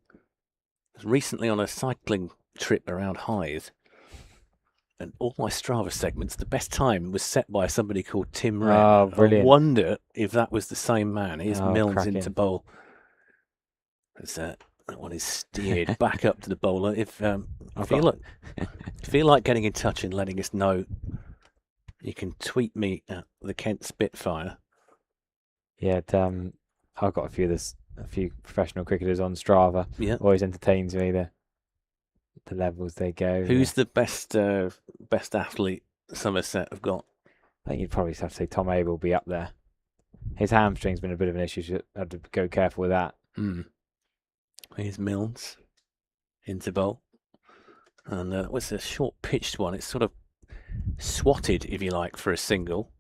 Recently on a cycling trip around Hythe, and all my Strava segments, the best time was set by somebody called Tim Wren. Oh, brilliant. I wonder if that was the same man. Here's Milnes cracking. into bowl. That one is steered back up to the bowler. If feel like getting in touch and letting us know, you can tweet me at the Kent Spitfire. Yeah, I've got a few professional cricketers on Strava. Yeah, always entertains me the levels they go. Who's the best athlete Somerset have got? I think you'd probably have to say Tom Abel will be up there. His hamstring's been a bit of an issue, so I had to go careful with that. Here's Milnes into bowl. And that was a short pitched one. It's sort of swatted, if you like, for a single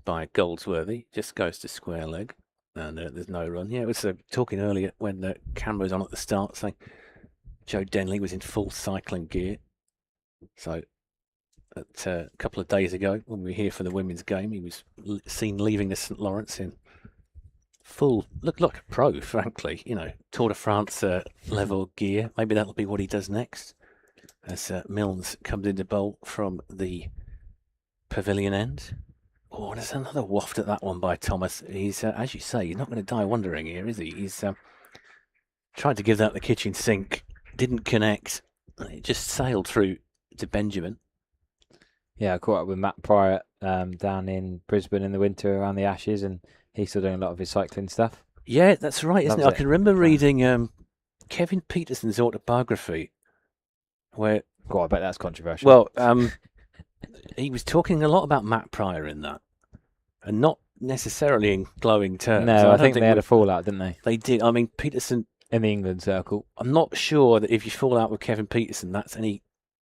by Goldsworthy. Just goes to square leg. And there's no run. Yeah, it was talking earlier when the camera was on at the start saying Joe Denley was in full cycling gear. So a couple of days ago when we were here for the women's game, he was seen leaving the St Lawrence in full, looked like a pro, frankly, Tour de France level gear. Maybe that'll be what he does next. As Milnes comes into bowl from the pavilion end. Oh, there's another waft at that one by Thomas. He's, as you say, he's not going to die wondering here, is he? He's tried to give that the kitchen sink, didn't connect. It just sailed through to Benjamin. Yeah, I caught up with Matt Pryor down in Brisbane in the winter around the Ashes, and he's still doing a lot of his cycling stuff. Yeah, that's right, isn't it? Loves I can remember reading Kevin Peterson's autobiography, where... God, I bet that's controversial. Well, he was talking a lot about Matt Pryor in that, and not necessarily in glowing terms. No, I think they had a fallout, didn't they? They did. I mean, Peterson... In the England circle. I'm not sure that if you fall out with Kevin Peterson, that's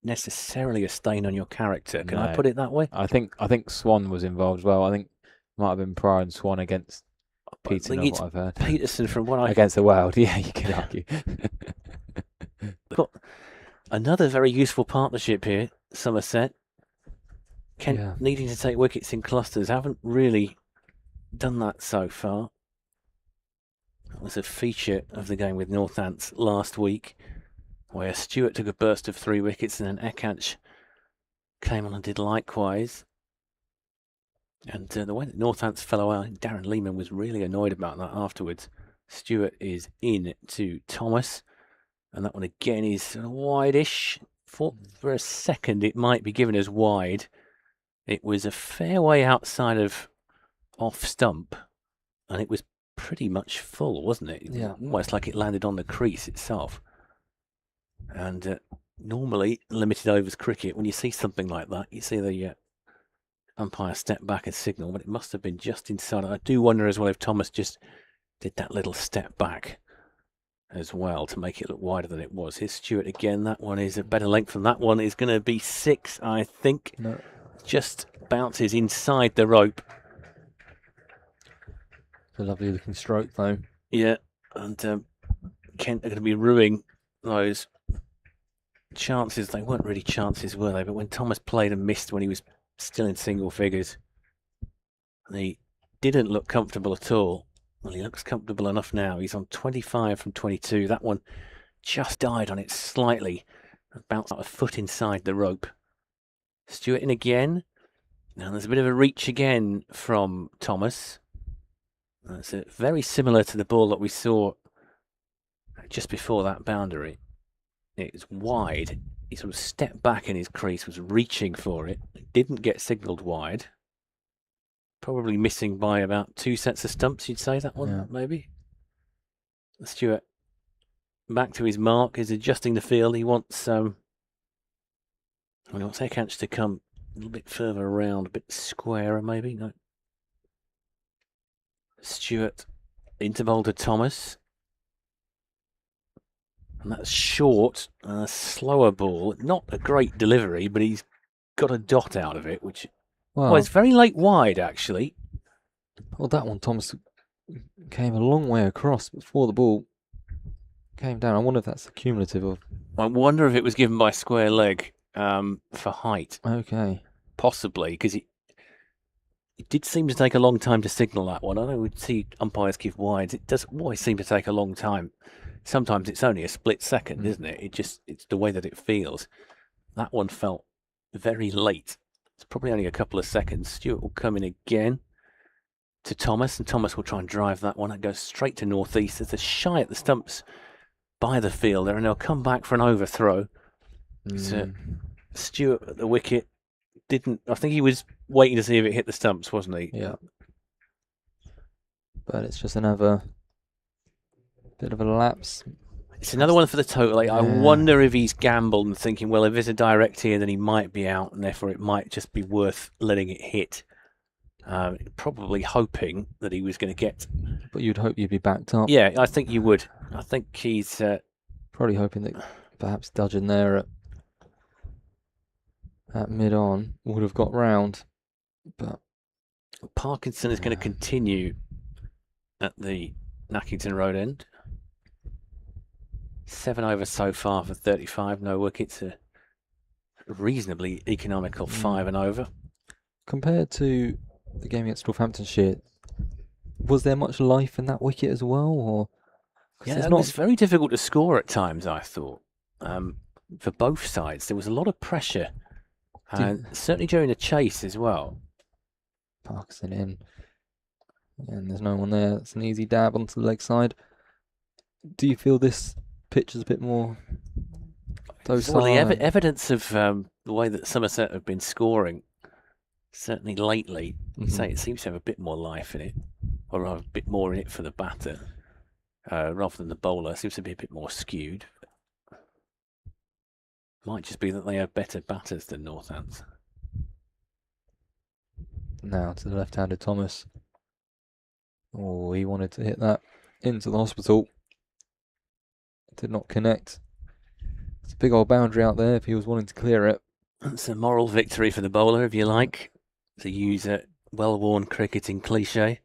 necessarily a stain on your character. Can I put it that way? I think Swan was involved as well. I think it might have been Pryor and Swan against Peterson, what I've heard. Peterson, from what I... Against the world, yeah, you could argue. Got another very useful partnership here, Somerset. Kent needing to take wickets in clusters. Haven't really done that so far. That was a feature of the game with Northants last week, where Stewart took a burst of 3 wickets and then Ekanch came on and did likewise. And the way that Northants fell away, Darren Lehman was really annoyed about that afterwards. Stewart is in to Thomas, and that one again is sort of wide-ish. Thought for a second it might be given as wide. It was a fair way outside of off stump, and it was pretty much full, wasn't it? Yeah. Almost like it landed on the crease itself. And normally, limited overs cricket, when you see something like that, you see the umpire step back and signal, but it must have been just inside. I do wonder as well if Thomas just did that little step back as well to make it look wider than it was. Here's Stewart again. That one is a better length than that one. Is going to be 6, I think. No. Just bounces inside the rope. It's a lovely looking stroke, though. Yeah, and Kent are going to be ruining those chances. They weren't really chances, were they? But when Thomas played and missed when he was still in single figures, he didn't look comfortable at all. Well, he looks comfortable enough now. He's on 25 from 22. That one just died on it slightly. Bounced out a foot inside the rope. Stewart in again. Now there's a bit of a reach again from Thomas. That's very similar to the ball that we saw just before that boundary. It's wide. He sort of stepped back in his crease, was reaching for it. Didn't get signalled wide. Probably missing by about 2 sets of stumps, you'd say, that one, Yeah. maybe. Stewart back to his mark, is adjusting the field. He wants Ekanch to come a little bit further around, a bit squarer, maybe. No. Stewart into bowl to Thomas. And that's short, a slower ball. Not a great delivery, but he's got a dot out of it, which... Well, Oh, it's very late wide, actually. well, that one, Thomas came a long way across before the ball came down. I wonder if that's the cumulative of... I wonder if it was given by square leg for height. Okay. Possibly, because it did seem to take a long time to signal that one. I know we'd see umpires give wides. It does always seem to take a long time. Sometimes it's only a split second, isn't it? It's the way that it feels. That one felt very late. It's probably only a couple of seconds. Stewart will come in again to Thomas, and Thomas will try and drive that one. It goes straight to northeast. There's a shy at the stumps by the fielder, and they'll come back for an overthrow. So Stewart at the wicket didn't. I think he was waiting to see if it hit the stumps, wasn't he? Yeah. But it's just another bit of a lapse. It's another one for the total. I wonder if he's gambled and thinking, well, if there's a direct here, then he might be out, and therefore it might just be worth letting it hit. Probably hoping that he was going to get. But you'd hope you'd be backed up. Yeah, I think you would. I think he's Probably hoping that perhaps dudgeon there at mid-on would have got round. But Parkinson is going to continue at the Nackington Road end. 7 over so far for 35, no wickets. A reasonably economical 5 and over. compared to the game against Northamptonshire, was there much life in that wicket as well? Or Yeah, it was very difficult to score at times, I thought. For both sides, there was a lot of pressure. Certainly during the chase as well. Parkinson in. And there's no one there. It's an easy dab onto the leg side. Do you feel this pitch is a bit more docile? Well, the evidence of the way that Somerset have been scoring, certainly lately, say it seems to have a bit more life in it, or rather a bit more in it for the batter, rather than the bowler. Seems to be a bit more skewed. Might just be that they have better batters than Northants. Now to the left-handed Thomas. Oh, he wanted to hit that into the hospital. Did not connect. It's a big old boundary out there if he was wanting to clear it. It's a moral victory for the bowler, if you like, to use a well-worn cricketing cliche.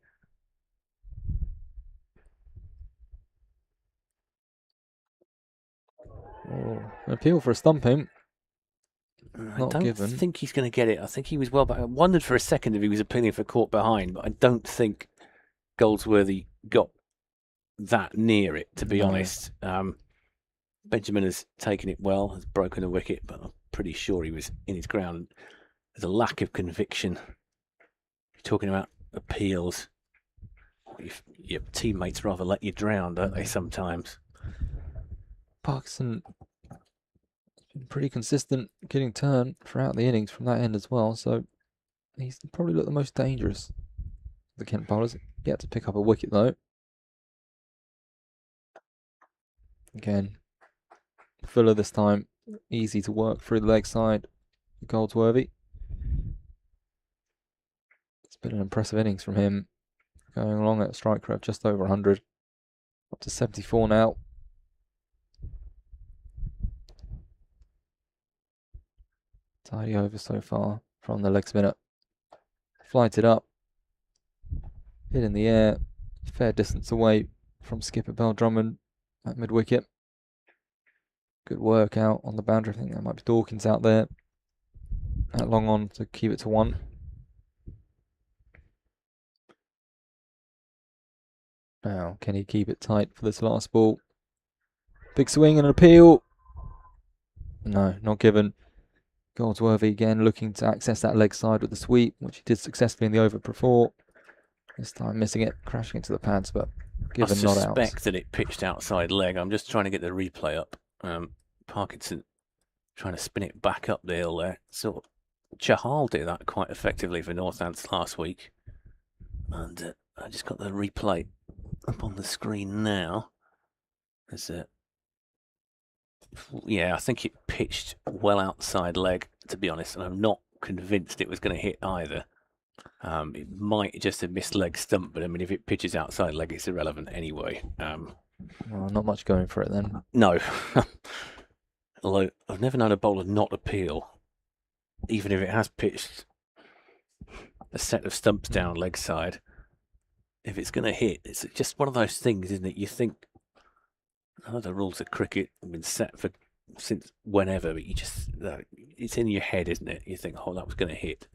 Oh, an appeal for a stumping. I Not don't given. think he's going to get it. I think he was well back. I wondered for a second if he was appealing for caught behind, but I don't think Goldsworthy got that near it, to be No. honest. Benjamin has taken it well, has broken a wicket, but I'm pretty sure he was in his ground. There's a lack of conviction talking about appeals. Your teammates rather let you drown, don't they, sometimes? Parkinson been pretty consistent getting turn throughout the innings from that end as well, so he's probably looked the most dangerous. The Kent bowlers yet to pick up a wicket though. Again, Fuller this time, easy to work through the leg side. Goldsworthy. It's been an impressive innings from him, going along at a strike rate of just over 100, up to 74 now. Tidy over so far from the leg spinner. Flighted up, hit in the air, fair distance away from skipper Bell Drummond at mid wicket. Good work out on the boundary. I think that might be Dawkins out there at long on to keep it to 1. Now, can he keep it tight for this last ball? Big swing and an appeal. No, not given. Goldsworthy again looking to access that leg side with the sweep, which he did successfully in the over before. This time missing it, crashing into the pads, but given not out. I suspect that it pitched outside leg. I'm just trying to get the replay up. Parkinson trying to spin it back up the hill there. So Chahal did that quite effectively for Northants last week. And I just got the replay up on the screen now. There's yeah, I think it pitched well outside leg, to be honest, and I'm not convinced it was going to hit either. It might just have missed leg stump, but I mean, if it pitches outside leg, it's irrelevant anyway. Well, not much going for it then. No. Although I've never known a bowler not appeal, even if it has pitched a set of stumps down leg side. If it's going to hit, it's just one of those things, isn't it? You think, oh, the rules of cricket have been set for since whenever, but you just, it's in your head, isn't it? You think, oh, that was going to hit.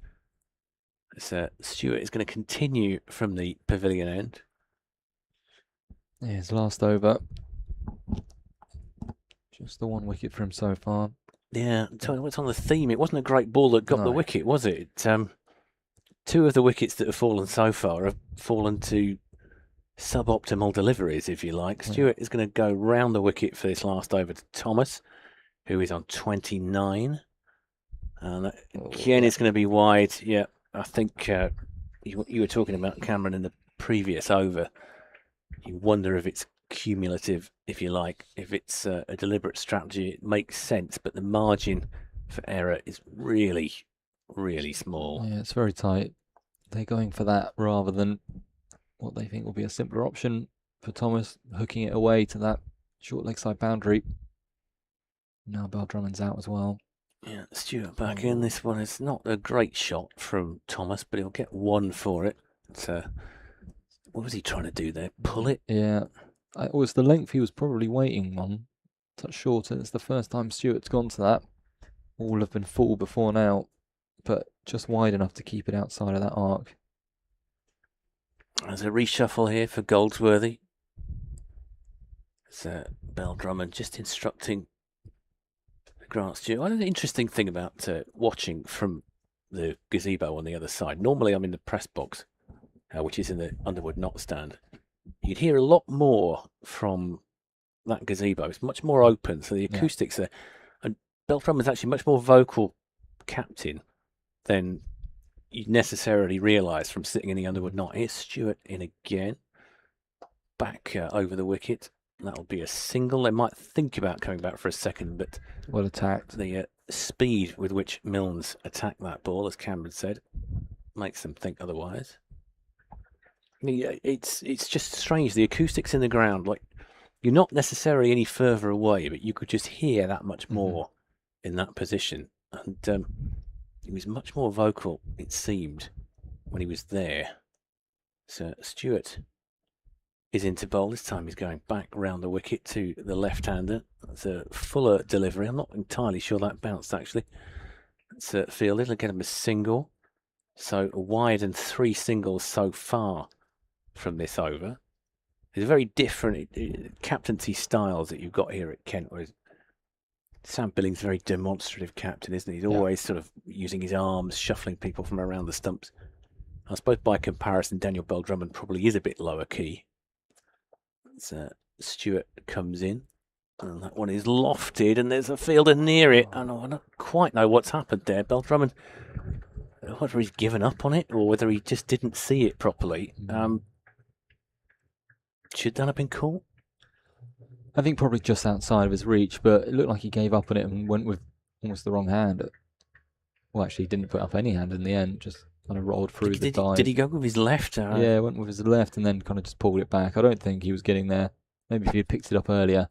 So Stewart is going to continue from the pavilion end. Yeah, his last over. Just the 1 wicket for him so far. Yeah, what's on the theme? It wasn't a great ball that got the wicket, was it? 2 of the wickets that have fallen so far have fallen to suboptimal deliveries, if you like. Stewart is going to go round the wicket for this last over to Thomas, who is on 29. And again, it's going to be wide. Yeah, I think you were talking about Cameron in the previous over. You wonder if it's cumulative, if you like. If it's a deliberate strategy, it makes sense, but the margin for error is really, really small. Yeah, it's very tight. They're going for that rather than what they think will be a simpler option for Thomas, hooking it away to that short leg side boundary. Now Bell Drummond's out as well. Yeah, Stewart back in. This one is not a great shot from Thomas, but he'll get 1 for it. What was he trying to do there? Pull it? Yeah, it was the length he was probably waiting on. Touch shorter. It's the first time Stewart's gone to that. All have been full before now, but just wide enough to keep it outside of that arc. There's a reshuffle here for Goldsworthy. It's Bell Drummond just instructing Grant Stewart. An interesting thing about watching from the gazebo on the other side. Normally I'm in the press box, which is in the Underwood Knot stand. You'd hear a lot more from that gazebo. It's much more open, so the acoustics there. And Bell Drummond's actually much more vocal captain than you'd necessarily realise from sitting in the Underwood Knot. Here's Stewart in again. Back over the wicket. That'll be a single. They might think about coming back for a second, but well attacked. The speed with which Milnes attacked that ball, as Cameron said, makes them think otherwise. I mean, it's just strange. The acoustics in the ground, like you're not necessarily any further away, but you could just hear that much more in that position. And he was much more vocal, it seemed, when he was there. So Stewart is into bowl. This time he's going back round the wicket to the left-hander. That's a Fuller delivery. I'm not entirely sure that bounced, actually. It's fielded. He'll get him a single. So a wide and 3 singles so far from this over. There's very different captaincy styles that you've got here at Kent. Whereas Sam Billings is a very demonstrative captain, isn't he? He's always sort of using his arms, shuffling people from around the stumps. I suppose by comparison, Daniel Bell Drummond probably is a bit lower key. So Stewart comes in, and that one is lofted, and there's a fielder near it. And I don't quite know what's happened there. Bell Drummond, whether he's given up on it or whether he just didn't see it properly. Should that have been caught? I think probably just outside of his reach, but it looked like he gave up on it and went with almost the wrong hand. Well, actually, he didn't put up any hand in the end, just kind of rolled through the dive. Did he go with his left? Yeah, went with his left and then kind of just pulled it back. I don't think he was getting there. Maybe if he had picked it up earlier.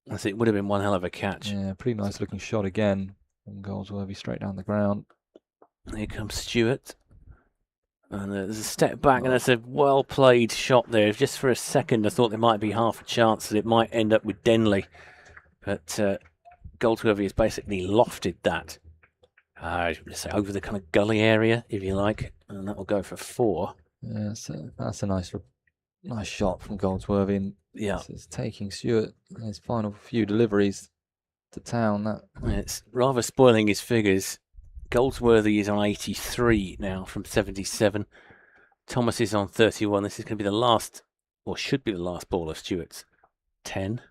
It would have been one hell of a catch. Yeah, pretty nice looking shot again. And Goldsworthy straight down the ground. Here comes Stewart. And there's a step back, and it's a well-played shot there. Just for a second, I thought there might be half a chance that it might end up with Denley. But Goldsworthy has basically lofted that. Say over the kind of gully area, if you like. And that will go for 4. Yeah, so that's a nice shot from Goldsworthy. And yeah, it's taking Stewart his final few deliveries to town. It's rather spoiling his figures. Goldsworthy is on 83 now from 77. Thomas is on 31. This is going to be the last, or should be the last ball of Stewart's. 10.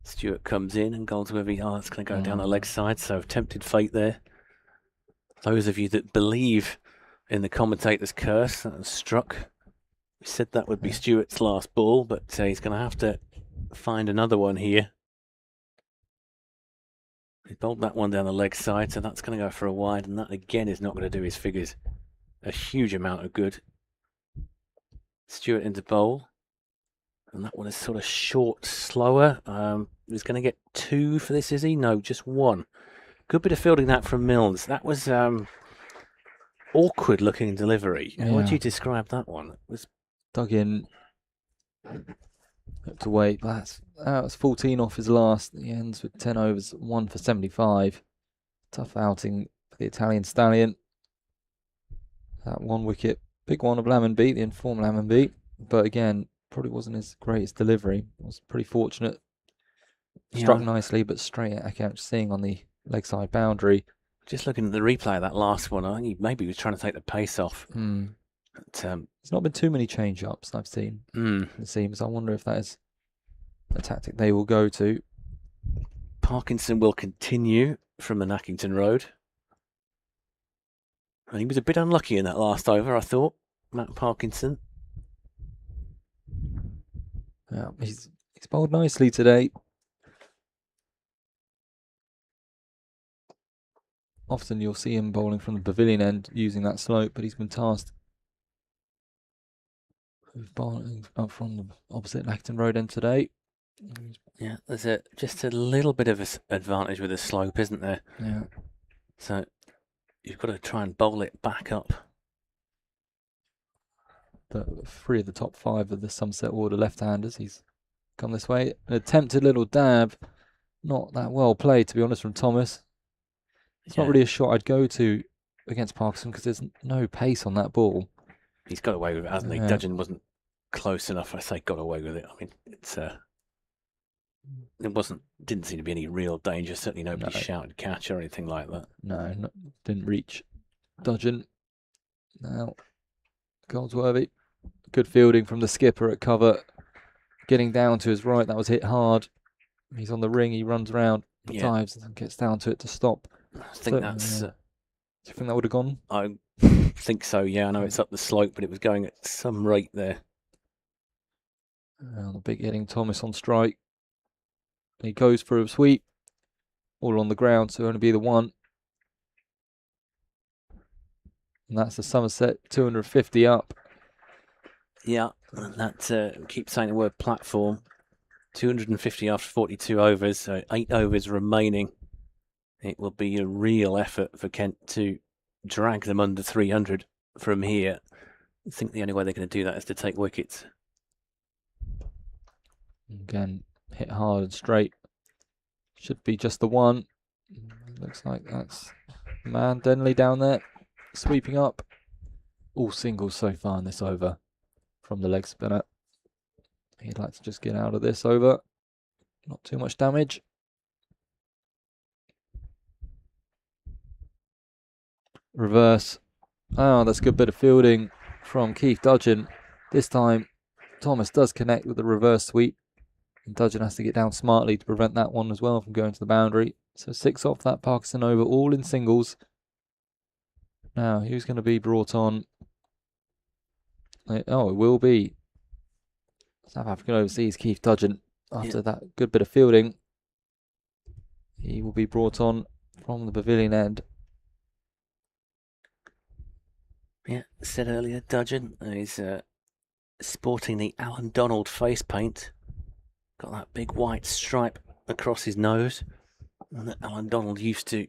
Stewart comes in and Goldsworthy, it's going to go down the leg side, so tempted fate there. Those of you that believe in the commentator's curse that was struck, we said that would be Stewart's last ball, but he's going to have to find another one here. He bowled that one down the leg side, so that's going to go for a wide, and that again is not going to do his figures a huge amount of good. Stewart into bowl, and that one is sort of short, slower. He's going to get 2 for this, is he? No, just 1. Good bit of fielding that from Milnes. That was awkward looking delivery. Yeah. How would you describe that one? It was dug in, to wait. That's 14 off his last. He ends with 10 overs, 1 for 75. Tough outing for the Italian stallion. That 1 wicket, big one of Lammonby, the informed Lammonby. But again, probably wasn't his greatest delivery. Was pretty fortunate. Struck nicely, but straight at Akam Singh on the leg side boundary. Just looking at the replay of that last one, I think he maybe was trying to take the pace off. But, there's not been too many change-ups I've seen, it seems. I wonder if that is a tactic they will go to. Parkinson will continue from the Nackington Road. And he was a bit unlucky in that last over, I thought, Matt Parkinson. Yeah, he's bowled nicely today. Often you'll see him bowling from the pavilion end using that slope, but he's been tasked with bowling up from the opposite Nackington Road end today. Yeah, there's just a little bit of an advantage with the slope, isn't there? Yeah. So you've got to try and bowl it back up. But 3 of the top 5 of the Somerset order left-handers, he's come this way. An attempted little dab, not that well played, to be honest, from Thomas. It's not really a shot I'd go to against Parkinson because there's no pace on that ball. He's got away with it, hasn't he? Dudgeon wasn't close enough. I say got away with it. I mean, didn't seem to be any real danger. Certainly nobody shouted catch or anything like that. No, didn't reach Dudgeon. Now, Goldsworthy, good fielding from the skipper at cover. Getting down to his right, that was hit hard. He's on the ring, he runs around, dives, and gets down to it to stop. I think that's... do you think that would have gone? I think so, yeah. I know it's up the slope, but it was going at some rate there. The big hitting Thomas on strike. He goes for a sweep. All on the ground, so only be the 1. And that's the Somerset 250 up. Yeah, and that keeps saying the word platform. 250 after 42 overs, so 8 overs remaining. It will be a real effort for Kent to drag them under 300 from here. I think the only way they're going to do that is to take wickets. Again, hit hard and straight. Should be just the 1. Looks like that's man Denley down there, sweeping up. All singles so far in this over from the leg spinner. He'd like to just get out of this over. Not too much damage. Reverse. Oh, that's a good bit of fielding from Keith Dudgeon. This time, Thomas does connect with the reverse sweep. And Dudgeon has to get down smartly to prevent that one as well from going to the boundary. So 6 off that Parkinson over, all in singles. Now, who's going to be brought on? Oh, it will be South African overseas Keith Dudgeon. After that good bit of fielding, he will be brought on from the pavilion end. Yeah, said earlier, Dudgeon is sporting the Alan Donald face paint. Got that big white stripe across his nose, and that Alan Donald used to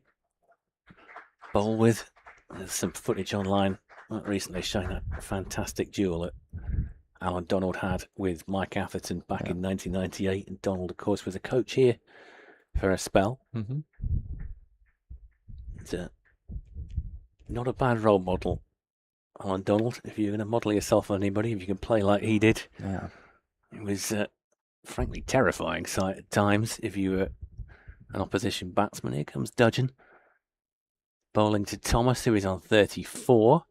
bowl with. There's some footage online recently showing that fantastic duel that Alan Donald had with Mike Atherton back in 1998. And Donald, of course, was a coach here for a spell. Mm-hmm. It's not a bad role model, Alan Donald. If you're going to model yourself on anybody, if you can play like he did, it was frankly terrifying sight at times if you were an opposition batsman. Here comes Dudgeon bowling to Thomas, who is on 34,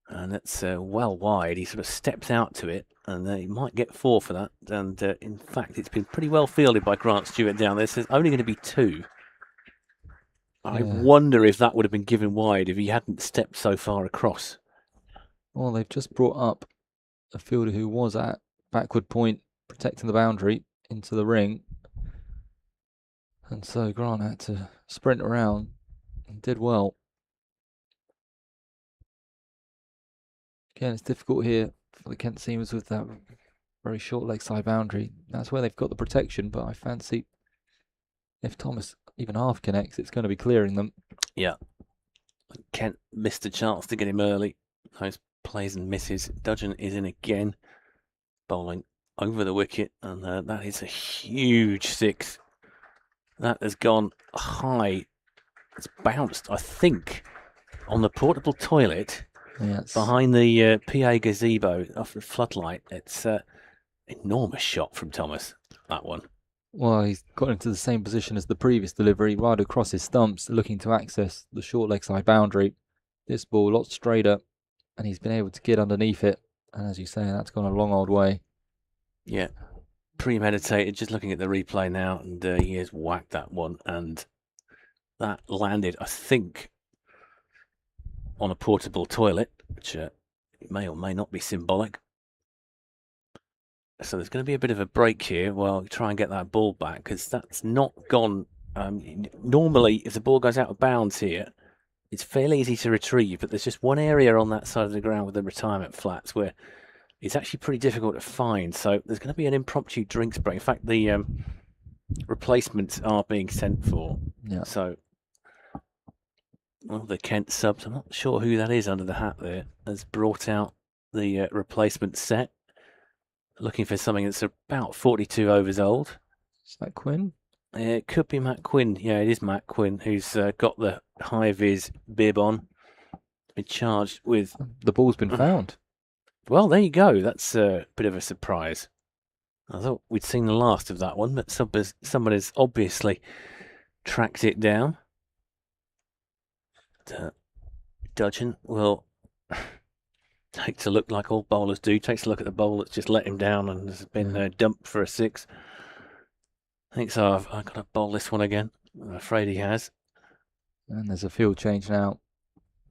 and that's well wide. He sort of steps out to it, and he might get 4 for that. And in fact, it's been pretty well fielded by Grant Stewart down there. So there's only going to be 2. I wonder if that would have been given wide if he hadn't stepped so far across. Well, they've just brought up a fielder who was at backward point protecting the boundary into the ring. And so Grant had to sprint around and did well. Again, it's difficult here for the Kent seamers with that very short leg side boundary. That's where they've got the protection, but I fancy if Thomas even half connects, it's going to be clearing them. Yeah. Kent missed a chance to get him early. Those plays and misses. Dudgeon is in again, bowling over the wicket, and that is a huge 6. That has gone high. It's bounced, I think, on the portable toilet behind the PA gazebo off the floodlight. It's an enormous shot from Thomas, that one. Well, he's got into the same position as the previous delivery, right across his stumps, looking to access the short leg side boundary. This ball a lot straighter, and he's been able to get underneath it. And as you say, that's gone a long old way. Yeah, premeditated. Just looking at the replay now, and he has whacked that one, and that landed, I think, on a portable toilet, which may or may not be symbolic. So there's going to be a bit of a break here while we try and get that ball back, because that's not gone. Normally, if the ball goes out of bounds here, it's fairly easy to retrieve, but there's just one area on that side of the ground with the retirement flats where it's actually pretty difficult to find. So there's going to be an impromptu drinks break. In fact, the replacements are being sent for. Yeah. So, well, the Kent subs, I'm not sure who that is under the hat there, has brought out the replacement set. Looking for something that's about 42 overs old. Is that Quinn? It could be Matt Quinn. Yeah, it is Matt Quinn who's got the high-vis bib on. Been charged with... The ball's been found. Well, there you go. That's a bit of a surprise. I thought we'd seen the last of that one, but somebody's obviously tracked it down. Dudgeon will... takes a look like all bowlers do. Takes a look at the bowl that's just let him down and has been dumped for a 6. I think so. I've got to bowl this one again. I'm afraid he has. And there's a field change now.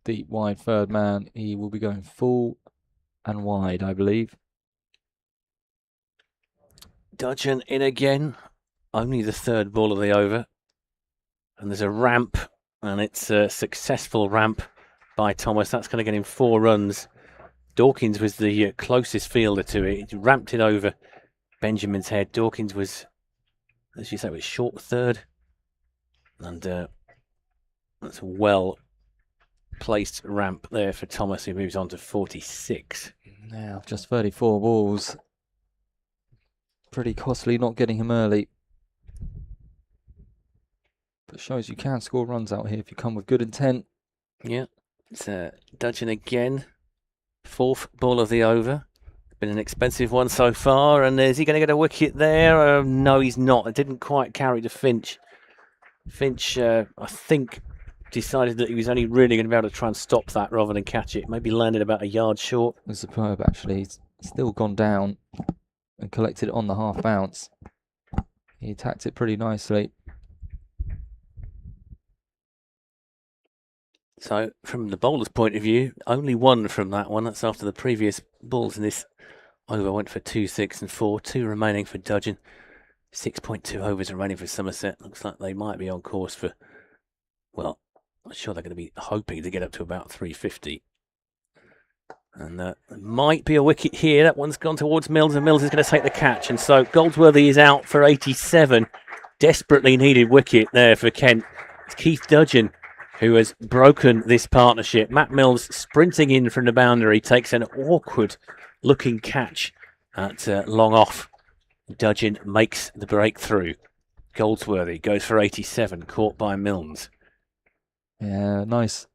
Deep, wide, third man. He will be going full and wide, I believe. Dudgeon in again. Only the 3rd ball of the over. And there's a ramp, and it's a successful ramp by Thomas. That's going to get him 4 runs. Dawkins was the closest fielder to it. He ramped it over Benjamin's head. Dawkins was, as you say, was short 3rd. And that's a well-placed ramp there for Thomas, who moves on to 46. Now, just 34 balls. Pretty costly not getting him early. But shows you can score runs out here if you come with good intent. Yeah, it's Dudgeon again. 4th ball of the over. Been an expensive one so far, and is he going to get a wicket there? No, he's not. It didn't quite carry to Finch. Finch, I think, decided that he was only really going to be able to try and stop that rather than catch it. Maybe landed about a yard short. It was superb, actually. He's still gone down and collected it on the half bounce. He attacked it pretty nicely. So, from the bowler's point of view, only one from that one. That's after the previous balls in this over went for 2, 6 and 4. 2 remaining for Dudgeon. 6.2 overs remaining for Somerset. Looks like they might be on course for, well, I'm sure they're going to be hoping to get up to about 350. And might be a wicket here. That one's gone towards Mills, and Mills is going to take the catch. And so Goldsworthy is out for 87. Desperately needed wicket there for Kent. It's Keith Dudgeon who has broken this partnership. Matt Mills sprinting in from the boundary takes an awkward looking catch at long off. Dudgeon makes the breakthrough. Goldsworthy goes for 87, caught by Milnes. Yeah, nice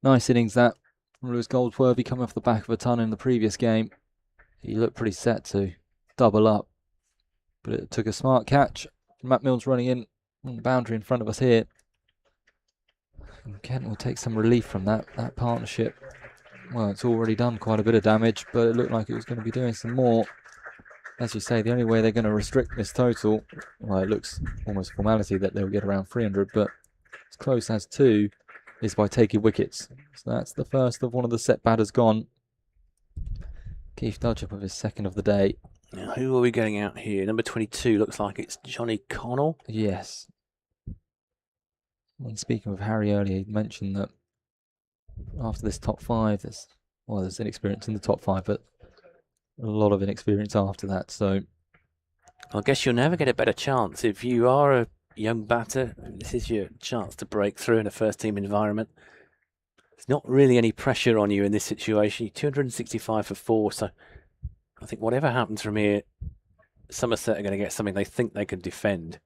innings that from Lewis Goldsworthy, coming off the back of a ton in the previous game. He looked pretty set to double up, but it took a smart catch. Matt Milnes running in on the boundary in front of us here. And Kent will take some relief from that partnership. Well, it's already done quite a bit of damage, but it looked like it was going to be doing some more. As you say, the only way they're going to restrict this total, well, it looks almost formality that they'll get around 300, but as close as 2 is by taking wickets. So that's the first of one of the set batters gone. Keith Dudgeon with his second of the day. Now, who are we getting out here? Number 22 looks like it's Johnny Connell. Yes. When speaking with Harry earlier, he mentioned that after this top 5, there's inexperience in the top 5, but a lot of inexperience after that. So I guess you'll never get a better chance if you are a young batter. This is your chance to break through in a first-team environment. There's not really any pressure on you in this situation. You're 265 for 4, so I think whatever happens from here, Somerset are going to get something they think they can defend.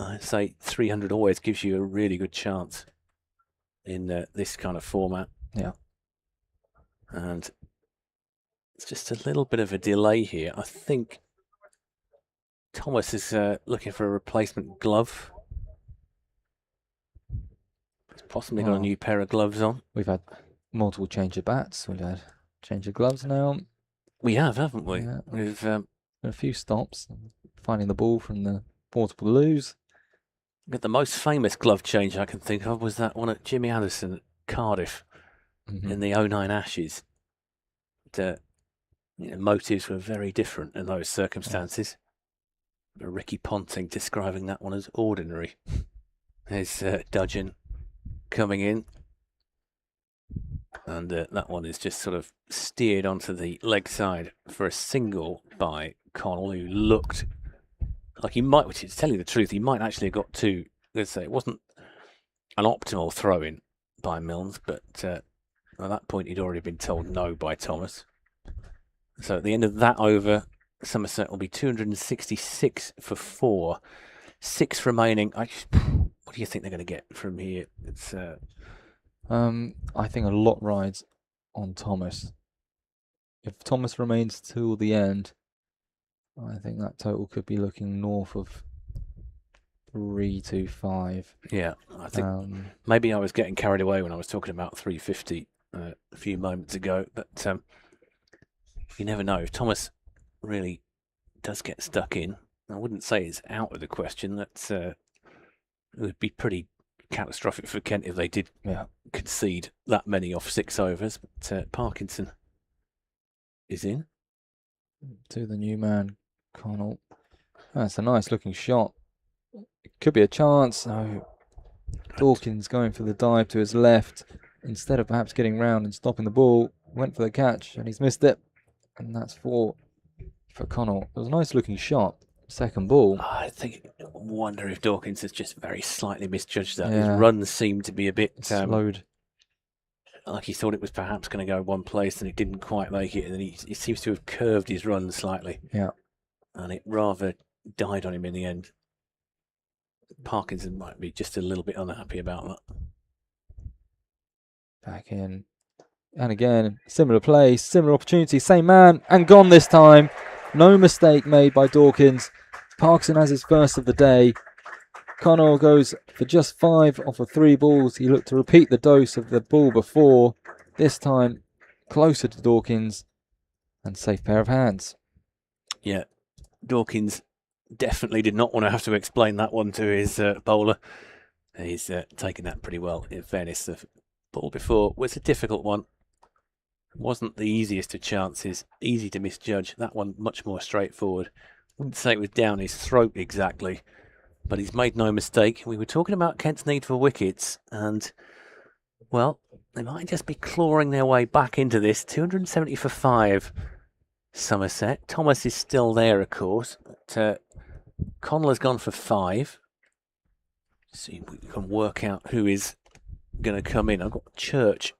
I'd say 300 always gives you a really good chance in this kind of format. Yeah. And it's just a little bit of a delay here. I think Thomas is looking for a replacement glove. He's possibly got a new pair of gloves on. We've had multiple change of bats. We've had change of gloves now. We have, haven't we? Yeah. We've a few stops, finding the ball from the portable loos. The most famous glove change I can think of was that one at Jimmy Addison at Cardiff in the 09 Ashes. Motives were very different in those circumstances. Ricky Ponting describing that one as ordinary. There's Dudgeon coming in. And that one is just sort of steered onto the leg side for a single by Connell, who looked like he might, which is telling you the truth, he might actually have got 2. Let's say it wasn't an optimal throw-in by Milnes, but at that point he'd already been told no by Thomas. So at the end of that over, Somerset will be 266 for 4. 6 remaining. What do you think they're going to get from here? It's I think a lot rides on Thomas. If Thomas remains till the end, I think that total could be looking north of 325. Yeah, I think maybe I was getting carried away when I was talking about 350 a few moments ago, but you never know. If Thomas really does get stuck in, I wouldn't say it's out of the question. That it would be pretty catastrophic for Kent if they did concede that many off 6 overs. But Parkinson is in. To the new man, Connell. That's a nice looking shot. It could be a chance. No. Dawkins going for the dive to his left. Instead of perhaps getting round and stopping the ball, went for the catch and he's missed it. And that's 4 for Connell. It was a nice looking shot. Second ball. I wonder if Dawkins has just very slightly misjudged that. Yeah. His runs seemed to be a bit slowed. Like he thought it was perhaps going to go one place and it didn't quite make it. And then he seems to have curved his run slightly. Yeah. And it rather died on him in the end. Parkinson might be just a little bit unhappy about that. Back in. And again, similar play, similar opportunity, same man, and gone this time. No mistake made by Dawkins. Parkinson has his first of the day. Connell goes for just 5 off of 3 balls. He looked to repeat the dose of the ball before, this time closer to Dawkins, and safe pair of hands. Yeah, Dawkins definitely did not want to have to explain that one to his bowler. He's taken that pretty well. In fairness, the ball before was a difficult one. Wasn't the easiest of chances, easy to misjudge. That one much more straightforward. Wouldn't say it was down his throat exactly, but he's made no mistake. We were talking about Kent's need for wickets, and, well, they might just be clawing their way back into this. 270 for 5, Somerset. Thomas is still there, of course. But, Connell has gone for 5. See if we can work out who is going to come in. I've got Church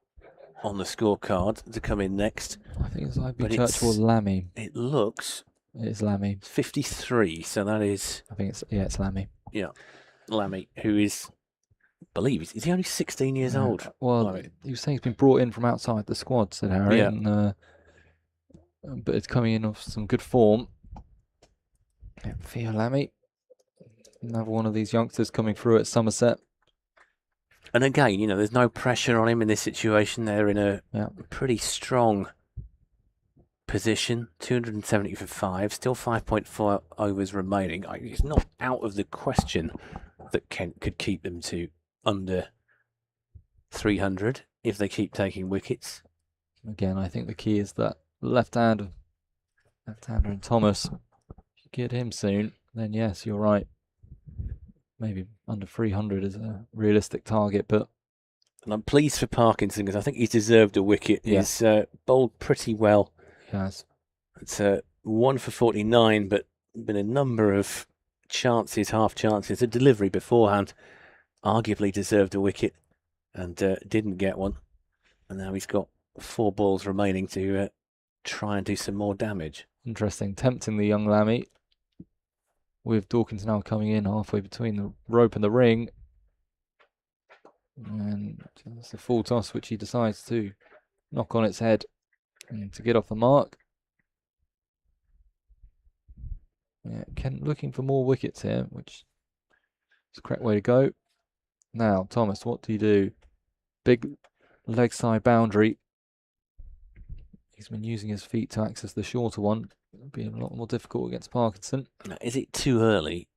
on the scorecard to come in next. I think it's either Church or Lammy. It looks... It is Lammy. 53, so that is... I think it's Lammy. Yeah, Lammy, who is... I believe, is he only 16 years old? Well, Lammy. he was saying he's been brought in from outside the squad, said Harry. Yeah. And, but it's coming in off some good form. Yeah, Theo Lammy. Another one of these youngsters coming through at Somerset. And again, you know, there's no pressure on him in this situation. They're in a pretty strong position. 270 for 5, still 5.4 overs remaining. It's not out of the question that Kent could keep them to under 300 if they keep taking wickets. Again, I think the key is that left-hander and Thomas. If you get him soon, then yes, you're right. Maybe under 300 is a realistic target, but... And I'm pleased for Parkinson because I think he's deserved a wicket. Yeah. He's bowled pretty well. He has. It's 1 for 49, but been a number of chances, half chances. The delivery beforehand arguably deserved a wicket and didn't get one. And now he's got 4 balls remaining to try and do some more damage. Interesting. Tempting the young Lammy. With Dawkins now coming in halfway between the rope and the ring. And it's a full toss which he decides to knock on its head and to get off the mark. Yeah, Kent looking for more wickets here, which is the correct way to go. Now, Thomas, what do you do? Big leg side boundary. He's been using his feet to access the shorter one. It'll be a lot more difficult against Parkinson. Now, is it too early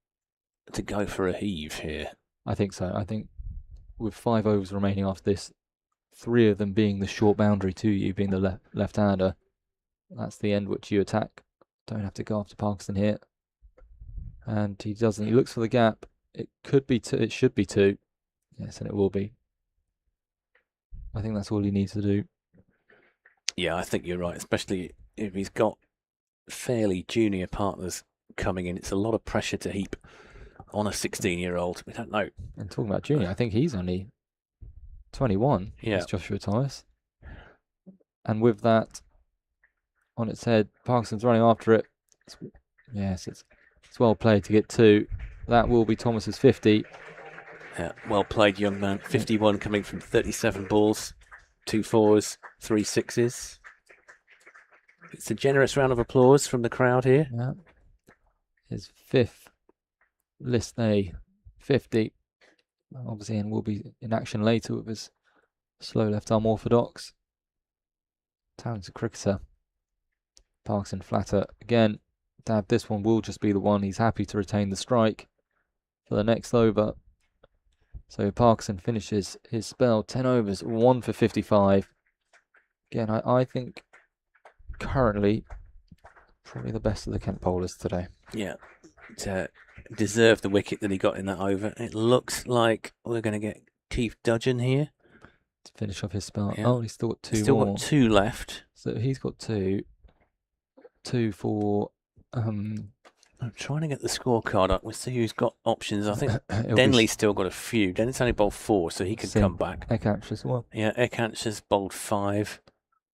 to go for a heave here? I think so. I think with 5 overs remaining after this, 3 of them being the short boundary to you, being the left-hander, that's the end which you attack. Don't have to go after Parkinson here. And he doesn't. He looks for the gap. It could be 2. It should be 2. Yes, and it will be. I think that's all he needs to do. Yeah, I think you're right, especially if he's got fairly junior partners coming in. It's a lot of pressure to heap on a 16-year-old. We don't know. And talking about junior, I think he's only 21. Yeah. It's Joshua Thomas. And with that on its head, Parkinson's running after it. It's well played to get 2. That will be Thomas's 50. Yeah, well played, young man. 51 coming from 37 balls, 2 4s, 3 6s. It's a generous round of applause from the crowd here. Yeah. His 5th list A 50. Obviously, and will be in action later with his slow left arm orthodox. Talented cricketer. Parkinson flatter again. Dad, this one will just be the one. He's happy to retain the strike for the next over. So Parkinson finishes his spell, 10 overs, 1 for 55. Again, I think currently probably the best of the Kent bowlers today. Yeah, to deserve the wicket that he got in that over. It looks like we're going to get Keith Dudgeon here to finish off his spell. Yeah. Oh, he's still got 2 Still more. got 2 left. So he's got 2 for... I'm trying to get the scorecard up. We'll see who's got options. I think it'll Denley's still got a few. Denley's only bowled 4, so he can come back. Ekach as well. Yeah, Ekach has bowled 5.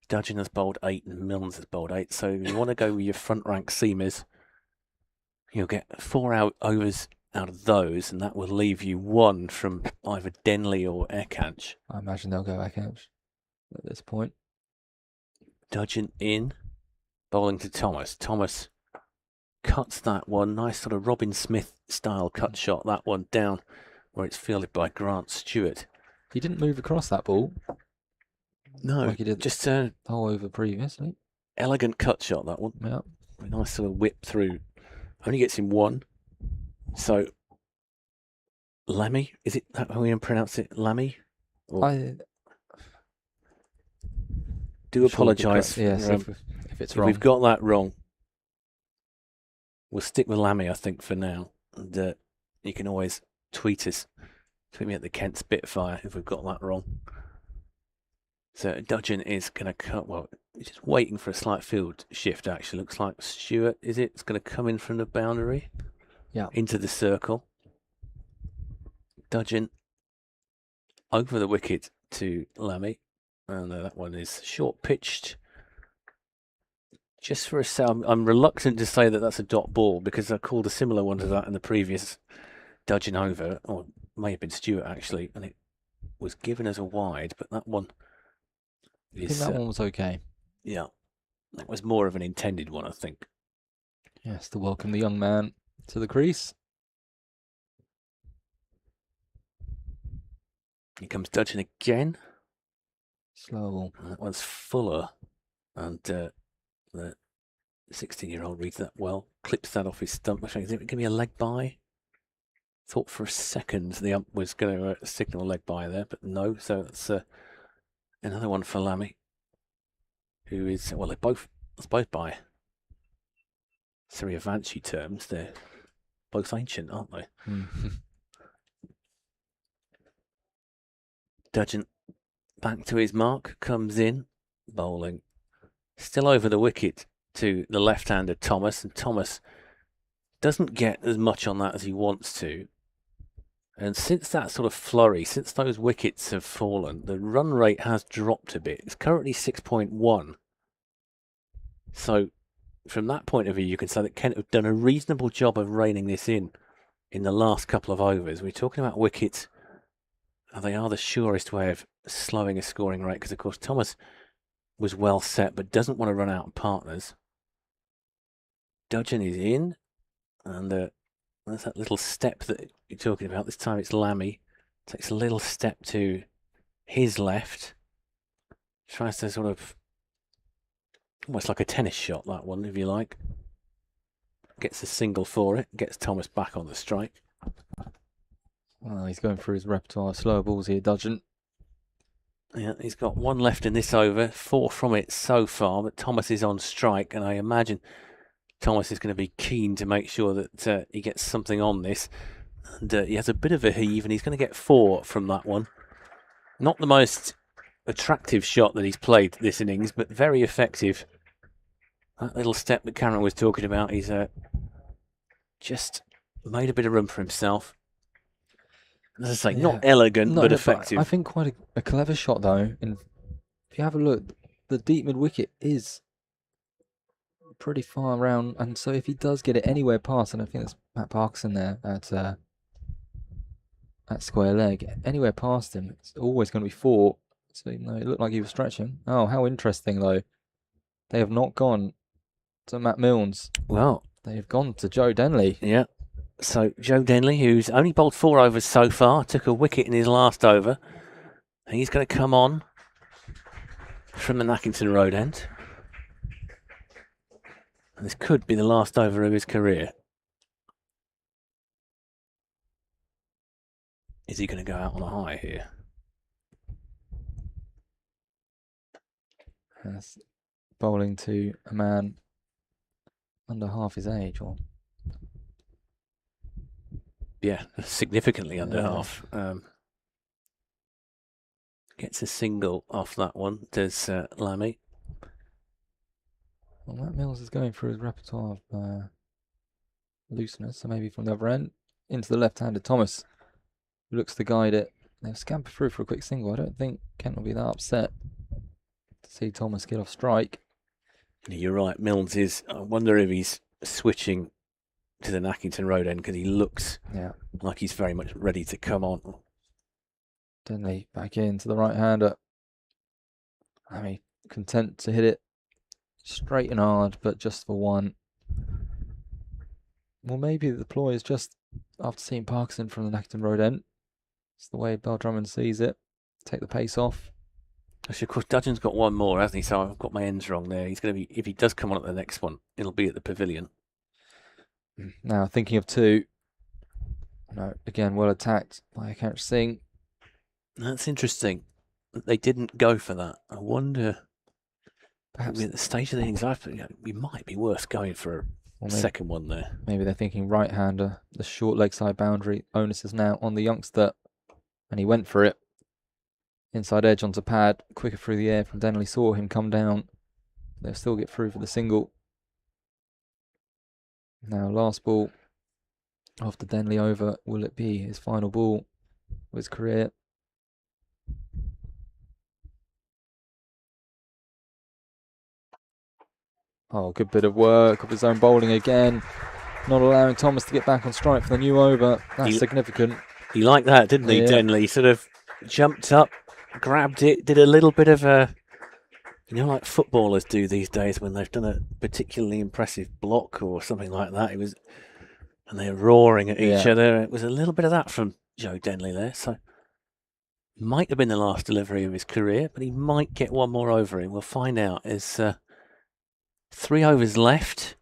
Dudgeon has bowled 8 and Milnes has bowled 8. So if you want to go with your front rank seamers, you'll get 4 overs out of those, and that will leave you 1 from either Denley or Ekach. I imagine they'll go Ekach at this point. Dudgeon in, bowling to Thomas. Thomas cuts that one. Nice sort of Robin Smith style cut shot, that one down where it's fielded by Grant Stewart. He didn't move across that ball. No, like he did just a the whole over previously. elegant cut shot, that one. Yeah. A nice sort of whip through. Only gets him one. So, Lammy, is it how we pronounce it? Lammy? I do apologise. Yes, if it's wrong. If we've got that wrong, we'll stick with Lammy, I think, for now. And you can always tweet us. Tweet me at the Kent Spitfire if we've got that wrong. So Dudgeon is going to cut. Well, he's just waiting for a slight field shift, actually. Looks like Stewart, is it? It's going to come in from the boundary. Yeah. Into the circle. Dudgeon over the wicket to Lammy. And that one is short pitched. Just for a second, I'm reluctant to say that that's a dot ball because I called a similar one to that in the previous Dudgeon over, or may have been Stewart actually, and it was given as a wide, but that one I think that one was okay. Yeah, that was more of an intended one, I think. Yes, to welcome the young man to the crease. Here comes Dudgeon again. Slow. That one's Fuller, and the 16-year-old reads that well, clips that off his stump. Is it going to be a leg by? Thought for a second the ump was going to signal a leg by there, but no. So that's another one for Lammy, who is, well, it's both by Suryavanshi terms. They're both ancient, aren't they? Dudgeon back to his mark, comes in, bowling. Still over the wicket to the left-hander Thomas, and Thomas doesn't get as much on that as he wants to. And since that sort of flurry, since those wickets have fallen, the run rate has dropped a bit. It's currently 6.1. So from that point of view, you can say that Kent have done a reasonable job of reining this in the last couple of overs. We're talking about wickets. They are the surest way of slowing a scoring rate because, of course, Thomas was well set but doesn't want to run out of partners. Dudgeon is in, and there's that little step that you're talking about. This time it's Lammy. Takes a little step to his left. Tries to sort of, almost like a tennis shot, that one, if you like. Gets a single for it. Gets Thomas back on the strike. Well, he's going through his repertoire of slower balls here, Dudgeon. Yeah, he's got one left in this over. 4 from it so far, but Thomas is on strike, and I imagine Thomas is going to be keen to make sure that he gets something on this. And he has a bit of a heave, and he's going to get 4 from that one. Not the most attractive shot that he's played this innings, but very effective. That little step that Cameron was talking about, he's just made a bit of room for himself. As I say, not elegant, but effective. I think quite a clever shot, though. And if you have a look, the deep mid-wicket is pretty far around, and so if he does get it anywhere past, and I think that's Matt Parkinson there at square leg, anywhere past him, it's always going to be 4. So even though it looked like he was stretching. Oh, how interesting, though. They have not gone to Matt Milnes. Well, they have gone to Joe Denley. Yeah. So Joe Denley, who's only bowled 4 overs so far, took a wicket in his last over. And he's going to come on from the Nackington Road end. And this could be the last over of his career. Is he going to go out on a high here? Yes. Bowling to a man under half his age, or yeah, significantly under half. Gets a single off that one, does Lammy. Well, Matt Milnes is going through his repertoire of looseness, so maybe from the other end into the left-handed Thomas, who looks to guide it. They'll scamper through for a quick single. I don't think Kent will be that upset to see Thomas get off strike. You're right, Milnes is. I wonder if he's switching to the Nackington Road end because he looks like he's very much ready to come on. Denley back into the right-hander. I mean, content to hit it straight and hard, but just for 1. Well, maybe the ploy is just after seeing Parkinson from the Nackton Road end. It's the way Bell Drummond sees it. Take the pace off. Actually, of course, Dudgeon's got one more, hasn't he? So I've got my ends wrong there. He's going to be, if he does come on at the next one, it'll be at the Pavilion. Now, thinking of 2. No, again, well attacked by Akansh Singh. That's interesting that they didn't go for that. I wonder, Perhaps at the stage of things, we might be worth going for a second one there. Maybe they're thinking right-hander, the short leg side boundary. Onus is now on the youngster, and he went for it. Inside edge onto pad, quicker through the air from Denley. Saw him come down. They'll still get through for the single. Now, last ball after Denley over. Will it be his final ball of his career? Oh, good bit of work of his own bowling again. Not allowing Thomas to get back on strike for the new over. That's significant. He liked that, didn't he, Denley? Sort of jumped up, grabbed it, did a little bit of a, like footballers do these days when they've done a particularly impressive block or something like that. And they're roaring at each other. It was a little bit of that from Joe Denley there. So might have been the last delivery of his career, but he might get one more over him. We'll find out. There's 3 overs left,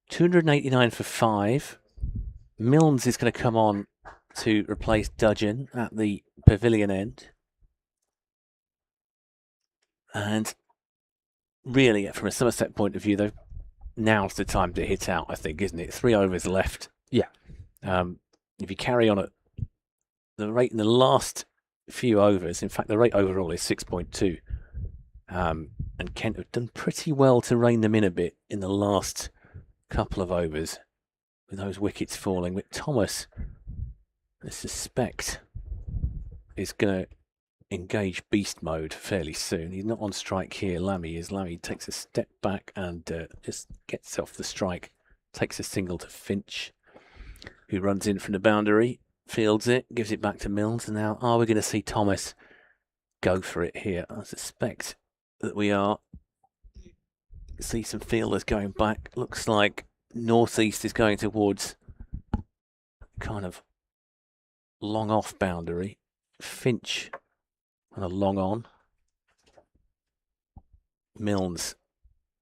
289 for 5. Milnes is going to come on to replace Dudgeon at the Pavilion end. And really, from a Somerset point of view, though, now's the time to hit out, I think, isn't it? 3 overs left. Yeah. If you carry on at the rate in the last few overs, in fact, the rate overall is 6.2. And Kent have done pretty well to rein them in a bit in the last couple of overs with those wickets falling. But Thomas, I suspect, is going to engage beast mode fairly soon. He's not on strike here. Lammy is. Lammy takes a step back and just gets off the strike. Takes a single to Finch, who runs in from the boundary, fields it, gives it back to Milnes. And now, are we going to see Thomas go for it here? I suspect that we are. See some fielders going back. Looks like northeast is going towards kind of long off boundary. Finch on a long on. Milnes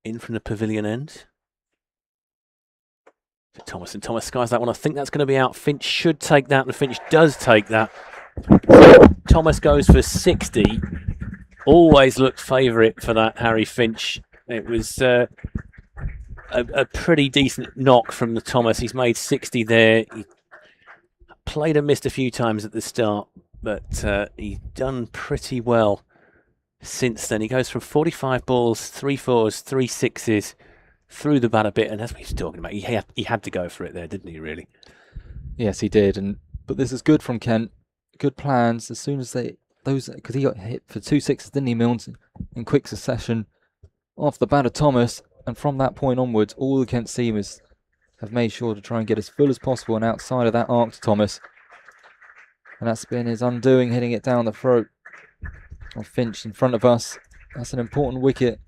in from the Pavilion end. Thomas, and Thomas skies that one. I think that's going to be out. Finch should take that, and Finch does take that. Thomas goes for 60. Always looked favourite for that, Harry Finch. It was a pretty decent knock from the Thomas. He's made 60 there. He played and missed a few times at the start, but he's done pretty well since then. He goes from 45 balls, 3 4s, 3 6s, through the bat a bit, and as we were talking about, he had to go for it there, didn't he, really? Yes, he did. But this is good from Kent. Good plans. As soon as because he got hit for 2 6s, didn't he, Milnes, in quick succession off the bat of Thomas, and from that point onwards, all the Kent seamers have made sure to try and get as full as possible and outside of that arc to Thomas. And that's been his undoing, hitting it down the throat of Finch in front of us. That's an important wicket.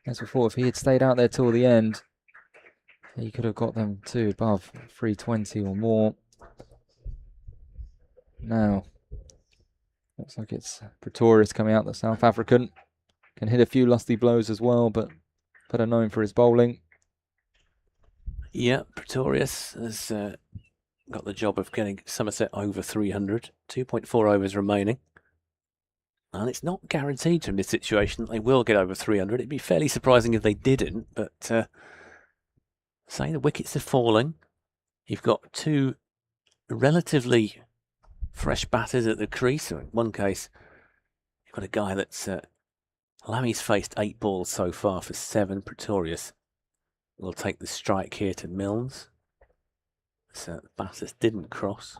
As before, if he had stayed out there till the end, he could have got them to above 320 or more. Now, looks like it's Pretorius coming out, the South African. Can hit a few lusty blows as well, but better known for his bowling. Yeah, Pretorius has got the job of getting Somerset over 300. 2.4 overs remaining. And it's not guaranteed in this situation that they will get over 300. It'd be fairly surprising if they didn't, but say the wickets are falling. You've got 2 relatively fresh batters at the crease. So in one case, you've got a guy that's Lammy's faced 8 balls so far for 7. Pretorius will take the strike here to Milnes. So the batters didn't cross.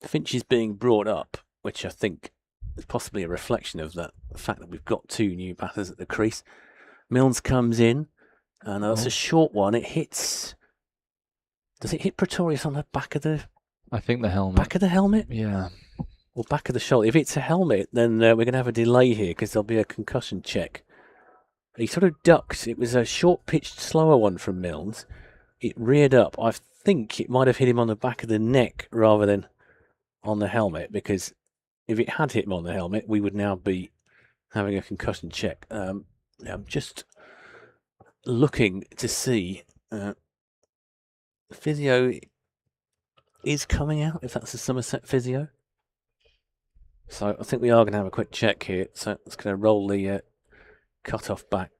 Finch is being brought up, which I think is possibly a reflection of that, the fact that we've got 2 new batters at the crease. Milnes comes in, and that's a short one. It hits. Does it hit Pretorius on the back of the? I think the helmet. Back of the helmet? Yeah. Or back of the shoulder. If it's a helmet, then we're going to have a delay here because there'll be a concussion check He sort of ducked. It was a short-pitched, slower one from Milnes. It reared up. I think it might have hit him on the back of the neck rather than on the helmet, because if it had hit him on the helmet, we would now be having a concussion check. I'm just looking to see. Physio is coming out, if that's a Somerset physio. So I think we are going to have a quick check here. So it's going to roll the cut-off back.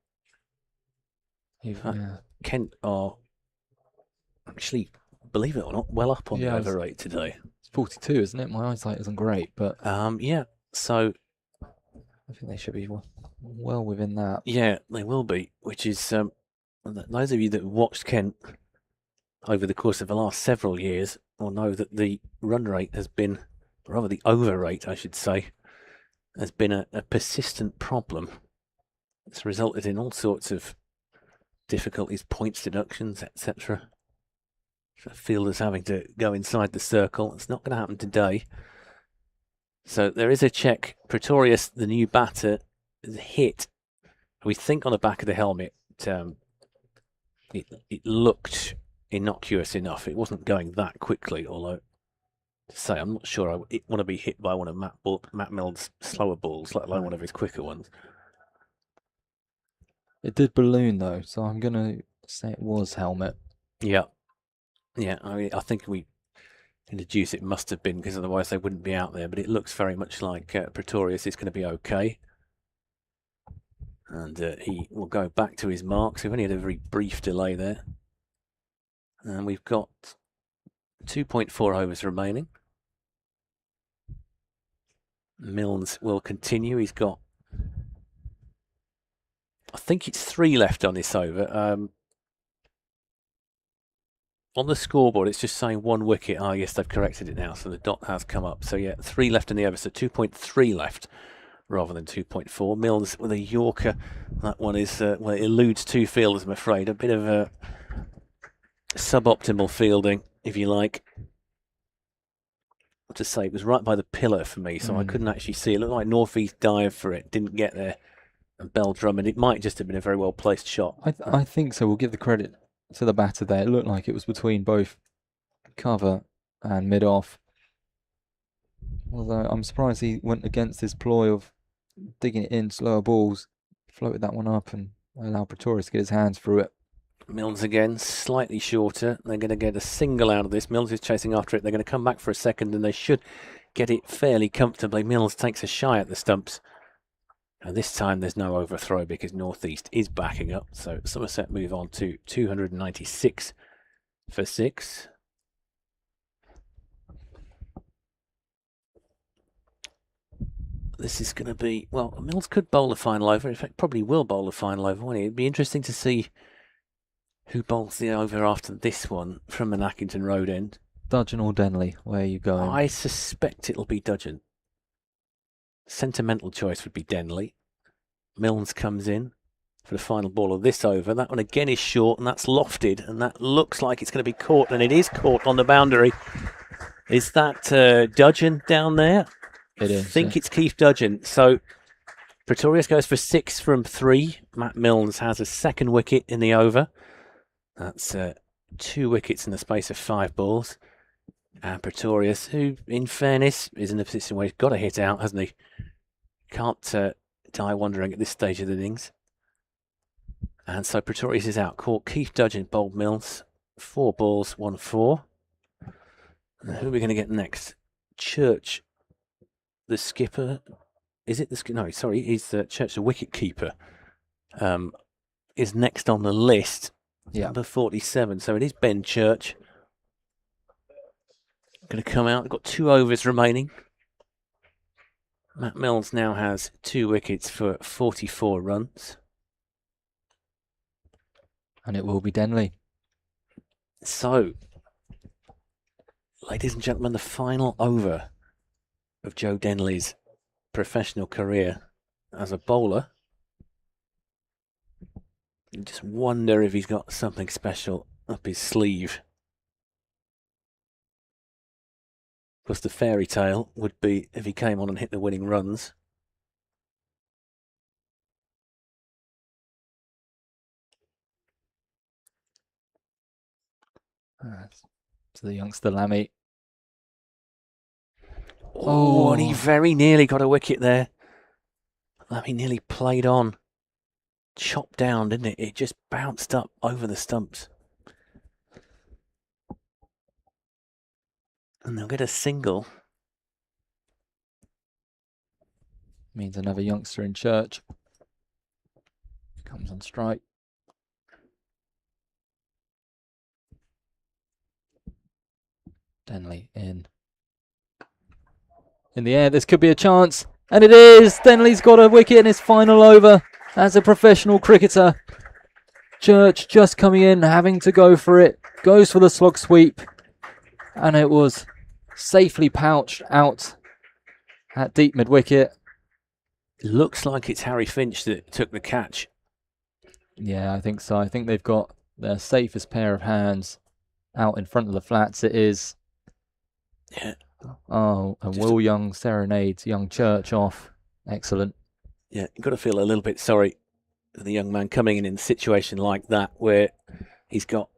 Kent are actually, believe it or not, well up on the over rate today. It's 42, isn't it? My eyesight isn't great, but yeah. So I think they should be well within that. Yeah, they will be. Which is those of you that have watched Kent over the course of the last several years will know that the run rate has been, rather the over rate, I should say, has been a persistent problem. It's resulted in all sorts of difficulties, points deductions, etc. Fielders having to go inside the circle. It's not going to happen today. So there is a check. Pretorius, the new batter, is hit. We think on the back of the helmet. It looked innocuous enough. It wasn't going that quickly, although, to say, I'm not sure I want to be hit by one of Matt Mills' slower balls, let alone one of his quicker ones. It did balloon, though, so I'm going to say it was helmet. Yeah. Yeah, I think we can deduce it must have been, because otherwise they wouldn't be out there, but it looks very much like Pretorius is going to be okay. And he will go back to his marks. We've only had a very brief delay there. And we've got 2.4 overs remaining. Milnes will continue. He's got, I think it's 3 left on this over. On the scoreboard, it's just saying 1 wicket. Ah, yes, they've corrected it now, so the dot has come up. So, yeah, 3 left in the over, so 2.3 left rather than 2.4. Milnes with a Yorker. That one is, well, it eludes 2 fielders, I'm afraid. A bit of a suboptimal fielding, if you like. To say, it was right by the pillar for me, so I couldn't actually see. It looked like northeast dive for it, didn't get there. And Bell Drummond, it might just have been a very well placed shot. I think so. We'll give the credit to the batter there. It looked like it was between both cover and mid off. Although I'm surprised he went against his ploy of digging it in, slower balls, floated that one up and allowed Pretorius to get his hands through it. Milnes again, slightly shorter. They're going to get a single out of this. Milnes is chasing after it. They're going to come back for a second, and they should get it fairly comfortably. Milnes takes a shy at the stumps. And this time there's no overthrow because Northeast is backing up. So Somerset move on to 296 for 6. This is going to be, well, Milnes could bowl the final over. In fact, probably will bowl the final over, won't he? It'd be interesting to see who bowls the over after this one from an Accrington Road end. Dudgeon or Denley, where are you going? I suspect it'll be Dudgeon. Sentimental choice would be Denley. Milnes comes in for the final ball of this over. That one again is short, and that's lofted, and that looks like it's going to be caught, and it is caught on the boundary. Is that Dudgeon down there? It is. I think it's Keith Dudgeon. So Pretorius goes for 6 from 3. Matt Milnes has a second wicket in the over. That's 2 wickets in the space of 5 balls. And Pretorius, who, in fairness, is in a position where he's got to hit out, hasn't he? Can't die wondering at this stage of the innings. And so Pretorius is out. Caught Keith Dudgeon, bowled Milnes. 4 balls, 1 4. And who are we going to get next? Church, the skipper. Is it the skipper? No, sorry, he's Church, the wicket keeper. Is next on the list. Yeah. Number 47. So it is Ben Church. Going to come out. We've got 2 overs remaining. Matt Milnes now has 2 wickets for 44 runs. And it will be Denley. So, ladies and gentlemen, the final over of Joe Denley's professional career as a bowler. You just wonder if he's got something special up his sleeve. Of course, the fairy tale would be if he came on and hit the winning runs. To the youngster Lammy. Oh, and he very nearly got a wicket there. Lammy nearly played on. Chopped down, didn't it? It just bounced up over the stumps. And they'll get a single. Means another youngster in Church comes on strike. Denley in the air. This could be a chance, and it is. Denley's got a wicket in his final over as a professional cricketer. Church just coming in, having to go for it. Goes for the slog sweep, and it was safely pouched out at deep mid wicket. Looks like it's Harry Finch that took the catch. Yeah, I think so. I think they've got their safest pair of hands out in front of the flats. It is. Yeah. Oh, and Will Young serenades young Church off. Excellent. Yeah, you've got to feel a little bit sorry for the young man coming in a situation like that where he's got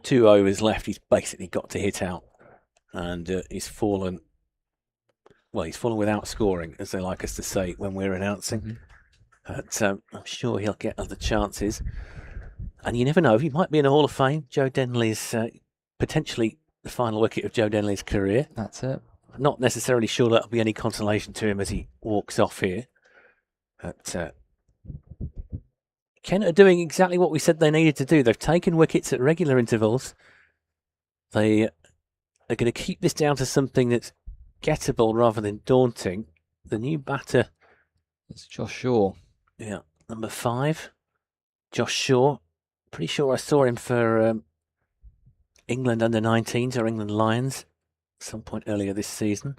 2 overs left. He's basically got to hit out, and he's fallen. Well, he's fallen without scoring, as they like us to say when we're announcing. But I'm sure he'll get other chances. And you never know, he might be in a Hall of Fame. Joe Denley's potentially the final wicket of Joe Denley's career. That's it. Not necessarily sure that'll be any consolation to him as he walks off here. But Kent are doing exactly what we said they needed to do. They've taken wickets at regular intervals. They are going to keep this down to something that's gettable rather than daunting. The new batter, It's Josh Shaw. yeah, number 5, Josh Shaw. Pretty sure I saw him for England under-19s or England Lions at some point earlier this season.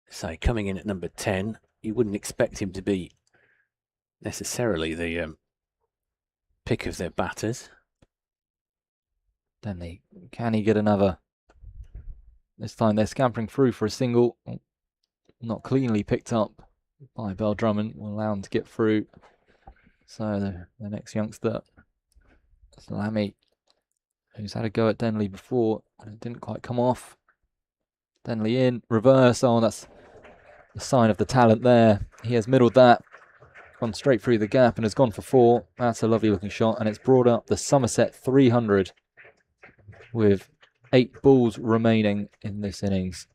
So coming in at number 10, you wouldn't expect him to be necessarily the pick of their batters. Denley, can he get another? This time they're scampering through for a single. Not cleanly picked up by Bell Drummond. Will allow him to get through. So the next youngster is Lammy, who's had a go at Denley before and it didn't quite come off. Denley in, reverse. Oh, that's the sign of the talent there. He has middled that, gone straight through the gap and has gone for 4. That's a lovely looking shot, and it's brought up the Somerset 300 with 8 balls remaining in this innings.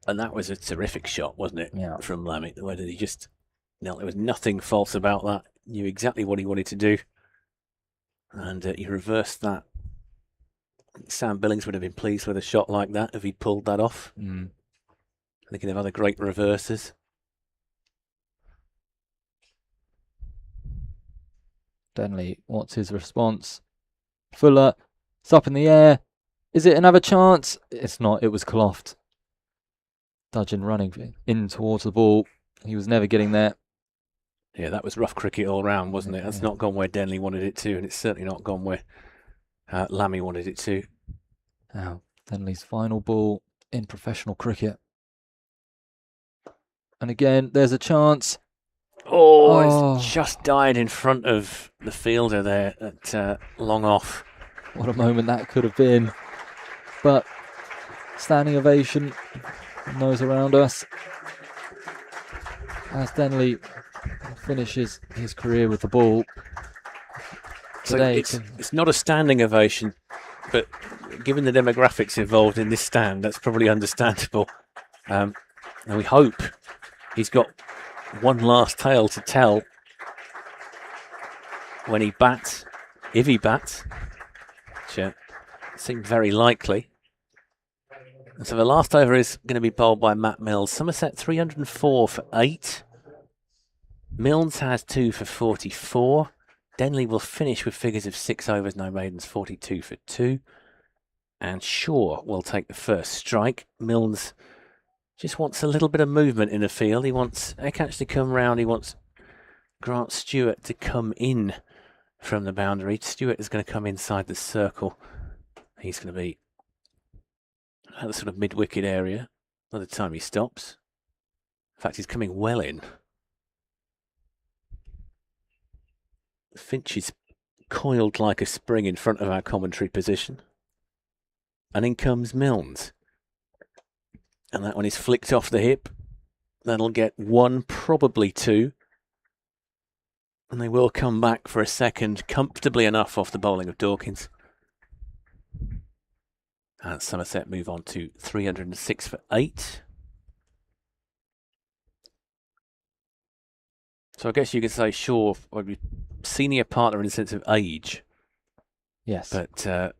And that was a terrific shot, wasn't it? Yeah. From Lammy. Where did he just... No, there was nothing false about that. Knew exactly what he wanted to do. And he reversed that. Sam Billings would have been pleased with a shot like that if he'd pulled that off. Thinking of other great reversers. Denley, what's his response? Fuller, it's up in the air. Is it another chance? It's not, it was clothed. Dudgeon running in towards the ball. He was never getting there. Yeah, that was rough cricket all round, wasn't it? That's not gone where Denley wanted it to, and it's certainly not gone where Lammy wanted it to. Now, Denley's final ball in professional cricket. And again, there's a chance. Oh, it's just died in front of the fielder there at long off. What a moment that could have been. But standing ovation from those around us as Denley finishes his career with the ball. Today, so it's not a standing ovation, but given the demographics involved in this stand, that's probably understandable. And we hope he's got one last tale to tell when he bats, if he bats, which seems very likely. And so the last over is going to be bowled by Matt Mills. Somerset 304 for 8. Mills has 2 for 44. Denley will finish with figures of 6 overs, no maidens, 42 for 2. And Shaw will take the first strike. Mills just wants a little bit of movement in the field. He wants Ekach to come round. He wants Grant Stewart to come in from the boundary. Stewart is going to come inside the circle. He's going to be at the sort of mid-wicket area by the time he stops. In fact, he's coming well in. Finch is coiled like a spring in front of our commentary position. And in comes Milnes. And that one is flicked off the hip. That'll get 1, probably 2. And they will come back for a second, comfortably enough off the bowling of Dawkins. And Somerset move on to 306 for 8. So I guess you could say Shaw, senior partner in the sense of age. Yes. But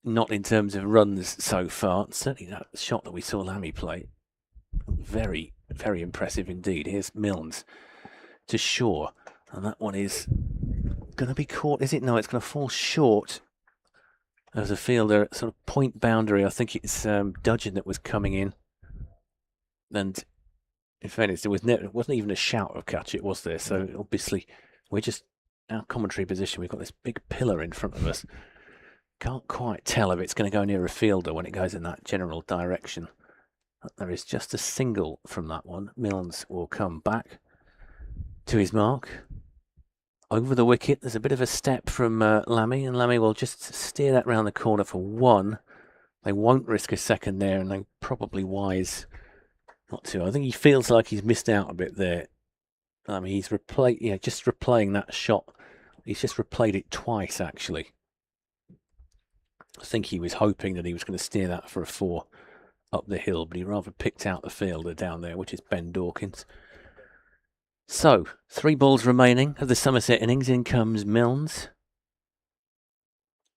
not in terms of runs so far. Certainly that shot that we saw Lammy play. Very, very impressive indeed. Here's Milnes to Shaw. And that one is going to be caught, is it? No, it's going to fall short. As a fielder, sort of point boundary. I think it's Dudgeon that was coming in. And in fairness, it wasn't even a shout of catch, it was there. So obviously, our commentary position, we've got this big pillar in front of us. Can't quite tell if it's going to go near a fielder when it goes in that general direction. There is just a single from that one. Milnes will come back to his mark. Over the wicket, there's a bit of a step from Lammy, and Lammy will just steer that round the corner for 1. They won't risk a second there, and they're probably wise not to. I think he feels like he's missed out a bit there. I mean, he's just replaying that shot. He's just replayed it twice, actually. I think he was hoping that he was going to steer that for a 4 up the hill, but he rather picked out the fielder down there, which is Ben Dawkins. So, 3 balls remaining of the Somerset innings. In comes Milnes.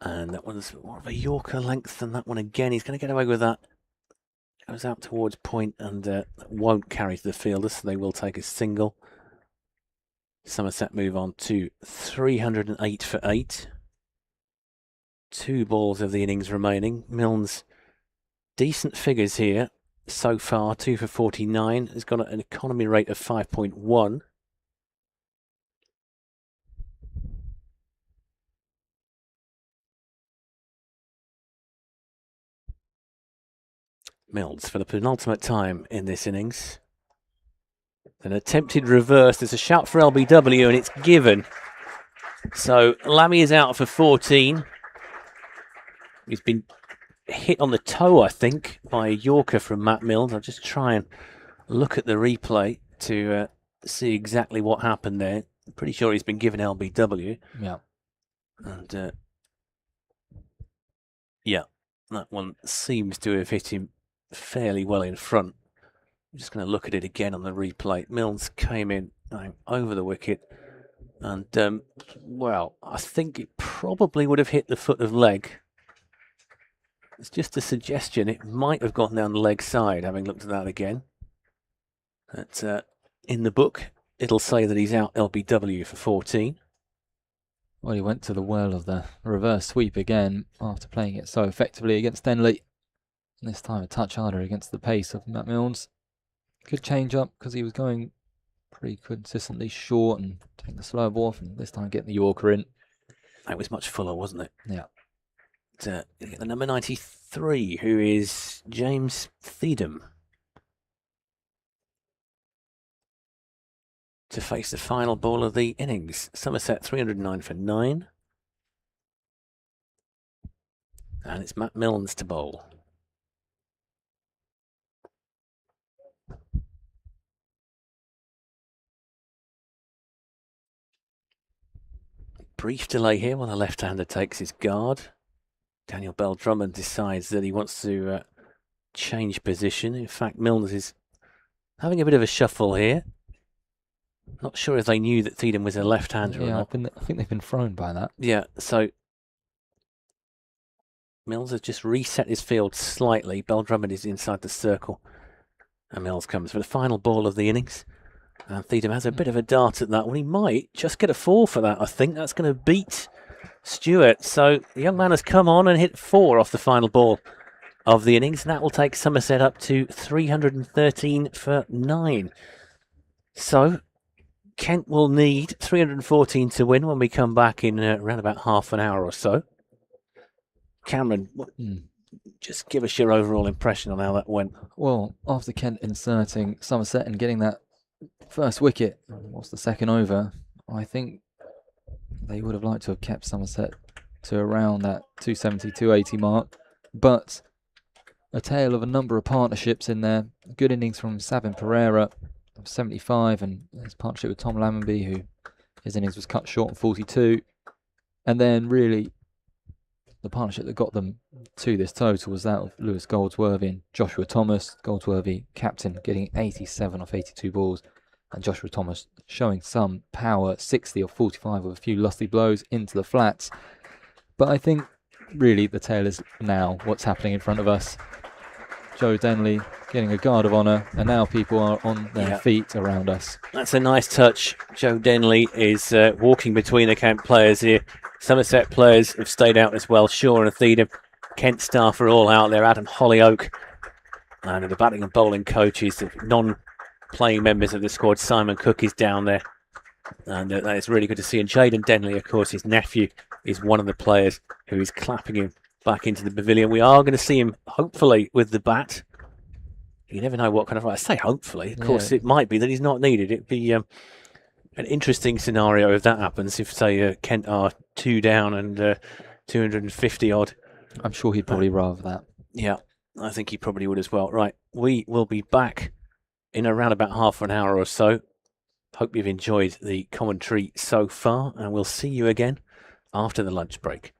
And that one's more of a Yorker length than that one again. He's going to get away with that. Goes out towards point and won't carry to the fielder, so they will take a single. Somerset move on to 308 for 8. 2 balls of the innings remaining. Milnes, decent figures here so far. 2 for 49. Has got an economy rate of 5.1. Milnes for the penultimate time in this innings. An attempted reverse. There's a shout for LBW and it's given. So Lammy is out for 14. He's been hit on the toe, I think, by a Yorker from Matt Milnes. I'll just try and look at the replay to see exactly what happened there. I'm pretty sure he's been given LBW. Yeah. And yeah, that one seems to have hit him fairly well in front. I'm just going to look at it again on the replay. Milnes came in over the wicket and, well, I think it probably would have hit the foot of leg. It's just a suggestion. It might have gone down the leg side, having looked at that again. But, in the book, it'll say that he's out LBW for 14. Well, he went to the well of the reverse sweep again after playing it so effectively against Denley. This time a touch harder against the pace of Matt Milnes. Good change up because he was going pretty consistently short and taking the slow ball off, and this time getting the Yorker in. That was much fuller, wasn't it? Yeah. The number 93, who is James Theedham, to face the final ball of the innings. Somerset 309 for 9. And it's Matt Milnes to bowl. Brief delay here while the left-hander takes his guard. Daniel Bell-Drummond decides that he wants to change position. In fact, Milnes is having a bit of a shuffle here. Not sure if they knew that Theedham was a left-hander or not. I think they've been thrown by that. Yeah, so Milnes has just reset his field slightly. Bell-Drummond is inside the circle. And Milnes comes for the final ball of the innings. And Theedham has a bit of a dart at that one. He might just get a 4 for that, I think. That's going to beat Stewart. So the young man has come on and hit 4 off the final ball of the innings. And that will take Somerset up to 313 for 9. So Kent will need 314 to win when we come back in around about half an hour or so. Cameron, just give us your overall impression on how that went. Well, after Kent inserting Somerset and getting that first wicket, what's the second over? I think they would have liked to have kept Somerset to around that 270, 280 mark. But a tale of a number of partnerships in there. Good innings from Savin Pereira, 75, and his partnership with Tom Lammonby, who his innings was cut short on 42. And then really the partnership that got them to this total was that of Lewis Goldsworthy and Joshua Thomas. Goldsworthy, captain, getting 87 off 82 balls, and Joshua Thomas showing some power, 60 or 45 with a few lusty blows into the flats. But I think really the tale is now what's happening in front of us. Joe Denley getting a guard of honour, and now people are on their feet around us. That's a nice touch. Joe Denley is walking between the Kent players here. Somerset players have stayed out as well. Shaw and Athena. Kent staff are all out there. Adam Hollyoake. And the batting and bowling coaches, the non-playing members of the squad. Simon Cook is down there. And that is really good to see. And Jaden Denley, of course, his nephew, is one of the players who is clapping him back into the pavilion. We are going to see him, hopefully, with the bat. You never know what kind of... I say hopefully. Of course, it might be that he's not needed. It'd be an interesting scenario if that happens. If, say, Kent are 2 down and 250 odd. I'm sure he'd probably rather that. Yeah, I think he probably would as well. Right, we will be back in around about half an hour or so. Hope you've enjoyed the commentary so far, and we'll see you again after the lunch break.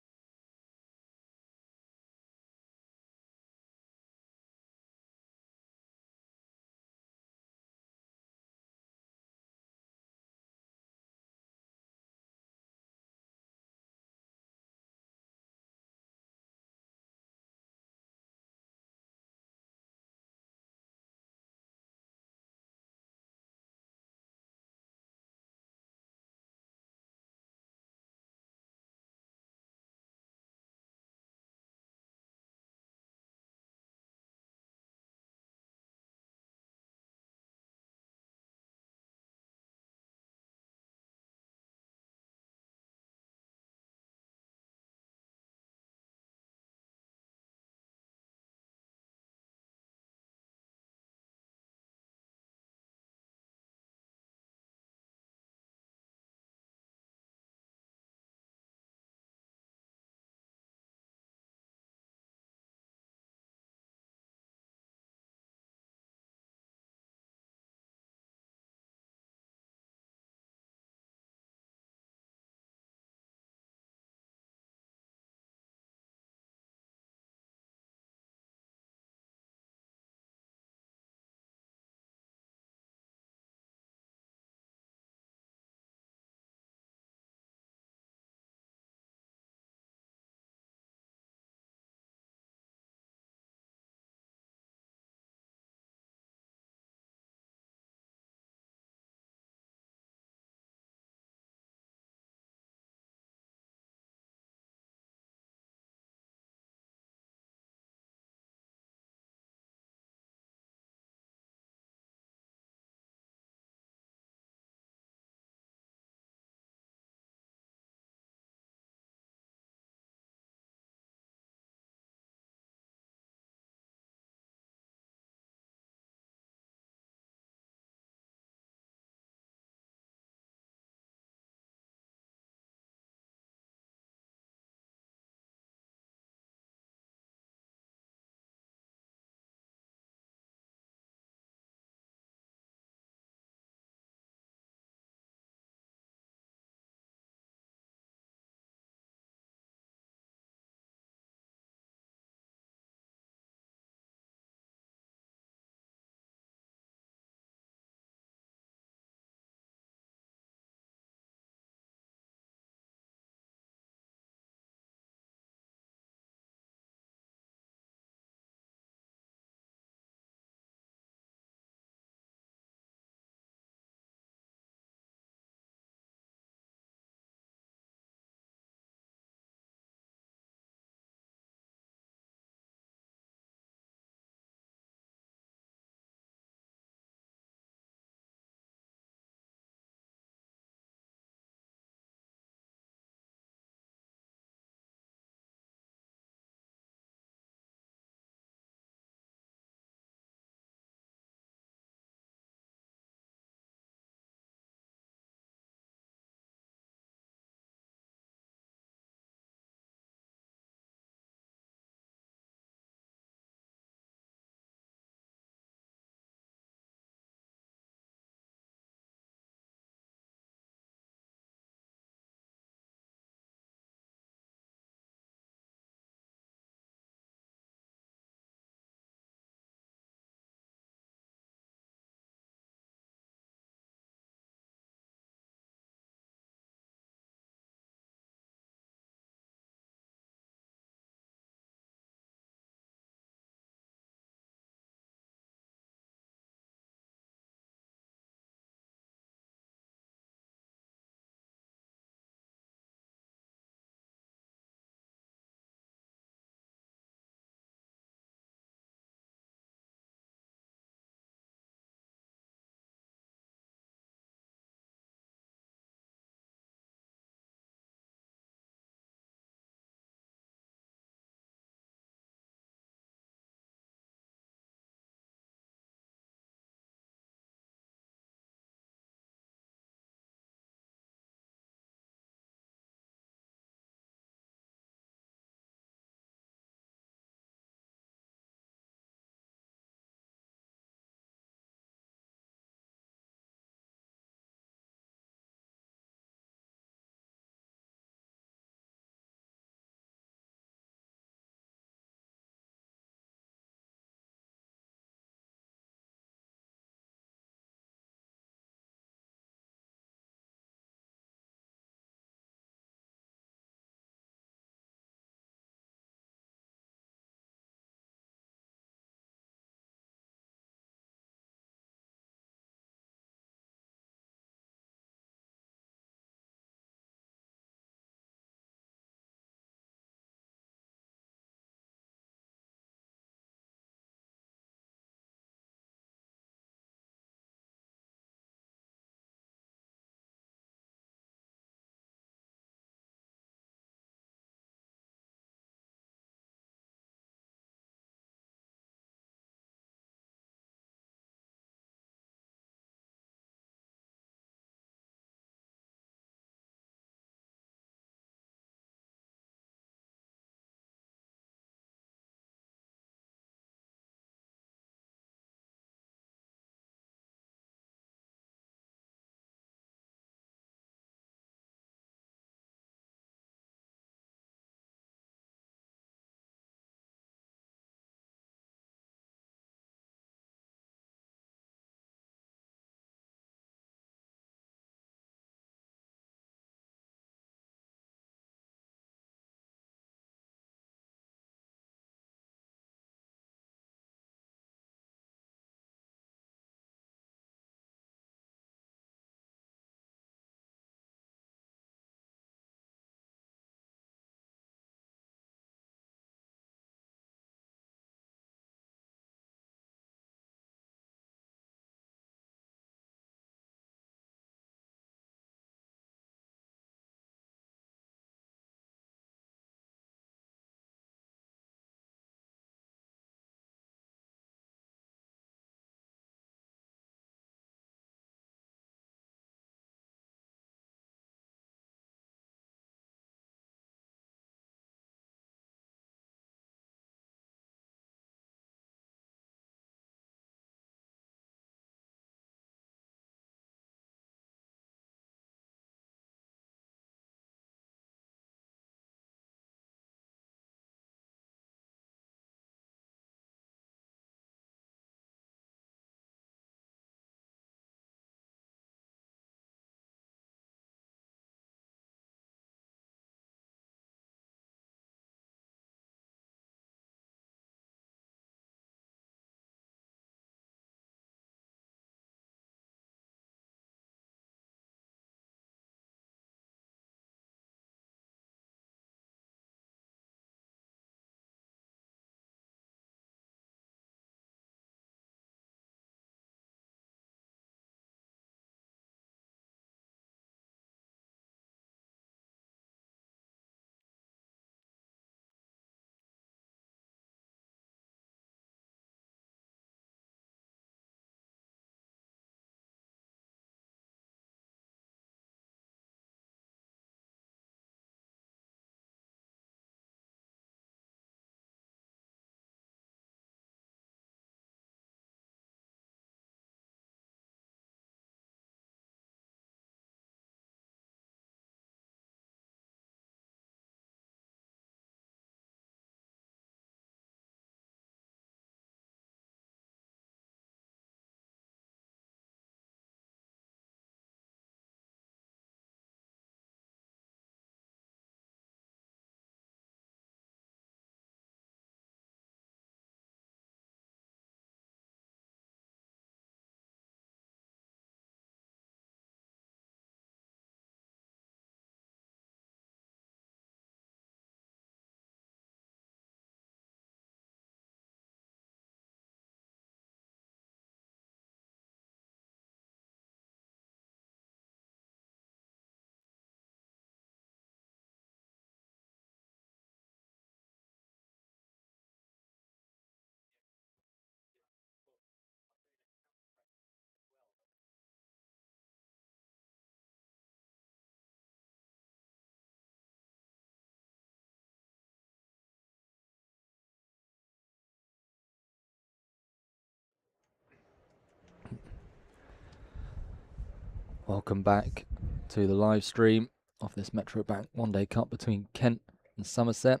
Welcome back to the live stream of this Metro Bank One Day Cup between Kent and Somerset.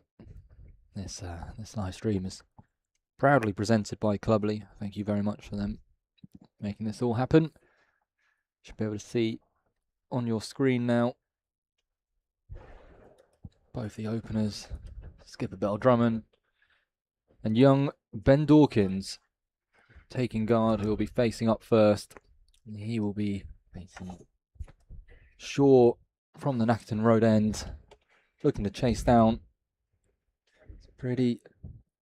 This live stream is proudly presented by Clubly. Thank you very much for them making this all happen. Should be able to see on your screen now both the openers, Skipper Bell Drummond and young Ben Dawkins taking guard, who will be facing up first. He will be facing Shaw from the Nacton Road end, looking to chase down. It's a pretty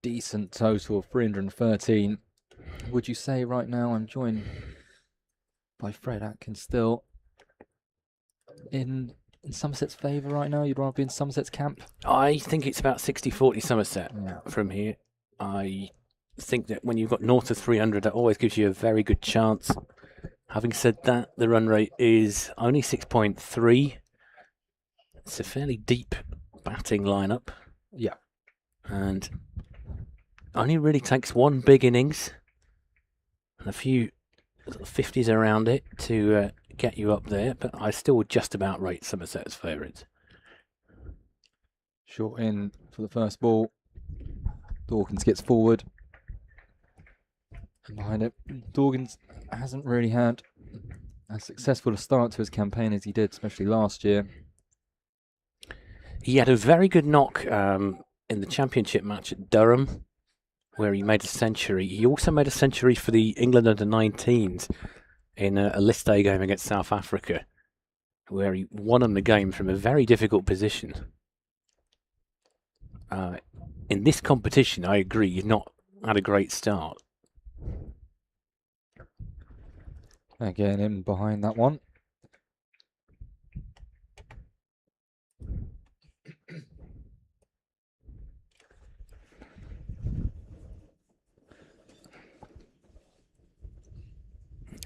decent total of 313. Would you say right now I'm joined by Fred Atkins still in Somerset's favour right now? You'd rather be in Somerset's camp? I think it's about 60-40 Somerset from here. I think that when you've got north of 300, that always gives you a very good chance. Having said that, the run rate is only 6.3. It's a fairly deep batting lineup. Yeah. And only really takes one big innings and a few 50s around it to get you up there, but I still would just about rate Somerset as favourites. Short in for the first ball. Dawkins gets forward. And behind it, Dawkins hasn't really had as successful a start to his campaign as he did, especially last year. He had a very good knock in the championship match at Durham, where he made a century. He also made a century for the England under-19s in a list A game against South Africa, where he won them the game from a very difficult position. In this competition, I agree, he's not had a great start. Again, in behind that one.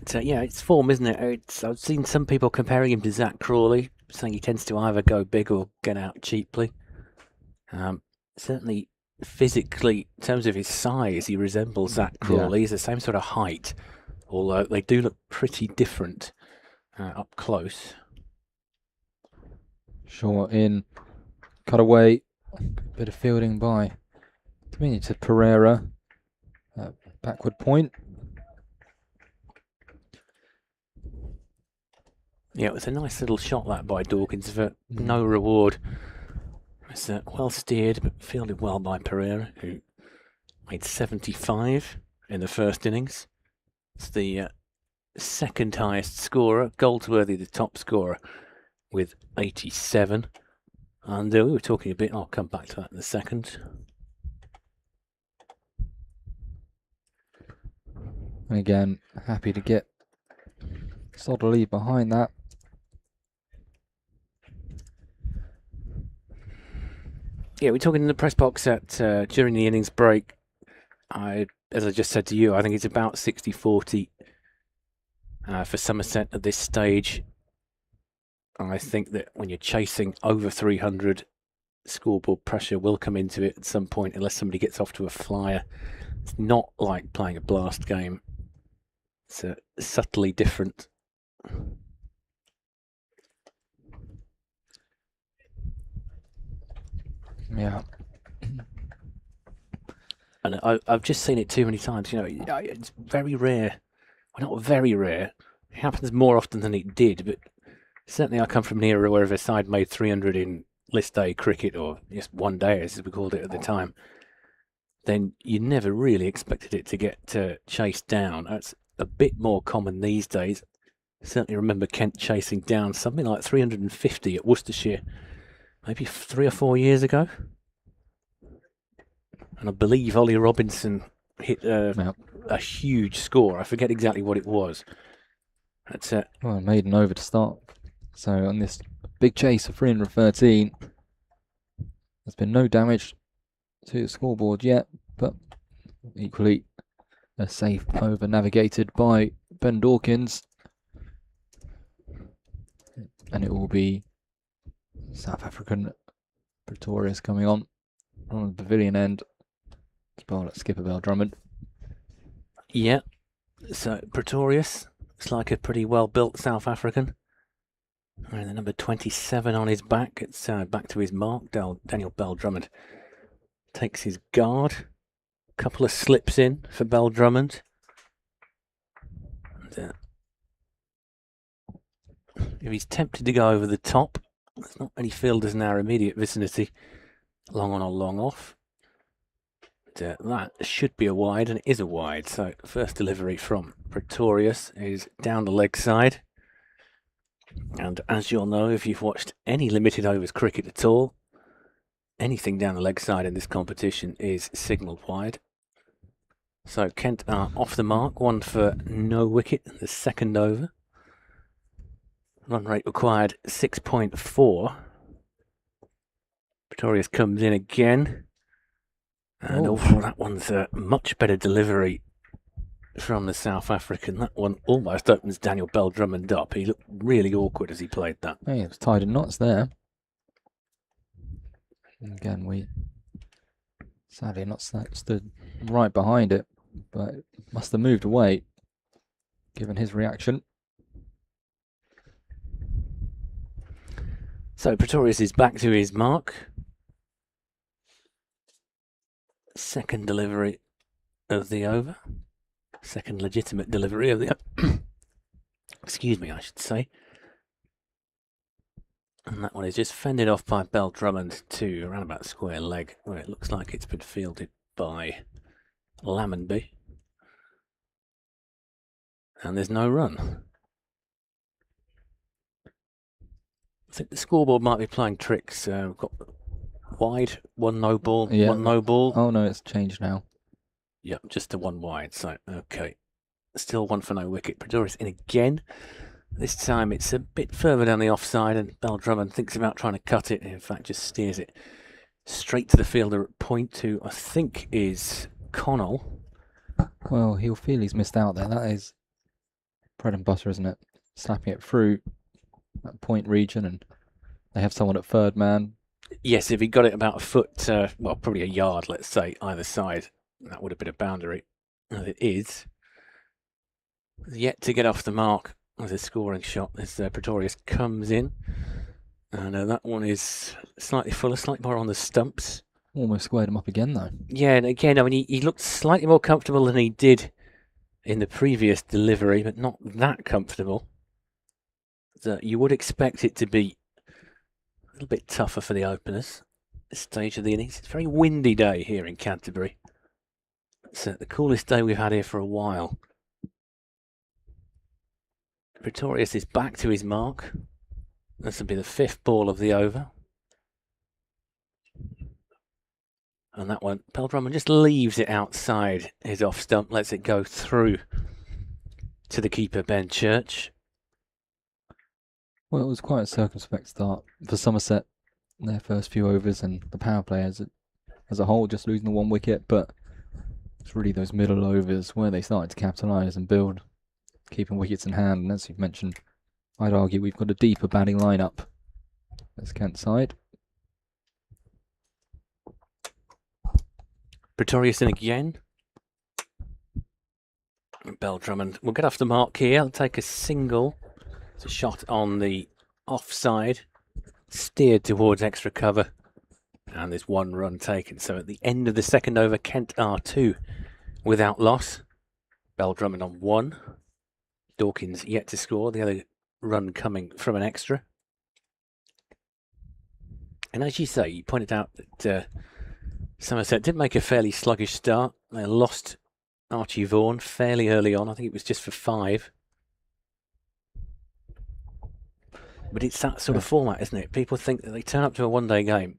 So yeah, it's form, isn't it? I've seen some people comparing him to Zach Crawley, saying he tends to either go big or get out cheaply. Certainly, physically, in terms of his size, he resembles Zach Crawley. He's the same sort of height, although they do look pretty different up close. Short in, cut away, bit of fielding by diminutive Pereira, backward point. Yeah, it was a nice little shot that by Dawkins for no reward. It's well steered, but fielded well by Pereira, who made 75 in the first innings. It's the second highest scorer. Goldsworthy, the top scorer, with 87. And we were talking a bit, I'll come back to that in a second. And again, happy to get solidly behind that. Yeah, we're talking in the press box at during the innings break. As I just said to you, I think it's about 60-40 for Somerset at this stage. I think that when you're chasing over 300, scoreboard pressure will come into it at some point unless somebody gets off to a flyer. It's not like playing a blast game. It's subtly different. Yeah. And I've just seen it too many times. You know, it's very rare. Well, not very rare. It happens more often than it did, but certainly I come from an era where if a side made 300 in list A cricket, or just one day as we called it at the time, then you never really expected it to get chased down. That's a bit more common these days. I certainly remember Kent chasing down something like 350 at Worcestershire, maybe 3 or 4 years ago. And I believe Ollie Robinson hit a huge score. I forget exactly what it was. That's well, maiden over to start. So on this big chase of 313, there's been no damage to the scoreboard yet, but equally a safe over navigated by Ben Dawkins. And it will be South African Pretorius coming on the pavilion end. It's bowled at Skipper Bell Drummond. Yeah, so Pretorius looks like a pretty well-built South African. And the number 27 on his back. It's back to his mark. Daniel Bell-Drummond takes his guard. Couple of slips in for Bell-Drummond. And, if he's tempted to go over the top, there's not many fielders in our immediate vicinity. Long on or long off. That should be a wide, and it is a wide. So first delivery from Pretorius is down the leg side. And as you'll know, if you've watched any limited overs cricket at all, anything down the leg side in this competition is signalled wide. So Kent are off the mark, one for no wicket in the second over. Run rate required 6.4. Pretorius comes in again. And that one's a much better delivery from the South African. That one almost opens Daniel Bell-Drummond up. He looked really awkward as he played that. Hey, it was tied in knots there. And again, we sadly not stood right behind it, but must have moved away, given his reaction. So Pretorius is back to his mark. Second delivery of the over. Second legitimate delivery of the excuse me, I should say. And that one is just fended off by Bell-Drummond to around about square leg, where it looks like it's been fielded by Lammonby. And there's no run. I think the scoreboard might be playing tricks. We've got wide, one no ball, one no ball. Oh no, it's changed now. Yep, just to one wide. So, okay. Still one for no wicket. Pretorius in again. This time it's a bit further down the offside, and Bell-Drummond thinks about trying to cut it. In fact, just steers it straight to the fielder at point two, I think is Connell. Well, he'll feel he's missed out there. That is bread and butter, isn't it? Snapping it through that point region, and they have someone at third man. Yes, if he got it about a foot, well, probably a yard, let's say, either side, that would have been a boundary. And it is. Yet to get off the mark with a scoring shot as Pretorius comes in. And that one is slightly fuller, slightly more on the stumps. Almost squared him up again, though. Yeah, and again, I mean, he looked slightly more comfortable than he did in the previous delivery, but not that comfortable. So you would expect it to be a little bit tougher for the openers at this stage of the innings. It's a very windy day here in Canterbury. It's the coolest day we've had here for a while. Pretorius is back to his mark. This will be the fifth ball of the over. And that one, Bell-Drummond just leaves it outside his off stump, lets it go through to the keeper, Ben Church. Well, it was quite a circumspect start for Somerset in their first few overs, and the power play as a whole just losing the one wicket, but it's really those middle overs where they started to capitalise and build, keeping wickets in hand. And as you've mentioned, I'd argue we've got a deeper batting lineup as Kent side. Pretorius in again. Bell-Drummond will get off the mark here. I'll take a single. It's a shot on the offside, steered towards extra cover, and there's one run taken. So at the end of the second over, Kent are 2 without loss. Bell-Drummond on 1. Dawkins yet to score. The other run coming from an extra. And as you say, you pointed out that Somerset did make a fairly sluggish start. They lost Archie Vaughan fairly early on. I think it was just for 5. But it's that sort of format, isn't it? People think that they turn up to a one-day game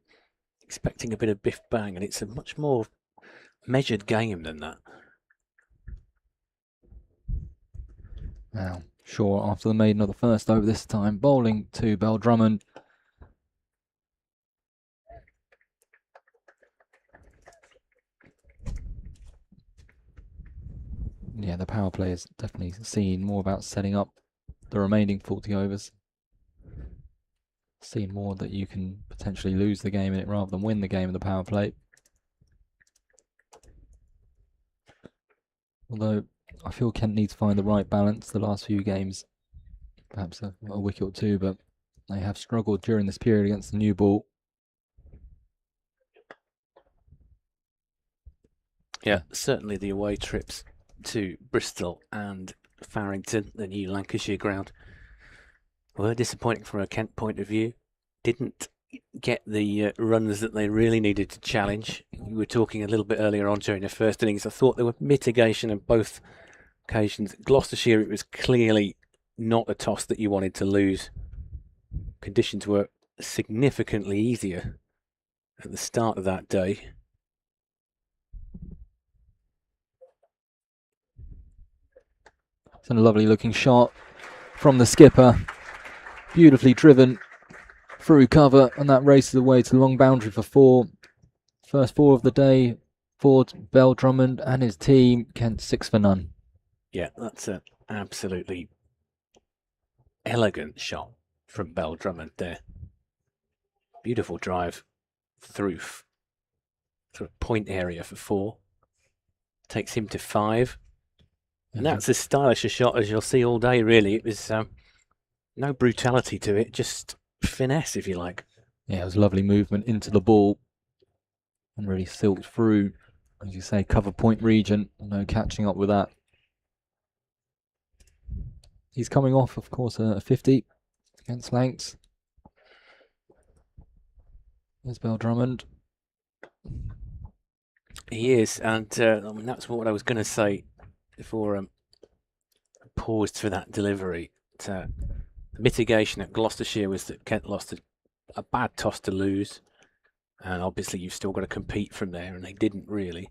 expecting a bit of biff bang, and it's a much more measured game than that. Now, Shaw after the maiden of the first over this time, bowling to Bell-Drummond. Yeah, the power play has definitely seen more about setting up the remaining 40 overs. Seen more that you can potentially lose the game in it rather than win the game in the power play. Although I feel Kent needs to find the right balance the last few games. Perhaps a wicket or two, but They have struggled during this period against the new ball. Yeah, certainly the away trips to Bristol and Farrington, the new Lancashire ground, were disappointing from a Kent point of view. Didn't get the runs that they really needed to challenge. We were talking a little bit earlier on during the first innings. I thought there were mitigation on both occasions. Gloucestershire, it was clearly not a toss that you wanted to lose. Conditions were significantly easier at the start of that day. It's a lovely looking shot from the skipper. Beautifully driven through cover, and that races away to the long boundary for 4. First 4 of the day for Bell Drummond and his team. Kent 6 for none. Yeah, that's an absolutely elegant shot from Bell Drummond there. Beautiful drive through a point area for 4. Takes him to 5. And that's as stylish a shot as you'll see all day, really. It was no brutality to it, just finesse, if you like. Yeah, it was lovely movement into the ball and really silked through, as you say, cover point region. No catching up with that. He's coming off, of course, a 50 against Lancs. There's Bell Drummond. He is, and I mean, that's what I was going to say before I paused for that delivery. The mitigation at Gloucestershire was that Kent lost a bad toss to lose, and obviously you've still got to compete from there, and they didn't really.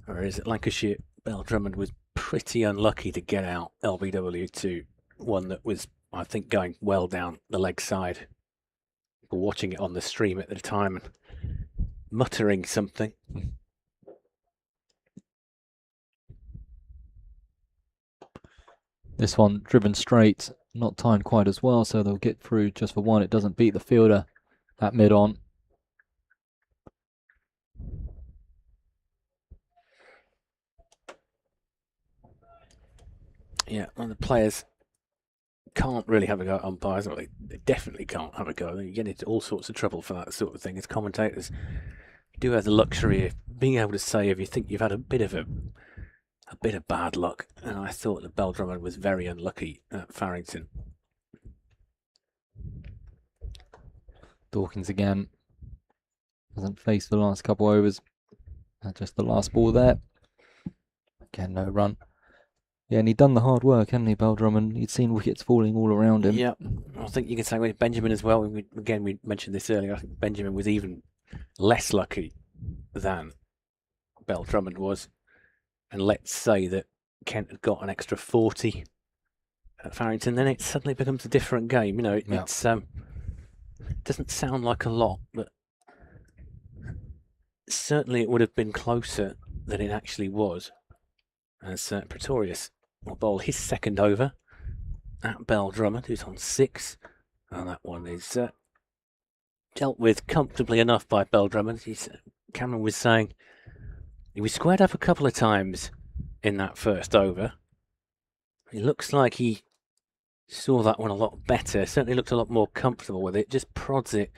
Whereas at Lancashire, Bell Drummond was pretty unlucky to get out LBW to one that was, I think, going well down the leg side. We're watching it on the stream at the time and muttering something. This one driven straight, not timed quite as well, so they'll get through just for 1. It doesn't beat the fielder at mid-on. Yeah, well, the players can't really have a go at umpires. Well, they definitely can't have a go. You get into all sorts of trouble for that sort of thing. As commentators, you do have the luxury of being able to say if you think you've had a bit of bad luck. And I thought that Bell Drummond was very unlucky at Farrington. Dawkins again. Hasn't faced the last couple overs. Just the last ball there. Again, no run. Yeah, and he'd done the hard work, hadn't he, Bell Drummond? He'd seen wickets falling all around him. Yeah, I think you can say with Benjamin as well. We mentioned this earlier. I think Benjamin was even less lucky than Bell Drummond was. And let's say that Kent had got an extra 40 at Farrington, then it suddenly becomes a different game. You know, it's doesn't sound like a lot, but certainly it would have been closer than it actually was. As Pretorius will bowl his second over at Bell Drummond, who's on 6. And that one is dealt with comfortably enough by Bell Drummond. Cameron was saying he was squared up a couple of times in that first over. It looks like he saw that one a lot better. Certainly looked a lot more comfortable with it. Just prods it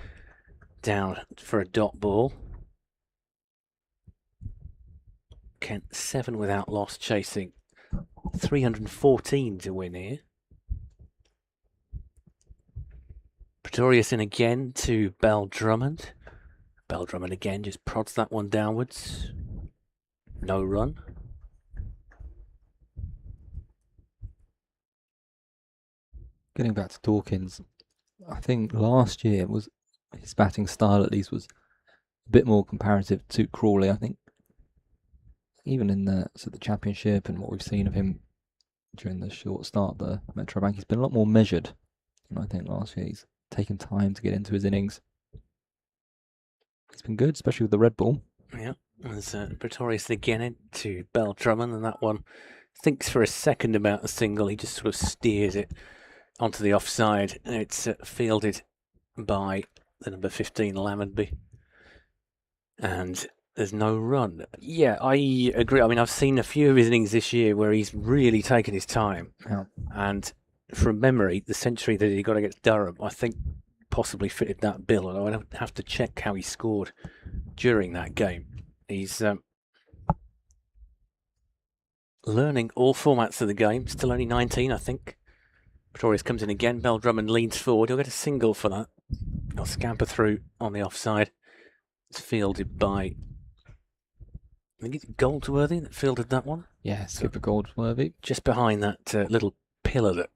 down for a dot ball. Kent 7 without loss, chasing 314 to win here. Pretorius in again to Bell Drummond. Bell Drummond again just prods that one downwards. No run. Getting back to Dawkins, I think last year was his batting style at least was a bit more comparative to Crawley. I think even in the championship and what we've seen of him during the short start of the Metro Bank, he's been a lot more measured. And I think last year he's taken time to get into his innings. He's been good, especially with the red ball. Yeah, there's Pretorius again into Bell Drummond, and that one thinks for a second about a single. He just sort of steers it onto the offside, and it's fielded by the number 15 Lammonby. And there's no run. Yeah, I agree. I mean, I've seen a few of his innings this year where he's really taken his time. Yeah. And from memory, the century that he got against Durham, I think possibly fitted that bill, although I don't have to check how he scored during that game. He's learning all formats of the game. Still only 19, I think. Pretorius comes in again. Bell Drummond leans forward. He'll get a single for that. He'll scamper through on the offside. It's fielded by, I think it's Goldsworthy that fielded that one. Yeah, Skipper Goldsworthy. Just behind that little pillar that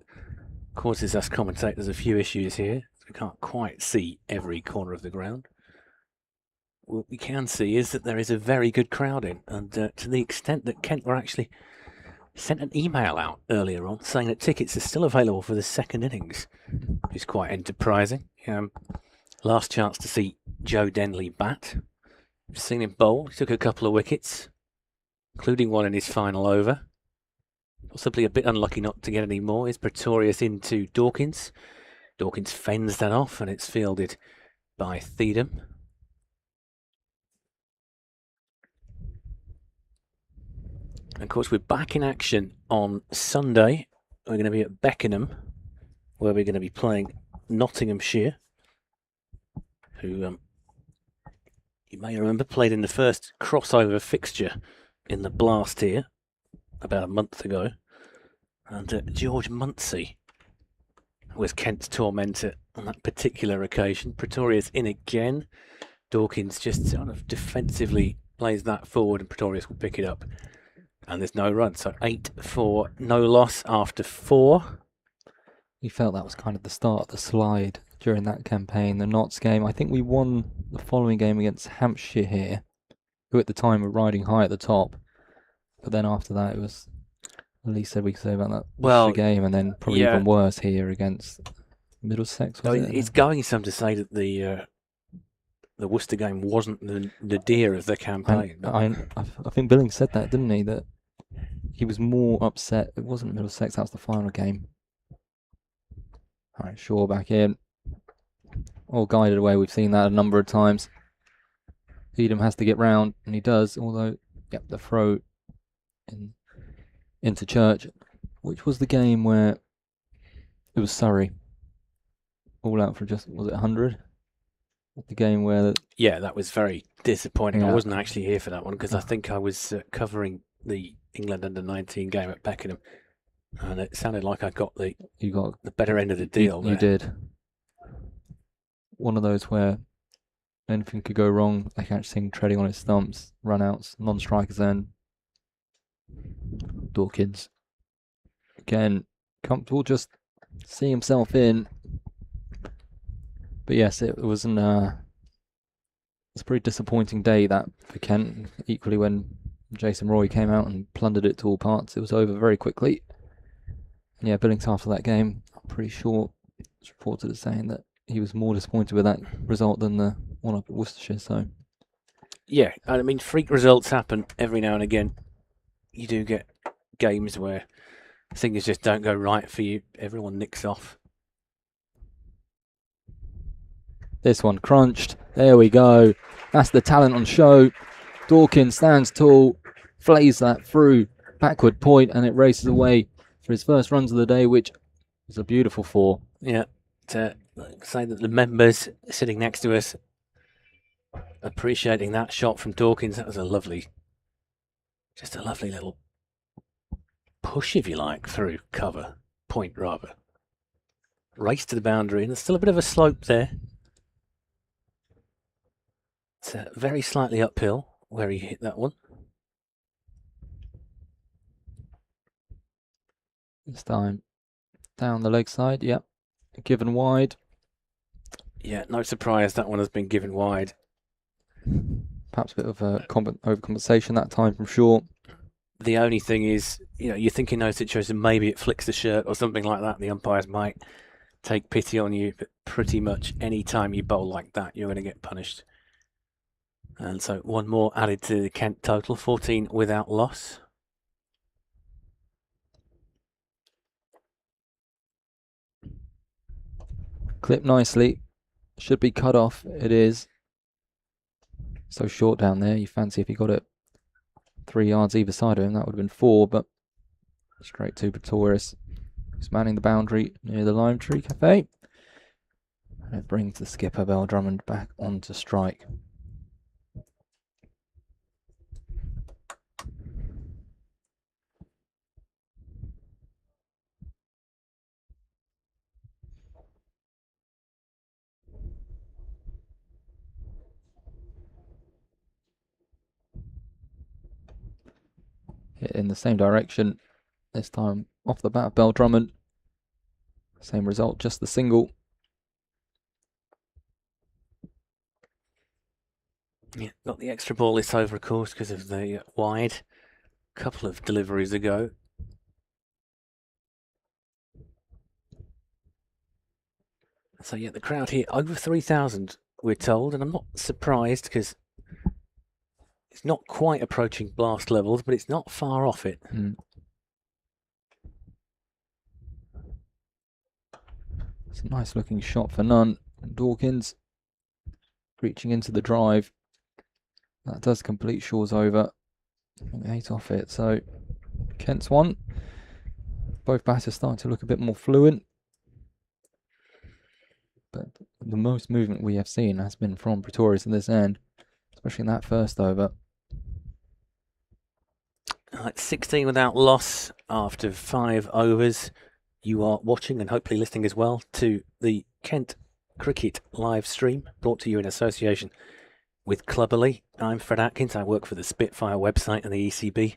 causes us commentators a few issues here. We can't quite see every corner of the ground. What we can see is that there is a very good crowd in, and to the extent that Kent were actually sent an email out earlier on saying that tickets are still available for the second innings, which is quite enterprising. Last chance to see Joe Denley bat. We've seen him bowl. He took a couple of wickets, including one in his final over. Possibly a bit unlucky not to get any more. Is Pretorius into Dawkins. Dawkins fends that off, and it's fielded by Theedham. And of course, we're back in action on Sunday. We're going to be at Beckenham, where we're going to be playing Nottinghamshire, who you may remember played in the first crossover fixture in the Blast here about a month ago. And George Munsey was Kent's tormentor on that particular occasion. Pretorius in again. Dawkins just sort of defensively plays that forward, and Pretorius will pick it up. And there's no run. So 8 for no loss after 4. We felt that was kind of the start of the slide during that campaign. The Notts game, I think we won the following game against Hampshire here, who at the time were riding high at the top. But then after that, it was the least said we could say about that Worcester game, and then probably even worse here against Middlesex. It's going some to say that the Worcester game wasn't the nadir of the campaign. I think Billings said that, didn't he? That he was more upset. It wasn't Middlesex, that was the final game. All right, Shaw back in. All guided away. We've seen that a number of times. Theedham has to get round, and he does, although, the throw into Church, which was the game where it was Surrey. All out for just, was it 100? The game where... Yeah, that was very disappointing. Yeah. I wasn't actually here for that one because I think I was covering the England under-19 game at Beckenham, and it sounded like I got the better end of the deal. You did. One of those where anything could go wrong. They can actually treading on his stumps, run-outs, non-strikers then. Dawkins. Again, comfortable, just seeing himself in. But yes, it was it's a pretty disappointing day that for Kent. Equally, when Jason Roy came out and plundered it to all parts, it was over very quickly. And yeah, Billings after that game, I'm pretty sure it's reported as saying that he was more disappointed with that result than the one up at Worcestershire. So yeah, I mean, freak results happen every now and again. You do get games where things just don't go right for you. Everyone nicks off. This one crunched. There we go. That's the talent on show. Dawkins stands tall, flays that through, backward point, and it races away for his first runs of the day, which is a beautiful 4. Yeah, to say that the members sitting next to us appreciating that shot from Dawkins. That was just a lovely little push, if you like, through cover, point rather. Race to the boundary, and there's still a bit of a slope there. It's very slightly uphill where he hit that one. This time down the leg side, yep. Given wide. Yeah, no surprise that one has been given wide. Perhaps a bit of a overcompensation that time from Shaw. The only thing is, you think in those situations maybe it flicks the shirt or something like that, and the umpires might take pity on you, but pretty much any time you bowl like that, you're going to get punished. And so one more added to the Kent total, 14 without loss. Clipped nicely. Should be cut off. It is. So short down there. You fancy if he got it 3 yards either side of him, that would have been 4, but straight to Pretorius, who's manning the boundary near the Lime Tree Cafe. And it brings the skipper, Bell Drummond, back onto strike. Hit in the same direction, this time off the bat of Bell Drummond. Same result, just the single. Yeah, got the extra ball this over, of course, because of the wide. Couple of deliveries ago. So yeah, the crowd here over 3,000, we're told, and I'm not surprised because it's not quite approaching blast levels, but it's not far off it. It's a nice looking shot for none. Dawkins reaching into the drive. That does complete Shaw's over. 8 off it, so Kent's one. Both batters starting to look a bit more fluent. But the most movement we have seen has been from Pretorius in this end, especially in that first over. 16 without loss after 5 overs. You are watching and hopefully listening as well to the Kent Cricket live stream, brought to you in association with Clubberly. I'm Fred Atkins. I work for the Spitfire website and the ECB.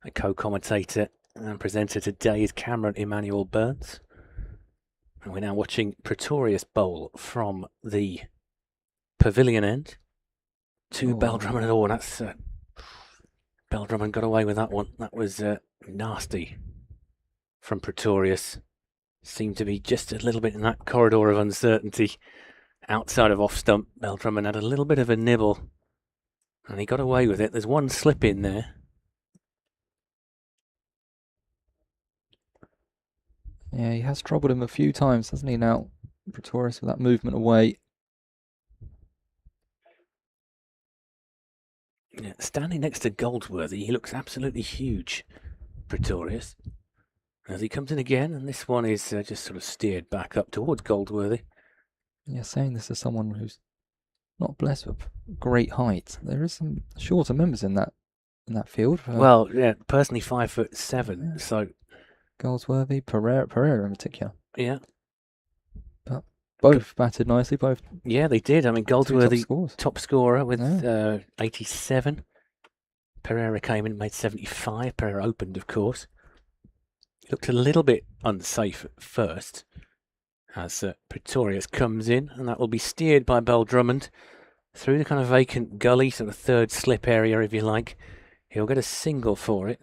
A co-commentator and presenter today is Cameron Emmanuel Burns. And we're now watching Pretorius bowl from the pavilion end to Bell Drummond. Oh, that's Bell Drummond got away with that one. That was nasty from Pretorius. Seemed to be just a little bit in that corridor of uncertainty outside of off stump. Bell Drummond had a little bit of a nibble and he got away with it. There's one slip in there. Yeah, he has troubled him a few times, hasn't he, now? Pretorius with that movement away. Yeah, standing next to Goldsworthy, he looks absolutely huge, Pretorius. As he comes in again, and this one is just sort of steered back up towards Goldsworthy. Yeah, saying this as someone who's not blessed with great height. There is some shorter members in that field. Well, yeah, personally 5'7", yeah. so Goldsworthy, Pereira in particular. Yeah. But both batted nicely, both. Yeah, they did. I mean, Goldsworthy, top scorer with 87. Pereira came in, made 75. Pereira opened, of course. He looked a little bit unsafe at first as Pretorius comes in, and that will be steered by Bell Drummond through the kind of vacant gully, sort of third slip area, if you like. He'll get a single for it.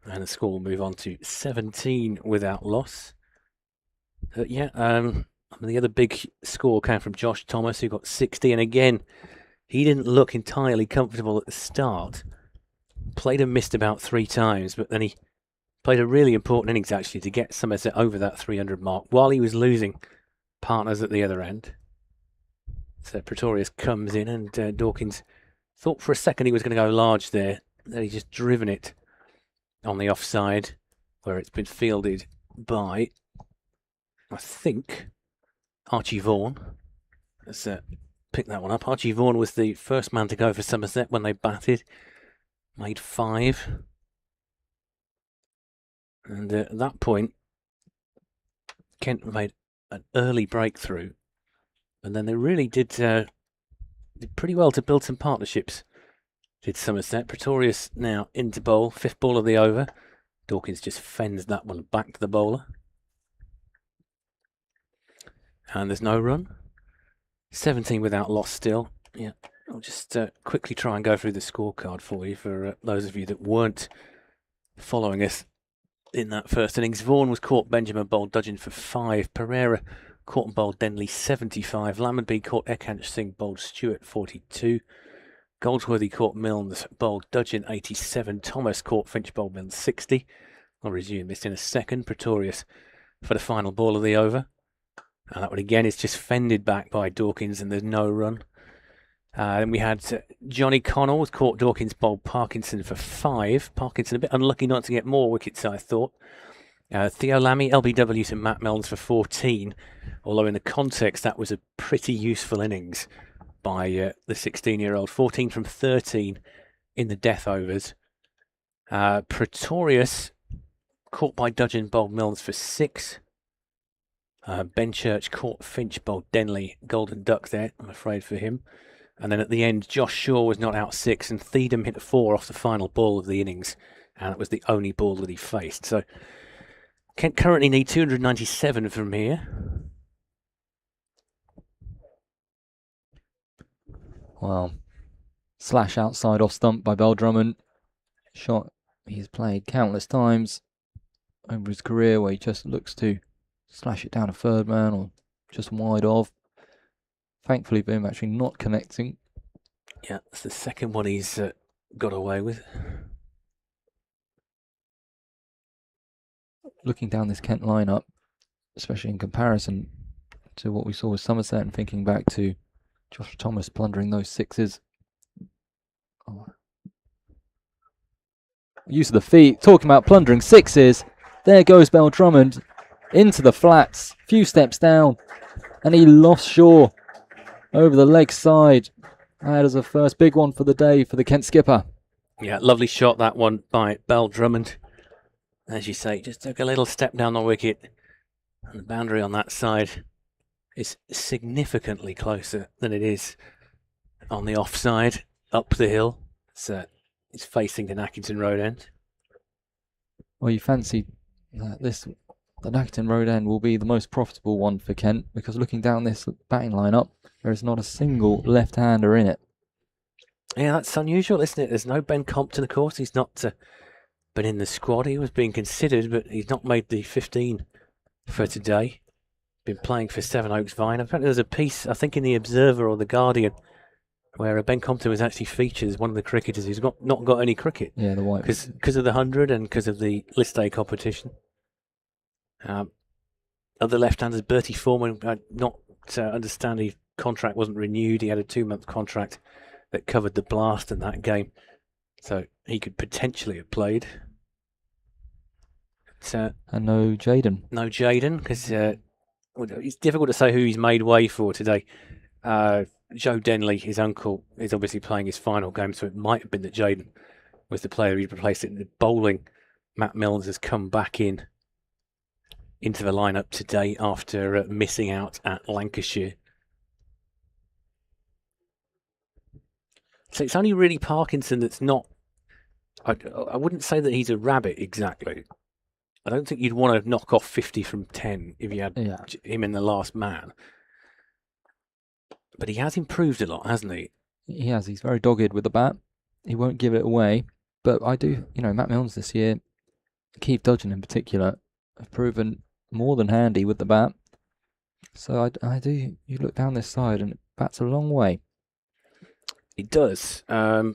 And the score will move on to 17 without loss. The other big score came from Josh Thomas, who got 60. And again, he didn't look entirely comfortable at the start. Played and missed about 3 times, but then he played a really important innings, actually, to get Somerset over that 300 mark while he was losing partners at the other end. So Pretorius comes in, and Dawkins thought for a second he was going to go large there. Then he just driven it on the offside, where it's been fielded by, I think, Archie Vaughan. Let's pick that one up. Archie Vaughan was the first man to go for Somerset when they batted. Made 5. And at that point, Kent made an early breakthrough. And then they really did pretty well to build some partnerships. Did Somerset. Pretorius now into bowl, 5th ball of the over. Dawkins just fends that one back to the bowler. And there's no run. 17 without loss still. Yeah, I'll just quickly try and go through the scorecard for you for those of you that weren't following us in that first innings. Vaughan was caught, Benjamin bowled Dudgeon for 5. Pereira caught and bowled Denley 75. Lammonby caught Ekhanch Singh, bowled Stewart 42. Goldsworthy caught Milnes, bowled Dudgeon 87. Thomas caught Finch, bowled Milnes 60. I'll resume this in a second. Pretorius for the final ball of the over. And that one again is just fended back by Dawkins, and there's no run. Then we had Johnny Connell was caught, Dawkins bowled Parkinson for 5. Parkinson a bit unlucky not to get more wickets, I thought. Theo Lammy, LBW to Matt Milnes for 14, although in the context that was a pretty useful innings by the 16-year-old. 14 from 13 in the death overs. Pretorius caught by Dudgeon, bowled Milnes for 6. Ben Church caught Finch, bowled Denley. Golden duck there, I'm afraid for him. And then at the end, Josh Shaw was not out 6, and Theedham hit a 4 off the final ball of the innings, and it was the only ball that he faced. So Kent currently need 297 from here. Wow. Slash outside off stump by Bell Drummond. Shot he's played countless times over his career where he just looks to slash it down a third man or just wide of. Thankfully, for him actually not connecting. Yeah, that's the second one he's got away with. Looking down this Kent lineup, especially in comparison to what we saw with Somerset and thinking back to Josh Thomas plundering those 6s. Oh. Use of the feet, talking about plundering 6s. There goes Bell Drummond into the flats, few steps down, and he lost Shaw over the leg side. That is a first big one for the day for the Kent skipper. Yeah, lovely shot that one by Bell Drummond. As you say, just took a little step down the wicket, and the boundary on that side is significantly closer than it is on the offside up the hill. It's facing the Nackington Road end. Well, you fancy that the Nackington Road end will be the most profitable one for Kent, because looking down this batting lineup, there is not a single left-hander in it. Yeah, that's unusual, isn't it? There's no Ben Compton, of course. He's not been in the squad. He was being considered, but he's not made the 15 for today. Been playing for Sevenoaks Vine. Apparently there's a piece, I think, in the Observer or the Guardian, where Ben Compton was actually featured as one of the cricketers who's not got any cricket. Yeah, the white. Because of the 100 and because of the List A competition. Other left-handers, Bertie Foreman, not understand his contract wasn't renewed. He had a 2-month contract that covered the blast in that game, so he could potentially have played. But, and no Jaden. No Jaden, because it's difficult to say who he's made way for today. Joe Denley, his uncle, is obviously playing his final game, so it might have been that Jaden was the player he'd replaced it. In the bowling, Matt Milnes has come back into the lineup today after missing out at Lancashire. So it's only really Parkinson that's not... I wouldn't say that he's a rabbit exactly. I don't think you'd want to knock off 50 from 10 if you had him in the last man. But he has improved a lot, hasn't he? He has. He's very dogged with the bat. He won't give it away. But I do, Matt Milnes this year, Keith Dudgeon in particular, have proven more than handy with the bat. So I do, you look down this side and it bats a long way. It does. We'll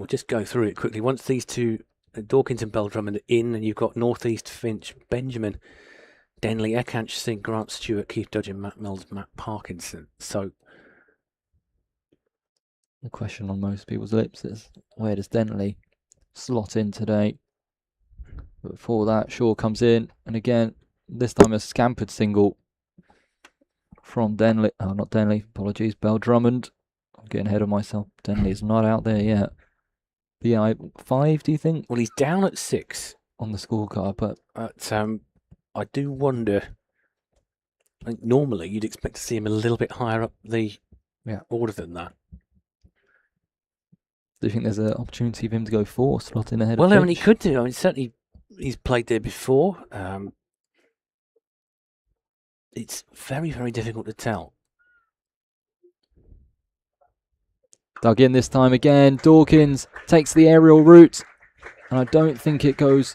just go through it quickly. Once these two, Dawkins and Bell Drummond, are in, and you've got North East, Finch, Benjamin, Denley, Ekansh Singh, Grant Stewart, Keith Dudgeon, Matt Milnes, Matt Parkinson. So the question on most people's lips is, where does Denley slot in today? But before that, Shaw comes in, and again, this time a scampered single from Denley. Oh, not Denley, apologies, Bell Drummond. I'm getting ahead of myself. Denley is not out there yet. But yeah, 5, do you think? Well, he's down at 6 on the scorecard, but I do wonder. I think normally you'd expect to see him a little bit higher up the order than that. Do you think there's an opportunity for him to go 4, slot in ahead of Pitch? I mean, he could do. I mean, certainly he's played there before. It's very, very difficult to tell. Dug in this time again. Dawkins takes the aerial route, and I don't think it goes.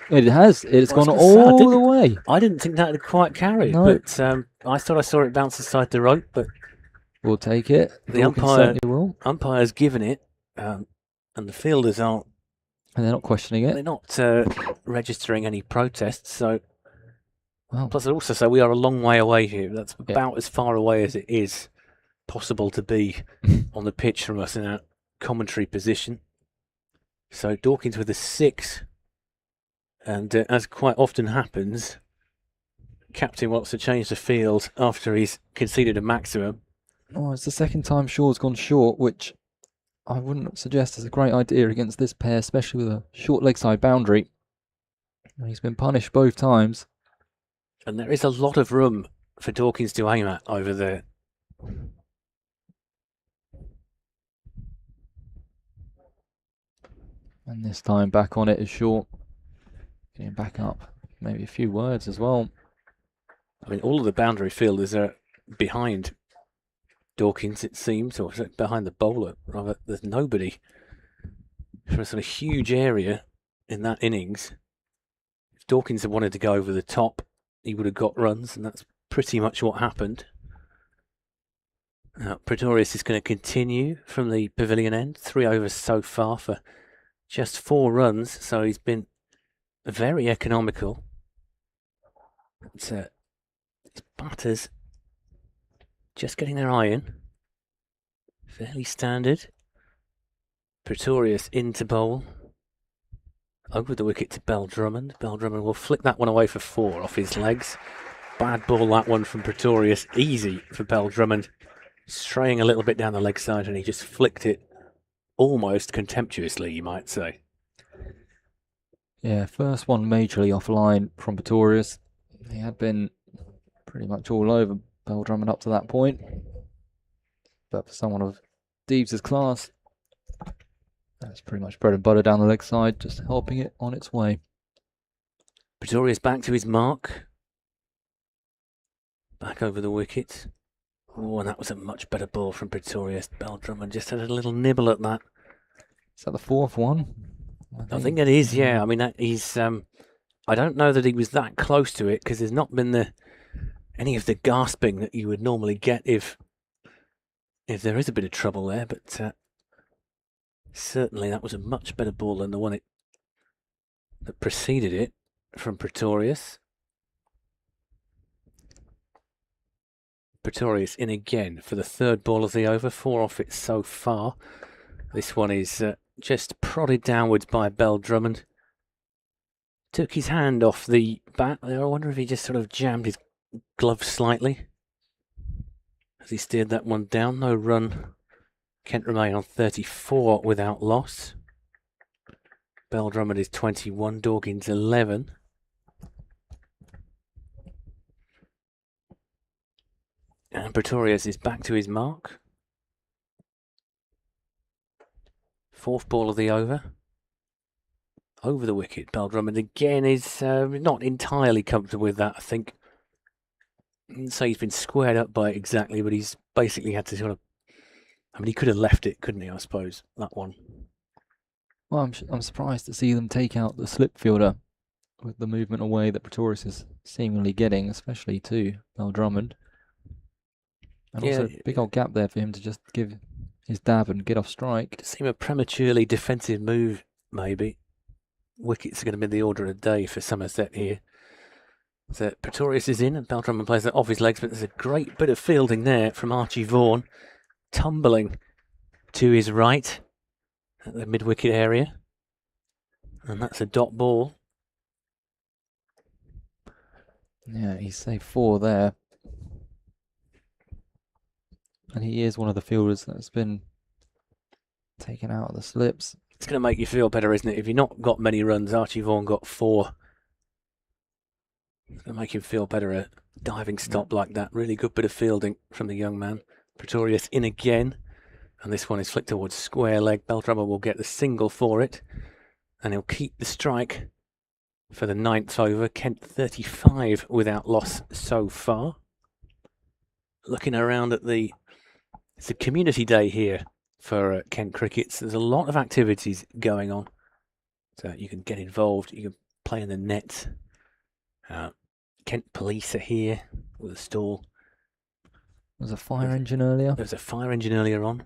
It has. It's gone all the way. I didn't think that would quite carry, no. But I thought I saw it bounce aside the rope. But we'll take it. The umpire's given it, and the fielders aren't. And they're not questioning it. They're not registering any protests. So, wow. Plus, I also say we are a long way away here. That's about as far away as it is possible to be on the pitch from us in our commentary position. So Dawkins with a 6, And as quite often happens, captain wants to change the field after he's conceded a maximum. Oh, it's the second time Shaw's gone short, which I wouldn't suggest is a great idea against this pair, especially with a short leg side boundary. And he's been punished both times. And there is a lot of room for Dawkins to aim at over there. And this time back on it is Shaw. Getting back up. Maybe a few words as well. I mean, all of the boundary fielders are behind Dawkins, it seems, or behind the bowler, rather. There's nobody for a sort of huge area in that innings. If Dawkins had wanted to go over the top, he would have got runs, and that's pretty much what happened. Pretorius is going to continue from the pavilion end. 3 overs so far for just 4 runs, so he's been very economical. His batters just getting their iron. Fairly standard. Pretorius into bowl. Over the wicket to Bell Drummond. Bell Drummond will flick that one away for 4 off his legs. Bad ball, that one from Pretorius. Easy for Bell Drummond. Straying a little bit down the leg side, and he just flicked it almost contemptuously, you might say. Yeah, first one majorly offline from Pretorius. He had been pretty much all over Bell Drummond up to that point. But for someone of Deeves' class, that's pretty much bread and butter down the leg side, just helping it on its way. Pretorius back to his mark. Back over the wicket. Oh, and that was a much better ball from Pretorius. Bell Drummond just had a little nibble at that. Is that the 4th one? I think it is, yeah. I mean, he's. I don't know that he was that close to it, because there's not been any of the gasping that you would normally get if there is a bit of trouble there. But certainly that was a much better ball than the one that preceded it from Pretorius. Pretorius in again for the 3rd ball of the over. 4 off it so far. This one is just prodded downwards by Bell Drummond. Took his hand off the bat there. I wonder if he just sort of jammed his glove slightly as he steered that one down. No run. Kent remain on 34 without loss. Bell Drummond is 21. Dawkins 11. And Pretorius is back to his mark. 4th ball of the over. Over the wicket. Bell Drummond again is not entirely comfortable with that, I think. I wouldn't say he's been squared up by it exactly, but he's basically had to sort of... I mean, he could have left it, couldn't he, I suppose, that one. Well, I'm surprised to see them take out the slip fielder with the movement away that Pretorius is seemingly getting, especially to Bell Drummond. And also a big old gap there for him to just give his dab and get off strike. It seemed a prematurely defensive move, maybe. Wickets are going to be the order of the day for Somerset here. So Pretorius is in and Bell Drummond plays that off his legs, but there's a great bit of fielding there from Archie Vaughan, tumbling to his right at the mid-wicket area. And that's a dot ball. Yeah, he's saved 4 there. And he is one of the fielders that's been taken out of the slips. It's going to make you feel better, isn't it? If you've not got many runs, Archie Vaughan got 4. It's going to make him feel better, a diving stop like that. Really good bit of fielding from the young man. Pretorius in again. And this one is flicked towards square leg. Bell Drummond will get the single for it. And he'll keep the strike for the 9th over. Kent 35 without loss so far. Looking around at it's a community day here for Kent Cricket. So there's a lot of activities going on. So you can get involved. You can play in the net. Kent Police are here with a stall. There's a fire engine earlier. There was a fire engine earlier on.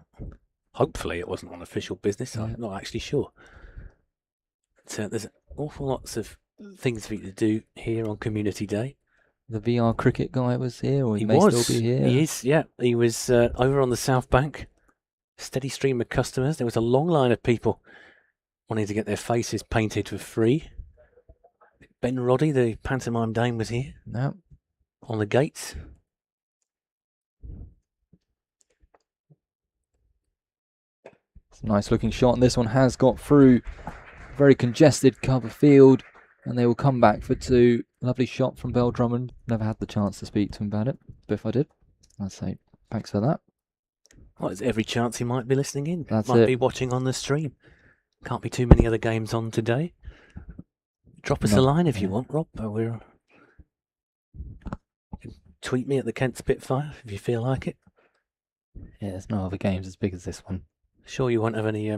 Hopefully it wasn't on official business. Yeah. I'm not actually sure. So there's awful lots of things for you to do here on Community Day. The VR cricket guy was here, or he may was. Still be here. He is, yeah. He was over on the South Bank. Steady stream of customers. There was a long line of people wanting to get their faces painted for free. Ben Roddy, the pantomime dame, was here No. on the gates. It's a nice looking shot, and this one has got through. Very congested cover field, and they will come back for two. Lovely shot from Bell Drummond. Never had the chance to speak to him about it, but if I did, I'd say thanks for that. Well, there's every chance he might be listening in. That's might it. be watching on the stream. Can't be too many other games on today. Drop us a line if you want, Rob. We're tweet me at the Kent Spitfire if you feel like it. Yeah, there's no other games as big as this one. Sure, you won't have any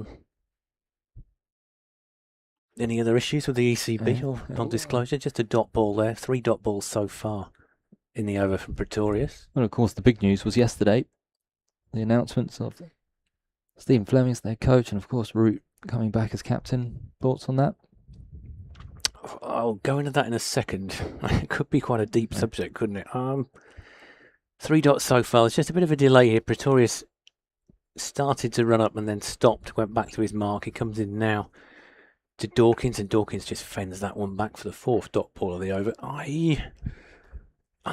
other issues with the ECB or non-disclosure? Just a dot ball there. 3 dot balls so far in the over from Pretorius. Well, of course, the big news was yesterday. The announcements of Stephen Fleming's their coach, and of course, Root coming back as captain. Thoughts on that? I'll go into that in a second. It could be quite a deep subject, couldn't it? 3 dots so far. It's just a bit of a delay here. Pretorius started to run up and then stopped, went back to his mark. He comes in now to Dawkins, and Dawkins just fends that one back for the 4th dot ball of the over. I'm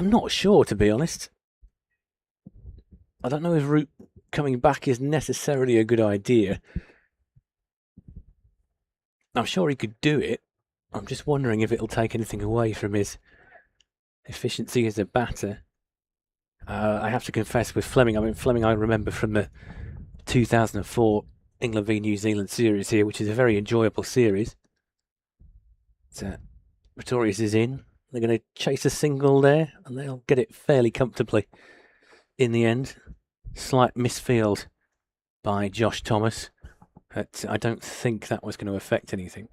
not sure, to be honest. I don't know if Root coming back is necessarily a good idea. I'm sure he could do it. I'm just wondering if it'll take anything away from his efficiency as a batter. I have to confess with Fleming, I remember from the 2004 England v New Zealand series here, which is a very enjoyable series. Pretorius is in. They're going to chase a single there, and they'll get it fairly comfortably in the end. Slight misfield by Josh Thomas, but I don't think that was going to affect anything.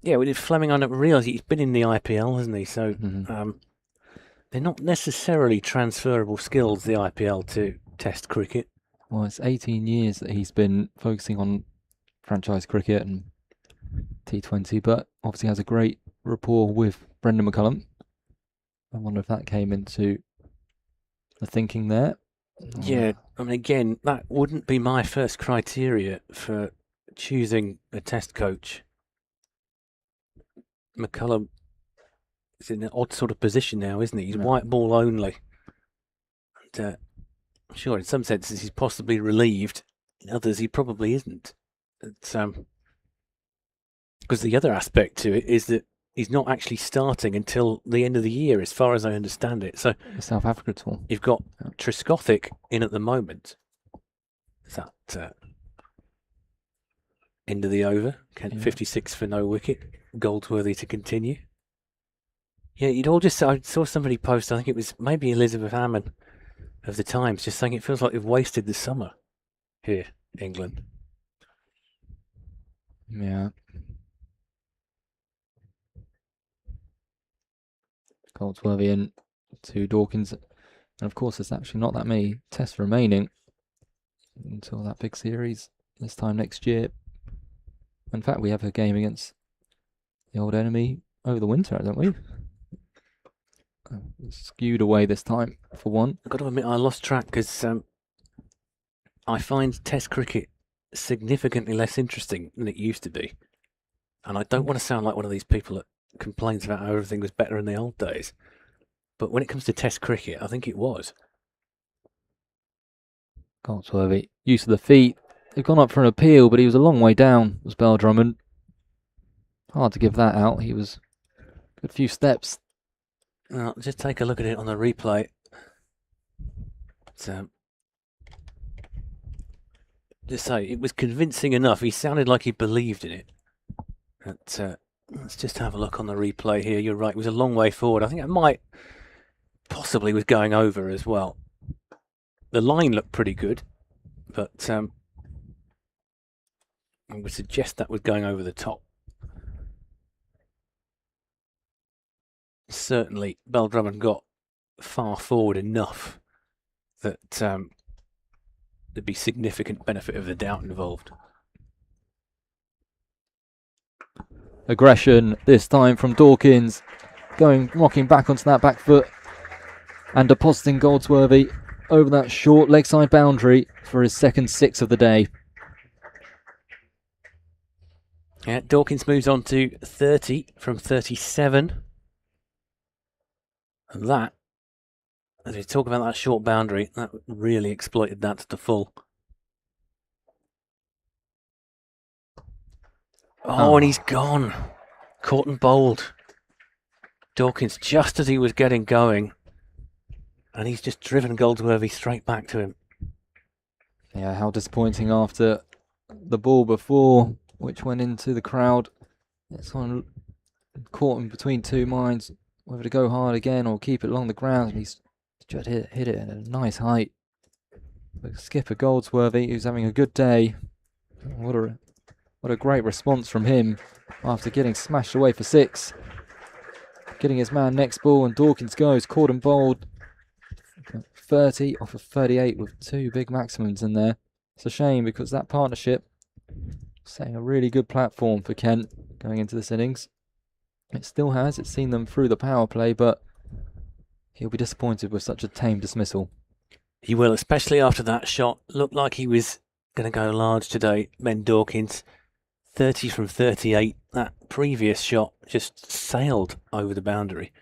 With Fleming, I don't realise he's been in the IPL, hasn't he? So they're not necessarily transferable skills, the IPL, to Test cricket. Well, it's 18 years that he's been focusing on franchise cricket and T20, but obviously has a great rapport with Brendan McCullum. I wonder if that came into the thinking there. Yeah, I mean, again, that wouldn't be my first criteria for choosing a Test coach. McCullum is in an odd sort of position now, isn't he? He's white ball only. And, sure, in some senses he's possibly relieved. In others, he probably isn't. Because the other aspect to it is that he's not actually starting until the end of the year, as far as I understand it. So the South Africa tour. You've got Trescothick in at the moment. Is that end of the over? 56 for no wicket. Goldsworthy to continue. Yeah, I saw somebody post, I think it was maybe Elizabeth Hammond of the Times, just saying it feels like they've wasted the summer here, England. Yeah. Goldsworthy in to Dawkins. And of course, there's actually not that many tests remaining until that big series this time next year. In fact, we have a game against the old enemy over the winter, don't we? Skewed away this time for one. I've got to admit, I lost track because I find Test cricket significantly less interesting than it used to be. And I don't want to sound like one of these people that complains about how everything was better in the old days. But when it comes to Test cricket, I think it was. Goldsworthy, use of the feet. They've gone up for an appeal, but he was a long way down, was Bell Drummond. Hard to give that out. He was a good few steps. Just take a look at it on the replay. Just say, it was convincing enough. He sounded like he believed in it. But, let's just have a look on the replay here. You're right, it was a long way forward. I think it might possibly was going over as well. The line looked pretty good, but I would suggest that was going over the top. Certainly, Bell Drummond got far forward enough that there'd be significant benefit of the doubt involved. Aggression this time from Dawkins, rocking back onto that back foot and depositing Goldsworthy over that short leg side boundary for his second 6 of the day. Yeah, Dawkins moves on to 30 from 37. And that, as we talk about that short boundary, that really exploited that to the full. Oh, and he's gone. Caught and bowled. Dawkins, just as he was getting going. And he's just driven Goldsworthy straight back to him. Yeah, how disappointing after the ball before, which went into the crowd. It's on, caught him between two minds, whether to go hard again or keep it along the ground. He's just hit it at a nice height. But skipper Goldsworthy, who's having a good day. What a great response from him after getting smashed away for 6. Getting his man next ball, and Dawkins goes, caught and bowled. 30 off of 38 with 2 big maximums in there. It's a shame because that partnership setting a really good platform for Kent going into this innings. It still has. It's seen them through the power play, but he'll be disappointed with such a tame dismissal. He will, especially after that shot. Looked like he was going to go large today. Ben Dawkins, 30 from 38. That previous shot just sailed over the boundary.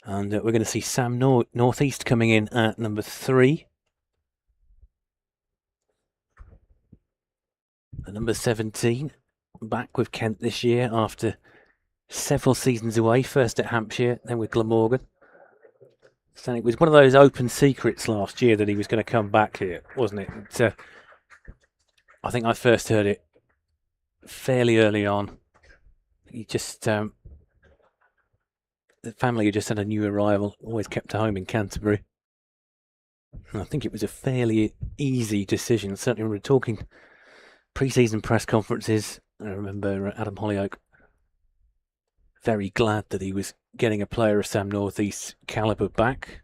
And we're going to see Sam Northeast coming in at number 3. At number 17, back with Kent this year after several seasons away, first at Hampshire, then with Glamorgan. So it was one of those open secrets last year that he was going to come back here, wasn't it? But, I think I first heard it fairly early on. He just... the family had just had a new arrival, always kept at home in Canterbury. And I think it was a fairly easy decision. Certainly when we were talking pre-season press conferences, I remember Adam Hollyoake very glad that he was getting a player of Sam Northeast's calibre back.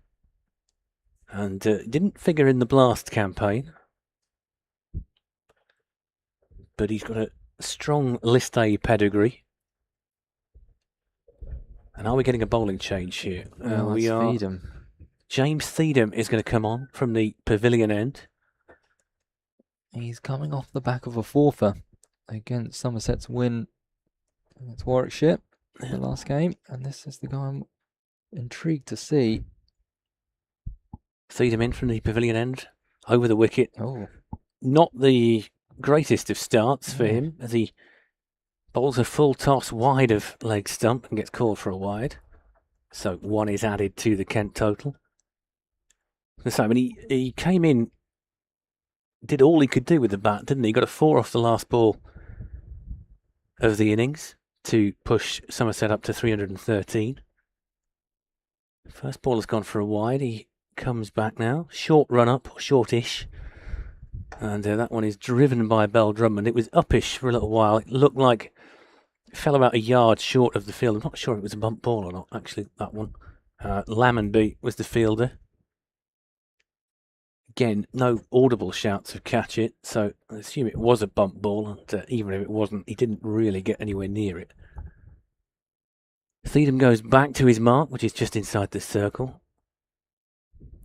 And didn't figure in the Blast campaign. But he's got a strong List A pedigree. And are we getting a bowling change here? We are. Theedham. James Theedham is going to come on from the pavilion end. He's coming off the back of a fourfer against Somerset's win against Warwickshire in the last game. And this is the guy I'm intrigued to see. Theedham in from the pavilion end, over the wicket. Oh, Not the greatest of starts for him, as he bowls a full toss wide of leg stump and gets called for a wide. So 1 is added to the Kent total. So, I mean, he came in, did all he could do with the bat, didn't he? He got a 4 off the last ball of the innings to push Somerset up to 313. First ball has gone for a wide. He comes back now. Short run up, or shortish. And that one is driven by Bell Drummond. It was uppish for a little while. It looked like it fell about a yard short of the field. I'm not sure if it was a bump ball or not, actually, that one. Lammonby was the fielder. Again, no audible shouts of catch it, so I assume it was a bump ball, and even if it wasn't, he didn't really get anywhere near it. Theedham goes back to his mark, which is just inside the circle.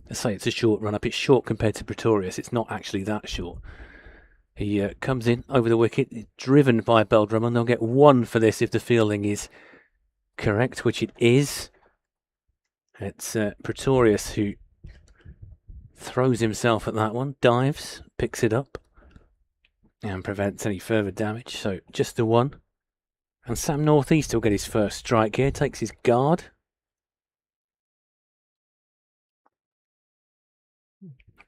I say it's a short run-up. It's short compared to Pretorius. It's not actually that short. He comes in over the wicket, driven by Bell Drummond. They'll get 1 for this if the fielding is correct, which it is. It's Pretorius who throws himself at that one, dives, picks it up, and prevents any further damage. So just the 1. And Sam Northeast will get his first strike here, takes his guard.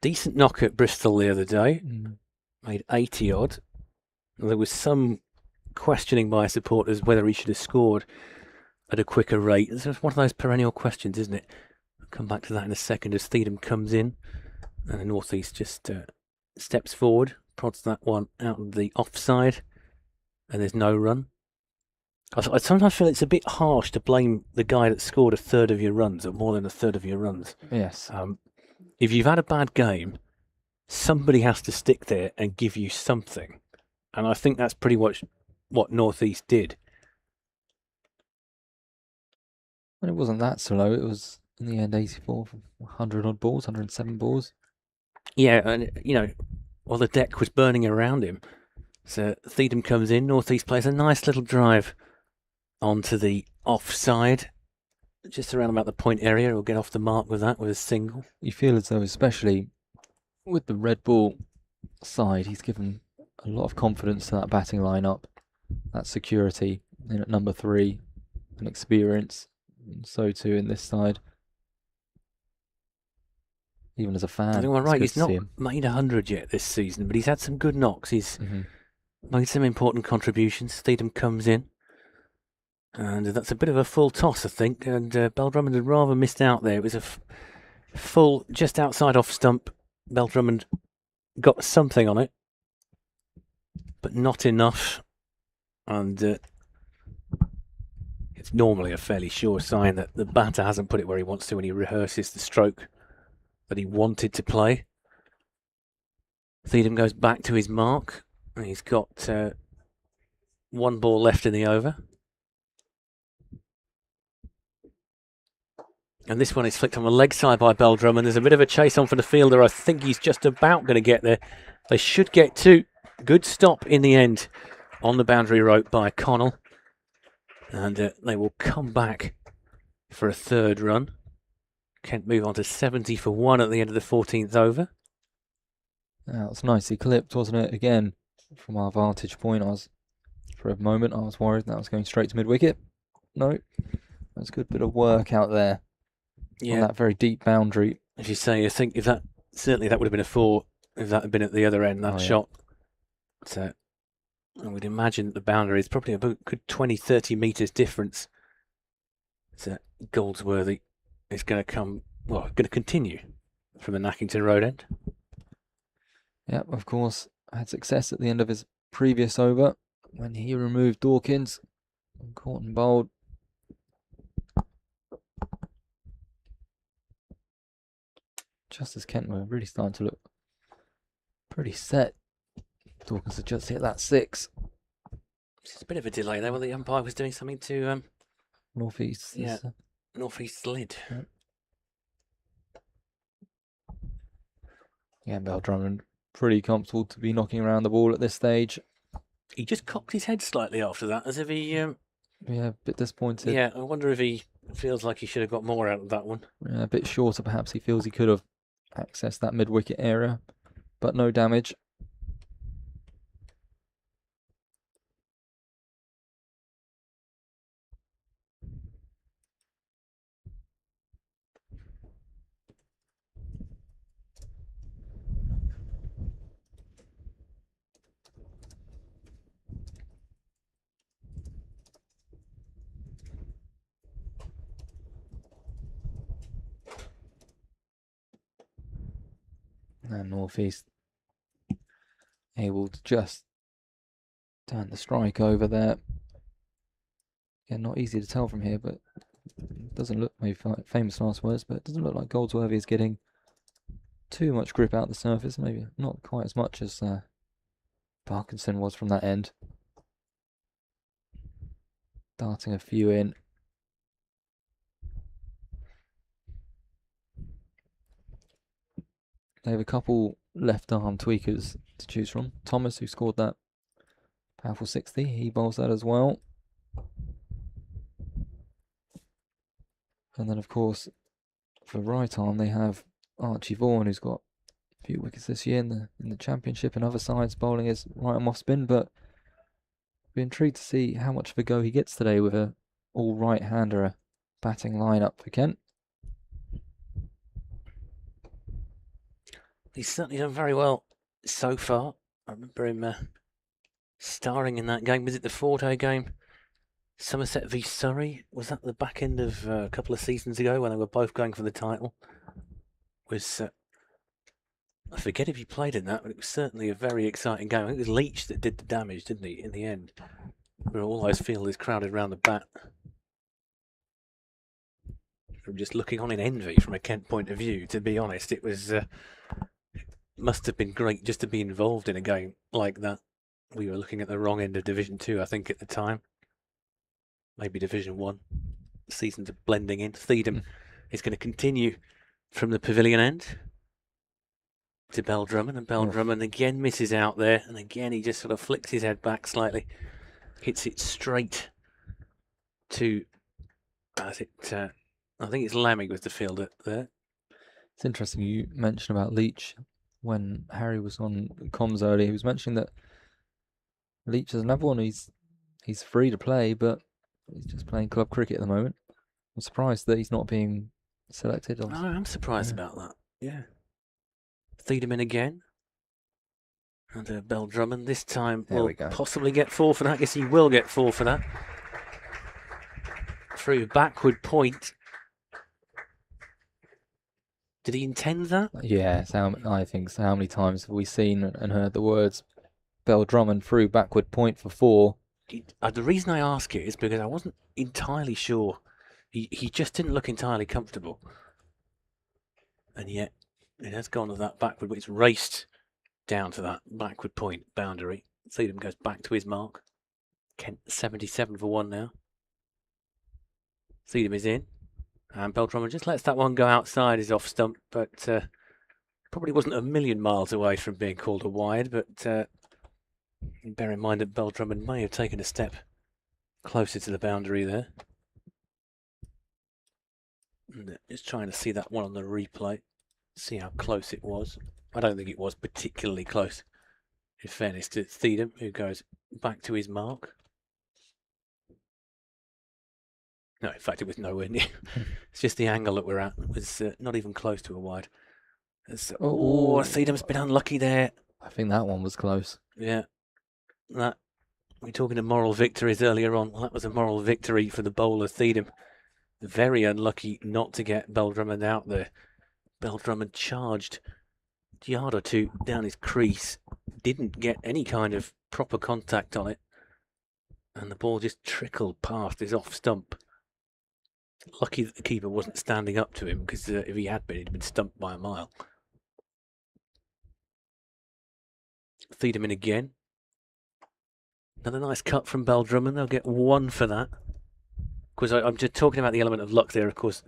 Decent knock at Bristol the other day, made 80 odd. There was some questioning by supporters whether he should have scored at a quicker rate. It's just one of those perennial questions, isn't it? I'll come back to that in a second as Theedham comes in. And the Northeast just steps forward, prods that one out of the offside, and there's no run. I sometimes feel it's a bit harsh to blame the guy that scored a third of your runs, or more than a third of your runs. yes. If you've had a bad game, somebody has to stick there and give you something. And I think that's pretty much what Northeast did. And it wasn't that slow. It was, in the end, 84 from 100 odd balls, 107 balls. Yeah, and, you know, while the deck was burning around him, So Theedham comes in. North East plays a nice little drive onto the offside, just around about the point area. He'll get off the mark with that with a single. You feel as though, especially with the red ball side, he's given a lot of confidence to that batting lineup, that security in at number 3, and experience. And so too in this side. Even as a fan, I think we're it's right. good He's to not see him. made 100 yet this season, but he's had some good knocks. He's made some important contributions. Theedham comes in, and that's a bit of a full toss, I think. And Beldrummond had rather missed out there. It was a full just outside off stump. Beldrummond got something on it, but not enough. And it's normally a fairly sure sign that the batter hasn't put it where he wants to when he rehearses the stroke that he wanted to play. Theedham goes back to his mark. And he's got 1 ball left in the over. And this one is flicked on the leg side by Beldrummond. There's a bit of a chase on for the fielder. I think he's just about going to get there. They should get 2. Good stop in the end on the boundary rope by Connell. And they will come back for a 3rd run. Kent move on to 70 for 1 at the end of the 14th over. That was nicely clipped, wasn't it? Again, from our vantage point, for a moment I was worried that was going straight to mid-wicket. No, that's a good bit of work out there on that very deep boundary. As you say, I think if that would have been a 4 if that had been at the other end, that shot. So I would imagine that the boundary is probably about good 20-30 metres difference. So Goldsworthy is going to continue from the Nackington Road end. Yep, of course, had success at the end of his previous over when he removed Dawkins and caught and bowled. Just as Kent were really starting to look pretty set. Dawkins had just hit that 6. It's a bit of a delay there. Well, the umpire was doing something to North East. Yeah, North East lid. Yep. Yeah, Beldrummond pretty comfortable to be knocking around the ball at this stage. He just cocked his head slightly after that, as if he... yeah, a bit disappointed. Yeah, I wonder if he feels like he should have got more out of that one. Yeah, a bit shorter, perhaps. He feels he could have accessed that mid-wicket area, but no damage. And North East able to just turn the strike over there. Yeah, not easy to tell from here, but it doesn't look, maybe famous last words, but it doesn't look like Goldsworthy is getting too much grip out the surface. Maybe not quite as much as Parkinson was from that end. Darting a few in. They have a couple left arm tweakers to choose from. Thomas, who scored that powerful 60, he bowls that as well. And then, of course, for right arm, they have Archie Vaughan, who's got a few wickets this year in the championship, and other sides bowling his right arm off spin. But be intrigued to see how much of a go he gets today with a all right-hander batting lineup for Kent. He's certainly done very well so far. I remember him starring in that game. Was it the 4-day game? Somerset v Surrey? Was that the back end of a couple of seasons ago when they were both going for the title? I forget if he played in that, but it was certainly a very exciting game. I think it was Leach that did the damage, didn't he, in the end? Where all those fielders crowded around the bat. I'm just looking on in envy from a Kent point of view, to be honest. It was... must have been great just to be involved in a game like that. We were looking at the wrong end of Division 2, I think, at the time. Maybe Division 1. Seasons are blending in. Theedham is going to continue from the pavilion end. to Beldrummond, and Beldrummond again misses out there, and again he just sort of flicks his head back slightly, hits it straight to, I think it's Lamig was the fielder there. It's interesting you mentioned about Leach. When Harry was on comms earlier, he was mentioning that Leach is another one. He's free to play, but he's just playing club cricket at the moment. I'm surprised that he's not being selected. I'm surprised about that. Yeah. Thiedemann again. And Beldrummond this time will possibly get 4 for that. Yes, he will get 4 for that. Through backward point. Did he intend that? Yeah, I think so. How many times have we seen and heard the words Beldrummond through backward point for 4? The reason I ask it is because I wasn't entirely sure. He just didn't look entirely comfortable. And yet, it has gone to that backward, but it's raced down to that backward point boundary. Thiedemann goes back to his mark. Kent 77 for 1 now. Thiedemann is in. And Beldrummond just lets that one go outside his off stump, but probably wasn't a million miles away from being called a wide, but bear in mind that Beldrummond may have taken a step closer to the boundary there. And just trying to see that one on the replay, see how close it was. I don't think it was particularly close, in fairness to Thiedemann, who goes back to his mark. No, in fact, it was nowhere near. It's just the angle that we're at. It was not even close to a wide. Thiedemann's been unlucky there. I think that one was close. Yeah. We're talking of moral victories earlier on. Well, that was a moral victory for the bowler, Thiedemann. Very unlucky not to get Beldrummond out there. Beldrummond charged a yard or two down his crease. Didn't get any kind of proper contact on it. And the ball just trickled past his off stump. Lucky that the keeper wasn't standing up to him, because if he had been, he'd been stumped by a mile. Thiedemann again. Another nice cut from Beldrummond. They'll get 1 for that. Because I'm just talking about the element of luck there. Of course,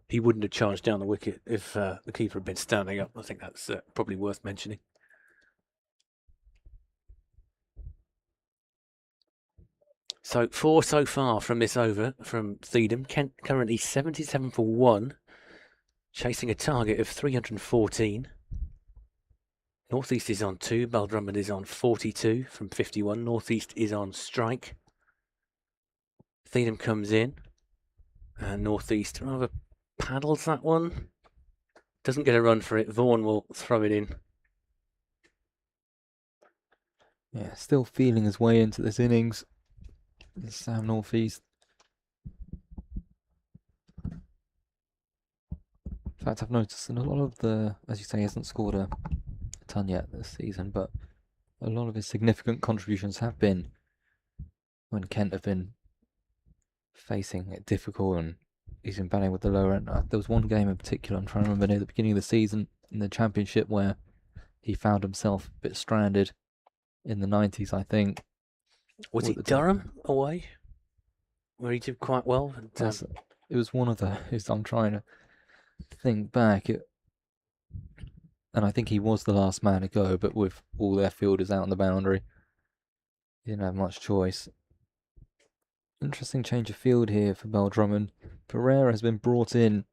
he wouldn't have charged down the wicket if the keeper had been standing up. I think that's probably worth mentioning. So 4 so far from this over from Thiedemann. Kent currently 77 for 1, chasing a target of 314. North East is on 2. Beldrummond is on 42 from 51. North East is on strike. Thiedemann comes in, and North East rather paddles that one. Doesn't get a run for it. Vaughan will throw it in. Yeah, still feeling his way into this innings. Sam North East. In fact, I've noticed in a lot of as you say, he hasn't scored a ton yet this season, but a lot of his significant contributions have been when Kent have been facing it difficult and he's been batting with the lower end. There was one game in particular, I'm trying to remember, near the beginning of the season in the championship, where he found himself a bit stranded in the 90s, I think. Was it Durham away? Where he did quite well? It was one of those. I'm trying to think back. And I think he was the last man to go, but with all their fielders out on the boundary, he didn't have much choice. Interesting change of field here for Beldrummond. Pereira has been brought in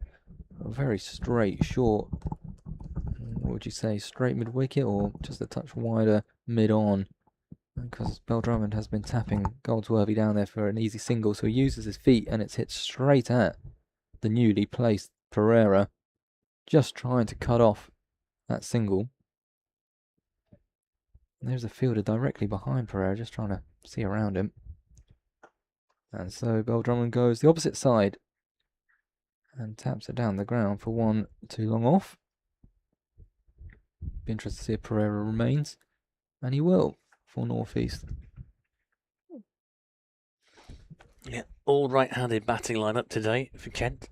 a very straight, short, what would you say, straight mid-wicket or just a touch wider mid-on? Because Beldrummond has been tapping Goldsworthy down there for an easy single, so he uses his feet and it's hit straight at the newly placed Pereira, just trying to cut off that single. And there's a fielder directly behind Pereira, just trying to see around him. And so Beldrummond goes the opposite side and taps it down the ground for 1 too long off. Be interested to see if Pereira remains, and he will for North East. Yeah, all right-handed batting lineup today for Kent.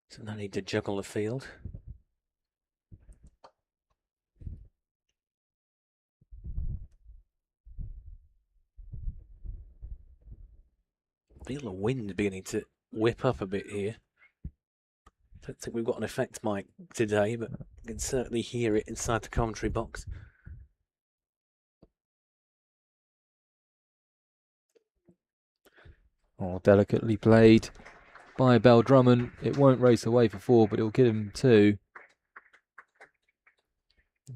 So no need to juggle the field. Feel the wind beginning to whip up a bit here. Don't think we've got an effect mic today, but you can certainly hear it inside the commentary box. Oh, delicately played by Bell Drummond. It won't race away for 4, but it'll give him 2.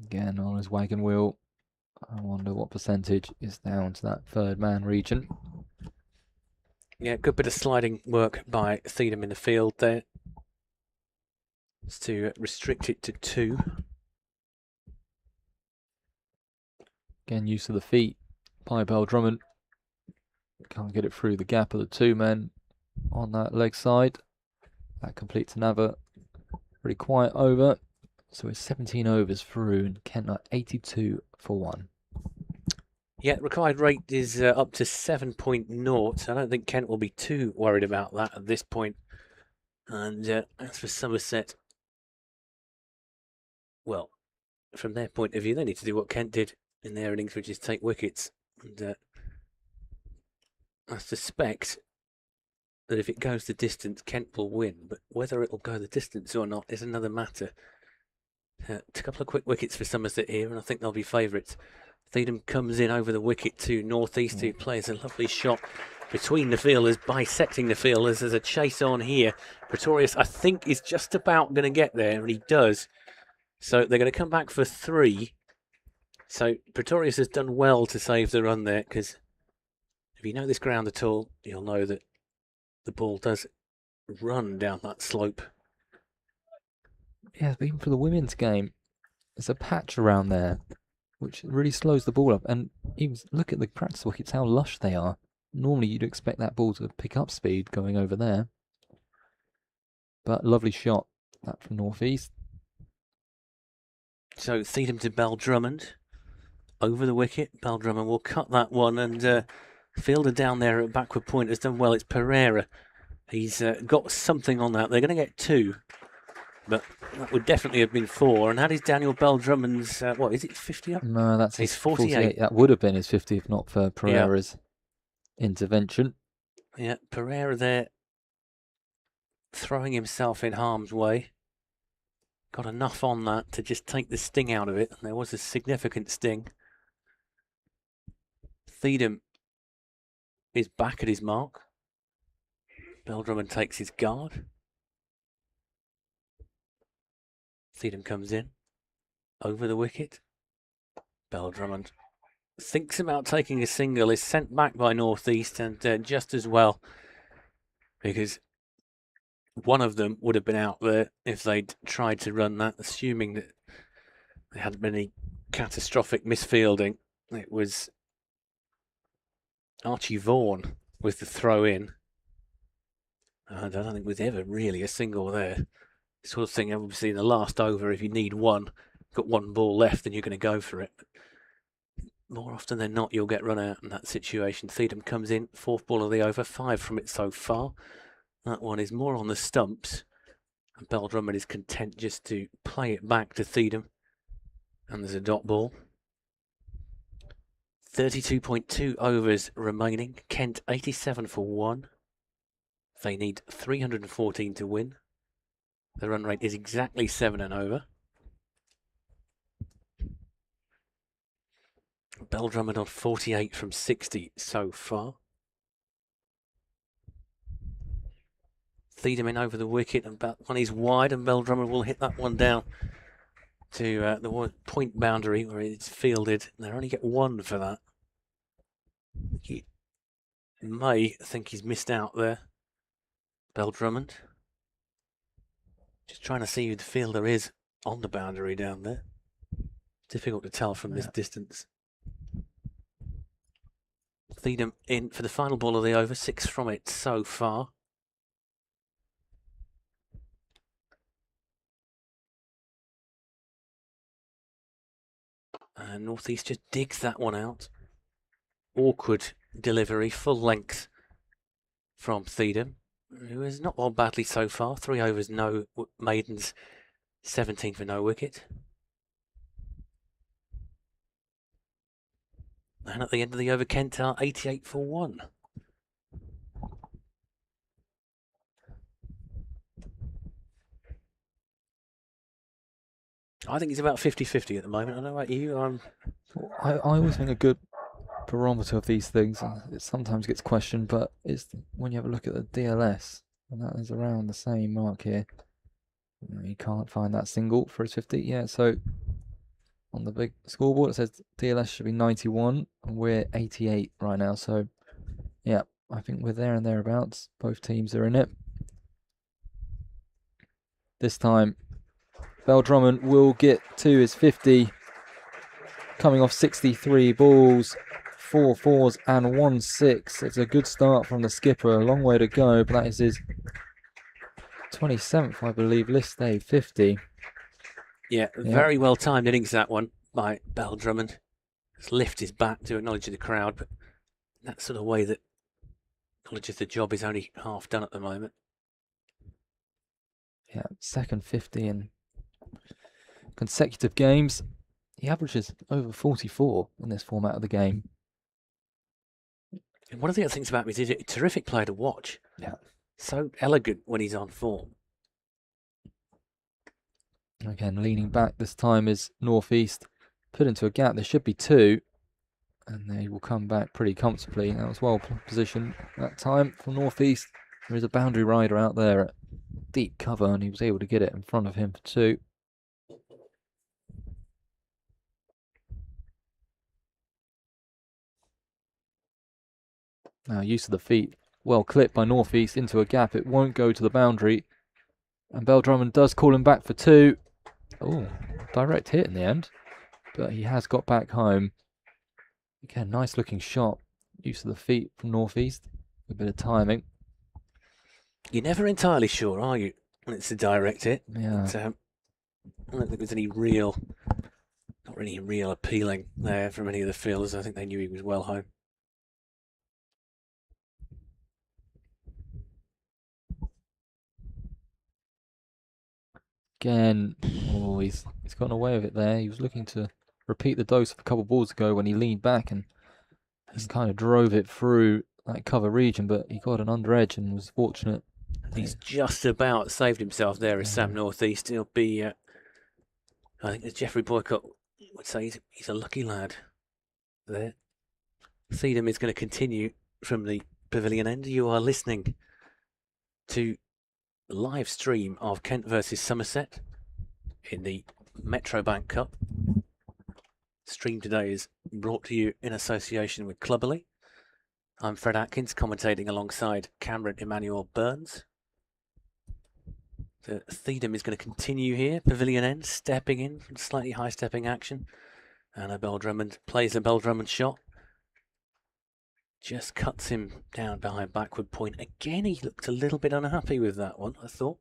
Again, on his wagon wheel. I wonder what percentage is down to that third man region. Yeah, good bit of sliding work by Theedham in the field there. Just to restrict it to 2. Again, use of the feet by Bell Drummond. Can't get it through the gap of the 2 men on that leg side. That completes another pretty quiet over. So it's 17 overs through, and Kent are 82 for 1. Yeah, required rate is up to 7.0. I don't think Kent will be too worried about that at this point. And as for Somerset, well, from their point of view, they need to do what Kent did in their innings, which is take wickets. And I suspect that if it goes the distance, Kent will win. But whether it will go the distance or not is another matter. A couple of quick wickets for Somerset here, and I think they'll be favourites. Theedham comes in over the wicket to northeast, who plays a lovely shot between the fielders, bisecting the fielders. There's a chase on here. Pretorius, I think, is just about going to get there, and he does. So they're going to come back for 3. So Pretorius has done well to save the run there, because if you know this ground at all, you'll know that the ball does run down that slope. Yeah, but even for the women's game, there's a patch around there, which really slows the ball up. And even look at the practice wickets, how lush they are. Normally you'd expect that ball to pick up speed going over there. But lovely shot, that from northeast. So Theedham to Bell Drummond. Over the wicket, Bell Drummond will cut that one, and fielder down there at backward point has done well. It's Pereira. He's got something on that. They're going to get 2. But that would definitely have been 4. And that is Daniel Bell Drummond's, what, is it 50 up? No, that's He's his 48. That would have been his 50 if not for Pereira's intervention. Yeah, Pereira there throwing himself in harm's way. Got enough on that to just take the sting out of it. And there was a significant sting. Theedham is back at his mark. Bell Drummond takes his guard. Theedham comes in, over the wicket. Bell Drummond thinks about taking a single, is sent back by northeast, and just as well, because one of them would have been out there if they'd tried to run that, assuming that there hadn't been any catastrophic misfielding. It was Archie Vaughan with the throw in. I don't think there's ever really a single there. Sort of thing, obviously, in the last over, if you need one, got one ball left, then you're going to go for it. But more often than not, you'll get run out in that situation. Theedham comes in, 4th ball of the over, 5 from it so far. That one is more on the stumps. And Bell Drummond is content just to play it back to Theedham. And there's a dot ball. 32.2 overs remaining. Kent 87 for 1. They need 314 to win. The run rate is exactly 7 and over. Bell Drummond on 48 from 60 so far. Theedham in over the wicket, and one is wide, and Bell Drummond will hit that one down to the point boundary where it's fielded. They only get 1 for that. He may think he's missed out there. Bell Drummond. Just trying to see who the fielder is on the boundary down there. Difficult to tell from this distance. Theedham in for the final ball of the over, 6 from it so far. And northeast just digs that one out. Awkward delivery, full length from Theedham, who has not won badly so far. 3 overs, no maidens, 17 for no wicket. And at the end of the over, Kent are 88 for 1. I think it's about 50-50 at the moment. I don't know about you. I always think a good barometer of these things, and it sometimes gets questioned, but it's when you have a look at the DLS, and that is around the same mark here. You can't find that single for his 50. Yeah, so on the big scoreboard it says DLS should be 91, and we're 88 right now. So yeah, I think we're there and thereabouts. Both teams are in it. This time, Drummond will get to his 50, coming off 63 balls, 4 fours and 1 6. It's a good start from the skipper. A long way to go, but that is his 27th, I believe, list day 50. Yeah, very well timed innings that one by Drummond. Just lift his bat to acknowledge the crowd, but that sort of way that acknowledges the job is only half done at the moment. Yeah, second 50 in consecutive games. He averages over 44 in this format of the game. And one of the other things about him is he's a terrific player to watch. Yeah. So elegant when he's on form. Again, leaning back this time is Northeast. Put into a gap. There should be 2. And they will come back pretty comfortably. That was well positioned that time from Northeast. There is a boundary rider out there at deep cover, and he was able to get it in front of him for 2. Now, use of the feet, well clipped by Northeast into a gap. It won't go to the boundary. And Drummond does call him back for 2. Oh, direct hit in the end. But he has got back home. Again, nice looking shot. Use of the feet from Northeast. A bit of timing. You're never entirely sure, are you, when it's a direct hit? Yeah. But, I don't think there's any real, not really real appealing there from any of the fielders. I think they knew he was well home. Again, oh, he's gotten away with it there. He was looking to repeat the dose of a couple of balls ago when he leaned back and kind of drove it through that cover region, but he got an under edge and was fortunate. He's just about saved himself there as Sam Northeast. He'll be, I think as Geoffrey Boycott would say, he's a lucky lad there. Theedham is going to continue from the pavilion end. You are listening to the live stream of Kent versus Somerset in the Metrobank Cup. Stream today is brought to you in association with Clubberley. I'm Fred Atkins, commentating alongside Cameron Emmanuel Burns. The Theedham is going to continue here, pavilion end, stepping in, slightly high stepping action. And a Drummond plays a Drummond shot. Just cuts him down behind backward point. Again, he looked a little bit unhappy with that one, I thought.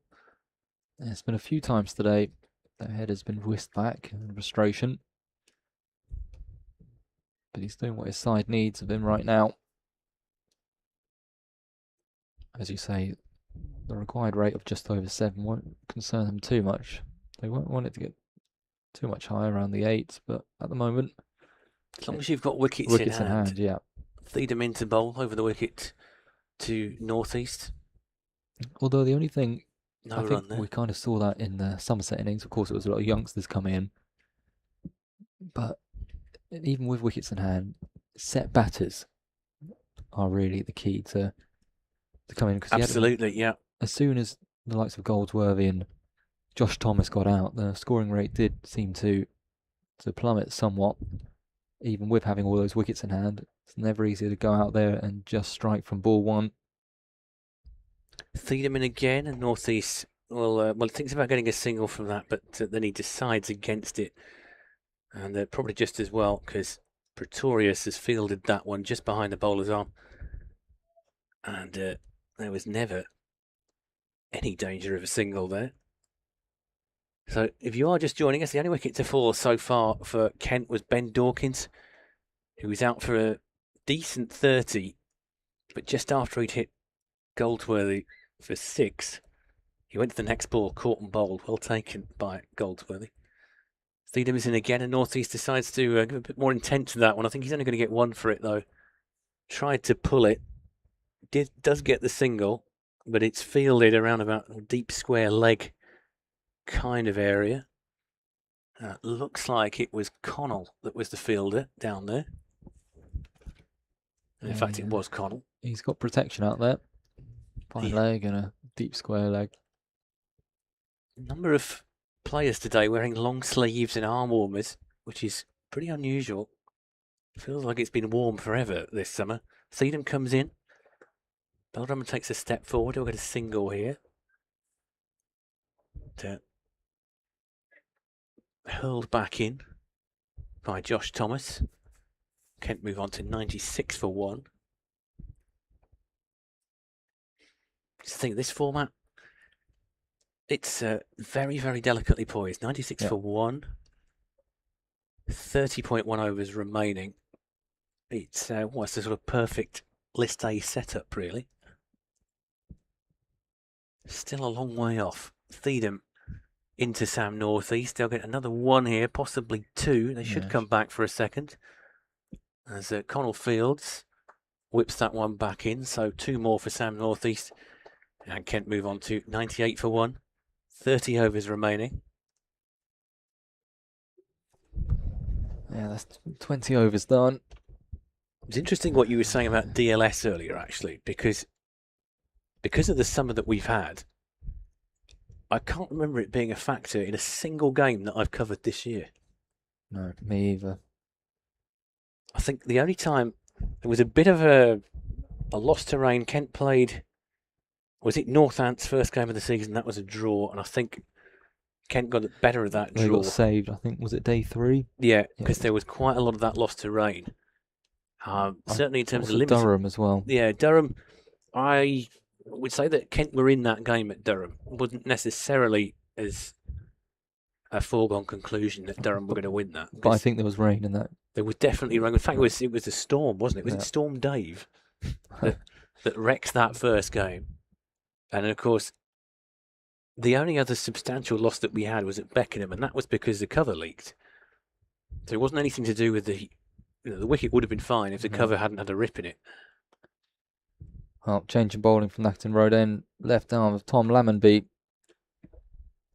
Yeah, it's been a few times today. The head has been whisked back in frustration. But he's doing what his side needs of him right now. As you say, the required rate of just over 7 won't concern them too much. They won't want it to get too much higher, around the 8s, but at the moment... As long as you've got wickets in hand, yeah. Theedham into bowl over the wicket to Northeast. Although the only thing, no I run think there. we kind of saw that in the Somerset innings. Of course, it was a lot of youngsters coming in. But even with wickets in hand, set batters are really the key to come in. Absolutely, yeah. As soon as the likes of Goldsworthy and Josh Thomas got out, the scoring rate did seem to plummet somewhat. Even with having all those wickets in hand, it's never easy to go out there and just strike from ball 1. Theedham in again, and Northeast well, thinks about getting a single from that, but then he decides against it. And probably just as well, because Pretorius has fielded that one just behind the bowler's arm. And there was never any danger of a single there. So if you are just joining us, the only wicket to fall so far for Kent was Ben Dawkins, who was out for a decent 30, but just after he'd hit Goldsworthy for 6, he went to the next ball, caught and bowled, well taken by Goldsworthy. Theedham is in again, and Northeast decides to give a bit more intent to that one. I think he's only going to get 1 for it, though. Tried to pull it, does get the single, but it's fielded around about a deep square leg kind of area. Looks like it was Connell that was the fielder down there. In fact, it was Connell. He's got protection out there. Fine leg and a deep square leg. Number of players today wearing long sleeves and arm warmers, which is pretty unusual. Feels like it's been warm forever this summer. Theedham comes in. Beltram takes a step forward. He'll get a single here. Hurled back in by Josh Thomas. Kent move on to 96 for 1. Just think this format, it's very, very delicately poised. 96 for 1. 30.1 overs remaining. It's what's the sort of perfect list A setup, really. Still a long way off. Theedham into Sam Northeast. They'll get another 1 here, possibly 2. They should come back for a second. As Connell Fields whips that one back in. So 2 more for Sam Northeast. And Kent move on to 98 for 1. 30 overs remaining. Yeah, that's 20 overs done. It's interesting what you were saying about DLS earlier, actually, because of the summer that we've had, I can't remember it being a factor in a single game that I've covered this year. No, me either. I think the only time there was a bit of a lost terrain, Kent played, was it Northant's first game of the season? That was a draw, and I think Kent got better of that draw. They got saved, I think, was it day 3? Yeah, because there was quite a lot of that lost terrain. Certainly in terms of limits. Durham as well. Yeah, Durham, I would say that Kent were in that game at Durham. Wasn't necessarily as a foregone conclusion that Durham were going to win that. But I think there was rain in that. There was definitely rain. In fact, it was a storm, wasn't it? Was it Storm Dave that wrecked that first game? And of course, the only other substantial loss that we had was at Beckenham, and that was because the cover leaked. So it wasn't anything to do with the wicket would have been fine if the cover hadn't had a rip in it. Well, change in bowling from Nacton Road End. Left arm of Tom Lammonby.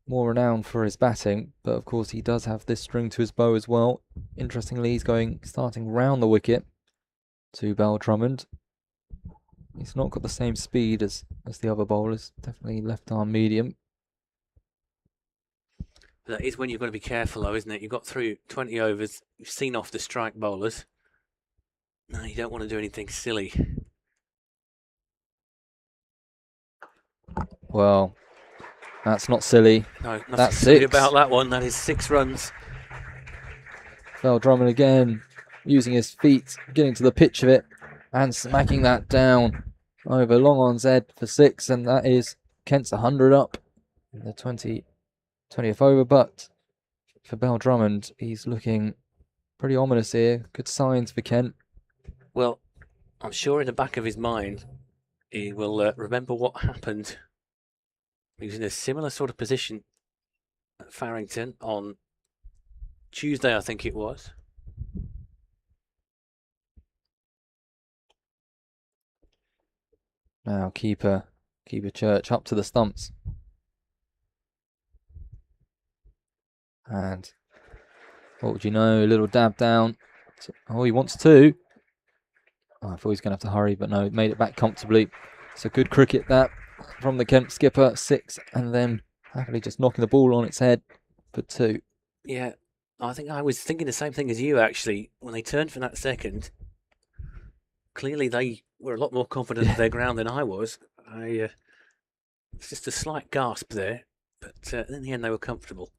More renowned for his batting, but of course he does have this string to his bow as well. Interestingly, he's starting round the wicket to Bell Drummond. He's not got the same speed as the other bowlers. Definitely left arm medium. That is when you've got to be careful, though, isn't it? You've got through 20 overs. You've seen off the strike bowlers. No, you don't want to do anything silly. Well, that's not silly. No, nothing That's silly 6. about that one. That is 6 runs. Bell Drummond again, using his feet, getting to the pitch of it, and smacking that down over long on's head for 6, and that is Kent's 100 up in the 20th over. But for Bell Drummond, he's looking pretty ominous here. Good signs for Kent. Well, I'm sure in the back of his mind, he will remember what happened. He was in a similar sort of position at Farrington on Tuesday, I think it was. Now keeper Church up to the stumps. And what would you know, a little dab down. Oh, he wants 2. Oh, I thought he was going to have to hurry, but no, made it back comfortably. So good cricket that from the Kent skipper. 6, and then happily just knocking the ball on its head for 2. Yeah, I think I was thinking the same thing as you, actually. When they turned for that second, clearly they were a lot more confident of their ground than I was. It's just a slight gasp there, but in the end they were comfortable.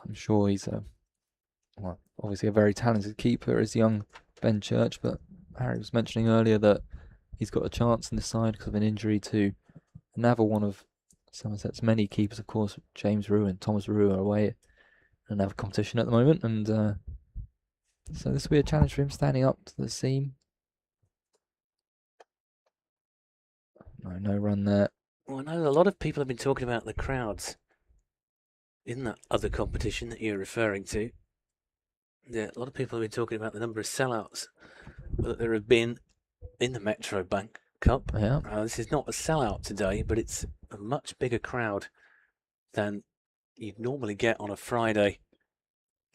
I'm sure he's obviously a very talented keeper, is young Ben Church, but Harry was mentioning earlier that he's got a chance in the side because of an injury to another one of Somerset's many keepers, of course. James Rue and Thomas Rue are away in another competition at the moment, and so this will be a challenge for him standing up to the seam. No run there. Well, I know a lot of people have been talking about the crowds in that other competition that you're referring to. Yeah, a lot of people have been talking about the number of sellouts that there have been in the Metro Bank Cup. Yeah. This is not a sellout today, but it's a much bigger crowd than you'd normally get on a Friday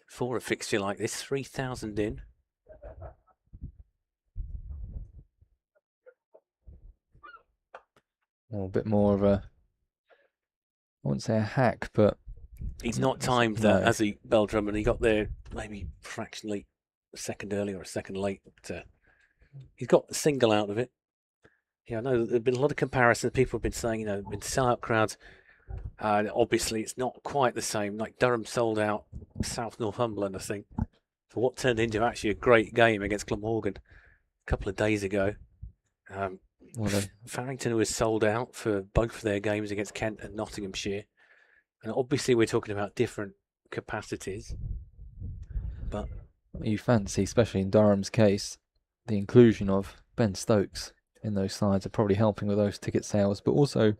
for a fixture like this. 3,000 in. Or a bit more of a, I wouldn't say a hack, but he's not timed that, no. has he, Beldrum? He got there maybe fractionally a second early or a second late. He's got a single out of it. Yeah, I know there've been a lot of comparisons. People have been saying, in sellout crowds, obviously it's not quite the same. Like Durham sold out South Northumberland, I think, for what turned into actually a great game against Glamorgan a couple of days ago. Farrington was sold out for both of their games against Kent and Nottinghamshire. And obviously we're talking about different capacities. But you fancy, especially in Durham's case, the inclusion of Ben Stokes in those sides are probably helping with those ticket sales. But also,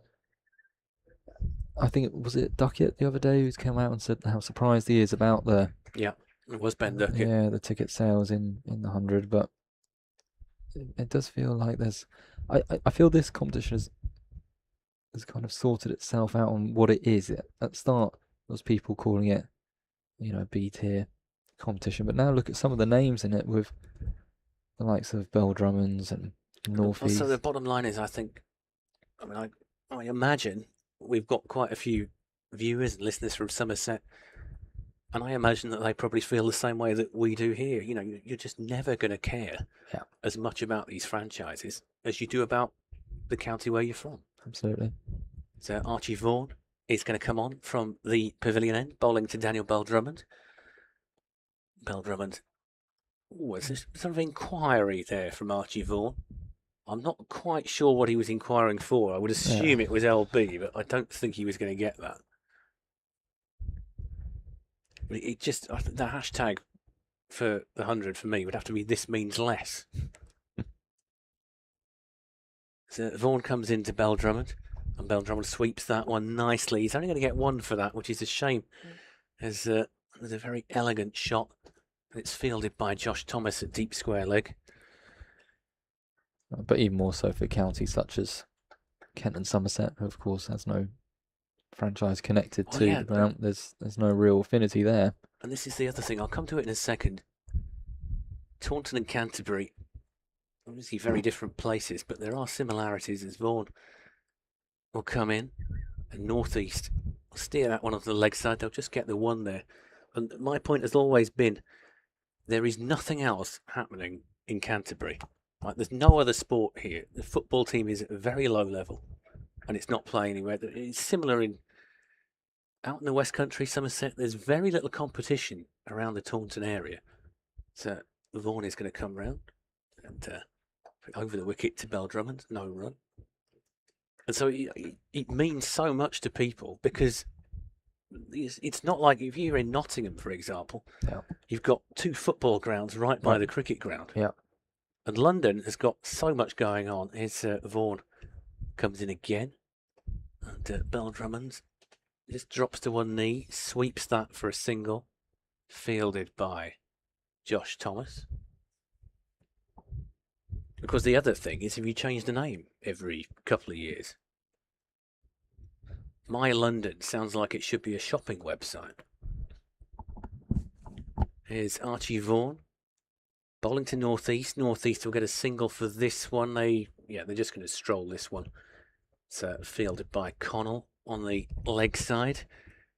I think was it Duckett the other day who came out and said how surprised he is about the it was Ben Duckett. Yeah, the ticket sales in the 100, but it does feel like there's. I feel this competition has kind of sorted itself out on what it is. At the start, there was people calling it, B tier competition, but now look at some of the names in it with the likes of Bell Drummonds and North East. So the bottom line is, I imagine we've got quite a few viewers and listeners from Somerset, and I imagine that they probably feel the same way that we do here. You're just never going to care as much about these franchises as you do about the county where you're from. Absolutely. So Archie Vaughan is going to come on from the pavilion end, bowling to Daniel Bell Drummond. Bell Drummond. There's this sort of inquiry there from Archie Vaughan. I'm not quite sure what he was inquiring for. I would assume it was LB, but I don't think he was going to get that. But it just, the hashtag for the 100 for me would have to be "this means less." So Vaughan comes into Bell Drummond, and Bell Drummond sweeps that one nicely. He's only going to get one for that, which is a shame. There's a very elegant shot, and it's fielded by Josh Thomas at deep square leg. But even more so for counties such as Kent and Somerset, who of course has no franchise connected to the ground. There's no real affinity there. And this is the other thing. I'll come to it in a second. Taunton and Canterbury, obviously very different places, but there are similarities as Vaughan will come in, and North East will steer that one off the leg side. They'll just get the one there. And my point has always been, there is nothing else happening in Canterbury. Like, there's no other sport here. The football team is at a very low level, and it's not playing anywhere. It's similar out in the West Country, Somerset. There's very little competition around the Taunton area. So Vaughan is going to come round and over the wicket to Bell Drummond, no run. And so it means so much to people, because it's not like if you're in Nottingham, for example, you've got two football grounds right by the cricket ground. Yeah. And London has got so much going on. Here's Vaughan comes in again. And Bell Drummond just drops to one knee, sweeps that for a single, fielded by Josh Thomas. Because the other thing is, if you change the name every couple of years, My London sounds like it should be a shopping website. Here's Archie Vaughan. Bowling to North East. North East will get a single for this one. They're just going to stroll this one. It's fielded by Connell on the leg side.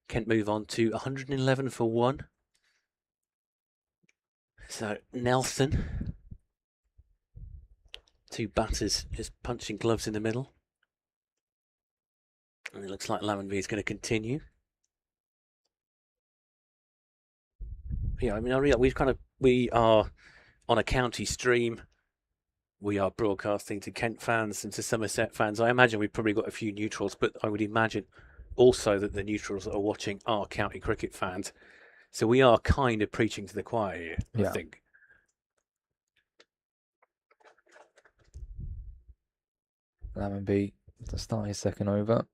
Kent move on to 111 for one. So Nelson. Two batters just punching gloves in the middle. And it looks like Lammonby is going to continue. Yeah, I mean, we are on a county stream. We are broadcasting to Kent fans and to Somerset fans. I imagine we've probably got a few neutrals, but I would imagine also that the neutrals that are watching are county cricket fans. So we are kind of preaching to the choir here, I think. Lammonby to start his second over.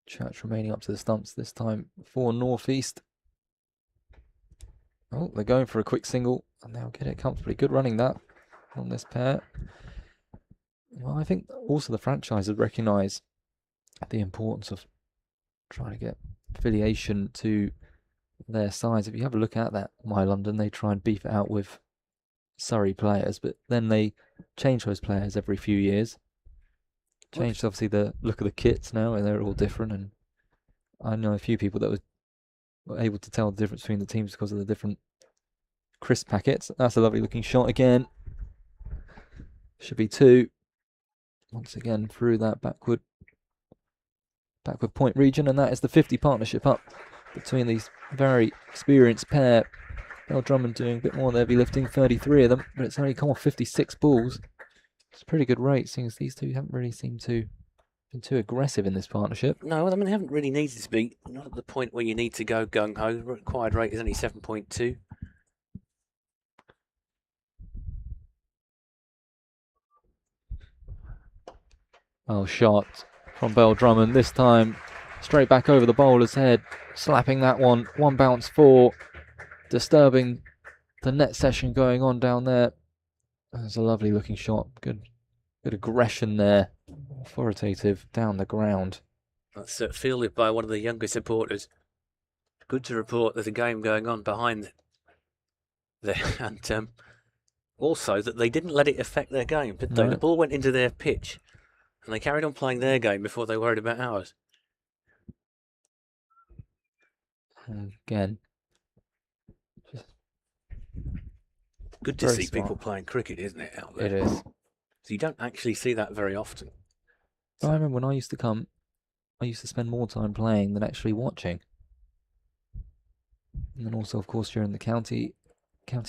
Church remaining up to the stumps this time for North East. Oh, they're going for a quick single, and they'll get it comfortably. Good running that on this pair. Well, I think also the franchise would recognise the importance of trying to get affiliation to their sides. If you have a look at that, My London, they try and beef it out with Surrey players, but then they change those players every few years. Changed obviously the look of the kits now, and they're all different. And I know a few people that were able to tell the difference between the teams because of the different crisp packets. That's a lovely looking shot again. Should be 2. Once again through that backward point region, and that is the 50 partnership up between these very experienced pair. Bell Drummond doing a bit more heavy lifting, 33 of them, but it's only come off 56 balls. It's a pretty good rate, seeing as these two haven't really seemed to been too aggressive in this partnership. No, I mean, they haven't really needed to be. Not at the point where you need to go gung-ho. The required rate is only 7.2. Oh, shot from Bell Drummond, this time straight back over the bowler's head, slapping that one. 1 bounce 4, disturbing the net session going on down there. That's a lovely looking shot. Good aggression there. Authoritative down the ground. That's fielded by one of the younger supporters. Good to report there's a game going on behind there. And also that they didn't let it affect their game, did they? No. The ball went into their pitch and they carried on playing their game before they worried about ours. And again, good to very see smart. people playing cricket, isn't it, out there? It is. So you don't actually see that very often. I remember when I used to come, I used to spend more time playing than actually watching. And then also, of course, during the county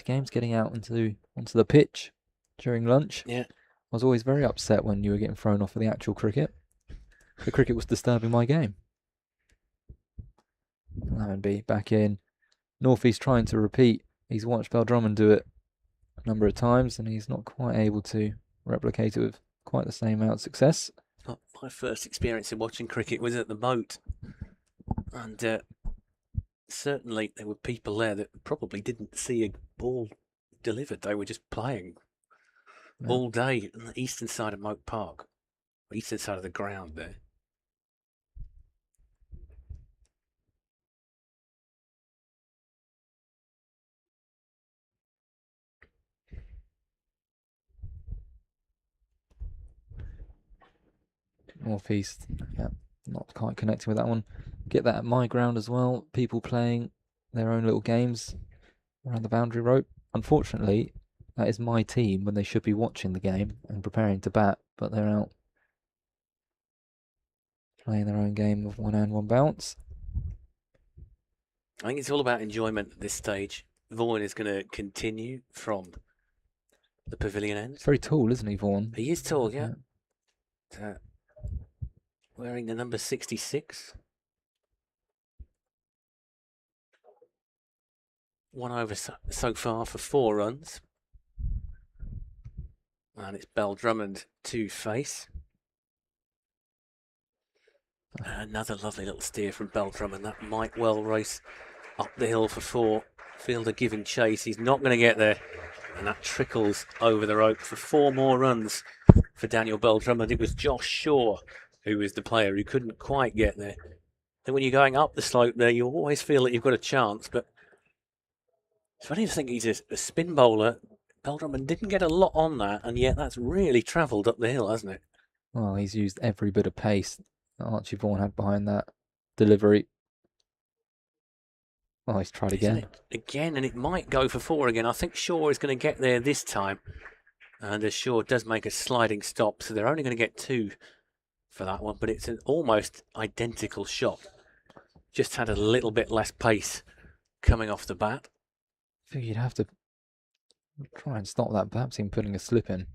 games, getting out onto the pitch during lunch. Yeah. I was always very upset when you were getting thrown off of the actual cricket. The cricket was disturbing my game. Lammonby back in. North East trying to repeat. He's watched Bell Drummond do it a number of times, and he's not quite able to replicate it with quite the same amount of success. My first experience in watching cricket was at the Moat, and certainly there were people there that probably didn't see a ball delivered. They were just playing all day on the eastern side of Moat Park, eastern side of the ground there. North East, yeah, not quite connecting with that one. Get that at my ground as well. People playing their own little games around the boundary rope. Unfortunately, that is my team when they should be watching the game and preparing to bat, but they're out playing their own game of 1 hand 1 bounce. I think it's all about enjoyment at this stage. Vaughan is going to continue from the pavilion end. He's very tall, isn't he, Vaughan? He is tall, yeah. Wearing the number 66. 1 over so far for 4 runs. And it's Bell Drummond to face. Another lovely little steer from Bell Drummond. That might well race up the hill for 4. Fielder giving chase. He's not going to get there. And that trickles over the rope for 4 more runs for Daniel Bell Drummond. It was Josh Shaw who was the player who couldn't quite get there. And when you're going up the slope there, you always feel that you've got a chance. But it's funny to think he's a spin bowler. Bell Drummond didn't get a lot on that, and yet that's really travelled up the hill, hasn't it? Well, he's used every bit of pace that Archie Vaughan had behind that delivery. Oh, he's tried again. Again, and it might go for 4 again. I think Shaw is going to get there this time. And as Shaw does make a sliding stop, so they're only going to get 2 for that one, but it's an almost identical shot. Just had a little bit less pace coming off the bat. I think you'd have to try and stop that, perhaps even putting a slip in.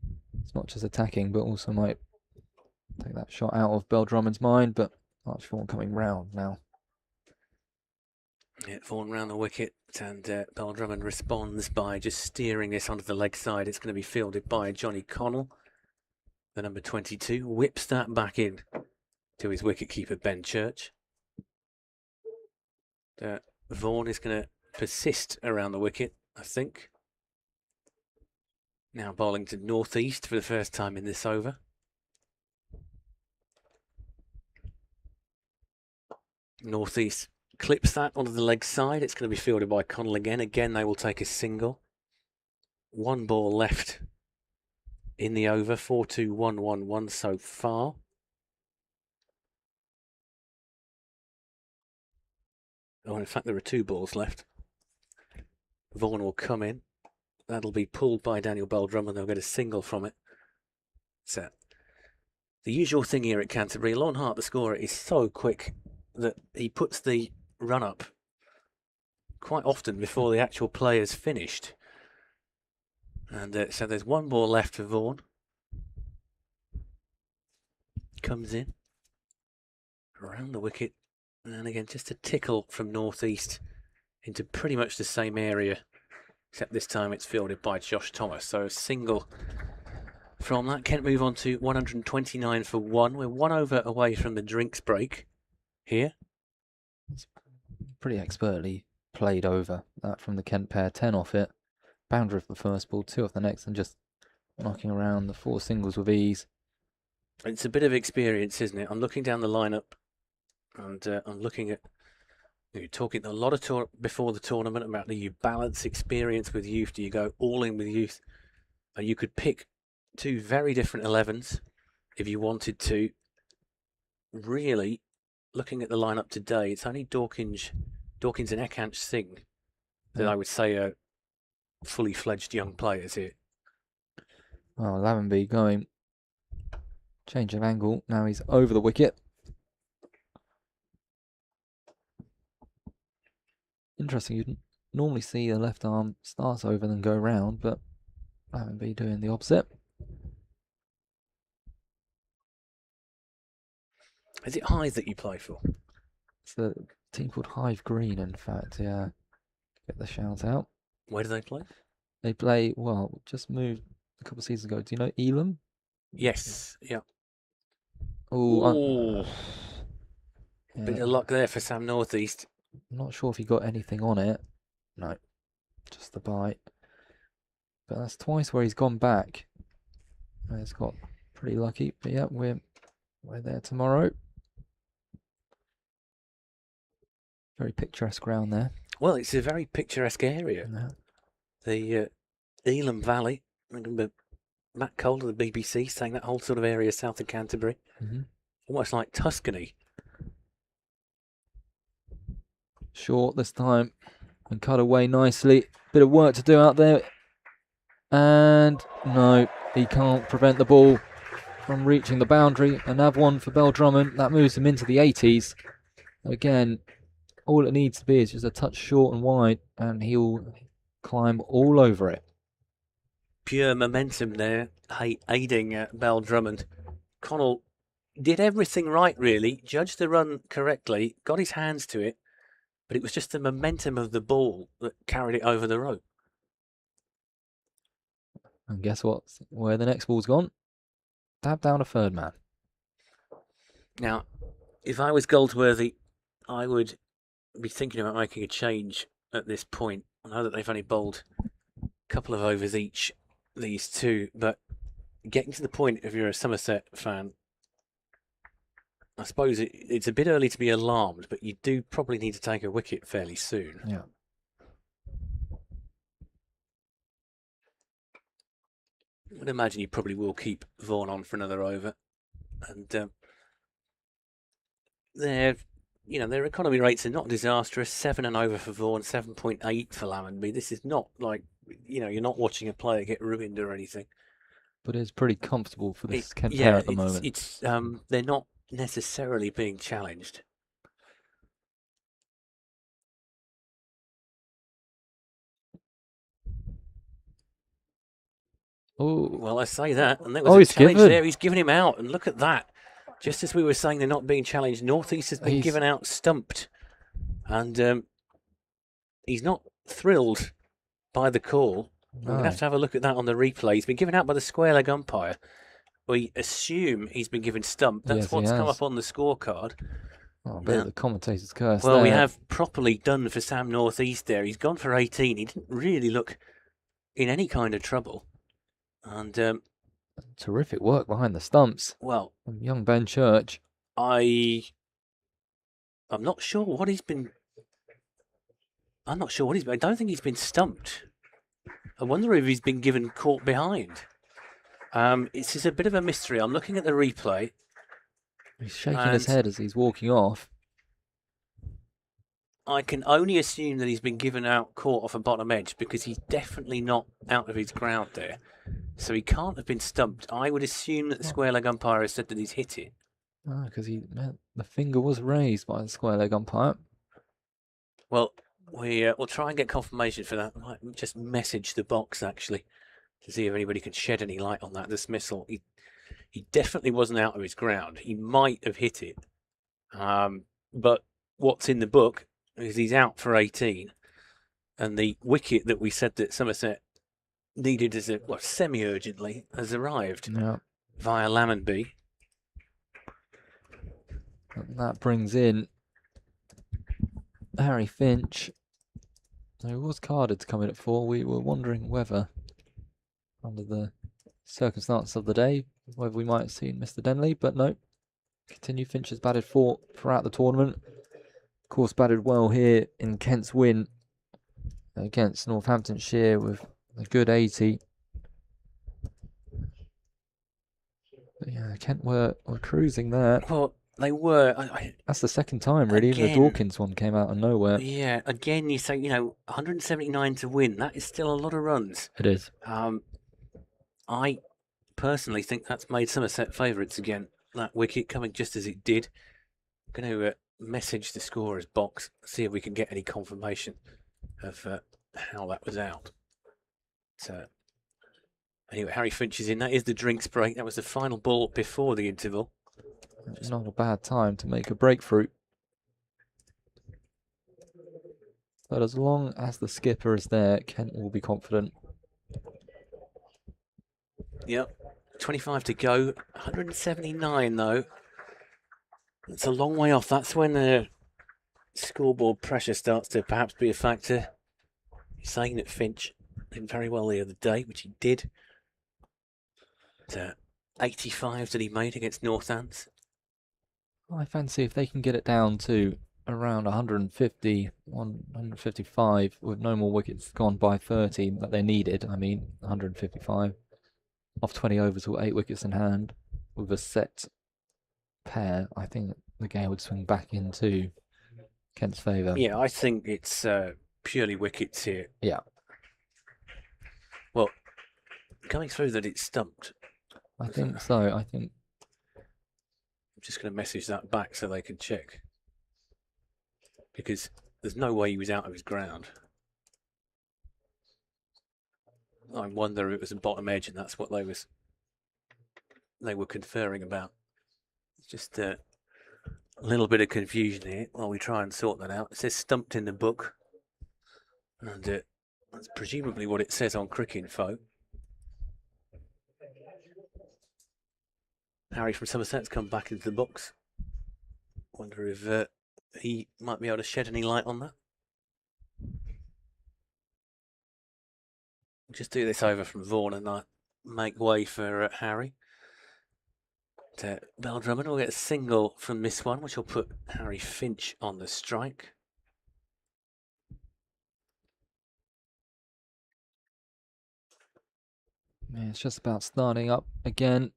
It's not just attacking, but also might take that shot out of Bell Drummond's mind, but Archie Vaughan coming round now. Yeah, Vaughan round the wicket, and Bell Drummond responds by just steering this onto the leg side. It's going to be fielded by Johnny Connell. The number 22 whips that back in to his wicketkeeper Ben Church. Vaughan is going to persist around the wicket, I think. Now bowling to northeast for the first time in this over. Northeast clips that onto the leg side. It's going to be fielded by Connell again. Again, they will take a single. One ball left in the over. 4-2-1-1-1 so far. Oh, in fact, there are 2 balls left. Vaughan will come in. That'll be pulled by Daniel Beldrum, and they'll get a single from it. So, the usual thing here at Canterbury, Lon Hart, the scorer, is so quick that he puts the run up quite often before the actual player's finished. And so there's 1 ball left for Vaughan. Comes in around the wicket, and again just a tickle from northeast into pretty much the same area, except this time it's fielded by Josh Thomas. So a single from that. Kent move on to 129 for 1. We're 1 over away from the drinks break here. It's pretty expertly played over that from the Kent pair. 10 off it, boundary of the first ball, 2 off the next, and just knocking around the 4 singles with ease. It's a bit of experience, isn't it? I'm looking down the lineup, and I'm looking at, you're talking a lot of before the tournament about, do you balance experience with youth? Do you go all in with youth? You could pick 2 very different 11s if you wanted to. Really, looking at the lineup today, it's only Dawkins and Ekant Singh that I would say are fully fledged young players here. Well, Lavender going, change of angle, now he's over the wicket. Interesting, you'd normally see the left arm starts over then go round, but Lavender doing the opposite. Is it Hythe that you play for? It's a team called Hive Green, in fact, yeah. Get the shout out. Where do they play? They play, well, just moved a couple of seasons ago. Do you know Elam? Yes, yeah. Oh, Bit of luck there for Sam Northeast. I'm not sure if he got anything on it. No, just the bite. But that's twice where he's gone back. He's got pretty lucky. But yeah, we're there tomorrow. Very picturesque ground there. Well, it's a very picturesque area. Yeah. The Elam Valley. I remember Matt Cole of the BBC saying that whole sort of area south of Canterbury. Mm-hmm. Almost like Tuscany. Short this time and cut away nicely. Bit of work to do out there. And no, he can't prevent the ball from reaching the boundary. Another one for Beldrum. That moves him into the 80s. Again, all it needs to be is just a touch short and wide, and he'll climb all over it. Pure momentum there, aiding Beldrum. Connell did everything right, really. Judged the run correctly, got his hands to it, but it was just the momentum of the ball that carried it over the rope. And guess what? Where the next ball's gone? Dab down a third man. Now, if I was Goldsworthy, I would be thinking about making a change at this point. I know that they've only bowled a couple of overs each, these two, but getting to the point, if you're a Somerset fan, I suppose it's a bit early to be alarmed, but you do probably need to take a wicket fairly soon. Yeah. I would imagine you probably will keep Vaughan on for another over. And their economy rates are not disastrous. 7 and over for Vaughan, 7.8 for Lammonby. This is not like, you're not watching a player get ruined or anything. But it's pretty comfortable for this Kent pair at the moment. It's they're not necessarily being challenged. Oh, well, I say that, and there was a challenge there. He's given him out, and look at that. Just as we were saying they're not being challenged, Northeast has been given out, stumped. And he's not thrilled by the call. No. We're going to have a look at that on the replay. He's been given out by the square leg umpire. We assume he's been given stumped. That's what's come up on the scorecard. Oh, a bit of the commentator's curse Well, there. we have properly done for Sam North East there. He's gone for 18. He didn't really look in any kind of trouble. And terrific work behind the stumps. well, From young Ben Church. I'm not sure what he's been. I'm not sure what he's been. I don't think he's been stumped. I wonder if he's been given caught behind. It's just a bit of a mystery. I'm looking at the replay. He's shaking his head as he's walking off. I can only assume that he's been given out caught off a bottom edge because he's definitely not out of his ground there. So he can't have been stumped. I would assume that the square leg umpire has said that he's hit it. Because the finger was raised by the square leg umpire. Well, we'll try and get confirmation for that. I might just message the box actually to see if anybody can shed any light on that dismissal. He definitely wasn't out of his ground. He might have hit it. But what's in the book is he's out for 18. And the wicket that we said that Somerset needed as semi-urgently has arrived via Lammonby. And that brings in Harry Finch. He was carded to come in at 4. We were wondering whether, under the circumstances of the day, whether we might have seen Mr. Denley, but no. Continue. Finch has batted 4 throughout the tournament. Of course, batted well here in Kent's win against Northamptonshire with a good 80. But yeah, Kent were cruising there. Well, they were. That's the second time, really. Even the Dawkins one came out of nowhere. Yeah, again, you say, 179 to win. That is still a lot of runs. It is. I personally think that's made Somerset favourites again. That wicket coming just as it did. I'm going to message the scorer's box, see if we can get any confirmation of how that was out. So, anyway, Harry Finch is in. That is the drinks break. That was the final ball before the interval. It's not a bad time to make a breakthrough. But as long as the skipper is there, Kent will be confident. Yep, 25 to go. 179 though. It's a long way off. That's when the scoreboard pressure starts to perhaps be a factor. You're saying that Finch did very well the other day, which he did. 85 that he made against Northants. I fancy if they can get it down to around 150, 155, with no more wickets gone by 30 that they needed. 155 off 20 overs with 8 wickets in hand with a set pair. I think the game would swing back into Kent's favour. Yeah, I think it's purely wickets here. Yeah. Well, coming through that it's stumped. I think so. I'm just going to message that back so they can check. Because there's no way he was out of his ground. I wonder if it was a bottom edge and that's what they were conferring about. It's just a little bit of confusion here while we try and sort that out. It says stumped in the book. And that's presumably what it says on Cricinfo. Harry from Somerset's come back into the box. Wonder if he might be able to shed any light on that. Just do this over from Vaughan and make way for Harry. Bell Drummond will get a single from this one, which will put Harry Finch on the strike. Yeah, it's just about starting up again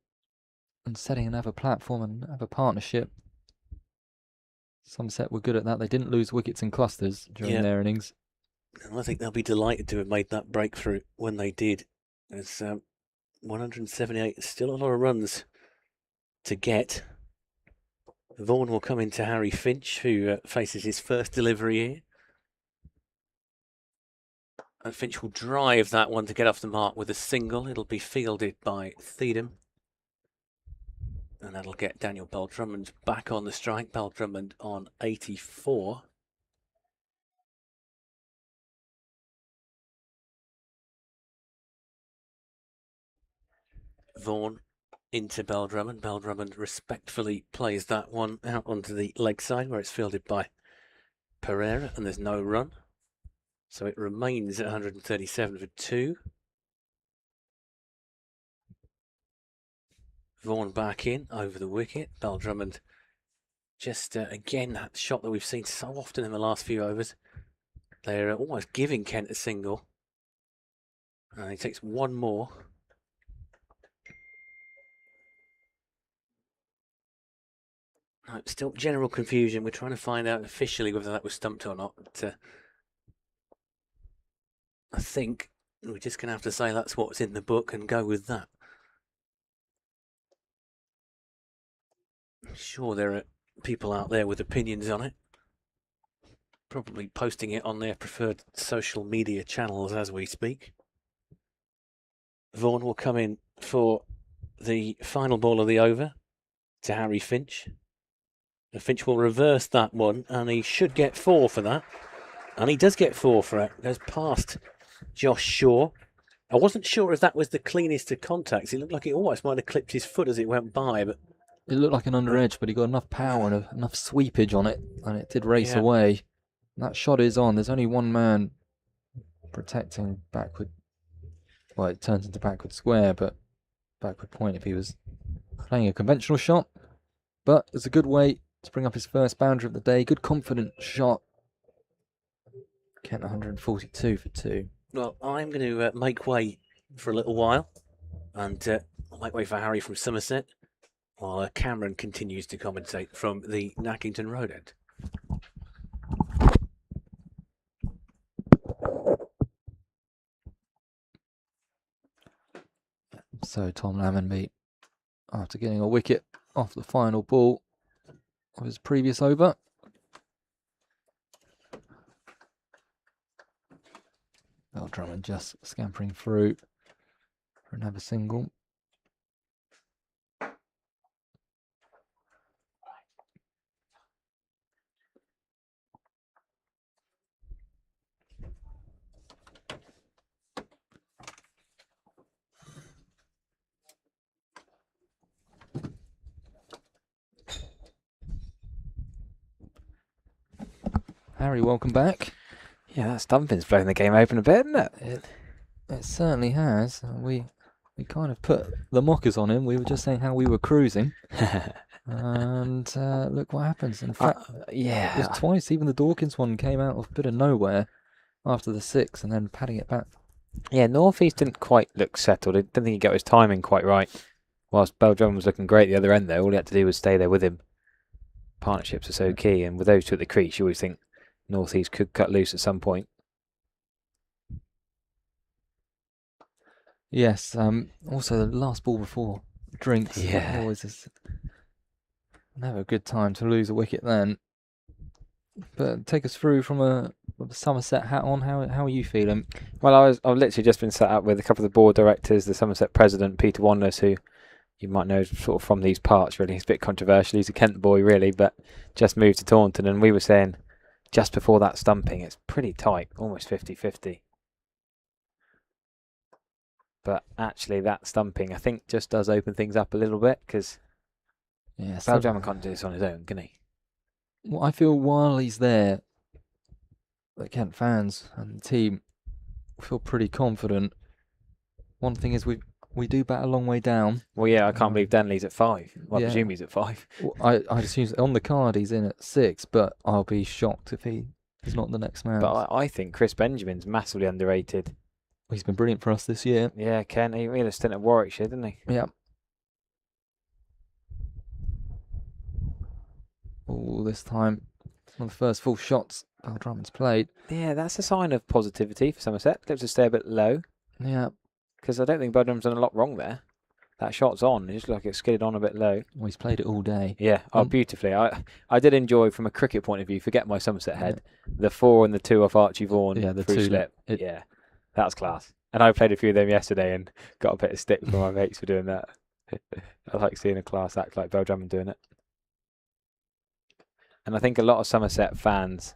and setting another platform and another partnership. Somerset were good at that. They didn't lose wickets in clusters during their innings. And I think they'll be delighted to have made that breakthrough when they did. As 178 is still a lot of runs to get. Vaughan will come into Harry Finch, who faces his first delivery here. And Finch will drive that one to get off the mark with a single. It'll be fielded by Theedham. And that'll get Daniel Bell Drummond back on the strike. Bell Drummond on 84. Vaughan into Bell-Drummond. Bell-Drummond respectfully plays that one out onto the leg side where it's fielded by Pereira, and there's no run. So it remains at 137 for 2. Vaughan back in over the wicket. Bell-Drummond just, again, that shot that we've seen so often in the last few overs. They're almost giving Kent a single. And he takes one more. No, still general confusion. We're trying to find out officially whether that was stumped or not. But, I think we're just going to have to say that's what's in the book and go with that. I'm sure there are people out there with opinions on it, probably posting it on their preferred social media channels as we speak. Vaughan will come in for the final ball of the over to Harry Finch. And Finch will reverse that one, and he should get 4 for that. And he does get 4 for it. Goes past Josh Shaw. I wasn't sure if that was the cleanest of contacts. It looked like it almost might have clipped his foot as it went by, but it looked like an under edge, but he got enough power and enough sweepage on it, and it did race away. That shot is on. There's only one man protecting backward. Well, it turns into backward square, but backward point if he was playing a conventional shot. But it's a good way to bring up his first boundary of the day. Good confident shot. Kent 142 for 2. Well, I'm going to make way for a little while, and I'll make way for Harry from Somerset, while Cameron continues to commentate from the Nackington Road end. So Tom Lammonby, after getting a wicket off the final ball of his previous over. Bell-Drummond just scampering through for another single. Harry, welcome back. Yeah, that stumping's blown the game open a bit, isn't it? It certainly has. We kind of put the mockers on him. We were just saying how we were cruising. And look what happens. In fact, yeah, it was twice. Even the Dawkins one came out of a bit of nowhere after the 6 and then padding it back. Yeah, North East didn't quite look settled. I didn't think he got his timing quite right. Whilst Bell-Drummond was looking great at the other end there, all he had to do was stay there with him. Partnerships are so key, and with those two at the crease, you always think North East could cut loose at some point. Yes, also the last ball before drinks. Yeah. Always is never a good time to lose a wicket then. But take us through from a Somerset hat on. How are you feeling? Well, I've literally just been sat up with a couple of the board directors, the Somerset president, Peter Wanless, who you might know sort of from these parts, really. He's a bit controversial. He's a Kent boy, really, but just moved to Taunton. And we were saying, just before that stumping, it's pretty tight, almost 50-50. But actually, that stumping, I think, just does open things up a little bit, because Bell-Drummond can't do this on his own, can he? Well, I feel while he's there, the Kent fans and the team feel pretty confident. One thing is we do bat a long way down. Well, yeah, I can't believe Denley's at 5. Well, I presume he's at 5. Well, I'd assume on the card he's in at 6, but I'll be shocked if he's not the next man. But I think Chris Benjamin's massively underrated. He's been brilliant for us this year. Yeah, Kent, he had a stint at Warwickshire, didn't he? Yeah. Oh, this time, one of the first full shots Bell-Drummond's played. Yeah, that's a sign of positivity for Somerset. Let's just stay a bit low. Yeah. Because I don't think Bell-Drummond's done a lot wrong there. That shot's on. It just like it skidded on a bit low. Well, he's played it all day. Yeah, beautifully. I did enjoy, from a cricket point of view, forget my Somerset head, the 4 and the 2 off Archie Vaughan the through 2 slip. Yeah, that's class. And I played a few of them yesterday and got a bit of stick from my mates for doing that. I like seeing a class act like Bell-Drummond doing it. And I think a lot of Somerset fans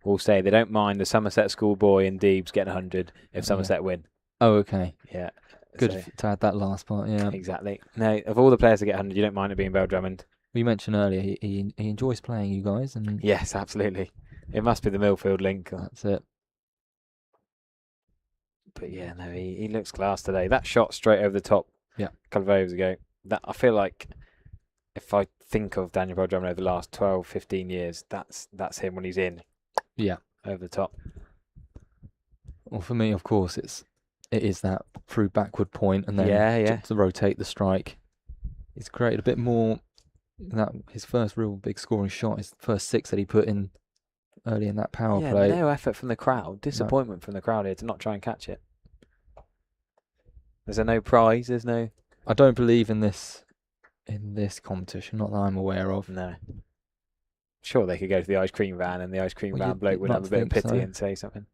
will say they don't mind the Somerset schoolboy and Deebs getting 100 if Somerset win. Oh, okay. Yeah. Good So, to add that last part. Yeah. exactly. No, of all the players to get 100, you don't mind it being Bell Drummond. We mentioned earlier he enjoys playing you guys, and Yes, absolutely. It must be the Millfield link. that's it. But yeah, no, he looks class today. That shot straight over the top. Yeah. A couple of overs ago. That I feel like if I think of Daniel Bell Drummond over the last 12, 15 years, that's him when he's in. Yeah. Over the top. Well, for me, of course, it is that through backward point and then Yeah. to rotate the strike. He's created a bit more. That his first real big scoring shot, his first 6 that he put in early in that power play. No effort from the crowd. Disappointment from the crowd here to not try and catch it. There's no prize. There's no. I don't believe in this competition, not that I'm aware of. No. Sure, they could go to the ice cream van and the ice cream van bloke would have a bit of pity and say something.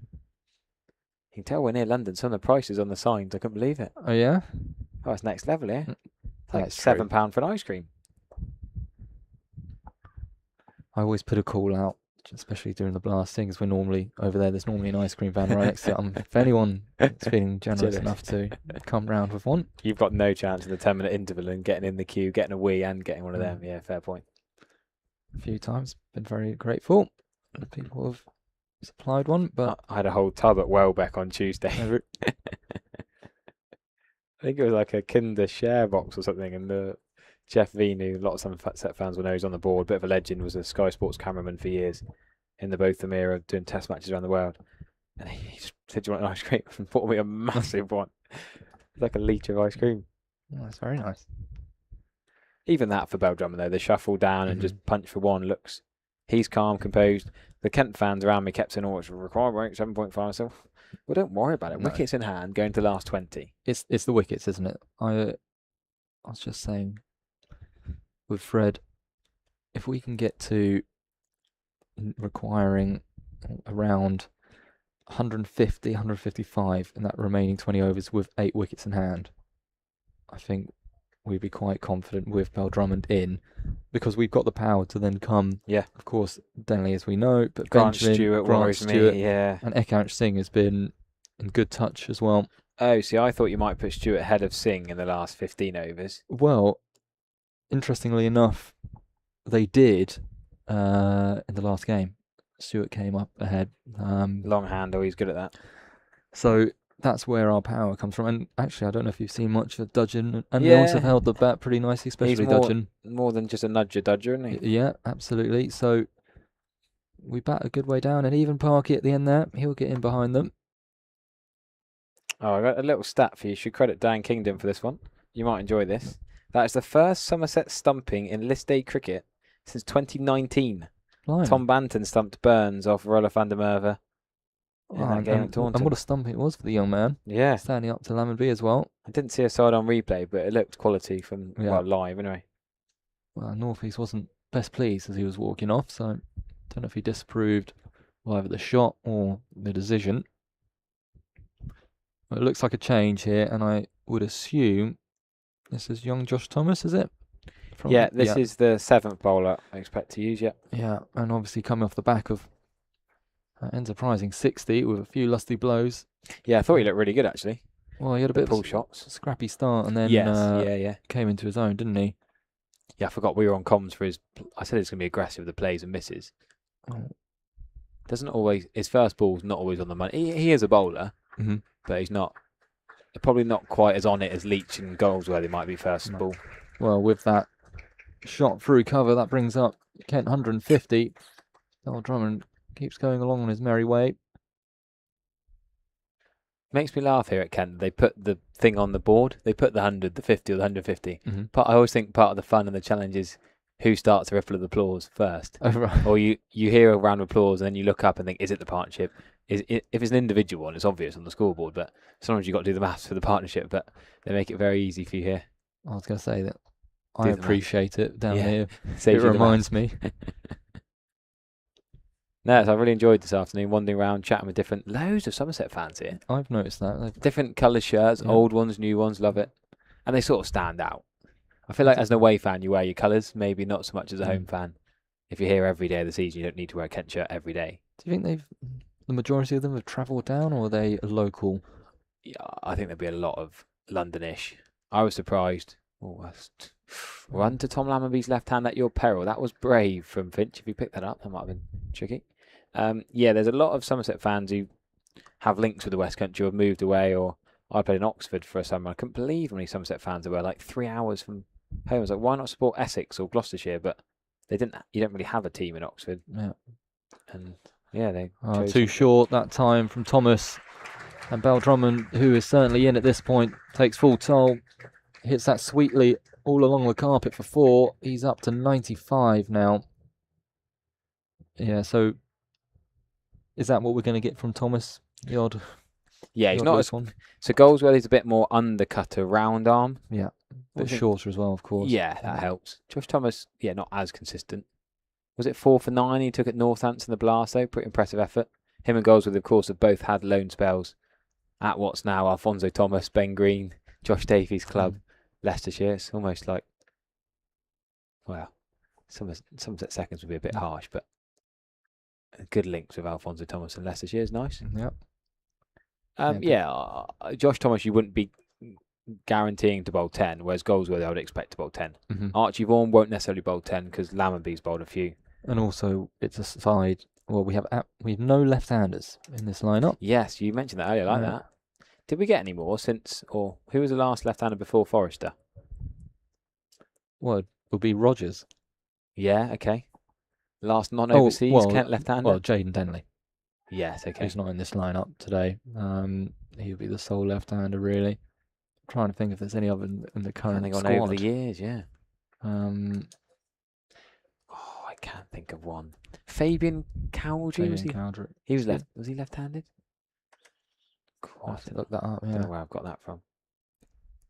You can tell we're near London. Some of the prices on the signs, I couldn't believe it. Oh yeah? Oh, it's next level here. It's like That's true. £7 for an ice cream. I always put a call out, especially during the blasting, because we're normally over there. There's normally an ice cream van right next to it. If anyone is feeling generous enough to come round with one. You've got no chance in the 10-minute interval and getting in the queue, getting a wee and getting one of them. Yeah, fair point. A few times, been very grateful. People have supplied one, but I had a whole tub at Welbeck on Tuesday. I think it was like a Kinder share box or something, and Jeff Veen, who a lot of Somerset fans will know, he's on the board, bit of a legend, was a Sky Sports cameraman for years in the Botham era, doing test matches around the world. And he just said, "Do you want an ice cream?" and bought me a massive one. It's like a litre of ice cream. oh, that's very nice. Even that for Bell Drummond, though, the shuffle down and just punch for one looks. He's calm, composed. The Kent fans around me kept saying, "Oh, it's a required rate, 7.5." So, well, don't worry about it. No. Wickets in hand, going to the last 20. It's the wickets, isn't it? I was just saying with Fred, if we can get to requiring around 150, 155 in that remaining 20 overs with 8 wickets in hand, I think we'd be quite confident with Bell Drummond in, because we've got the power to then come. Yeah. Of course, Denley, as we know, but Grant Benjamin, Stewart Grant worries Stewart, me. Yeah. and Ekansh Singh has been in good touch as well. Oh, see, I thought you might put Stewart ahead of Singh in the last 15 overs. Well, interestingly enough, they did in the last game. Stewart came up ahead. Long handle, he's good at that. So that's where our power comes from. And actually, I don't know if you've seen much of Dudgeon. And Yeah. Mills have held the bat pretty nicely, especially Dudgeon. More than just a dudger, isn't he? Yeah, absolutely. So we bat a good way down, and even Parky at the end there, he'll get in behind them. Oh, I got a little stat for you. Should credit Dan Kingdom for this one. You might enjoy this. That is the first Somerset stumping in List A cricket since 2019. Blimey. Tom Banton stumped Burns off Rollo van der Merwe in that game at Taunton. And what a stump it was for the young man. Yeah. Standing up to Lammonby as well. I didn't see a side on replay, but it looked quality from live anyway. Well, North East wasn't best pleased as he was walking off, so I don't know if he disapproved either the shot or the decision. But it looks like a change here, and I would assume this is young Josh Thomas, is it? This is the 7th bowler I expect to use, Yeah, and obviously coming off the back of an enterprising 60 with a few lusty blows. Yeah, I thought he looked really good, actually. Well, he had a bit pull of shots. Scrappy start, and then came into his own, didn't he? Yeah, I forgot we were on comms for his. I said it's going to be aggressive, the plays and misses. Oh. Doesn't always. His first ball's not always on the money. He is a bowler, but he's not. Probably not quite as on it as Leach and Goldsworthy might be first ball. Well, with that shot through cover, that brings up Kent 150. Bell Drummond keeps going along on his merry way. Makes me laugh here at Kent. They put the thing on the board. They put the 100, the 50, or the 150. But I always think part of the fun and the challenge is who starts a ripple of applause first. Oh, right. Or you hear a round of applause and then you look up and think, is it the partnership? If it's an individual one, it's obvious on the scoreboard, but sometimes you've got to do the maths for the partnership, but they make it very easy for you here. I was going to say that I appreciate it down here. Saves it reminds me. No, so I really enjoyed this afternoon, wandering around, chatting with loads of Somerset fans here. I've noticed that. Different coloured shirts, old ones, new ones, love it. And they sort of stand out. I feel like as an away fan, you wear your colours, maybe not so much as a home fan. If you're here every day of the season, you don't need to wear a Kent shirt every day. Do you think the majority of them have travelled down, or are they a local? I think there'll be a lot of Londonish. I was surprised. Run to Tom Lammonby's left hand at your peril. That was brave from Finch. If you picked that up, that might have been tricky. Yeah, there's a lot of Somerset fans who have links with the West Country or have moved away. Or I played in Oxford for a summer. I couldn't believe how many Somerset fans there were, like 3 hours from home. I was like, why not support Essex or Gloucestershire? But they didn't. You don't really have a team in Oxford. Yeah. And yeah, they too short that time from Thomas. And Drummond, who is certainly in at this point, takes full toll. Hits that sweetly all along the carpet for 4. He's up to 95 now. Yeah, so is that what we're going to get from Thomas? The odd. Yeah, he's not as one. So Goldsworthy's a bit more undercutter round arm. Yeah, a bit shorter as well, of course. Yeah, that helps. Josh Thomas, yeah, not as consistent. Was it 4 for 9? He took at Northampton the blast, though. Pretty impressive effort. Him and Goldsworthy, of course, have both had loan spells at what's now Alfonso Thomas, Ben Green, Josh Davies' club, Leicestershire. It's almost like, well, Somerset seconds would be a bit harsh, but good links with Alfonso Thomas and Leicestershire is nice. Yep. Josh Thomas, you wouldn't be guaranteeing to bowl 10, whereas Goldsworthy I would expect to bowl 10. Mm-hmm. Archie Vaughan won't necessarily bowl 10 because Lammonby's bowled a few. And also, it's a side. Well, we have no left-handers in this lineup. Yes, you mentioned that earlier, that. Did we get any more since, or who was the last left-hander before Forrester? Well, it would be Rogers. Yeah, okay. Last non-overseas Kent left-hander? Well, Jaden Denley. Yes, okay. He's not in this lineup today. He'll be the sole left-hander, really. I'm trying to think if there's any other in the current squad. Over the years, yeah. I can't think of one. Fabian Cowdrey, was he? Cowdrey. He was left. Was he left-handed? I'll have to look that up. Yeah. I don't know where I've got that from.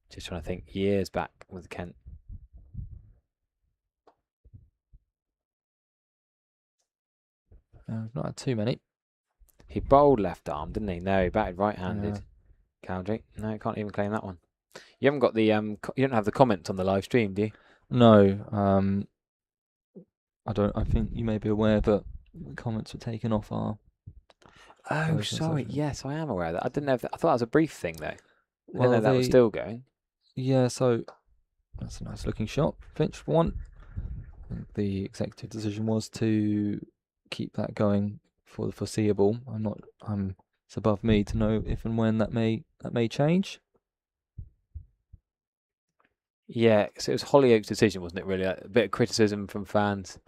Just trying to think. Years back with Kent. I've not had too many. He bowled left arm, didn't he? No, he batted right-handed. Cowdrey. No, you can't even claim that one. You haven't got the you don't have the comments on the live stream, do you? No. I don't. I think you may be aware, but the comments were taken off our. Oh, sorry. Yes, I am aware of that. I didn't know. I thought that was a brief thing, though. I didn't know that was still going. Yeah. So that's a nice looking shot. Finch for 1. I think the executive decision was to keep that going for the foreseeable. It's above me to know if and when that may change. Yeah, so it was Hollyoak's decision, wasn't it? Really, a bit of criticism from fans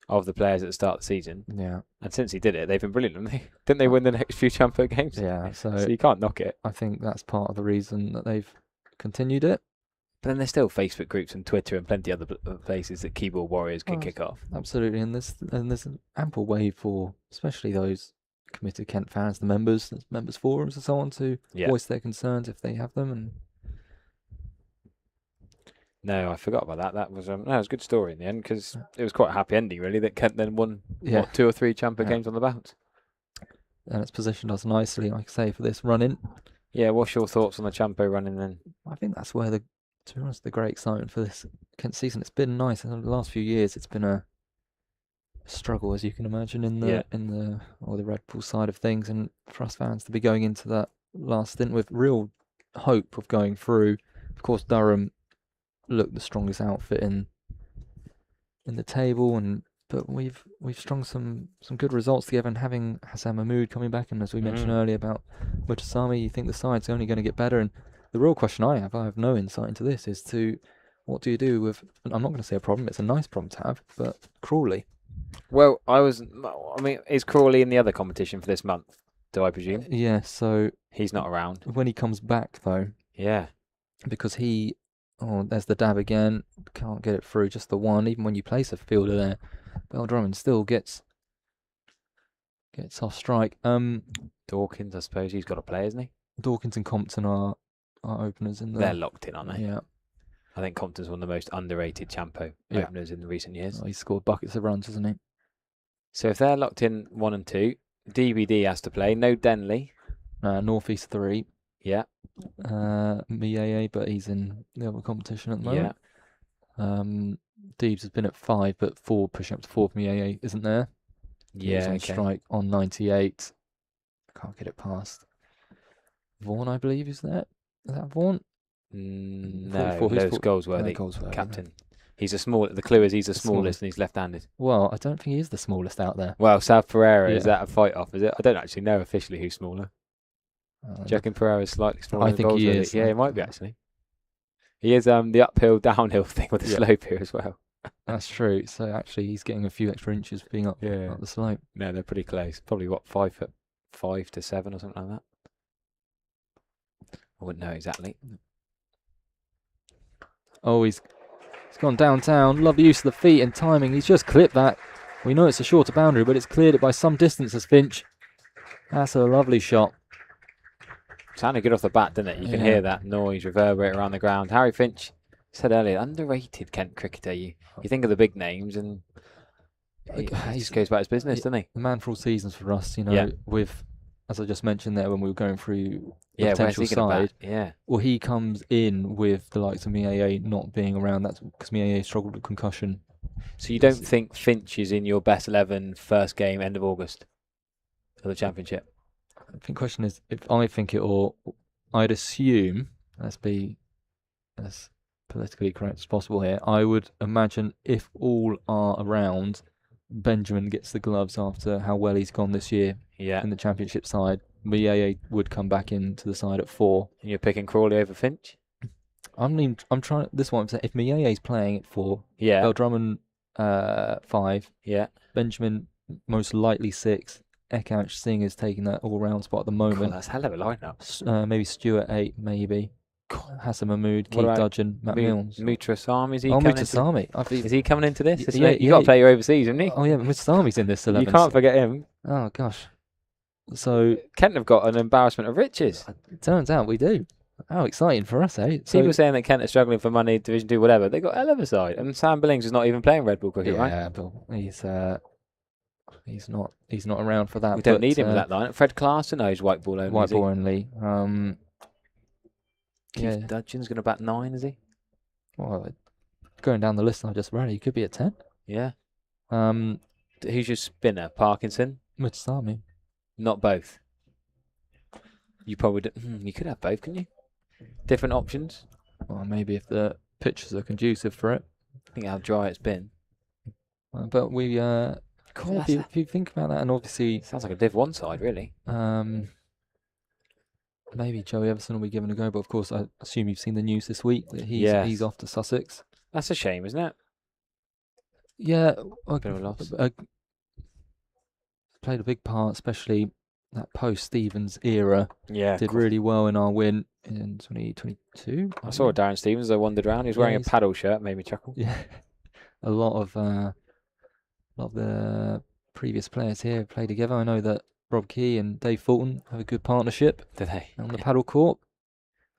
of the players at the start of the season. Yeah. And since he did it, they've been brilliant, haven't they? Didn't they win the next few Champions games? Yeah. So you can't knock it. I think that's part of the reason that they've continued it. But then there's still Facebook groups and Twitter and plenty of other places that keyboard warriors can kick off. Absolutely, and there's an ample way for, especially those committed Kent fans, the members forums and so on, to voice their concerns if they have them. And no, I forgot about that. That was it was a good story in the end because it was quite a happy ending, really. That Kent then won 2 or 3 Champions games on the bounce. And it's positioned us nicely, like I say, for this run-in. Yeah, what's your thoughts on the Champo run-in then? I think that's where to be honest, the great excitement for this Kent season. It's been nice. In the last few years, it's been a struggle, as you can imagine, in the Red Bull side of things, and for us fans to be going into that last stint with real hope of going through. Of course, Durham looked the strongest outfit in the table, but we've strung some good results together, and having Hassan Mahmood coming back, and as we mentioned earlier about Mutasami, you think the side's only going to get better. And the real question I have no insight into this, is what do you do with, I'm not going to say a problem, it's a nice problem to have, but Crawley. Well, is Crawley in the other competition for this month, do I presume? Yeah, so he's not around. When he comes back, though. Yeah. Because there's the dab again, can't get it through, just the one. Even when you place a fielder there, Drummond still gets off strike. Dawkins, I suppose, he's got to play, isn't he? Dawkins and Compton are openers in there. They're locked in, aren't they? Yeah. I think Compton's one of the most underrated Champo openers in the recent years. He's scored buckets of runs, hasn't he? So if they're locked in 1 and 2, DBD has to play. No Denley. North East 3. Yeah. Mieye, but he's in the other competition at the moment. Yeah. Deebs has been at 5, but 4 pushing up to 4 for Mieye isn't there. Yeah. He's on strike on 98. I can't get it past. Vaughan, I believe, is there. Is that Vaughan? No, 44, who's Lewis Goldsworthy, Goldsworthy, captain. He's a small. The clue is he's the The smallest and he's left-handed. Well, I don't think he is the smallest out there. Well, South Pereira, is Yeah. that a fight-off, is it? I don't actually know officially who's smaller. Do you reckon Pereira's slightly smaller I than think he Goldsworthy? is. Yeah, it might be actually. He is the uphill, downhill thing with the Yeah. slope here as well. That's true. So actually, he's getting a few extra inches being up the slope. No, they're pretty close. Probably, 5'5" to 7" or something like that? I wouldn't know exactly. Oh, he's gone downtown. Love the use of the feet and timing. He's just clipped that. We know it's a shorter boundary, but it's cleared it by some distance as Finch. That's a lovely shot. Sounded good off the bat, didn't it? You can hear that noise reverberate around the ground. Harry Finch said earlier, underrated Kent cricketer. You think of the big names and he just goes about his business, doesn't he? The man for all seasons for us, you know, with, as I just mentioned there when we were going through the potential side. Yeah. Well, he comes in with the likes of Miaye not being around. That's because Miaye struggled with concussion. So you don't think Finch is in your best 11 first game end of August of the championship? I think the question is if I think it, or I'd assume, let's be as politically correct as possible here, I would imagine if all are around, Benjamin gets the gloves after how well he's gone this year in the championship side. Miaye would come back into the side at 4. And you're picking Crawley over Finch? I'm trying. This is what I'm saying. If Miaye's playing at 4, Bell Drummond 5, Benjamin most likely 6. Ekauch Singh is taking that all-round spot at the moment. God, that's a hell of a lineup. Maybe Stewart 8, maybe. Hassan Mahmood, Keith Dudgeon, Matt Milnes. Mutrasamy, is he Mutrasamy. Is he coming into this? You got to play your overseas, haven't he? Oh yeah, Mutrasamy's in this 11. You can't forget him. Oh gosh. So Kent have got an embarrassment of riches. It turns out we do. How exciting for us, eh? People saying that Kent are struggling for money, Division 2, whatever. They got hell of a side. And Sam Billings is not even playing Red Bull cricket, right? Yeah, but he's not around for that. We don't need him with that line. Fred Clarkson, no, he's white ball only. White ball only. Keith Dudgeon's going to bat 9, is he? Well, going down the list I just read, he could be at 10. Yeah. Who's your spinner? Parkinson? Mutsami. Not both. You probably you could have both, couldn't you? Different options. Well, maybe if the pitches are conducive for it. Think how dry it's been. But we if you think about that, and obviously sounds like a Div 1 side, really. Maybe Joey Everson will be given a go, but of course I assume you've seen the news this week that he's off to Sussex. That's a shame, isn't it? Yeah, bit of a loss. Played a big part, especially that post-Stevens era. Yeah, did really well in our win in 2022. I saw Darren Stevens. I wandered around. He was wearing a paddle shirt. Made me chuckle. Yeah, a lot of the previous players here play together. I know that Rob Key and Dave Fulton have a good partnership. Do they? On the paddle court.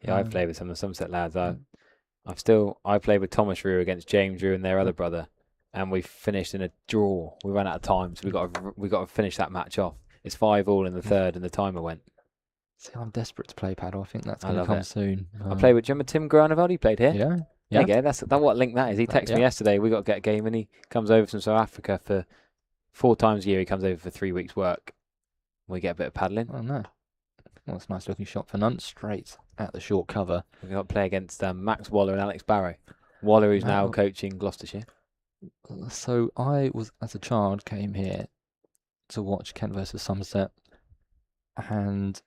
Yeah, I've played with some of the Somerset lads. I played with Thomas Rue against James Rue and their other brother, and we finished in a draw. We ran out of time, so we got to finish that match off. It's 5-5 in the third, and the timer went. See, I'm desperate to play paddle. I think that's going to come soon. I played with, do you remember Tim Graneveld? He played here. Yeah. There you go. That's what link that is. He texted me yesterday. We got to get a game, and he comes over from South Africa for 4 times a year. He comes over for 3 weeks' work. We get a bit of paddling. Oh no! Well, it's a nice looking shot for Nunt, straight at the short cover. We got to play against Max Waller and Alex Barrow. Waller, who's now coaching Gloucestershire. So I was, as a child, came here to watch Kent versus Somerset, and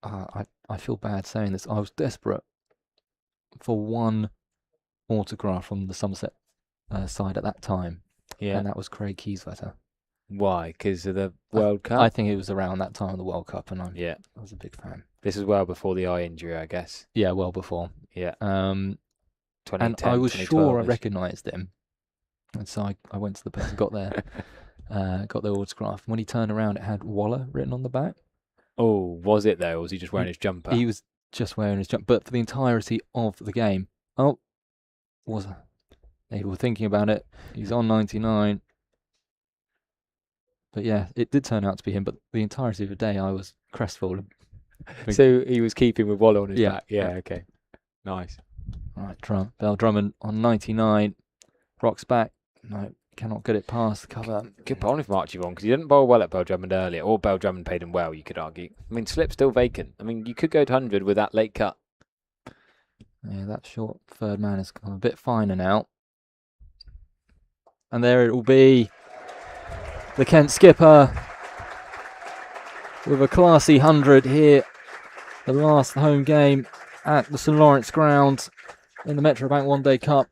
I feel bad saying this. I was desperate for one autograph from the Somerset side at that time, and that was Craig Kieswetter. Why? Because of the World Cup? I think it was around that time of the World Cup, and I was a big fan. This is well before the eye injury, I guess. Yeah, well before. Yeah. 2010, and I was sure I recognised him, and so I went to the person, got their autograph. And when he turned around, it had Waller written on the back. Oh, was it though, or was he just wearing his jumper? He was just wearing his jumper, but for the entirety of the game. They were thinking about it. He's on 99. But yeah, it did turn out to be him, but the entirety of the day I was crestfallen. So he was keeping with Waller on his back? Yeah, okay. Nice. All right, Bell Drummond on 99. Rocks back. No, cannot get it past the cover. Good bowling from Archie Vaughan, because he didn't bowl well at Bell Drummond earlier, or Bell Drummond paid him well, you could argue. I mean, slip's still vacant. I mean, you could go to 100 with that late cut. Yeah, that short third man has come a bit finer now. And there it will be. The Kent skipper with a classy 100 here. The last home game at the St Lawrence ground in the Metrobank One Day Cup.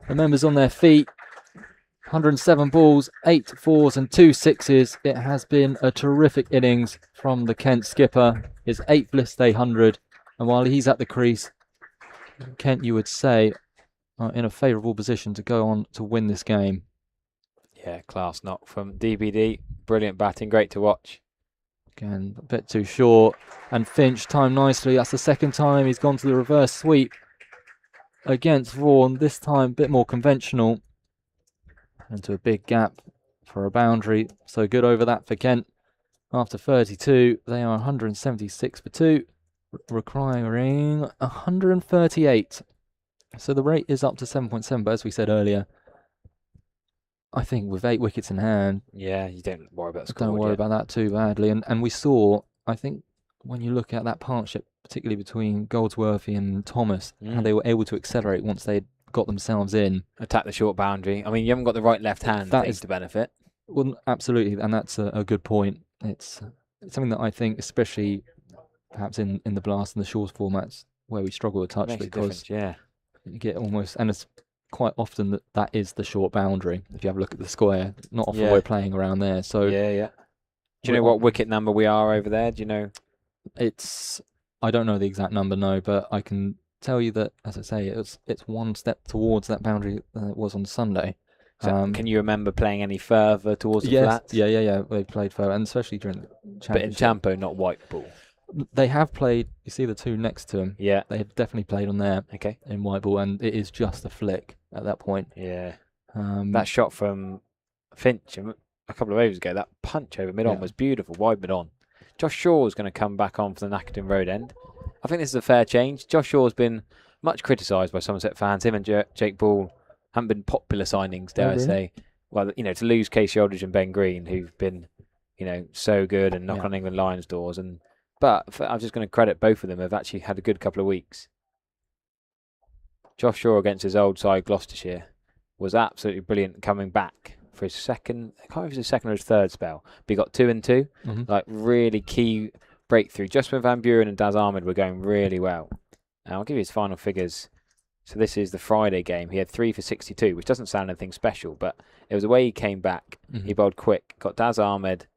The members on their feet. 107 balls, 8 fours and 2 sixes. It has been a terrific innings from the Kent skipper. His 8th list day 100. And while he's at the crease, Kent, you would say, are in a favourable position to go on to win this game. Yeah, class knock from DBD. Brilliant batting, great to watch. Again, a bit too short. And Finch timed nicely. That's the second time he's gone to the reverse sweep against Vaughan. This time a bit more conventional. Into a big gap for a boundary. So good over that for Kent. After 32, they are 176 for 2, requiring 138. So the rate is up to 7.7, but as we said earlier, I think with 8 wickets in hand, yeah, you don't worry about the score. Don't worry about that too badly. And we saw, I think, when you look at that partnership, particularly between Goldsworthy and Thomas, how they were able to accelerate once they'd got themselves in. Attack the short boundary. I mean, you haven't got the right left hand to benefit. Well, absolutely, and that's a good point. It's something that I think, especially perhaps in the blast and the short formats, where we struggle to touch, because you get almost, and it's quite often that is the short boundary. If you have a look at the square, not often we're playing around there. So yeah. Do you know what wicket number we are over there? Do you know? I don't know the exact number, no, but I can tell you that, as I say, it's one step towards that boundary than it was on Sunday. So can you remember playing any further towards the flats? Yeah. They played further, and especially during the championship. But in Champo, not white ball. They have played. You see the two next to him. Yeah, they have definitely played on there. Okay. In white ball, and it is just a flick at that point. Yeah. That shot from Finch a couple of overs ago, that punch over mid-on was beautiful, wide mid-on. Josh Shaw's going to come back on for the Nackerton Road end. I think this is a fair change. Josh Shaw's been much criticised by Somerset fans. Him and Jake Ball haven't been popular signings, dare I say. Well, to lose Casey Aldridge and Ben Green, who've been, so good and knock on England Lions doors. But I'm just going to credit both of them. Have actually had a good couple of weeks. Josh Shaw against his old side, Gloucestershire, was absolutely brilliant coming back for his second, I can't remember if it was his second or his third spell, but he got 2 and 2. Like really key breakthrough. Just when Van Buren and Daz Ahmed were going really well. And I'll give you his final figures. So this is the Friday game. He had 3 for 62, which doesn't sound anything special, but it was the way he came back. He bowled quick, got Daz Ahmed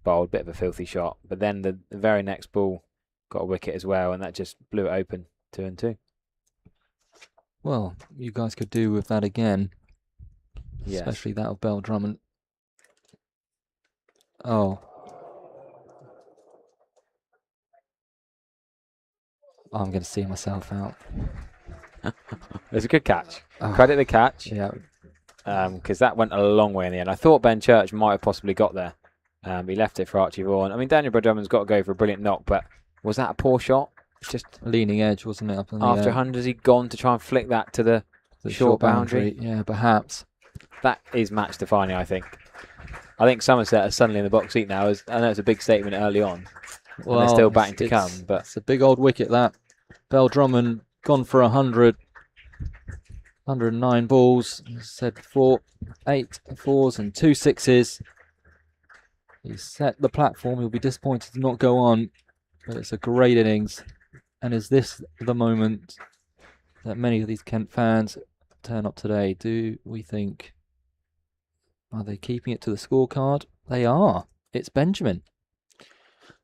bowled, bit of a filthy shot, but then the very next ball got a wicket as well, and that just blew it open, 2 and 2. Well, you guys could do with that again. Yes. Especially that of Bell Drummond. Oh. I'm going to see myself out. It's a good catch. Credit the catch. Yeah. Because that went a long way in the end. I thought Ben Church might have possibly got there. He left it for Archie Vaughan. I mean, Daniel Drummond's got to go for a brilliant knock, but was that a poor shot? Just leaning edge, wasn't it? Up in the after 100, has he gone to try and flick that to the short boundary? Yeah, perhaps. That is match defining, I think. I think Somerset are suddenly in the box seat now. I know it's a big statement early on. Well, and they're still batting to come. But it's a big old wicket, that. Bell Drummond gone for 100. 109 balls, said before. 8 fours and 2 sixes. He's set the platform. He'll be disappointed to not go on. But it's a great innings. And is this the moment that many of these Kent fans turn up today? Do we think, are they keeping it to the scorecard? They are. It's Benjamin.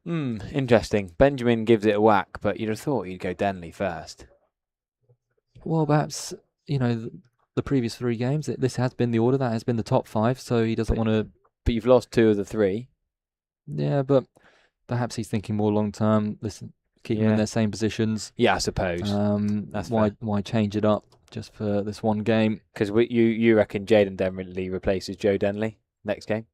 Interesting. Benjamin gives it a whack, but you'd have thought you'd go Denley first. Well, perhaps, the previous 3 games, this has been the order. That has been the top 5, so he doesn't want to... But you've lost 2 of the 3. Yeah, but perhaps he's thinking more long-term. Listen, keep them in their same positions. Yeah, I suppose. That's why change it up just for this one game? Because you reckon Jaden Denley replaces Joe Denley next game?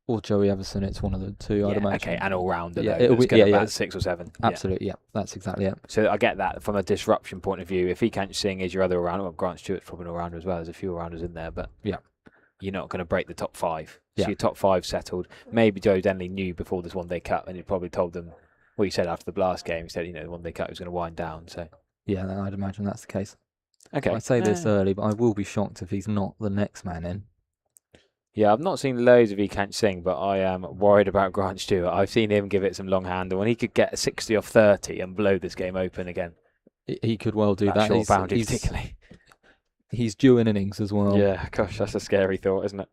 or Joey Everson. It's one of the two, I'd imagine. Okay, and all rounder. Yeah, though, it'll that's be- gonna yeah, bat yeah. 6 or 7. Absolutely, yeah, that's exactly it. So I get that from a disruption point of view. If he can't sing as your other all-rounder, well, Grant Stewart's probably an all-rounder as well. There's a few all-rounders in there, but Yeah. you're not going to break the top 5. So Yeah. your top 5 settled. Maybe Joe Denley knew before this one-day cut, and he probably told them. Well, he said after the Blast game, he said, the one-day cut was going to wind down. So Yeah, I'd imagine that's the case. okay, I say this early, but I will be shocked if he's not the next man in. Yeah, I've not seen loads of He Can't Sing, but I am worried about Grant Stewart. I've seen him give it some long handle, and he could get a 60 off 30 and blow this game open again. He could well do that. Short boundary, particularly. He's due an innings as well. Yeah, gosh, that's a scary thought, isn't it?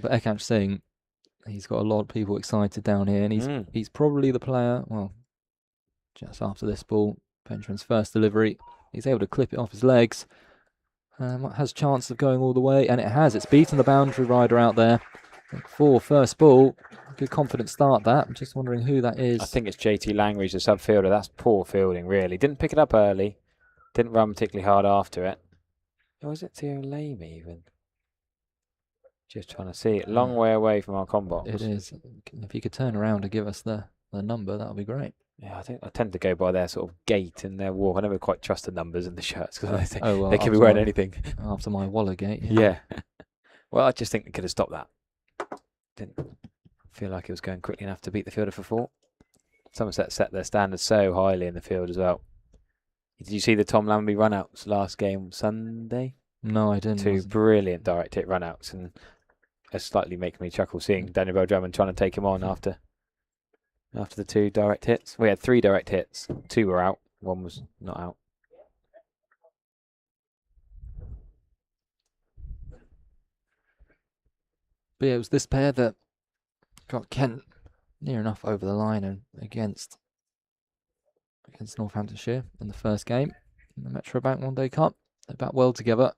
But Ekach Singh, he's got a lot of people excited down here, and he's probably the player. Well, just after this ball, Benjamin's first delivery, he's able to clip it off his legs. Has chance of going all the way, and it has. It's beaten the boundary rider out there. For first ball, good confident start that. I'm just wondering who that is. I think it's JT Langridge, the sub-fielder. That's poor fielding, really. Didn't pick it up early. Didn't run particularly hard after it. Or was it Theo Lamy even? Just trying to see it. Long way away from our combox. It is. If you could turn around to give us the number, that would be great. Yeah, I tend to go by their sort of gait and their walk. I never quite trust the numbers in the shirts because I think they could be wearing anything. After my Waller gate. Yeah. Well, I just think they could have stopped that. Didn't feel like it was going quickly enough to beat the fielder for 4. Somerset set their standards so highly in the field as well. Did you see the Tom Lamby runouts last game Sunday? No, I didn't. 2 brilliant direct hit runouts, and it slightly makes me chuckle seeing Daniel Bell-Drummond trying to take him on after the 2 direct hits. We had 3 direct hits. 2 were out. 1 was not out. But yeah, it was this pair that got Kent near enough over the line and against Northamptonshire in the first game in the Metro Bank One Day Cup. They bat well together.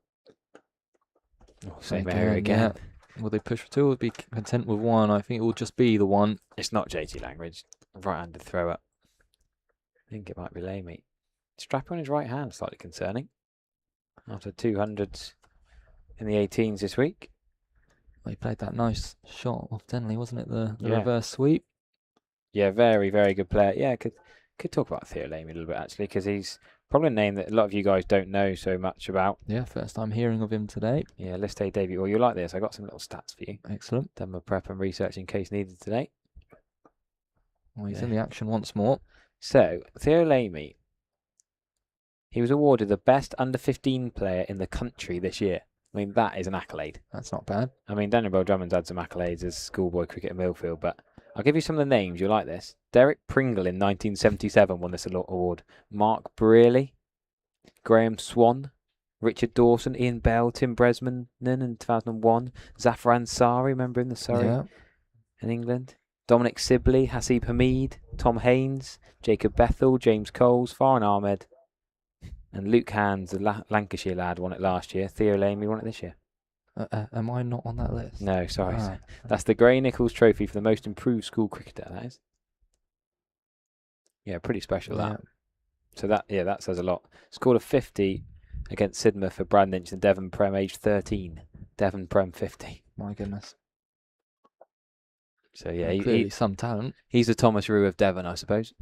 Same area again. Yeah. Will they push for 2 or be content with 1? I think it will just be the 1. It's not JT Langridge. Right-handed thrower. I think it might be Lamy. Strap on his right hand, slightly concerning. After 200s in the 18s this week. Well, he played that nice shot off Denley, wasn't it? The Yeah. reverse sweep. Yeah, very, very good player. Yeah, could talk about Theo Lamy a little bit actually, because he's probably a name that a lot of you guys don't know so much about. Yeah, first time hearing of him today. Yeah, list A debut. Well, you like this. I got some little stats for you. Excellent. Done my prep and research in case needed today. Well, he's in the action once more. So, Theo Lamy, he was awarded the best under-15 player in the country this year. I mean, that is an accolade. That's not bad. I mean, Daniel Bell-Drummond's had some accolades as schoolboy cricket at Millfield, but I'll give you some of the names. You'll like this. Derek Pringle in 1977 won this award. Mark Brearley, Graham Swan, Richard Dawson, Ian Bell, Tim Bresman in 2001, Zafar Sari, remember in the Surrey in England. Dominic Sibley, Hasib Hamid, Tom Haynes, Jacob Bethel, James Coles, Farhan Ahmed, and Luke Hands, the Lancashire lad, won it last year. Theo Lamy won it this year. Am I not on that list? No, sorry. Ah. That's the Gray Nichols Trophy for the most improved school cricketer, that is. Yeah, pretty special that. So that says a lot. Scored a 50 against Sidmouth for Brandinch and Devon Prem, aged 13. Devon Prem 50. My goodness. So yeah, Clearly some talent. He's the Thomas Rue of Devon, I suppose.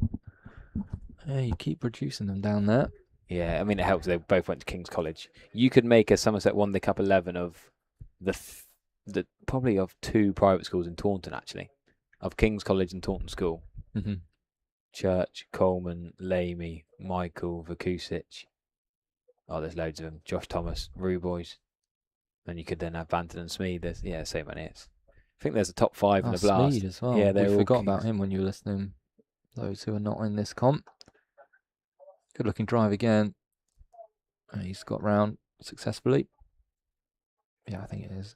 Yeah, you keep producing them down there. Yeah, I mean it helps. They both went to King's College. You could make a Somerset One Day Cup 11 of the probably of 2 private schools in Taunton actually, of King's College and Taunton School. Mm-hmm. Church, Coleman, Lamy, Michael, Vakusic. Oh, there's loads of them. Josh Thomas, Rue boys. And you could then have Banton and Smead. There's so many. I think there's a top 5 in the Blast. Smead as well. Yeah, they forgot about him when you were listening. Those who are not in this comp. Good looking drive again. And he's got round successfully. Yeah, I think it is.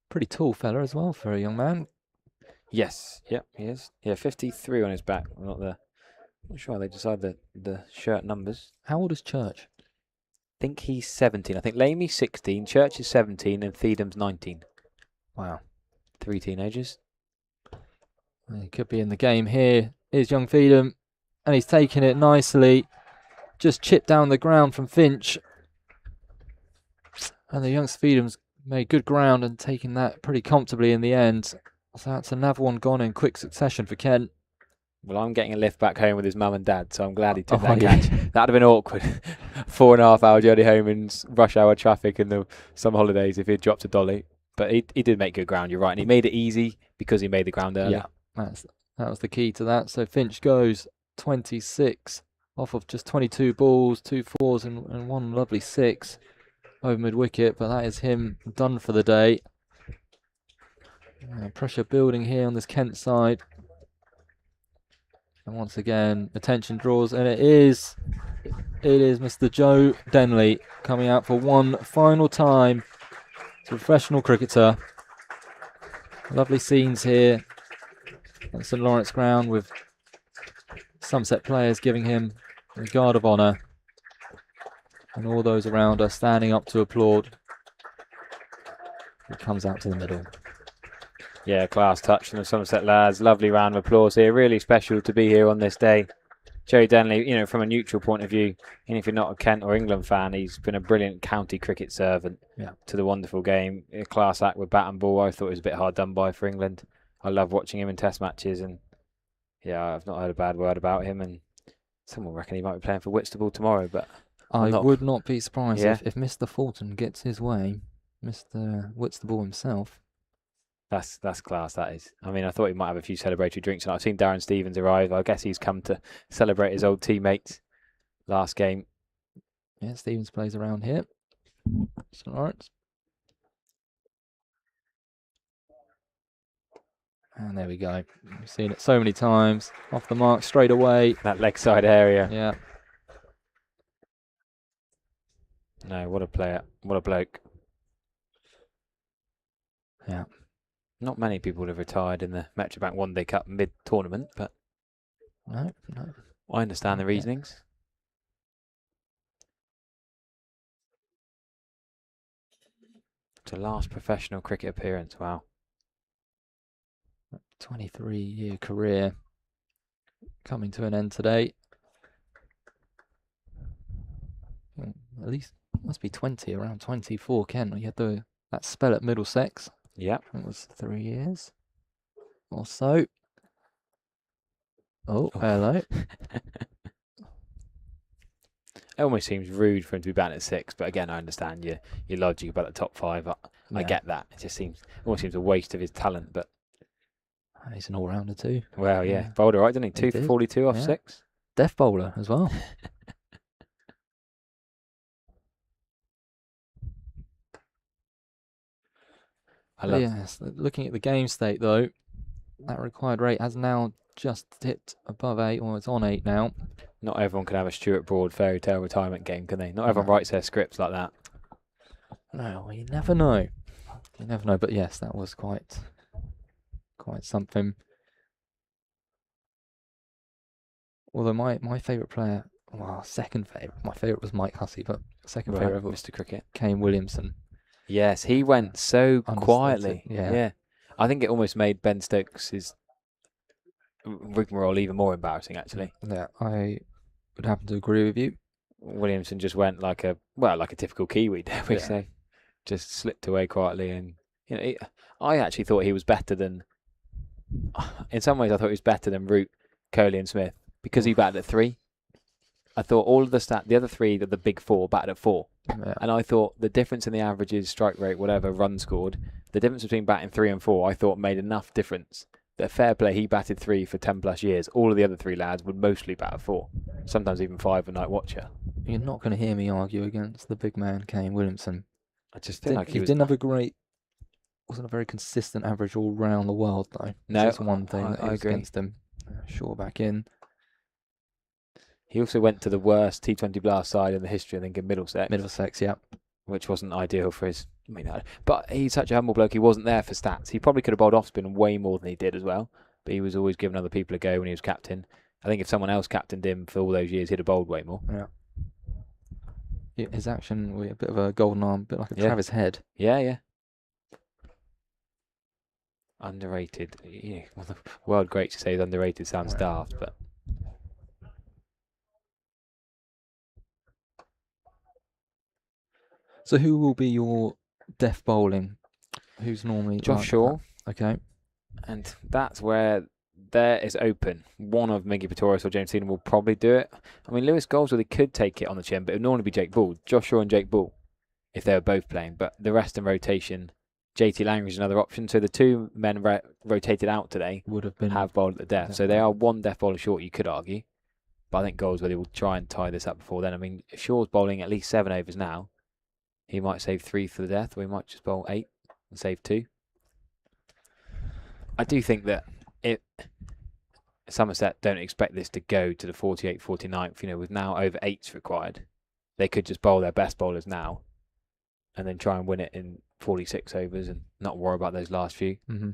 Pretty tall fella as well for a young man. Yes, yep, he is. Yeah, 53 on his back. I'm not sure how they decide the shirt numbers. How old is Church? I think he's 17. I think Lamy's 16, Church is 17, and Theedham's 19. Wow. 3 teenagers. He could be in the game here. Here's young Theedham. And he's taking it nicely. Just chipped down the ground from Finch. And the youngster Theedham's made good ground and taken that pretty comfortably in the end. So that's another one gone in quick succession for Kent. Well, I'm getting a lift back home with his mum and dad, so I'm glad he took Oh, that yeah. catch. That'd have been awkward. 4.5 hour journey home in rush hour traffic in the summer holidays if he'd dropped a dolly. But he did make good ground, you're right. And he made it easy because he made the ground early. Yeah, that was the key to that. So Finch goes 26 off of just 22 balls, 2 fours and one lovely 6 over mid-wicket. But that is him done for the day. Pressure building here on this Kent side. And once again, attention draws, and it is Mr. Joe Denley coming out for one final time. It's a professional cricketer. Lovely scenes here at St Lawrence Ground with Somerset players giving him the guard of honour, and all those around are standing up to applaud. He comes out to the middle. Yeah, class touch from the Somerset lads. Lovely round of applause here. Really special to be here on this day. Joe Denley, from a neutral point of view, and if you're not a Kent or England fan, he's been a brilliant county cricket servant to the wonderful game. A class act with bat and ball. I thought it was a bit hard done by for England. I love watching him in test matches, and I've not heard a bad word about him. And someone reckon he might be playing for Whitstable tomorrow, but I would not be surprised if Mr. Fulton gets his way, Mr. Whitstable himself. That's class, that is. I mean, I thought he might have a few celebratory drinks, and I've seen Darren Stevens arrive. I guess he's come to celebrate his old teammates last game. Yeah, Stevens plays around here. St Lawrence. And there we go. We've seen it so many times. Off the mark straight away. That leg side area. Yeah. No, what a player. What a bloke. Yeah. Not many people have retired in the Metrobank One Day Cup mid-tournament, but No. I understand the reasonings. It's a last professional cricket appearance. Wow. 23-year career coming to an end today. At least must be 20, around 24. Ken, you had that spell at Middlesex. Yeah, it was 3 years or so. Oh, hello. It almost seems rude for him to be batting at 6, but again, I understand your logic about the top 5. I get that. It just almost seems a waste of his talent, but he's an all-rounder too. Well, yeah, bowled all right, didn't he? 2 for 42 off 6. Death bowler as well. Yes, looking at the game state though, that required rate has now just hit above 8, or it's on 8 now. Not everyone can have a Stuart Broad fairy tale retirement game, can they? Not everyone writes their scripts like that. No, you never know. You never know, but yes, that was quite something. Although my favourite player, second favourite, my favourite was Mike Hussey, but second favourite was Mr. Cricket. Kane Williamson. Yes, he went so quietly. Yeah. I think it almost made Ben Stokes' rigmarole even more embarrassing, actually. Yeah, I would happen to agree with you. Williamson just went like a typical Kiwi, dare we say. Just slipped away quietly, and I actually thought he was better than. In some ways, I thought he was better than Root, Coley, and Smith because he batted at 3. I thought all of the other 3, the big 4, batted at 4. Yeah. And I thought the difference in the averages, strike rate, whatever, run scored, the difference between batting 3 and 4, I thought made enough difference. That fair play, he batted 3 for 10 plus years. All of the other 3 lads would mostly bat at 4, sometimes even 5 a night watcher. You're not going to hear me argue against the big man, Kane Williamson. I just feel like he didn't have wasn't a very consistent average all round the world though. No, that's one thing that I agree. against him. Shaw back in. He also went to the worst T20 blast side in the history, I think, in Middlesex. Middlesex, yeah. Which wasn't ideal for his. But he's such a humble bloke. He wasn't there for stats. He probably could have bowled off spin way more than he did as well. But he was always giving other people a go when he was captain. I think if someone else captained him for all those years, he'd have bowled way more. Yeah. His action with a bit of a golden arm, a bit like a Travis Head. Yeah. Underrated. Yeah, well, the world great to say he's underrated sounds daft, but. So who will be your death bowling? Who's normally Josh Shaw. Okay. And that's where there is open. One of Miggy Pretorius or James Seaton will probably do it. I mean, Lewis Goldsworthy could take it on the chin, but it would normally be Jake Ball. Joshua and Jake Ball, if they were both playing. But the rest in rotation, JT Langridge is another option. So the two men rotated out today would have been have bowled at the death. So they are one death bowler short, you could argue. But I think Goldsworthy will try and tie this up before then. I mean, if Shaw's bowling at least 7 overs now, he might save 3 for the death, or he might just bowl 8 and save 2. I do think that if Somerset don't expect this to go to the 48th, 49th, with now over 8s required, they could just bowl their best bowlers now and then try and win it in 46 overs and not worry about those last few. Mm-hmm.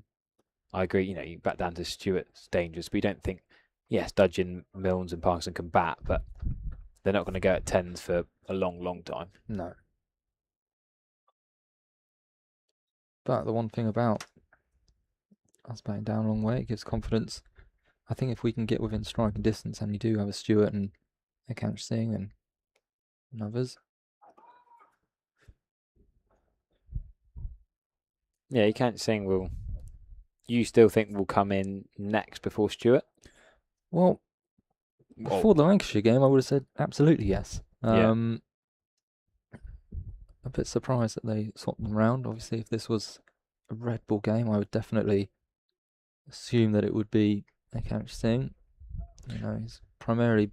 I agree, you back down to Stewart's dangerous, but you don't think, yes, Dudgeon, Milnes and Parkinson can bat, but they're not going to go at 10s for a long, long time. No. But the one thing about us batting down a long way, it gives confidence. I think if we can get within striking distance, and you do have a Stewart and a Kanch Singh and others. Yeah, you can't sing you still think will come in next before Stewart? Well, before the Lancashire game, I would have said absolutely yes. Yeah. A bit surprised that they swapped them around. Obviously, if this was a Red Bull game, I would definitely assume that it would be a Kanch Singh. He's primarily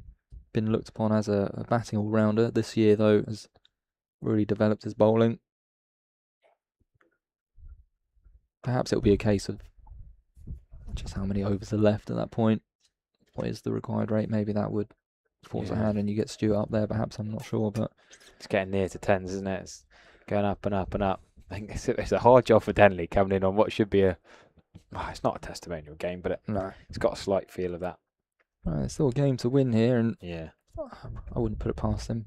been looked upon as a batting all-rounder. This year, though, has really developed his bowling. Perhaps it'll be a case of just how many overs are left at that point. What is the required rate? Maybe that would force a hand and you get Stewart up there. Perhaps, I'm not sure, but it's getting near to 10s, isn't it? It's going up and up and up. I think it's a hard job for Denley coming in on what should be it's not a testimonial game, but it's got a slight feel of that. It's still a game to win here, and yeah, I wouldn't put it past him.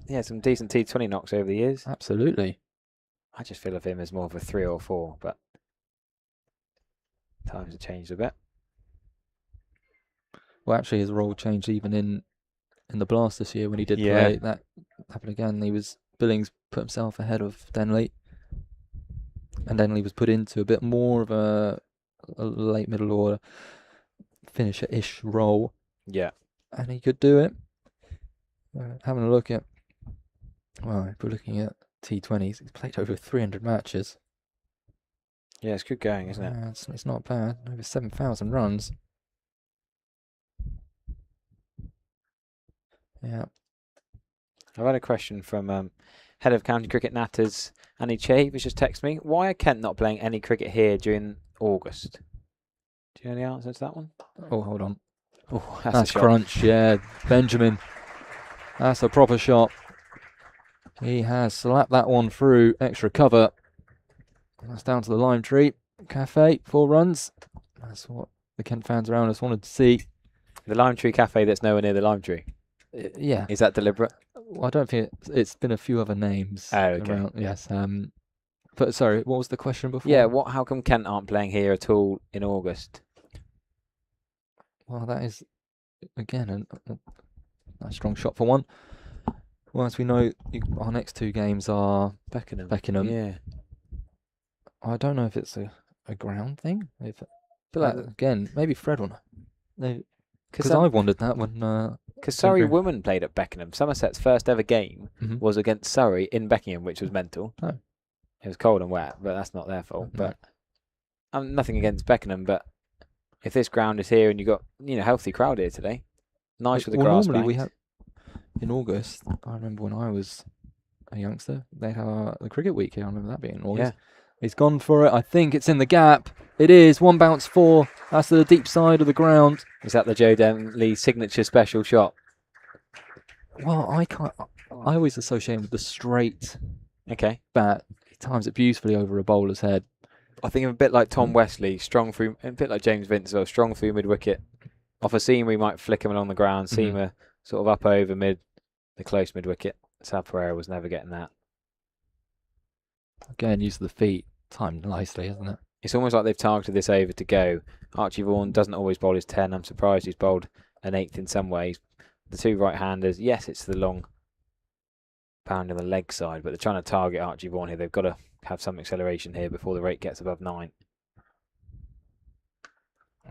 Yeah, some decent T20 knocks over the years. Absolutely. I just feel of him as more of a 3 or 4, but times have changed a bit. Well, actually, his role changed even in the Blast this year when he did play. That happened again. Billings put himself ahead of Denley, and Denley was put into a bit more of a late middle order finisher-ish role. Yeah. And he could do it. Having a look at, if we're looking at T20s, he's played over 300 matches. Yeah, it's good going, isn't it? It's not bad. Over 7,000 runs. Yeah. I've had a question from head of county cricket natters, Annie Che, who's just texted me. Why are Kent not playing any cricket here during August? Do you know the answer to that one? Oh, hold on. Oh, that's crunch, yeah. Benjamin. That's a proper shot. He has slapped that one through. Extra cover. That's down to the Lime Tree Cafe. 4 runs. That's what the Kent fans around us wanted to see. The Lime Tree Cafe that's nowhere near the Lime Tree? Yeah. Is that deliberate? Well, I don't think it's been a few other names around. Yes. But sorry, what was the question before? Yeah, how come Kent aren't playing here at all in August? Well, that is, again, a strong shot for one. Well, as we know, our next 2 games are Beckenham. Yeah. I don't know if it's a ground thing. Again, maybe Fred will know. Because I wondered that when... Because Surrey women played at Beckenham. Somerset's first ever game was against Surrey in Beckenham, which was mental. Oh. It was cold and wet, but that's not their fault. No. But nothing against Beckenham, but if this ground is here and you've got healthy crowd here today, nice with the grass normally banks. We have in August. I remember when I was a youngster, they had the cricket week here. I remember that being in August. Yeah. He's gone for it. I think it's in the gap. It is. 1 bounce 4. That's the deep side of the ground. Is that the Joe Denley signature special shot? Well, I can't. I always associate him with the straight bat. He times it beautifully over a bowler's head. I think of a bit like Tom Wesley, strong through, a bit like James Vince as well, strong through mid-wicket. Off a seam, we might flick him along the ground. Seamer sort of up over the close mid-wicket. Sal Pereira was never getting that. Again, use of the feet, timed nicely, isn't it? It's almost like they've targeted this over to go. Archie Vaughan doesn't always bowl his 10. I'm surprised he's bowled an 8th in some ways. The 2 right-handers, yes, it's the long pound on the leg side, but they're trying to target Archie Vaughan here. They've got to have some acceleration here before the rate gets above 9.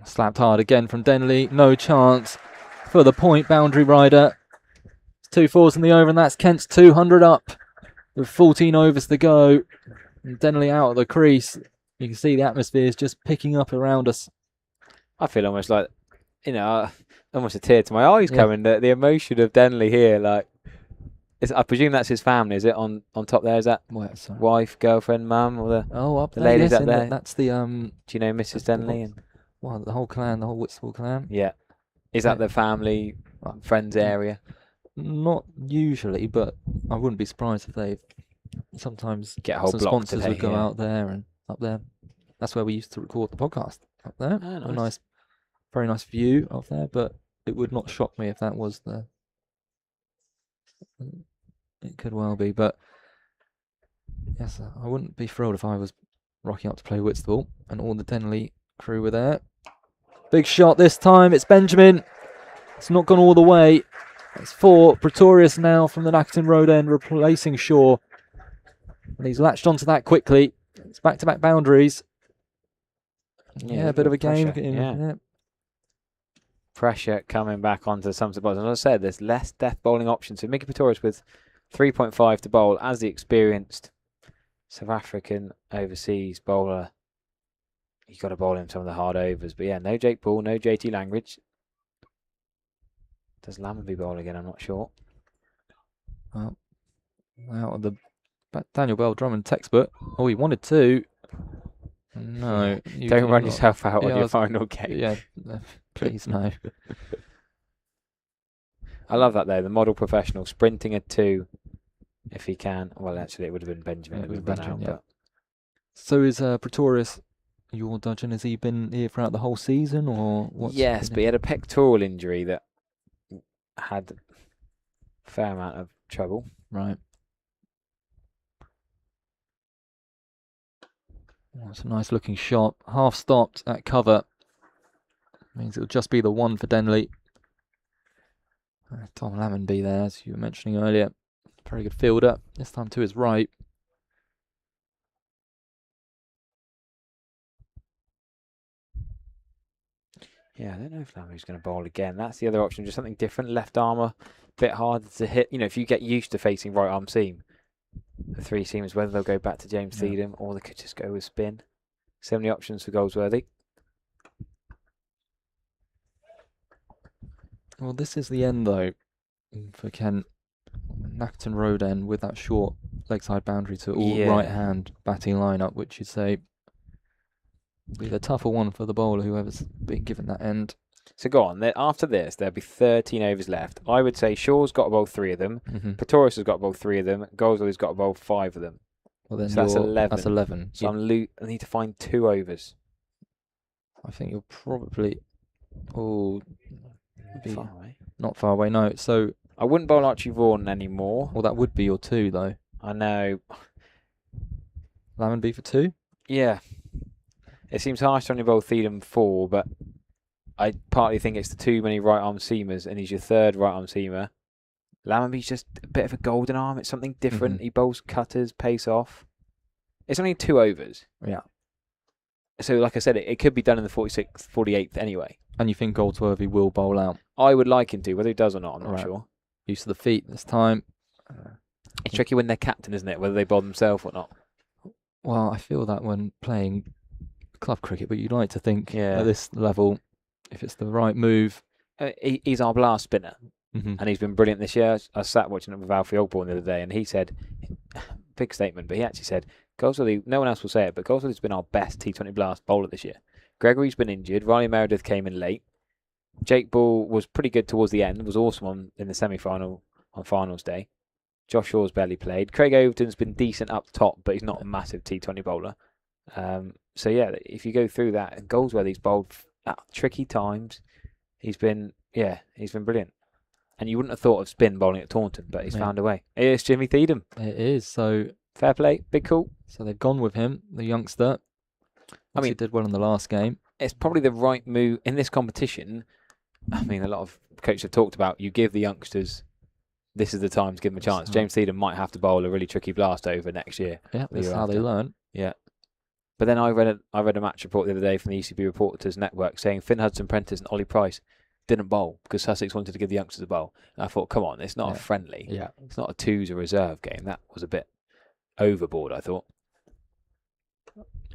Slapped hard again from Denley. No chance for the point. Boundary rider. It's 2-4 in the over, and that's Kent's 200 up with 14 overs to go. And Denley out of the crease. You can see the atmosphere is just picking up around us. I feel almost like, almost a tear to my eyes coming. The emotion of Denley here, like, I presume that's his family. Is it on top there? Is that wife, girlfriend, mum, or up the there, ladies yes, up there? That's the Do you know Mrs. Denley? Well, the whole clan, the whole Whitstable clan. Yeah. Is that the family, friends area? Not usually, but I wouldn't be surprised if they sometimes get a whole some block sponsors today, would go out there and up there. That's where we used to record the podcast up there. Oh, A nice, very nice view of there. But it would not shock me if that was the. It could well be, but yes, I wouldn't be thrilled if I was rocking up to play Whitstable and all the Denley crew were there. Big shot this time. It's Benjamin. It's not gone all the way. It's for Pretorius now from the Nacton Road end, replacing Shaw. And he's latched onto that quickly. It's back-to-back boundaries. Yeah, a bit of a game. Yeah. Pressure coming back onto Somerset bowlers. As I said, there's less death bowling options. So Mickey Pretorius with 3.5 to bowl as the experienced South African overseas bowler. You've got to bowl him some of the hard overs. But yeah, no Jake Ball, no JT Langridge. Does Lammonby bowl again? I'm not sure. Well, out of the Daniel Bell Drummond textbook. Oh, he wanted to. No. Don't run yourself out on your final game. Yeah, please no. I love that though. The model professional sprinting a 2 if he can. Well, actually, it would have been Benjamin. It would have been Benjamin, out, yeah. So is Pretorius your dudgeon? Has he been here throughout the whole season, or what? Yes, but he had a pectoral injury that had a fair amount of trouble. Right. Oh, it's a nice looking shot. Half stopped at cover. Means it'll just be the one for Denley. Tom Lammonby there, as you were mentioning earlier. Very good fielder. This time to his right. Yeah, I don't know if Lammonby's going to bowl again. That's the other option, just something different. Left armour, a bit harder to hit. If you get used to facing right arm seam, the 3 seamers, whether they'll go back to James Thiedem or they could just go with spin. So many options for Goldsworthy. Well, this is the end, though, for Kent. Nacton Road end with that short leg side boundary to all right-hand batting lineup, which you'd say will be the tougher one for the bowler, whoever's been given that end. So go on. After this, there'll be 13 overs left. I would say Shaw's got to bowl 3 of them. Pretorius has got to bowl 3 of them. Goldsworthy's got to bowl 5 of them. Well, then so that's 11. That's 11. So I need to find 2 overs. I think you'll probably... far away. Not far away, no. So I wouldn't bowl Archie Vaughan anymore. Well, that would be your 2, though. I know. Lammonby for 2? Yeah. It seems harsh to only bowl Thiedem 4, but I partly think it's the too many right-arm seamers, and he's your 3rd right-arm seamer. Lammonby's just a bit of a golden arm. It's something different. He bowls cutters, pace off. It's only 2 overs. Yeah. So, like I said, it could be done in the 46th, 48th anyway. And you think Goldsworthy will bowl out? I would like him to. Whether he does or not, I'm not sure. Use of the feet this time. It's tricky when they're captain, isn't it? Whether they bowl themselves or not. Well, I feel that when playing club cricket, but you'd like to think at this level, if it's the right move. He's our blast spinner, and he's been brilliant this year. I sat watching it with Alfie Ogborn the other day, and he said, big statement, but he actually said, Goldsworthy, no one else will say it, but Goldsworthy's been our best T20 blast bowler this year. Gregory's been injured. Riley Meredith came in late. Jake Ball was pretty good towards the end, was awesome in the semi-final on finals day. Josh Shaw's barely played. Craig Overton's been decent up top, but he's not a massive T20 bowler. So yeah, if you go through that, and Goldsworthy's bowled at tricky times. He's been brilliant. And you wouldn't have thought of spin bowling at Taunton, but he's found a way. It's Jimmy Thiedem. It is. So fair play, big call. So they've gone with him, the youngster. I mean, he did well in the last game. It's probably the right move in this competition. I mean, a lot of coaches have talked about you give the youngsters. This is the time to give them a chance. James Thiedem might have to bowl a really tricky blast over next year. Yeah, that's how they learn. Yeah. But then I read a match report the other day from the ECB Reporters Network saying Finn Hudson-Prentice and Ollie Price didn't bowl because Sussex wanted to give the youngsters a bowl. And I thought, come on, it's not a friendly. Yeah. It's not a twos or reserve game. That was a bit overboard, I thought.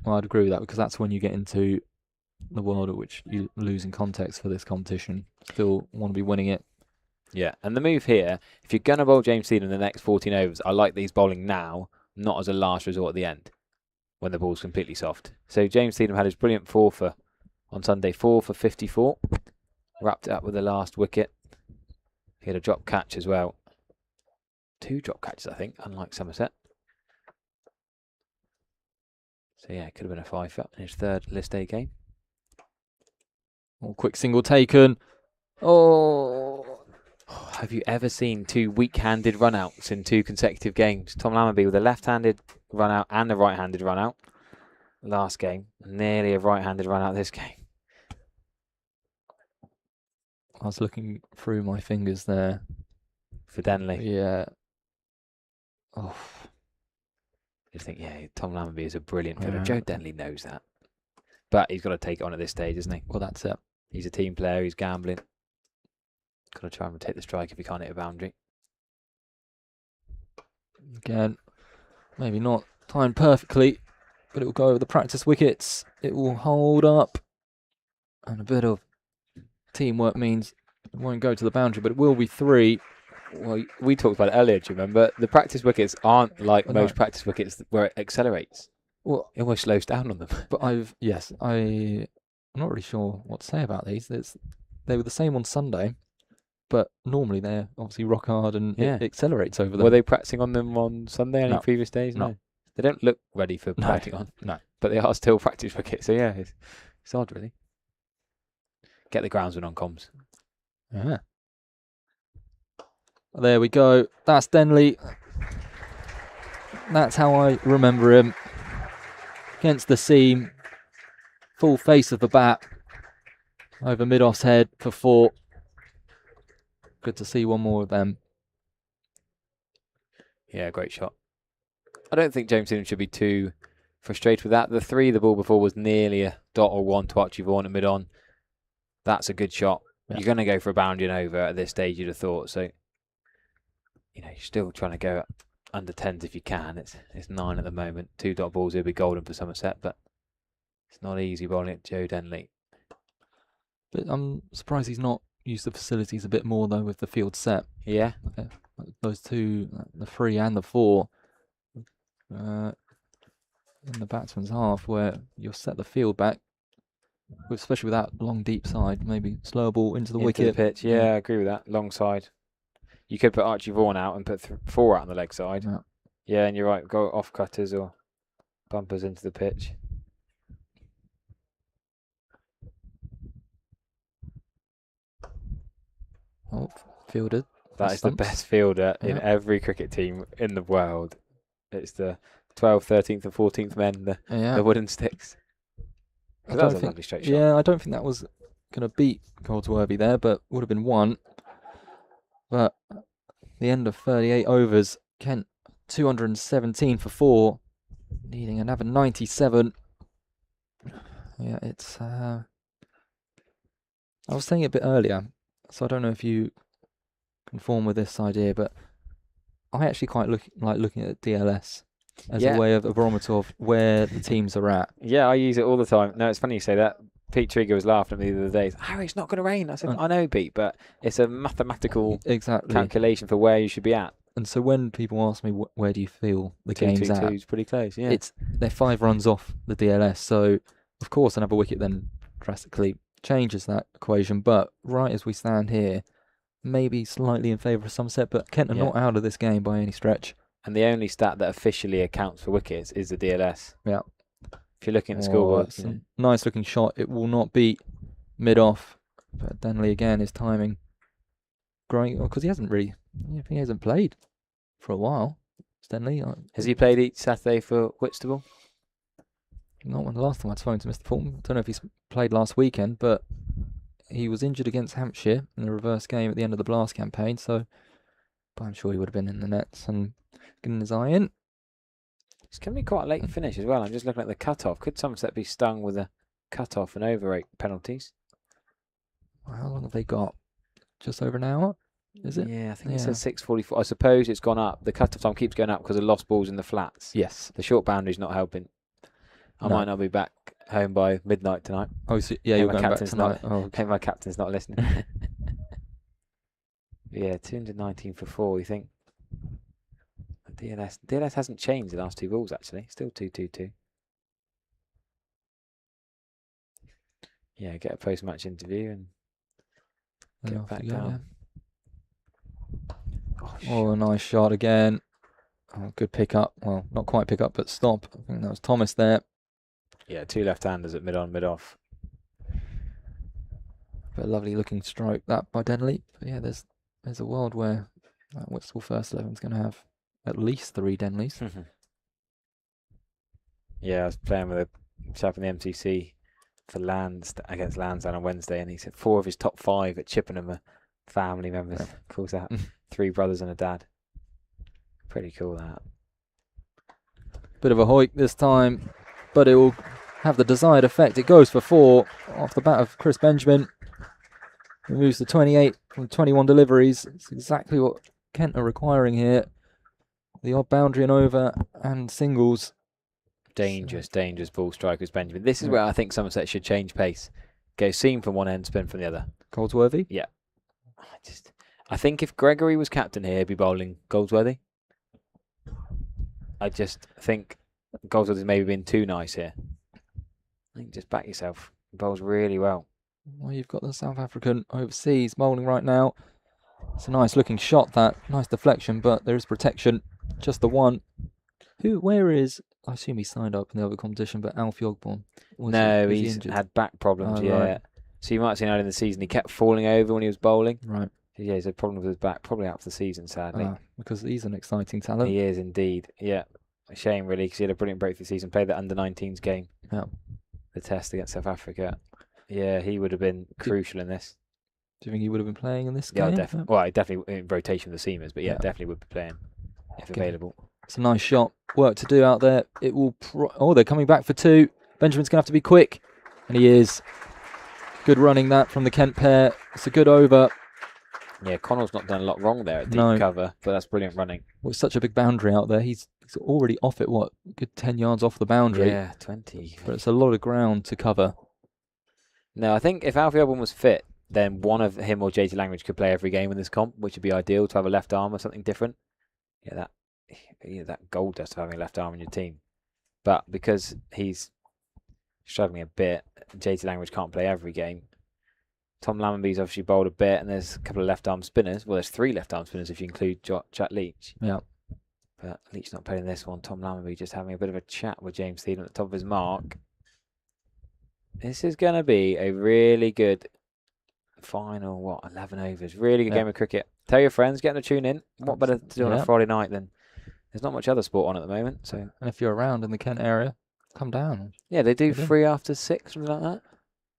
Well, I'd agree with that because that's when you get into the world at which you lose in context for this competition. Still want to be winning it. Yeah, and the move here, if you're going to bowl James Steedham in the next 14 overs, I like these bowling now, not as a last resort at the end, when the ball's completely soft. So James Steedham had his brilliant on Sunday, 4 for 54. Wrapped it up with the last wicket. He had a drop catch as well. 2 drop catches, I think, unlike Somerset. So yeah, it could have been a fifer in his 3rd list A game. Oh, quick single taken. Oh. Have you ever seen 2 weak-handed run-outs in 2 consecutive games? Tom Lammonby with a left-handed run-out and a right-handed run-out last game. Nearly a right-handed run-out this game. I was looking through my fingers there. For Denley. Yeah. Oh. You think, yeah, Tom Lammonby is a brilliant fielder. Joe Denley knows that. But he's got to take it on at this stage, isn't he? Well, that's it. He's a team player. He's gambling. Got to try and take the strike if he can't hit a boundary. Again, maybe not timed perfectly, but it will go over the practice wickets. It will hold up. And a bit of teamwork means it won't go to the boundary, but it will be 3. Well, we talked about it earlier, do you remember? The practice wickets aren't like most practice wickets where it accelerates. Well, it almost slows down on them. But I'm not really sure what to say about these. They were the same on Sunday, but normally they're obviously rock hard and it accelerates over them. Were they practicing on them on Sunday any No. previous days? No. They don't look ready for practicing on. No. But they are still practice wickets. So yeah, it's odd really. Get the groundsman on comms. Yeah. There we go. That's Denley. That's how I remember him. Against the seam. Full face of the bat. Over mid-off's head for 4. Good to see one more of them. Yeah, great shot. I don't think James Steedham should be too frustrated with that. The 3 the ball before was nearly a dot or 1 to Archie Vaughan at mid-on. That's a good shot. Yeah. You're going to go for a boundary and over at this stage, you'd have thought. So, you know, you're still trying to go under 10s if you can. It's 9 at the moment. 2 dot balls, it'll be golden for Somerset, but it's not easy bowling at Joe Denley. But I'm surprised he's not used the facilities a bit more, though, with the field set. Yeah. Those 2, the 3 and the 4, in the batsman's half, where you'll set the field back, especially with that long deep side, maybe slower ball into the wicket. The pitch, yeah, I agree with that. Long side. You could put Archie Vaughan out and put 4 out on the leg side. Yeah, and you're right, go off cutters or bumpers into the pitch. Oh, fielded. That is the best fielder in every cricket team in the world. It's the 12th, 13th and 14th men, the wooden sticks. That was a lovely straight shot. Yeah, I don't think that was going to beat Goldsworthy there, but would have been 1. But the end of 38 overs, Kent 217 for 4, needing another 97. Yeah, it's... I was saying it a bit earlier, so I don't know if you conform with this idea, but I actually quite like looking at DLS as a way of a barometer of where the teams are at. Yeah, I use it all the time. No, it's funny you say that. Pete Trigger was laughing at me the other day. Harry, it's not going to rain. I said, I know, Pete, but it's a mathematical calculation for where you should be at. And so when people ask me where do you feel the game's at, it's pretty close. Yeah, they're 5 runs off the DLS. So of course another wicket then drastically changes that equation. But right as we stand here, maybe slightly in favour of Somerset, but Kent are not out of this game by any stretch. And the only stat that officially accounts for wickets is the DLS. Yeah. If you're looking at the scoreboard, nice looking shot. It will not beat mid-off, but Denley again, his timing growing because he hasn't played for a while. Denley, has he played each Saturday for Whitstable? Not when the last time I spoke to Mr. Fulton. Don't know if he's played last weekend, but he was injured against Hampshire in the reverse game at the end of the Blast campaign. So, but I'm sure he would have been in the nets and getting his eye in. It's going to be quite a late finish as well. I'm just looking at the cut-off. Could Somerset be stung with a cut-off and over 8 penalties? Well, how long have they got? Just over an hour? Is it? Yeah, I think it says 6:44. I suppose it's gone up. The cut-off time keeps going up because of lost balls in the flats. Yes. The short boundary's not helping. I might not be back home by midnight tonight. Oh, so, yeah, you're going back tonight. Okay, my captain's not listening. Yeah, 219 for 4. You think? DLS hasn't changed the last 2 balls actually. Still 2-2-2. Yeah, get a post-match interview and get back down. Oh, a nice shot again. Oh, good pick up. Well, not quite pick up, but stop. I think that was Thomas there. Yeah, 2 left-handers at mid-on, mid-off. But a lovely looking stroke that by Denley. But yeah, there's a world where Whitstable first 11 is going to have at least 3 Denleys. Yeah, I was playing with a chap in the MTC for against Lansdowne on Wednesday, and he said 4 of his top 5 at Chippenham are family members. Yeah. Calls out 3 brothers and a dad. Pretty cool, that. Bit of a hoik this time, but it will have the desired effect. It goes for 4 off the bat of Chris Benjamin. He moves to 28 from 21 deliveries. It's exactly what Kent are requiring here. The odd boundary and over and singles. Dangerous ball strikers, Benjamin. This is where I think Somerset should change pace. Go seam from one end, spin from the other. Goldsworthy? Yeah. I think if Gregory was captain here, he'd be bowling Goldsworthy. I just think Goldsworthy's maybe been too nice here. I think just back yourself. He bowls really well. Well, you've got the South African overseas bowling right now. It's a nice looking shot, that. Nice deflection, but there is protection. Just the one. Where is... I assume he signed up in the other competition, but Alfie Ogborn. No, he's had back problems, Right. So you might have seen earlier in the season, he kept falling over when he was bowling. Right. Yeah, he's had problems with his back, probably out for the season, sadly. Because he's an exciting talent. He is indeed, yeah. A shame, really, because he had a brilliant breakthrough season, played that under-19s game. Yeah. The test against South Africa. Yeah, he would have been crucial in this. Do you think he would have been playing in this game? Definitely. Well, definitely in rotation with the seamers, but definitely would be playing if available. It's a nice shot. Work to do out there. It will... they're coming back for 2. Benjamin's going to have to be quick. And he is. Good running that from the Kent pair. It's a good over. Yeah, Connell's not done a lot wrong there at deep cover, but that's brilliant running. Well, it's such a big boundary out there. He's already off it, good 10 yards off the boundary. Yeah, 20. But it's a lot of ground to cover. No, I think if Alfie Ogborn was fit, then one of him or JT Langridge could play every game in this comp, which would be ideal to have a left arm or something different. That gold dust of having a left arm in your team. But because he's struggling a bit, JT Langridge can't play every game. Tom Lammonby's obviously bowled a bit, and there's a couple of left-arm spinners. Well, there's 3 left-arm spinners if you include Jack Leach. Yeah. But Leach not playing this one. Tom Lammonby just having a bit of a chat with James Thielen at the top of his mark. This is going to be a really good final, 11 overs. Really good game of cricket. Tell your friends, get them to tune in. What better to do on a Friday night than... There's not much other sport on at the moment. So. And if you're around in the Kent area, come down. Yeah, they do 3 after 6, something like that.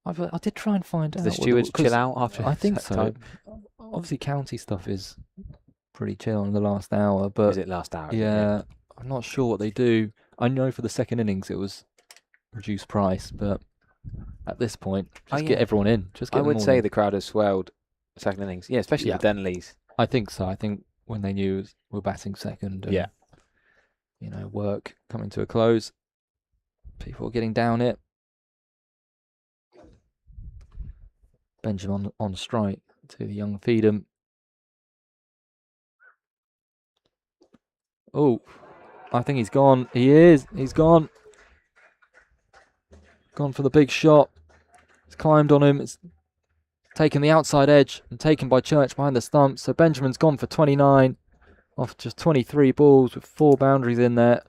I did try and find out. The stewards chill out after. I think so. Time. Obviously, county stuff is pretty chill in the last hour, but is it last hour? Yeah, I'm not sure what they do. I know for the second innings it was reduced price, but at this point, just get everyone in. I would say the crowd has swelled second innings. Yeah, especially the Denleys. I think so. I think when they knew we're batting second, and, work coming to a close, people are getting down it. Benjamin on strike to the young Feedham. Oh, I think he's gone. He is. He's gone. Gone for the big shot. It's climbed on him. It's taken the outside edge and taken by Church behind the stump. So Benjamin's gone for 29 off just 23 balls with 4 boundaries in there.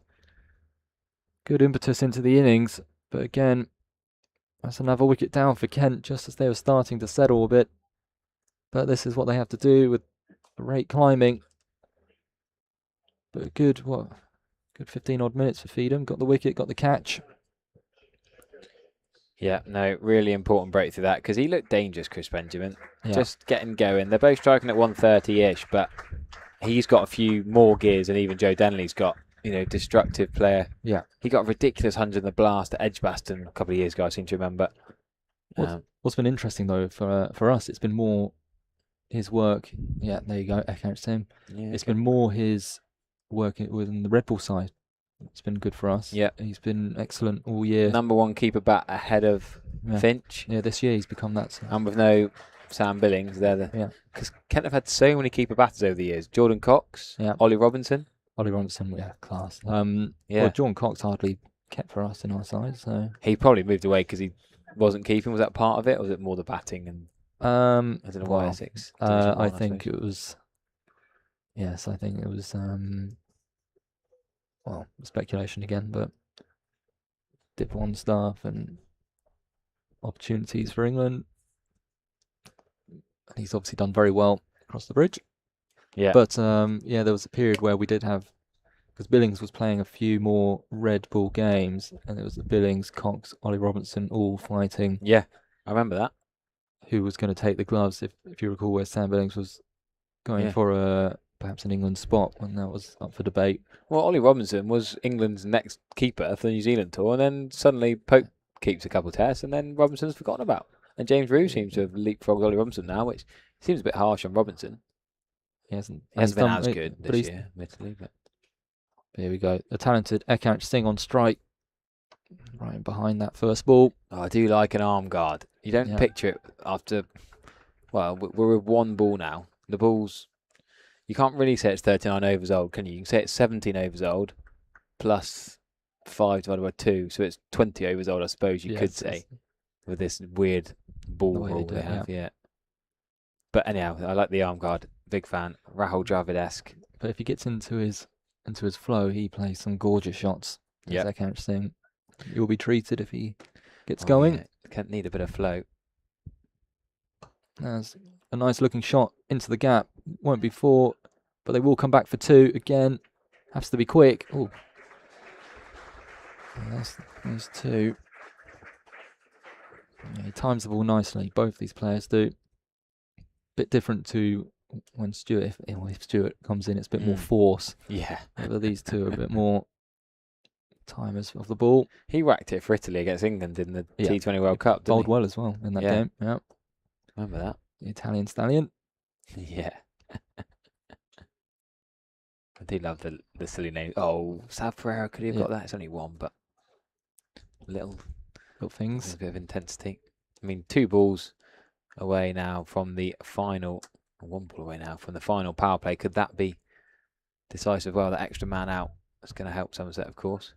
Good impetus into the innings. But again, that's another wicket down for Kent just as they were starting to settle a bit. But this is what they have to do with the rate climbing. But good 15 odd minutes for Feedham. Got the wicket, got the catch. Yeah, no, really important break through that because he looked dangerous, Chris Benjamin. Just getting going. They're both striking at 130-ish, but he's got a few more gears than even Joe Denley's got. destructive player. Yeah. He got a ridiculous 100 in the blast at Edgbaston a couple of years ago, I seem to remember. What's been interesting though for us, it's been more his work. Yeah, there you go. Ekaich him. Yeah, it's been more his work within the Red Bull side. It's been good for us. Yeah, he's been excellent all year. Number 1 keeper bat ahead of Finch. Yeah, this year he's become that. And with no Sam Billings, because Kent have had so many keeper batters over the years. Jordan Cox, Ollie Robinson. Class. Well, Jordan Cox hardly kept for us in our side, so he probably moved away because he wasn't keeping. Was that part of it, or was it more the batting? And I don't know why Essex. I think it was. Yes, I think it was. Speculation again, but Dip 1 staff and opportunities for England. And he's obviously done very well across the bridge. Yeah. But there was a period where we did have, because Billings was playing a few more Red Bull games, and it was the Billings, Cox, Ollie Robinson all fighting. Yeah, I remember that. Who was going to take the gloves? If you recall, where Sam Billings was going for perhaps an England spot when that was up for debate. Well, Ollie Robinson was England's next keeper for the New Zealand tour, and then suddenly Pope keeps a couple of tests, and then Robinson's forgotten about. And James Rew seems to have leapfrogged Ollie Robinson now, which seems a bit harsh on Robinson. He hasn't been as good this year, admittedly. But here we go. The talented Ekaich Singh on strike, right behind that first ball. Oh, I do like an arm guard. You don't picture it after. Well, we're with 1 ball now. The ball's. You can't really say it's 39 overs old, can you? You can say it's 17 overs old plus 5 divided by 2. So it's 20 overs old, I suppose you could say, with this weird ball rule they have. Yeah. But anyhow, I like the arm guard. Big fan. Rahul Dravid-esque. But if he gets into his flow, he plays some gorgeous shots. Yeah. Ekaich Singh. You'll be treated if he gets going. Yeah. Can't need a bit of flow. There's a nice looking shot into the gap. Won't be 4, but they will come back for 2 again. Has to be quick. Oh, there's 2. Yeah, he times the ball nicely. Both these players do. Bit different to when Stewart. If Stewart comes in, it's a bit more force. Yeah. But these two are a bit more timers of the ball. He whacked it for Italy against England in the T20 World Cup. Bowled well as well in that game. Yeah. Remember that? The Italian stallion. Yeah. I do love the silly name. Oh, Sav Pereira could have got that. It's only 1, but little things. A bit of intensity. I mean, 2 balls away now from the final. 1 ball away now from the final power play. Could that be decisive? Well, that extra man out. That's going to help Somerset, of course.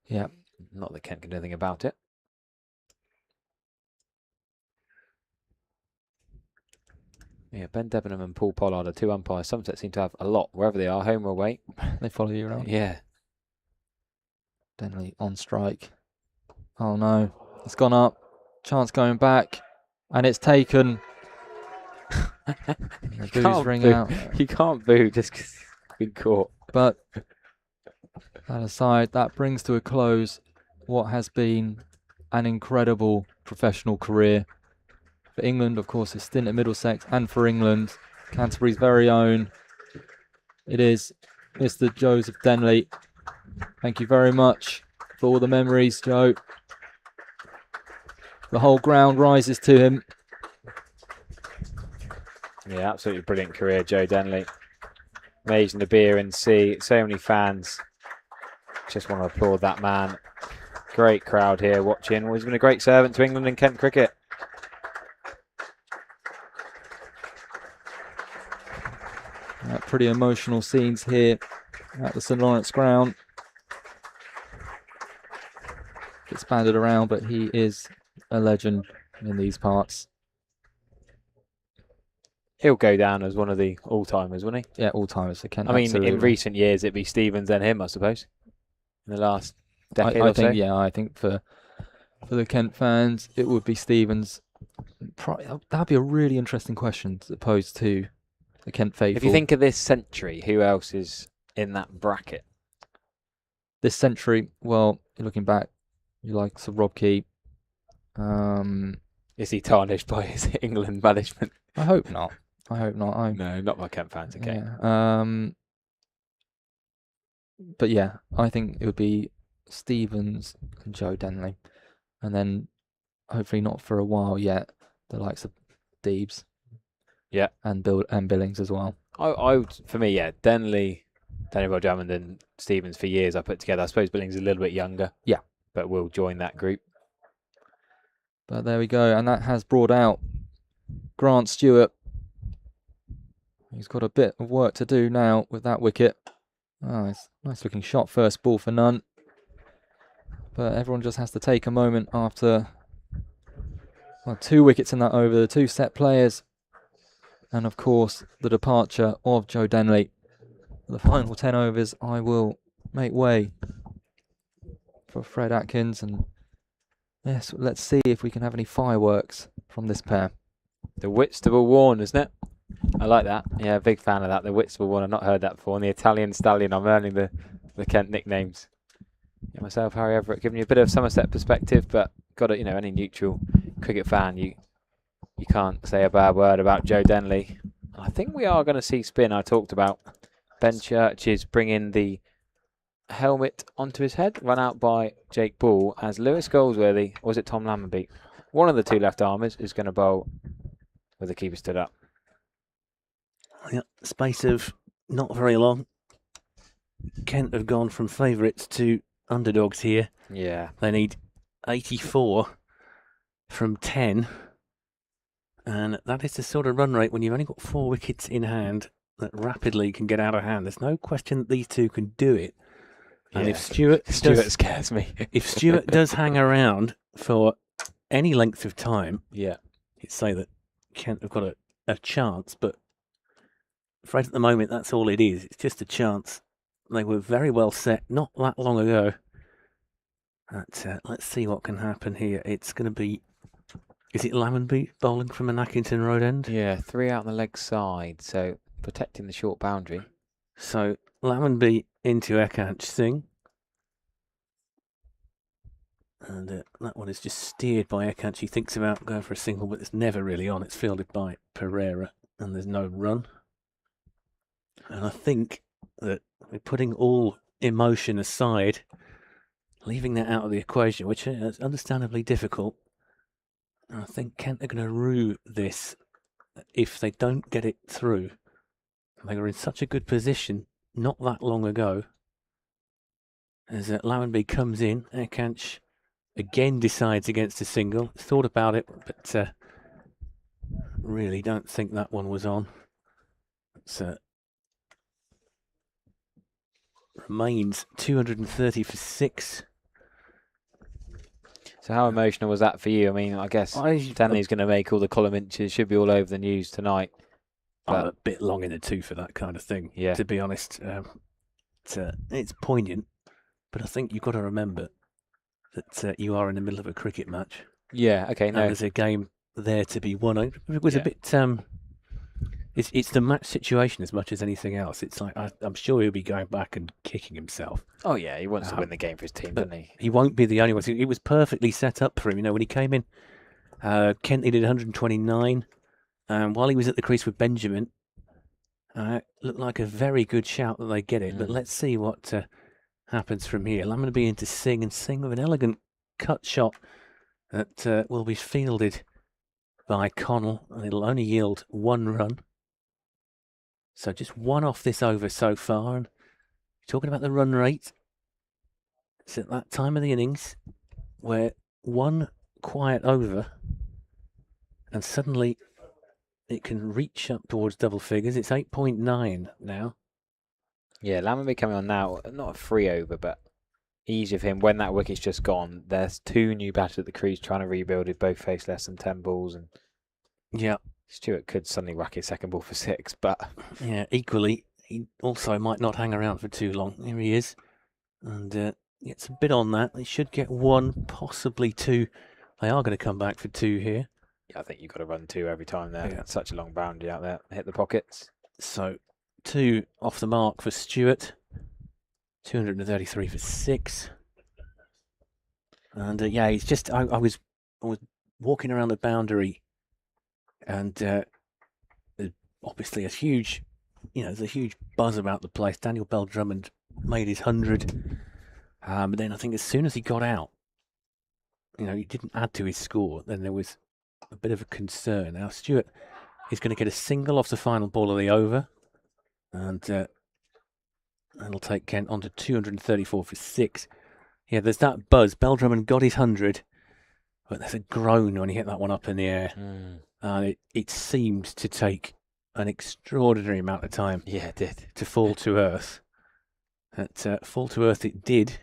Yeah. Not that Kent can do anything about it. Yeah, Ben Debenham and Paul Pollard are 2 umpires. Somerset seem to have a lot wherever they are, home or away. They follow you around. Yeah. Denley on strike. Oh no, it's gone up. Chance going back, and it's taken. You can't ring boo. out. You can't boo just because you've been caught. But that aside, that brings to a close what has been an incredible professional career. For England, of course, his stint at Middlesex, and for England, Canterbury's very own. It is Mr. Joseph Denley. Thank you very much for all the memories, Joe. The whole ground rises to him. Yeah, absolutely brilliant career, Joe Denley. Amazing to be here and see so many fans. Just want to applaud that man. Great crowd here watching. Well, he's been a great servant to England and Kent cricket. Pretty emotional scenes here at the St Lawrence ground. Gets banded around, but he is a legend in these parts. He'll go down as one of the all-timers, wouldn't he? Yeah, all-timers for Kent. I mean, absolutely. in recent years, it'd be Stevens then him, I suppose. In the last decade I or think, so. Yeah, I think for the Kent fans, it would be Stevens. That'd be a really interesting question to pose to the Kent faithful. If you think of this century, who else is in that bracket? This century, well, looking back, you like Sir Rob Key. Is he tarnished by his England management? I hope not. I hope not. No, not by Kent fans, okay. Yeah. But yeah, I think it would be Stevens and Joe Denley, and then hopefully not for a while yet, the likes of Deebs. Yeah. And Billings as well. I would, for me, yeah, Denley, Daniel Drummond and Stevens for years I put together. I suppose Billings is a little bit younger. Yeah. But will join that group. But there we go, and that has brought out Grant Stewart. He's got a bit of work to do now with that wicket. Oh, it's a nice looking shot, first ball for none. But everyone just has to take a moment after 2 wickets in that over, the 2 set players. And of course, the departure of Joe Denley. For the final 10 overs, I will make way for Fred Atkins. And yes, let's see if we can have any fireworks from this pair. The Whitstable Warn, isn't it? I like that. Yeah, big fan of that. The Whitstable Warn, I've not heard that before. And the Italian Stallion, I'm learning the Kent nicknames. Yeah, myself, Harry Everett, giving you a bit of Somerset perspective, but got to, any neutral cricket fan, you can't say a bad word about Joe Denley. I think we are going to see spin. I talked about Ben Church's bringing the helmet onto his head, run out by Jake Ball, as Lewis Goldsworthy, or was it Tom Lammonby? One of the 2 left armers is going to bowl with the keeper stood up. Yeah, space of not very long. Kent have gone from favourites to underdogs here. Yeah. They need 84 from 10. And that is the sort of run rate when you've only got 4 wickets in hand that rapidly can get out of hand. There's no question that these two can do it. And Yeah. if Stewart scares me. if Stewart does hang around for any length of time, Yeah. you'd say that Kent have got a chance. But Fred, at the moment, that's all it is. It's just a chance. They were very well set not that long ago. But, let's see what can happen here. It's going to be... Is it Lammonby bowling from an Atkinson Road end? Yeah, 3 out on the leg side, so protecting the short boundary. So Lammonby into Ekant Singh. And that one is just steered by Ekant. She thinks about going for a single, but it's never really on. It's fielded by Pereira, and there's no run. And I think that we're putting all emotion aside, leaving that out of the equation, which is understandably difficult. And I think Kent are going to rue this if they don't get it through. They were in such a good position not that long ago. As Lammonby comes in, Ekant again decides against a single. Thought about it, but really don't think that one was on. It's remains 230 for 6. So how emotional was that for you? I mean, I guess Denley's going to make all the column inches, should be all over the news tonight. I'm a bit long in the tooth for that kind of thing, yeah. To be honest. It's poignant, but I think you've got to remember that you are in the middle of a cricket match. Yeah, okay, no. And there's a game there to be won. It was a bit... It's the match situation as much as anything else. It's like, I'm sure he'll be going back and kicking himself. Oh, yeah, he wants to win the game for his team, doesn't he? He won't be the only one. It was perfectly set up for him. When he came in, Kent needed 129. While he was at the crease with Benjamin, looked like a very good shout that they get it. But let's see what happens from here. Lammonby into Singh, and Singh with an elegant cut shot that will be fielded by Connell, and it'll only yield 1 run. So just 1 off this over so far. And talking about the run rate, it's at that time of the innings where 1 quiet over and suddenly it can reach up towards double figures. It's 8.9 now. Yeah, Lammonby coming on now, not a free over, but ease of him. When that wicket's just gone, there's 2 new batters at the crease trying to rebuild with both face less than 10 balls. And yeah, Stewart could suddenly whack his second ball for 6, but... Yeah, equally, he also might not hang around for too long. Here he is. And gets a bit on that. They should get 1, possibly 2. They are going to come back for 2 here. Yeah, I think you've got to run 2 every time there. Yeah. It's such a long boundary out there. Hit the pockets. So 2 off the mark for Stewart. 233 for 6. And yeah, he's just... I was walking around the boundary, and obviously a huge, there's a huge buzz about the place. Daniel Bell Drummond made his 100. But then I think as soon as he got out, he didn't add to his score, then there was a bit of a concern. Now Stewart is going to get a single off the final ball of the over, and that'll take Kent on to 234 for 6. Yeah, there's that buzz. Beldrummond got his 100, but there's a groan when he hit that one up in the air. And it seemed to take an extraordinary amount of time. Yeah, it did. To fall to earth. Fall to earth it did.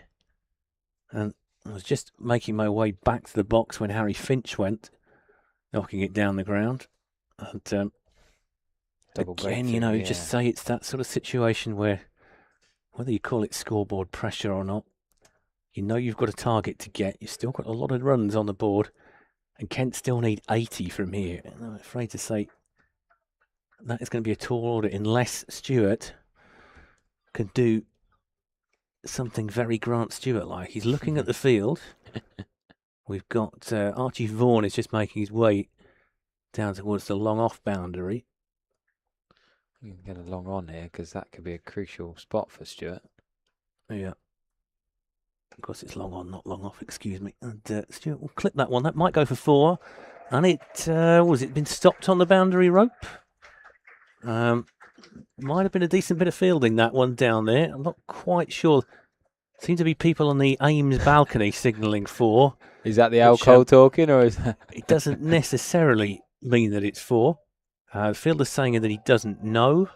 And I was just making my way back to the box when Harry Finch went, knocking it down the ground. And again, just say it's that sort of situation where, whether you call it scoreboard pressure or not, you've got a target to get. You've still got a lot of runs on the board, and Kent still need 80 from here. And I'm afraid to say that is going to be a tall order unless Stewart can do something very Grant Stewart-like. He's looking at the field. We've got Archie Vaughan is just making his way down towards the long off boundary. You can get a long on here because that could be a crucial spot for Stewart. Yeah. Of course, it's long on, not long off, excuse me. And Stewart will clip that one. That might go for 4. And it been stopped on the boundary rope? Might have been a decent bit of fielding, that one down there. I'm not quite sure. Seem to be people on the Ames balcony signalling 4. Is that the alcohol talking, or is that... It doesn't necessarily mean that it's 4. The fielder's saying that he doesn't know,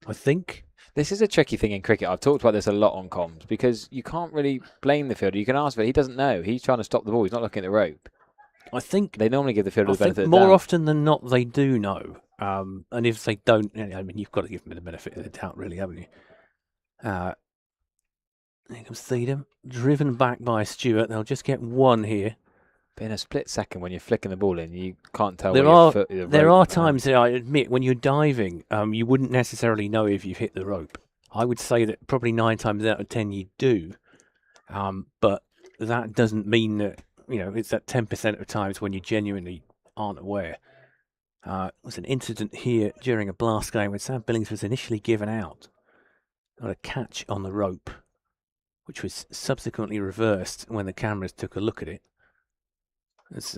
I think. This is a tricky thing in cricket. I've talked about this a lot on comms because you can't really blame the fielder. You can ask for it. He doesn't know. He's trying to stop the ball. He's not looking at the rope. I think they normally give the fielder the benefit of the more doubt. often than not, they do know. And if they don't, you've got to give them the benefit of the doubt, really, haven't you? Here comes Theedham, driven back by Stewart. They'll just get 1 here. But in a split second, when you're flicking the ball in, you can't tell. There are times, I admit, when you're diving, you wouldn't necessarily know if you've hit the rope. I would say that probably 9 times out of 10 you do, but that doesn't mean that it's that 10% of times when you genuinely aren't aware. There was an incident here during a blast game when Sam Billings was initially given out on a catch on the rope, which was subsequently reversed when the cameras took a look at it. It's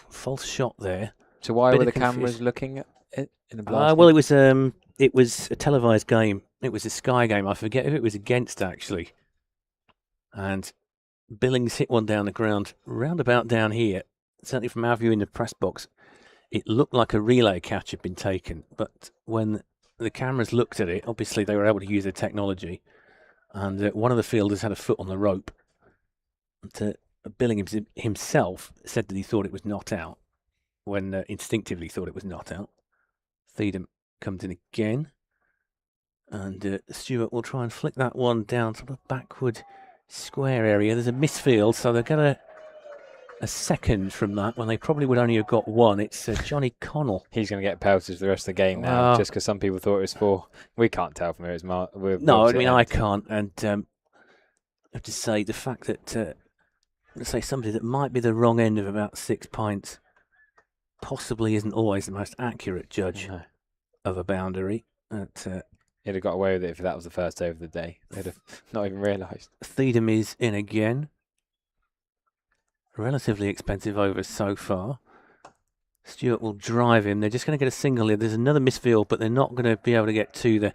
false shot there. So why were the cameras looking at it in the blast? Well, it was a televised game. It was a Sky game. I forget who it was against actually. And Billings hit one down the ground, roundabout down here. Certainly from our view in the press box, it looked like a relay catch had been taken. But when the cameras looked at it, obviously they were able to use the technology. And one of the fielders had a foot on the rope. Billings himself said that he thought it was not out, when instinctively thought it was not out. Theedham comes in again, and Stewart will try and flick that one down to the backward square area. There's a misfield, so they'll get a second from that when they probably would only have got 1. It's Johnny Connell. He's going to get pelted for the rest of the game now, just because some people thought it was 4. We can't tell from here. No, I mean, I can't. And I have to say, the fact that let's say somebody that might be the wrong end of about 6 pints possibly isn't always the most accurate judge of a boundary. He'd have got away with it if that was the first over of the day. They'd have not even realised. Theedham is in again. Relatively expensive overs so far. Stewart will drive him. They're just going to get a single here. There's another misfield, but they're not going to be able to get to the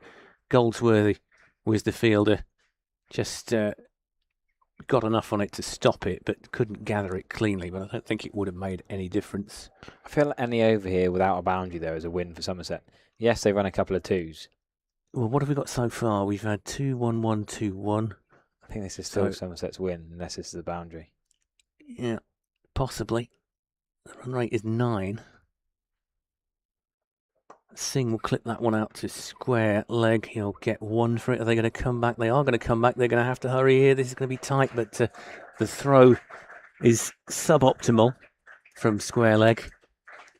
Goldsworthy was the fielder. Just got enough on it to stop it, but couldn't gather it cleanly. But I don't think it would have made any difference. I feel like any over here without a boundary, though, is a win for Somerset. Yes, they run a couple of 2s. Well, what have we got so far? We've had 2-1-1, 2-1. I think this is still Somerset's win, unless this is the boundary. Yeah, possibly. The run rate is 9. Singh will clip that one out to square leg. He'll get 1 for it. Are they going to come back? They are going to come back. They're going to have to hurry here. This is going to be tight, but the throw is suboptimal from square leg.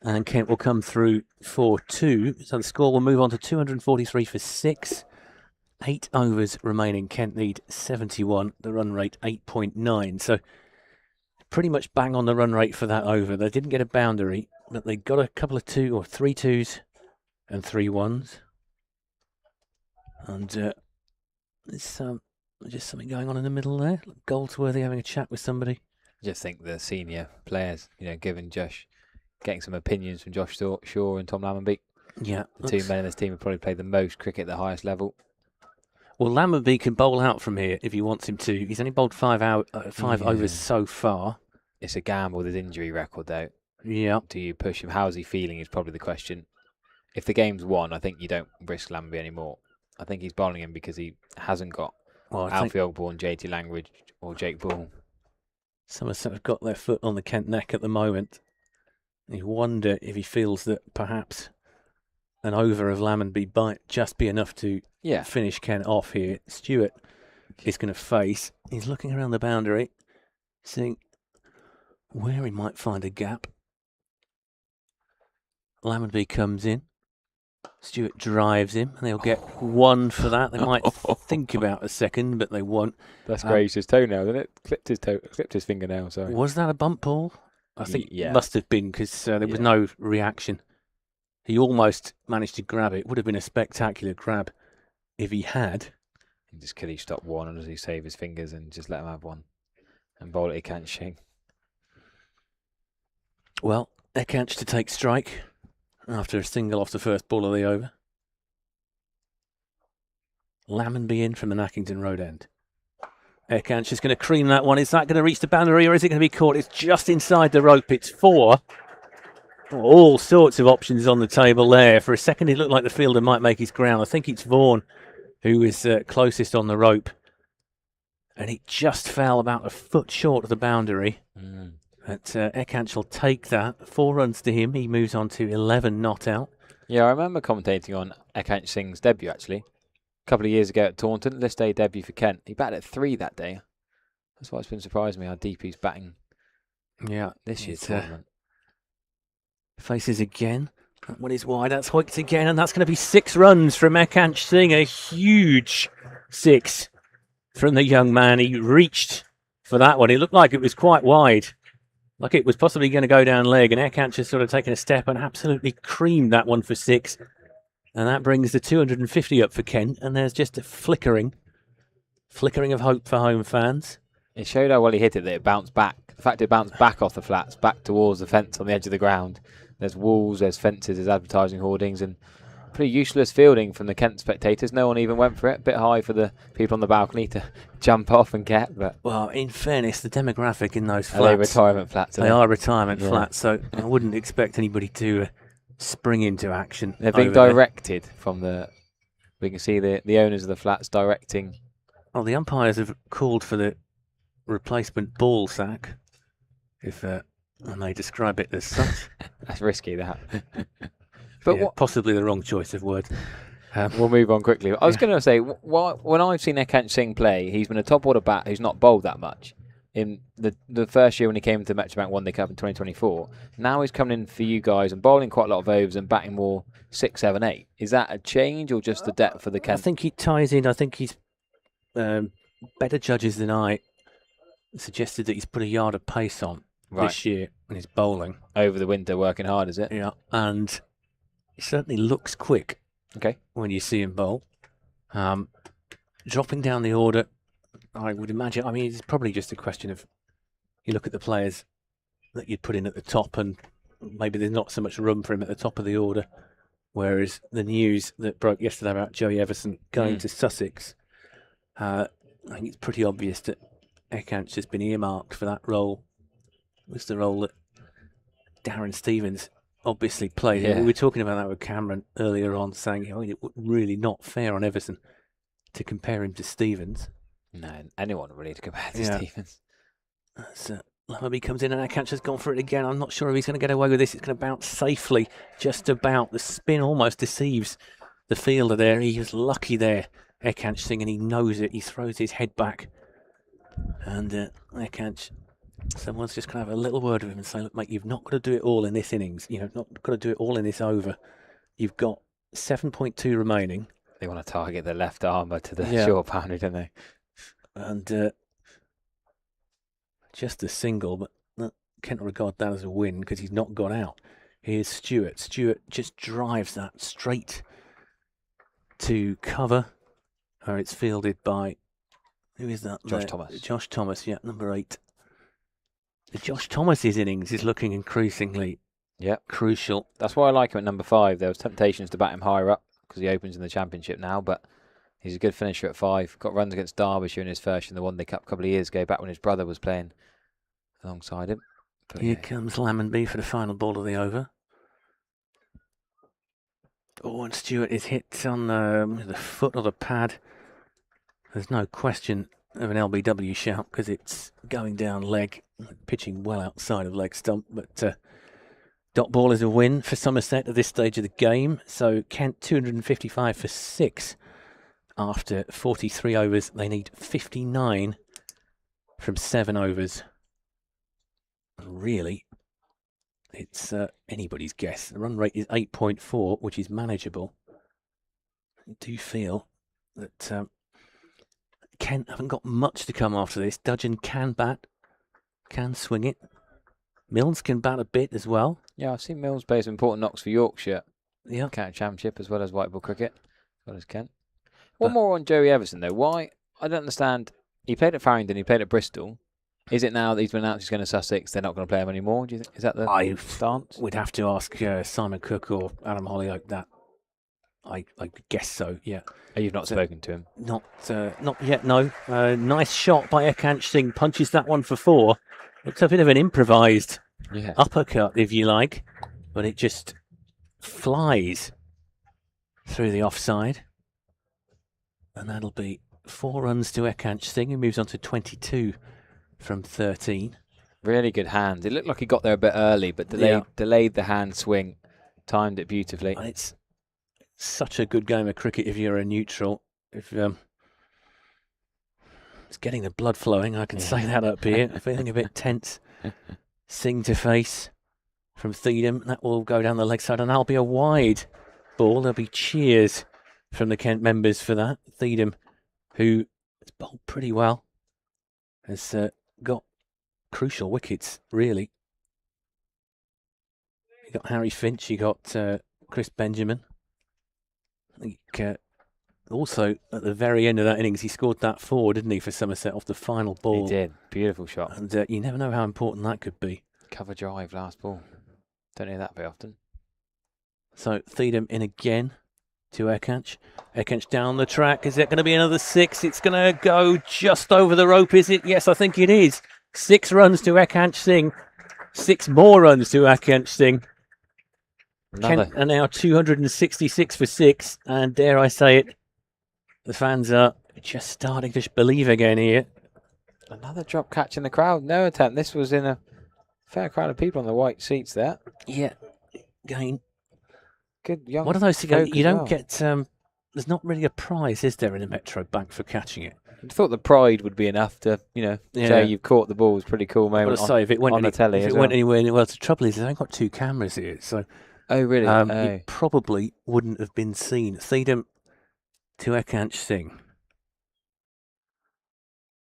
And Kent will come through for 2. So the score will move on to 243 for 6. 8 overs remaining. Kent need 71. The run rate 8.9. So pretty much bang on the run rate for that over. They didn't get a boundary, but they got a couple of 2 or 3 2s and 3 1s. And it's Just something going on in the middle there. Goldsworthy having a chat with somebody. Just think the senior players, giving Josh, getting some opinions from Josh Shaw and Tom Lammonby. Yeah. The two men in this team have probably played the most cricket at the highest level. Well, Lammonby can bowl out from here if he wants him to. He's only bowled five overs so far. It's a gamble with his injury record, though. Yeah. Do you push him? How's he feeling is probably the question. If the game's won, I think you don't risk Lammonby anymore. I think he's bowling him because he hasn't got Alfie Ogborn, JT Langridge or Jake Ball. Somerset have got their foot on the Kent neck at the moment. You wonder if he feels that perhaps an over of Lammonby might just be enough to finish Kent off here. Stewart is going to face. He's looking around the boundary, seeing where he might find a gap. Lammonby comes in. Stewart drives him, and they'll get one for that. They might think about a second, but they won't. That's grazed his toenail, didn't it? Clipped his fingernail. Sorry. Was that a bump ball? I think it must have been, because there was no reaction. He almost managed to grab it. Would have been a spectacular grab if he had. Could he stop one, or does he save his fingers and just let him have one and bowl it Ekanch? Well, Ekanch to take strike after a single off the first ball of the over. Lammonby in from the Nackington Road end. Ekanch is going to cream that one. Is that going to reach the boundary, or is it going to be caught? It's just inside the rope. It's 4. All sorts of options on the table there. For a second, it looked like the fielder might make his ground. I think it's Vaughan who is closest on the rope. And it just fell about a foot short of the boundary. But Ekanch will take that. 4 runs to him. He moves on to 11 not out. Yeah, I remember commentating on Ekanch Singh's debut, actually. A couple of years ago at Taunton, list day debut for Kent. He batted at 3 that day. That's why it's been surprising me how deep he's batting this year's tournament. Faces again. That one is wide. That's hooked again, and that's going to be 6 runs from Ekanch Singh. A huge 6 from the young man. He reached for that one. It looked like it was quite wide, like it was possibly going to go down leg, and Ekanch has sort of taken a step and absolutely creamed that one for 6. And that brings the 250 up for Kent, and there's just a flickering of hope for home fans. It showed how well he hit it, that it bounced back. The fact it bounced back off the flats, back towards the fence on the edge of the ground. There's walls, there's fences, there's advertising hoardings, and pretty useless fielding from the Kent spectators. No one even went for it. A bit high for the people on the balcony to jump off and get. But well, in fairness, the demographic in those flats... Are they retirement flats? They are retirement flats, so I wouldn't expect anybody to spring into action. They're being directed from the... We can see the owners of the flats directing. Oh, the umpires have called for the replacement ball sack, if I may describe it as such. That's risky, that. But possibly the wrong choice of words. We'll move on quickly. I was going to say, when I've seen Ekanch Singh play, he's been a top order bat who's not bowled that much. In the first year when he came to Metrobank One Day Cup in 2024, now he's coming in for you guys and bowling quite a lot of overs and batting more 6, 7, 8. Is that a change or just the depth for the Kent? I think he ties in. I think he's better judges than I suggested that he's put a yard of pace on this year in his bowling. Over the winter, working hard, is it? Yeah, and he certainly looks quick. Okay. When you see him bowl. Dropping down the order, I would imagine, I mean, it's probably just a question of you look at the players that you'd put in at the top and maybe there's not so much room for him at the top of the order. Whereas the news that broke yesterday about Joey Everson going to Sussex, I think it's pretty obvious that Ekanch has been earmarked for that role. It was the role that Darren Stevens obviously played. Yeah. We were talking about that with Cameron earlier on, saying it was really not fair on Everson to compare him to Stevens. No, anyone really to compare to Stevens. So Lammonby comes in and Ekanch has gone for it again. I'm not sure if he's going to get away with this. It's going to bounce safely, just about. The spin almost deceives the fielder there. He is lucky there, Ekanch Singh, and he knows it. He throws his head back. And Ekanch, someone's just going to have a little word with him and say, look, mate, you've not got to do it all in this innings. You've not got to do it all in this over. You've got 7.2 remaining. They want to target the left armour to the short boundary, don't they? And just a single, but can't regard that as a win because he's not got out. Here's Stewart. Stewart just drives that straight to cover, where it's fielded by Who is that? Josh there? Thomas. Josh Thomas, yeah, number 8. The Josh Thomas's innings is looking increasingly crucial. That's why I like him at number 5. There was temptations to bat him higher up because he opens in the Championship now, but he's a good finisher at 5. Got runs against Derbyshire in his first in the One Day Cup a couple of years ago, back when his brother was playing alongside him. But Here comes Lammonby for the final ball of the over. Oh, and Stewart is hit on the foot of the pad. There's no question of an LBW shout because it's going down leg, pitching well outside of leg stump. But dot ball is a win for Somerset at this stage of the game. So Kent 255 for 6 after 43 overs. They need 59 from 7 overs. Really, it's anybody's guess. The run rate is 8.4, which is manageable. I do feel that Kent haven't got much to come after this. Dudgeon can bat, can swing it. Mills can bat a bit as well. yeah, I've seen Mills play some important knocks for Yorkshire. Yeah. County Championship as well as white ball cricket, as well as Kent. One more on Joey Everson though. Why? I don't understand. He played at Farringdon, he played at Bristol. Is it now that he's been announced he's going to Sussex, they're not going to play him anymore? Do you think, is that the stance? We'd have to ask Simon Cook or Adam Hollyoak that. I guess so, yeah. Oh, you've not spoken to him? Not yet, no. Nice shot by Ekansh Singh. Punches that one for 4. It's a bit of an improvised uppercut, if you like. But it just flies through the offside. And that'll be 4 runs to Ekansh Singh, who moves on to 22 from 13. Really good hands. It looked like he got there a bit early, but delayed the hand swing. Timed it beautifully. And it's such a good game of cricket if you're a neutral. If it's getting the blood flowing, I can say that up here. Feeling a bit tense. Singh to face from Theedham. That will go down the leg side, and that'll be a wide ball. There'll be cheers from the Kent members for that. Theedham, who has bowled pretty well, has got crucial wickets, really. You got Harry Finch, you got Chris Benjamin. I think also at the very end of that innings, he scored that 4, didn't he, for Somerset off the final ball? He did. Beautiful shot. And you never know how important that could be. Cover drive, last ball. Don't hear that very often. So Theedham in again to Ekansh. Ekansh down the track. Is it going to be another 6? It's going to go just over the rope, is it? Yes, I think it is. 6 runs to Ekansh Singh. 6 more runs to Ekansh Singh. Kent are now 266 for 6, and dare I say it, the fans are just starting to believe again here. Another drop catch in the crowd. No attempt. This was in a fair crowd of people on the white seats there. Yeah, again. Good young. What are those things? You don't get. There's not really a prize, is there, in a Metro Bank for catching it? I thought the pride would be enough to, say you've caught the ball. It's a pretty cool moment. I've got to say, if it went on the telly, if it went anywhere, well, the trouble is, they've got 2 cameras here, so. Oh, really? It probably wouldn't have been seen. Theedham to Ekansh Singh.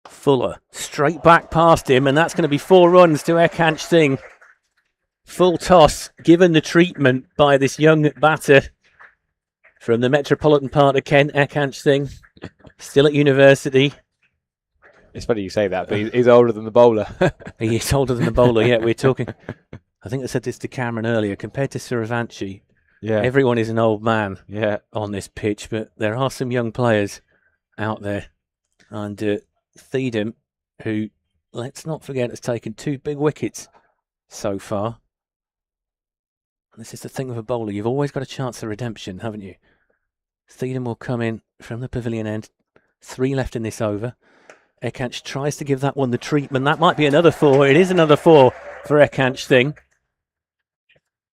Fuller, straight back past him, and that's going to be 4 runs to Ekansh Singh. Full toss, given the treatment by this young batter from the metropolitan part of Kent, Ekansh Singh, still at university. It's funny you say that, but he's older than the bowler. He is older than the bowler, yeah, we're talking. I think I said this to Cameron earlier. Compared to Suravanshi, everyone is an old man on this pitch, but there are some young players out there. And Theedham, who, let's not forget, has taken 2 big wickets so far. This is the thing with a bowler. You've always got a chance of redemption, haven't you? Theedham will come in from the pavilion end. 3 left in this over. Ekansh tries to give that one the treatment. That might be another 4. It is another 4 for Ekansh Singh,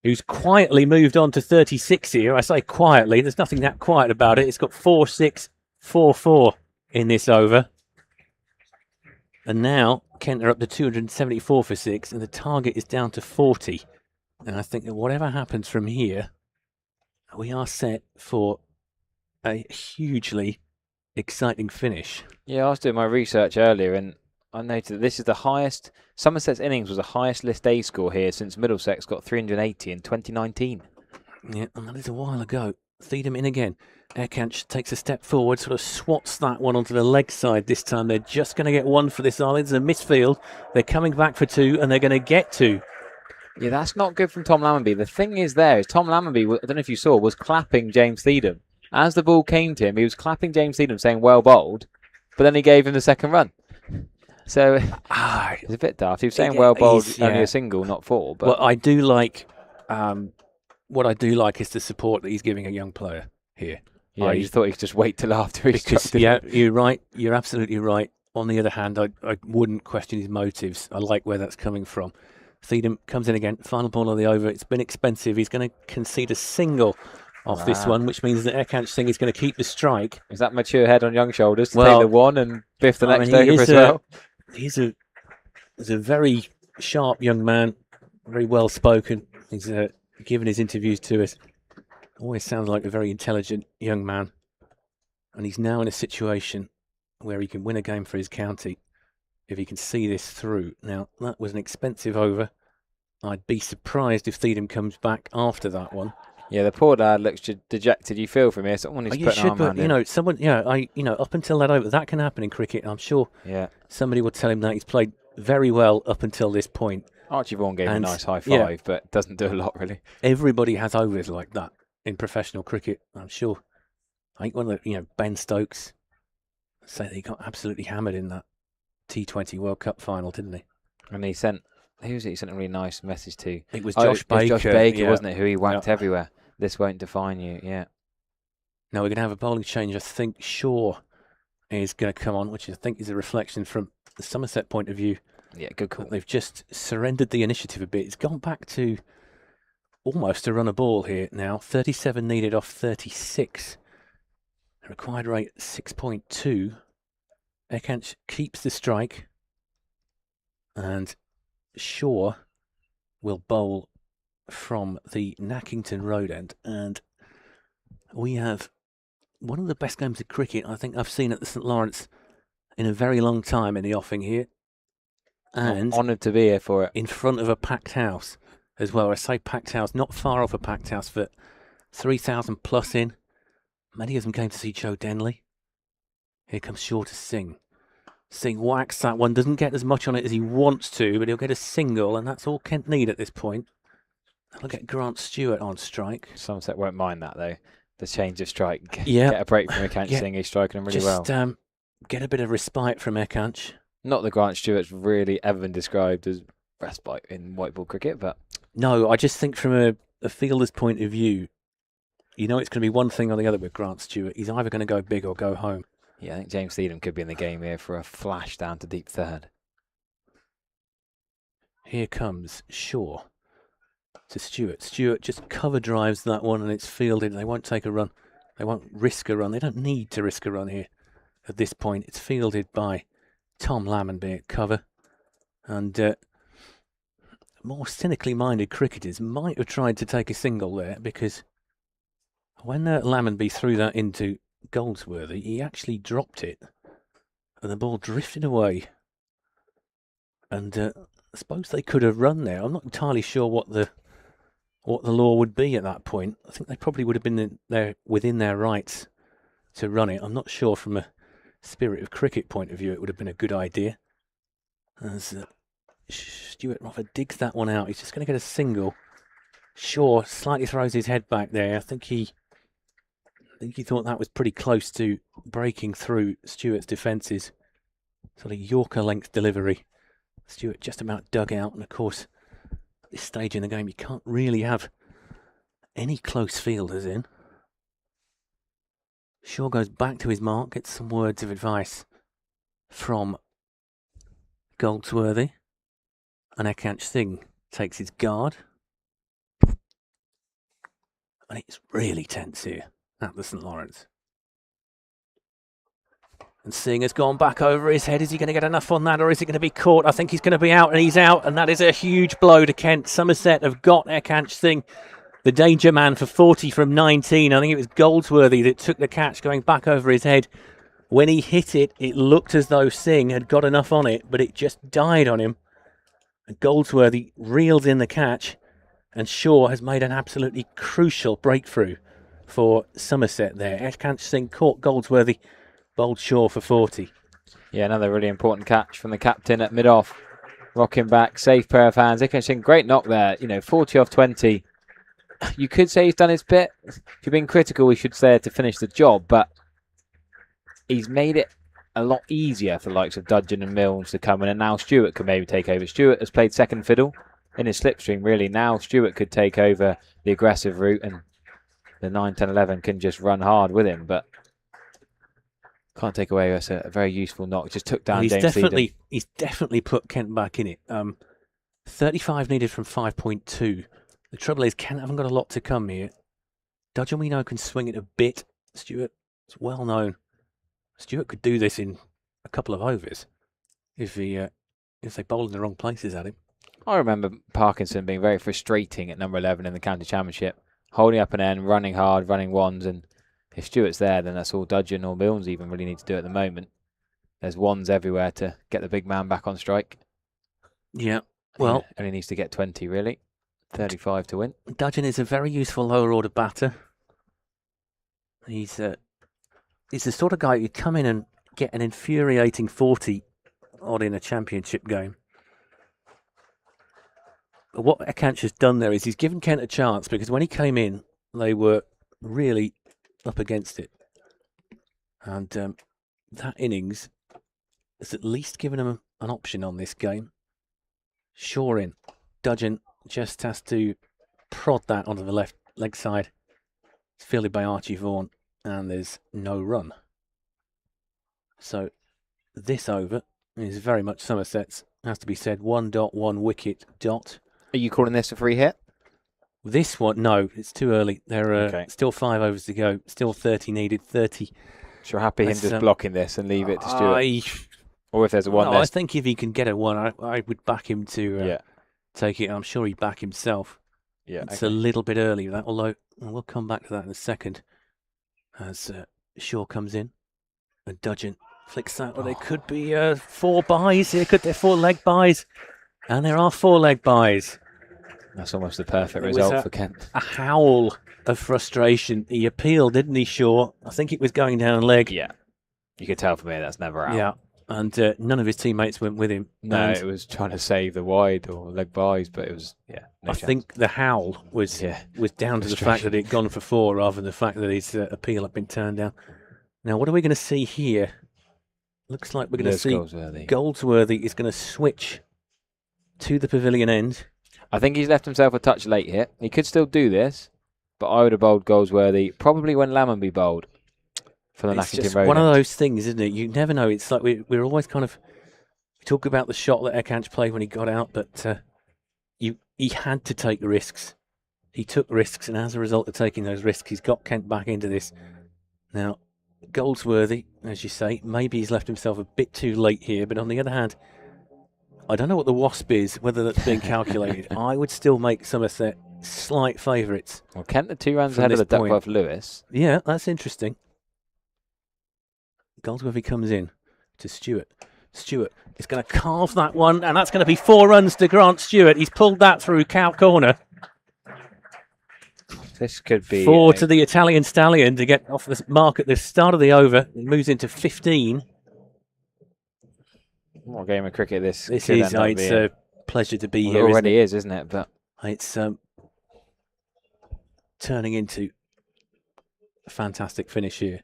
who's quietly moved on to 36 here. I say quietly, there's nothing that quiet about it. It's got 4-6, 4-4 in this over. And now Kent are up to 274 for 6, and the target is down to 40. And I think that whatever happens from here, we are set for a hugely exciting finish. Yeah, I was doing my research earlier, and I noted that this is the highest. Somerset's innings was the highest List A score here since Middlesex got 380 in 2019. Yeah, and that is a while ago. Thiedem in again. Erkanch takes a step forward, sort of swats that one onto the leg side this time. They're just going to get one for this island. It's a misfield. They're coming back for two, and they're going to get two. Yeah, that's not good from Tom Lammonby. The thing is Tom Lammonby, I don't know if you saw, was clapping James Thiedem. As the ball came to him, he was clapping James Thiedem, saying, well bowled, but then he gave him the second run. So it's a bit daft. He was saying well bowled, only a single, not four. But well, I do like... what I do like is the support that he's giving a young player here. Yeah, you thought he could just wait till after he struck him. Yeah, you're right. You're absolutely right. On the other hand, I wouldn't question his motives. I like where that's coming from. Thiedem comes in again. Final ball of the over. It's been expensive. He's going to concede a single off this one, which means that Erkanch Singh is going to keep the strike. Is that mature head on young shoulders to take the one and biff the next over as well? He's a very sharp young man, very well spoken. He's given his interviews to us. Always sounds like a very intelligent young man. And he's now in a situation where he can win a game for his county if he can see this through. Now, that was an expensive over. I'd be surprised if Thiedem comes back after that one. Yeah, the poor lad looks dejected. You feel from here. Someone who's put an arm around him. Up until that over, that can happen in cricket. I'm sure somebody will tell him that he's played very well up until this point. Archie Vaughan gave him a nice high five, but doesn't do a lot, really. Everybody has overs like that in professional cricket, I'm sure. I think one of the, Ben Stokes, say that he got absolutely hammered in that T20 World Cup final, didn't he? And he sent, who was it? He sent a really nice message to. It was Josh Baker. Josh Baker, wasn't it? Who he whacked everywhere. This won't define you, yeah. Now we're going to have a bowling change. I think Shaw is going to come on, which I think is a reflection from the Somerset point of view. Yeah, good call. They've just surrendered the initiative a bit. It's gone back to almost a run a ball here now. 37 needed off 36. The required rate 6.2. Erkanch keeps the strike. And Shaw will bowl from the Nackington Road end. And we have one of the best games of cricket I think I've seen at the St Lawrence in a very long time in the offing here. And honoured to be here for it. In front of a packed house as well. I say packed house, not far off a packed house, but 3,000 plus in. Many of them came to see Joe Denley. Here comes Shaw to Singh. Singh whacks that one, doesn't get as much on it as he wants to, but he'll get a single, and that's all Kent need at this point. They'll get Grant Stewart on strike. Somerset won't mind that, though. The change of strike. Yeah. Get a break from Erkanch Singh. He's striking him really well. Get a bit of respite from Erkanch. Not that Grant Stewart's really ever been described as respite in white ball cricket, but... No, I just think from a fielder's point of view, it's going to be one thing or the other with Grant Stewart. He's either going to go big or go home. Yeah, I think James Thiedem could be in the game here for a flash down to deep third. Here comes Shaw to Stewart. Stewart just cover drives that one and it's fielded. They won't take a run. They won't risk a run. They don't need to risk a run here at this point. It's fielded by Tom Lammonby at cover. And more cynically minded cricketers might have tried to take a single there, because when Lammonby threw that into Goldsworthy, he actually dropped it and the ball drifted away. And I suppose they could have run there. I'm not entirely sure what the law would be at that point. I think they probably would have been within their rights to run it. I'm not sure from a spirit of cricket point of view it would have been a good idea. As Stuart rather digs that one out. He's just going to get a single. Shaw slightly throws his head back there. I think he thought that was pretty close to breaking through Stewart's defences. Sort of Yorker length delivery. Stewart just about dug out, and of course at this stage in the game you can't really have any close fielders in. Shaw goes back to his mark, gets some words of advice from Goldsworthy, and Erkanch Singh takes his guard. And it's really tense here at the St Lawrence. And Singh has gone back over his head. Is he going to get enough on that, or is it going to be caught? I think he's going to be out, and he's out, and that is a huge blow to Kent. Somerset have got Erkanch Singh, the danger man, for 40 from 19. I think it was Goldsworthy that took the catch going back over his head. When he hit it, it looked as though Singh had got enough on it, but it just died on him. And Goldsworthy reels in the catch, And Shaw has made an absolutely crucial breakthrough for Somerset there. Ashkant Singh caught Goldsworthy, bowled Shaw for 40. Yeah, another really important catch from the captain at mid-off. Rocking back, safe pair of hands. Ashkant Singh, great knock there. 40 off 20. You could say he's done his bit. If you're being critical, we should say to finish the job, but he's made it a lot easier for the likes of Dudgeon and Milnes to come in, and now Stewart can maybe take over. Stewart has played second fiddle in his slipstream, really. Now Stewart could take over the aggressive route, and the 9, 10, 11 can just run hard with him, but can't take away. That's a very useful knock. Just took down James Seedham. He's definitely put Kent back in it. 35 needed from 5.2. The trouble is, Kent haven't got a lot to come here. Dudgeon, we know, can swing it a bit. Stewart, it's well known. Stewart could do this in a couple of overs if they bowled in the wrong places at him. I remember Parkinson being very frustrating at number 11 in the county championship, holding up an end, running hard, running ones, and if Stewart's there, then that's all Dudgeon or Milnes even really need to do at the moment. There's ones everywhere to get the big man back on strike. Yeah, well, only needs to get 20 really, 35 to win. Dudgeon is a very useful lower order batter. He's the sort of guy who'd come in and get an infuriating 40 odd in a championship game. But what Akanch has done there is he's given Kent a chance, because when he came in, they were really up against it. And that innings has at least given him an option on this game. Shaw in. Dudgeon just has to prod that onto the left leg side. It's fielded by Archie Vaughan, and there's no run. So this over is very much Somerset's, has to be said. 1.1 wicket dot. Are you calling this a free hit? This one, no, it's too early. There are still 5 overs to go. Still 30 needed. 30. So you're happy him just blocking this and leave it to Stewart? Or if there's a one, I think if he can get a one, I would back him to take it. I'm sure he'd back himself. Yeah, it's a little bit early, that, although we'll come back to that in a second. As Shaw comes in, and Dudgeon flicks that. Well, there could be 4 byes here. Could there 4 leg byes? And there are 4 leg byes. That's almost the perfect result for Kent. A howl of frustration. He appealed, didn't he, Shaw? I think it was going down leg. Yeah. You could tell from here that's never out. Yeah. And none of his teammates went with him. No, it was trying to save the wide or leg byes, but it was, I think the howl was down to the fact that he'd gone for 4 rather than the fact that his appeal had been turned down. Now, what are we going to see here? Looks like we're going to see Goldsworthy is going to switch to the pavilion end. I think he's left himself a touch late here. He could still do this, but I would have bowled Goldsworthy probably when Lammonby bowled for the Nackington Road. One of those things, isn't it? You never know. It's like we're always kind of talk about the shot that Akanch played when he got out, but he had to take risks. He took risks, and as a result of taking those risks, he's got Kent back into this. Now, Goldsworthy, as you say, maybe he's left himself a bit too late here, but on the other hand, I don't know what the wasp is, whether that's being calculated. I would still make Somerset slight favourites. Well, Kent, the 2 runs ahead of the Duckworth Lewis. Yeah, that's interesting. Goldsworthy comes in to Stewart. Stewart is going to carve that one, and that's going to be 4 runs to Grant Stewart. He's pulled that through cow corner. This could be 4 to the Italian Stallion to get off the mark at the start of the over. It moves into 15. What game of cricket this is? It's a pleasure to be here. It already is, isn't it? But it's turning into a fantastic finish here.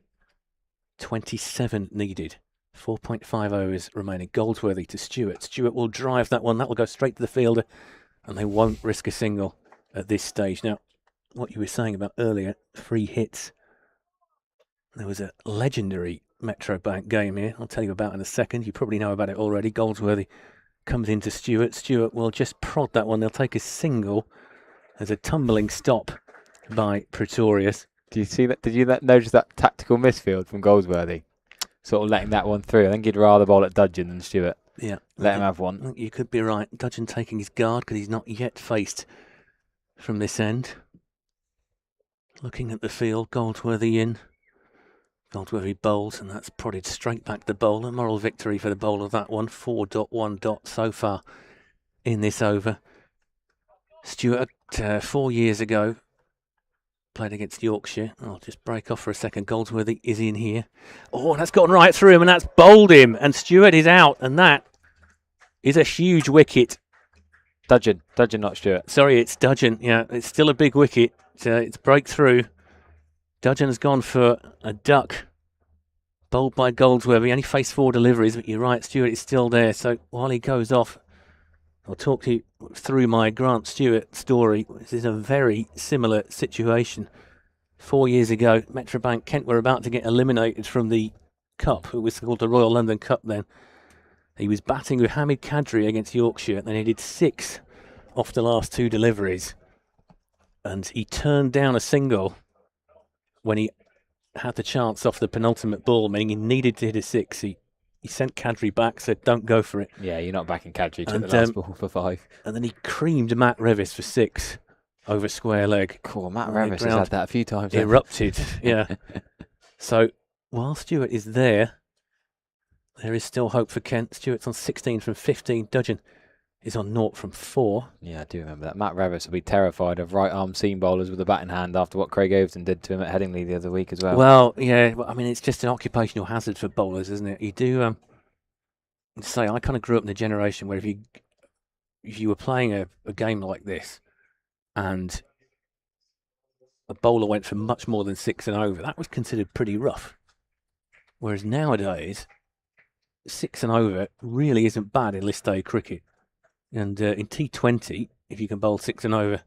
27 needed. 4.5 overs remaining. Goldsworthy to Stewart. Stewart will drive that one. That will go straight to the fielder, and they won't risk a single at this stage. Now, what you were saying about earlier, 3 hits. There was a legendary Metro Bank game here. I'll tell you about in a second. You probably know about it already. Goldsworthy comes into Stewart. Stewart will just prod that one. They'll take a single. There's a tumbling stop by Pretorius. Do you see that? Did you notice that tactical misfield from Goldsworthy? Sort of letting that one through. I think he'd rather bowl at Dudgeon than Stewart. Yeah. Let him have one. I think you could be right. Dudgeon taking his guard because he's not yet faced from this end. Looking at the field, Goldsworthy in. Goldsworthy bowls, and that's prodded straight back the bowler. Moral victory for the bowler, that one. 4.1 so far in this over. Stewart, 4 years ago, played against Yorkshire. I'll just break off for a second. Goldsworthy is in here. Oh, that's gotten right through him, and that's bowled him. And Stewart is out, and that is a huge wicket. Dudgeon, not Stewart. Sorry, it's Dudgeon. Yeah, it's still a big wicket. It's breakthrough. Dudgeon has gone for a duck. Bowled by Goldsworthy. Only faced 4 deliveries, but you're right, Stewart is still there. So while he goes off, I'll talk to you through my Grant Stewart story. This is a very similar situation. 4 years ago, Metrobank Kent were about to get eliminated from the Cup. It was called the Royal London Cup then. He was batting with Hamid Kadri against Yorkshire, and then he did 6 off the last 2 deliveries. And he turned down a single when he had the chance off the penultimate ball, meaning he needed to hit a 6. He sent Kadri back, said, don't go for it. Yeah, you're not backing Kadri to the last ball for 5. And then he creamed Matt Revis for 6 over square leg. Cool, Matt Revis has had that a few times. Erupted, yeah. So while Stewart is there is still hope for Kent. Stewart's on 16 from 15. Dudgeon is on 0 from 4. Yeah, I do remember that. Matt Revis will be terrified of right-arm seam bowlers with a bat in hand after what Craig Overton did to him at Headingley the other week as well. Well, yeah, I mean, it's just an occupational hazard for bowlers, isn't it? You do say, I kind of grew up in a generation where if you were playing a game like this and a bowler went for much more than 6 and over, that was considered pretty rough. Whereas nowadays, 6 and over really isn't bad in list day cricket. And in T20, if you can bowl 6 and over,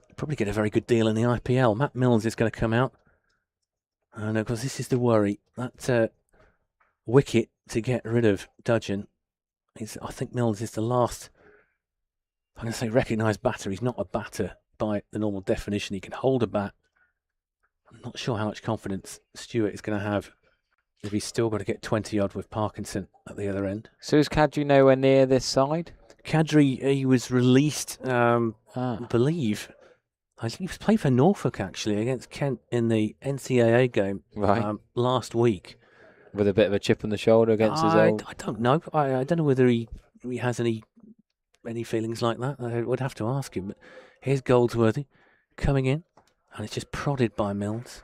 you probably get a very good deal in the IPL. Matt Milnes is going to come out. And of course, this is the worry. That wicket to get rid of Dudgeon, I think Milnes is the last, I'm going to say, recognised batter. He's not a batter by the normal definition. He can hold a bat. I'm not sure how much confidence Stewart is going to have if he's still got to get 20 odd with Parkinson at the other end. So is Kadri nowhere near this side? Kadri, he was released, I believe. I think he was playing for Norfolk, actually, against Kent in the NCAA game last week. With a bit of a chip on the shoulder against his old... I don't know. I don't know whether he has any feelings like that. I would have to ask him. But here's Goldsworthy coming in, and it's just prodded by Milnes.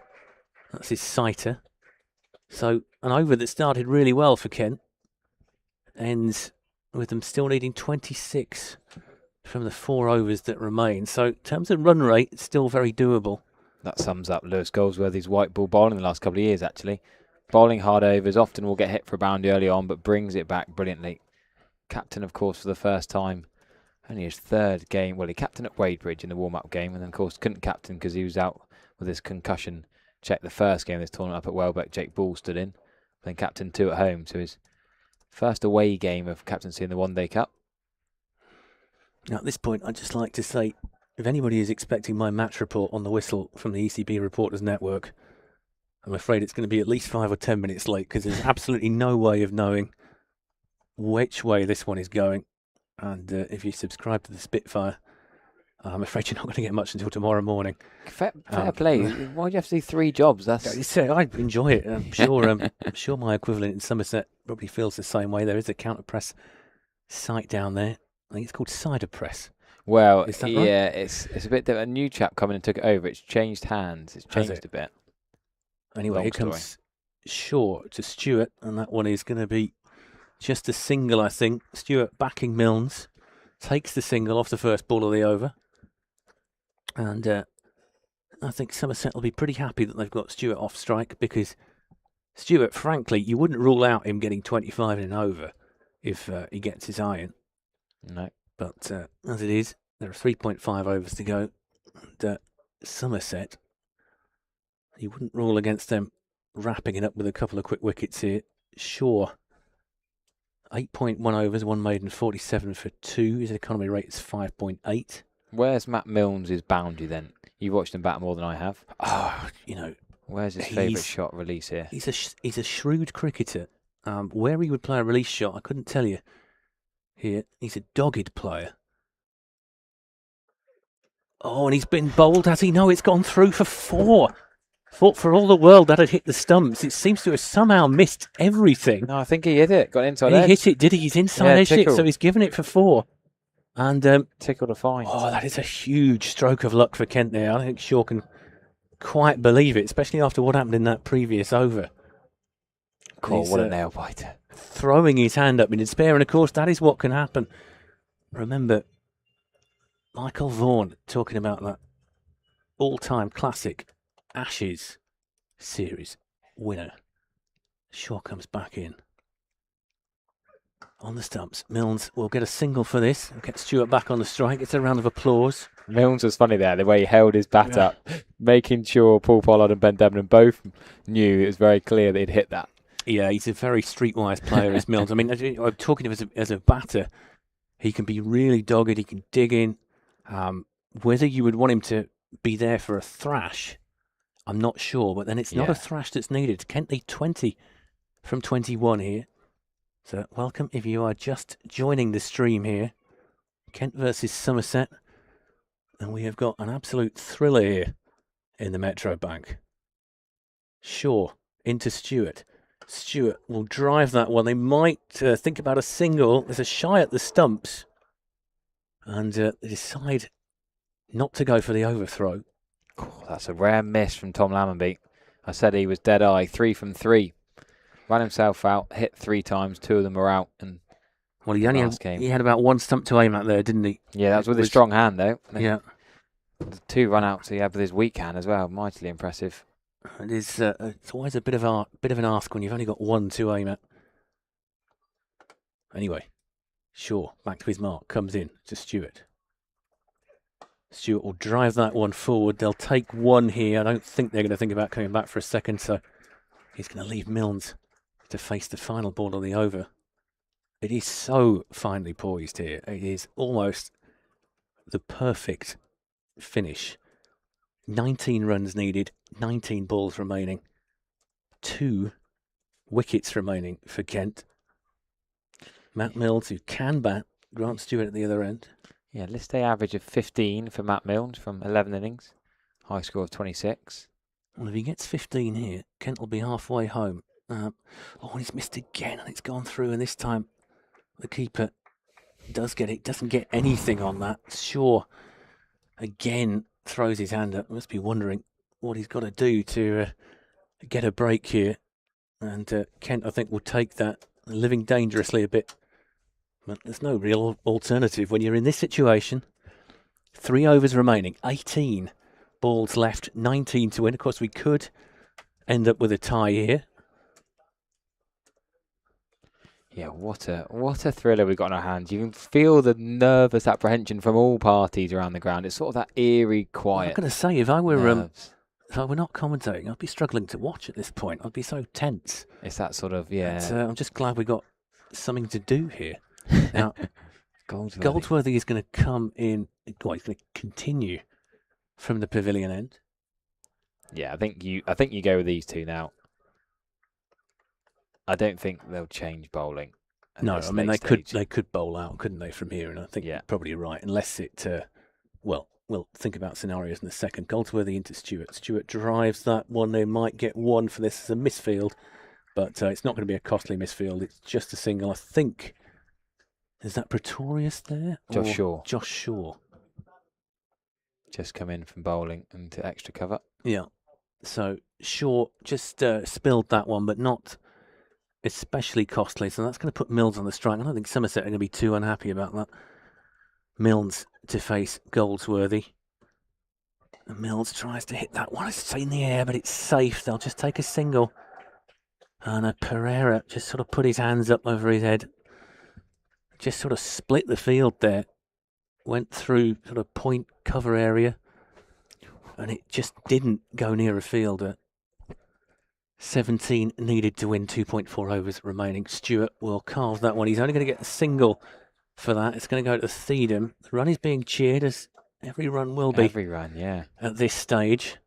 That's his sighter. So an over that started really well for Kent ends with them still needing 26 from the 4 overs that remain. So in terms of run rate, it's still very doable. That sums up Lewis Goldsworthy's white ball bowling the last couple of years, actually. Bowling hard overs, often will get hit for a boundary early on, but brings it back brilliantly. Captain, of course, for the first time. Only his 3rd game. Well, he captained at Wadebridge in the warm-up game, and then, of course, couldn't captain because he was out with his concussion check the first game of this tournament up at Welbeck. Jake Ball stood in, then captained 2 at home. So his first away game of captaincy in the One Day Cup. Now, at this point, I'd just like to say, if anybody is expecting my match report on the whistle from the ECB Reporters Network, I'm afraid it's going to be at least 5 or 10 minutes late because there's absolutely no way of knowing which way this one is going. And if you subscribe to the Spitfire, I'm afraid you're not going to get much until tomorrow morning. Fair play. Why do you have to do 3 jobs? I enjoy it. I'm sure my equivalent in Somerset probably feels the same way. There is a counter press site down there. I think it's called Cider Press. Well, is that right? Yeah, it's a bit different. A new chap coming and took it over. It's changed hands. It's changed a bit. Anyway, here comes Shaw to Stewart, and that one is going to be just a single, I think. Stewart backing Milnes, takes the single off the first ball of the over. And I think Somerset will be pretty happy that they've got Stewart off strike, because Stewart, frankly, you wouldn't rule out him getting 25 in an over if he gets his iron. No. But as it is, there are 3.5 overs to go. And Somerset, you wouldn't rule against them wrapping it up with a couple of quick wickets here. Shaw, 8.1 overs, 1 maiden, 47 for 2. His economy rate is 5.8. Where's Matt Milnes' boundary then? You've watched him bat more than I have. Oh, where's his favourite shot release here? He's a shrewd cricketer. Where he would play a release shot, I couldn't tell you. Here, he's a dogged player. Oh, and he's been bowled, has he? No, it's gone through for 4. Thought for all the world that had hit the stumps. It seems to have somehow missed everything. No, I think he hit it. Got inside he edge. hit it, did he? He's inside edge it, so he's given it for 4. And tickle to find. oh, that is a huge stroke of luck for Kent there. I think Shaw can quite believe it, especially after what happened in that previous over. Cool, what a nail biter. Throwing his hand up in despair, and of course that is what can happen. Remember, Michael Vaughan talking about that all-time classic Ashes series winner. Shaw comes back in. On the stumps, Milnes will get a single for this. Get Stewart back on the strike. It's a round of applause. Milnes was funny there, the way he held his bat up, making sure Paul Pollard and Ben Debenham both knew it was very clear that he'd hit that. Yeah, he's a very streetwise player, is Milnes. I mean, I'm talking of as a batter, he can be really dogged. He can dig in. Whether you would want him to be there for a thrash, I'm not sure. But then it's not a thrash that's needed. Kent lead 20 from 21 here. So welcome if you are just joining the stream here. Kent versus Somerset. And we have got an absolute thriller here in the Metro Bank. Shaw into Stewart. Stewart will drive that one. They might think about a single. There's a shy at the stumps. And they decide not to go for the overthrow. Oh, that's a rare miss from Tom Lammonby. I said he was dead eye, 3 from 3. Ran himself out, hit 3 times, 2 of them were out. And well, he had about one stump to aim at there, didn't he? Yeah, that was with his strong hand, though. Yeah. The 2 run-outs he had with his weak hand as well, mightily impressive. It is. It's always a bit of an ask when you've only got one to aim at. Anyway, Shaw back to his mark, comes in to Stewart. Stewart will drive that one forward. They'll take one here. I don't think they're going to think about coming back for a second, so he's going to leave Milnes to face the final ball of the over. It is so finely poised here. It is almost the perfect finish. 19 runs needed, 19 balls remaining, 2 wickets remaining for Kent. Matt Milnes, who can bat, Grant Stewart at the other end. Yeah, list day average of 15 for Matt Milnes from 11 innings. High score of 26. Well, if he gets 15 here, Kent will be halfway home. And he's missed again, and it's gone through, and this time the keeper does get it, doesn't get anything on that. Shaw again throws his hand up. Must be wondering what he's got to do to get a break here. And Kent, I think, will take that, living dangerously a bit. But there's no real alternative when you're in this situation. 3 overs remaining, 18 balls left, 19 to win. Of course, we could end up with a tie here. Yeah, what a thriller we've got in our hands. You can feel the nervous apprehension from all parties around the ground. It's sort of that eerie quiet. I'm going to say, if I were not commentating, I'd be struggling to watch at this point. I'd be so tense. It's that sort of, yeah. I'm just glad we got something to do here. Now, Goldsworthy is going to come in. Well, he's going to continue from the pavilion end. Yeah, I think you go with these 2 now. I don't think they'll change bowling. No, I mean they could bowl out, couldn't they, from here? And I think you're probably right, unless it. We'll think about scenarios in a second. Goldsworthy into Stewart. Stewart drives that one. They might get one for this as a misfield, but it's not going to be a costly misfield. It's just a single. I think. Is that Pretorius there? Josh Shaw. Josh Shaw. Just come in from bowling into extra cover. Yeah. So Shaw just spilled that one, but not especially costly. So that's going to put Milnes on the strike. I don't think Somerset are going to be too unhappy about that. Milnes to face Goldsworthy. And Milnes tries to hit that one. It's in the air, but it's safe. They'll just take a single. And Pereira just sort of put his hands up over his head. Just sort of split the field there. Went through sort of point cover area. And it just didn't go near a fielder. 17 needed to win, 2.4 overs remaining. Stewart will carve that one. He's only going to get a single for that. It's going to go to Theedham. The run is being cheered, as every run will be. Every run, yeah. At this stage.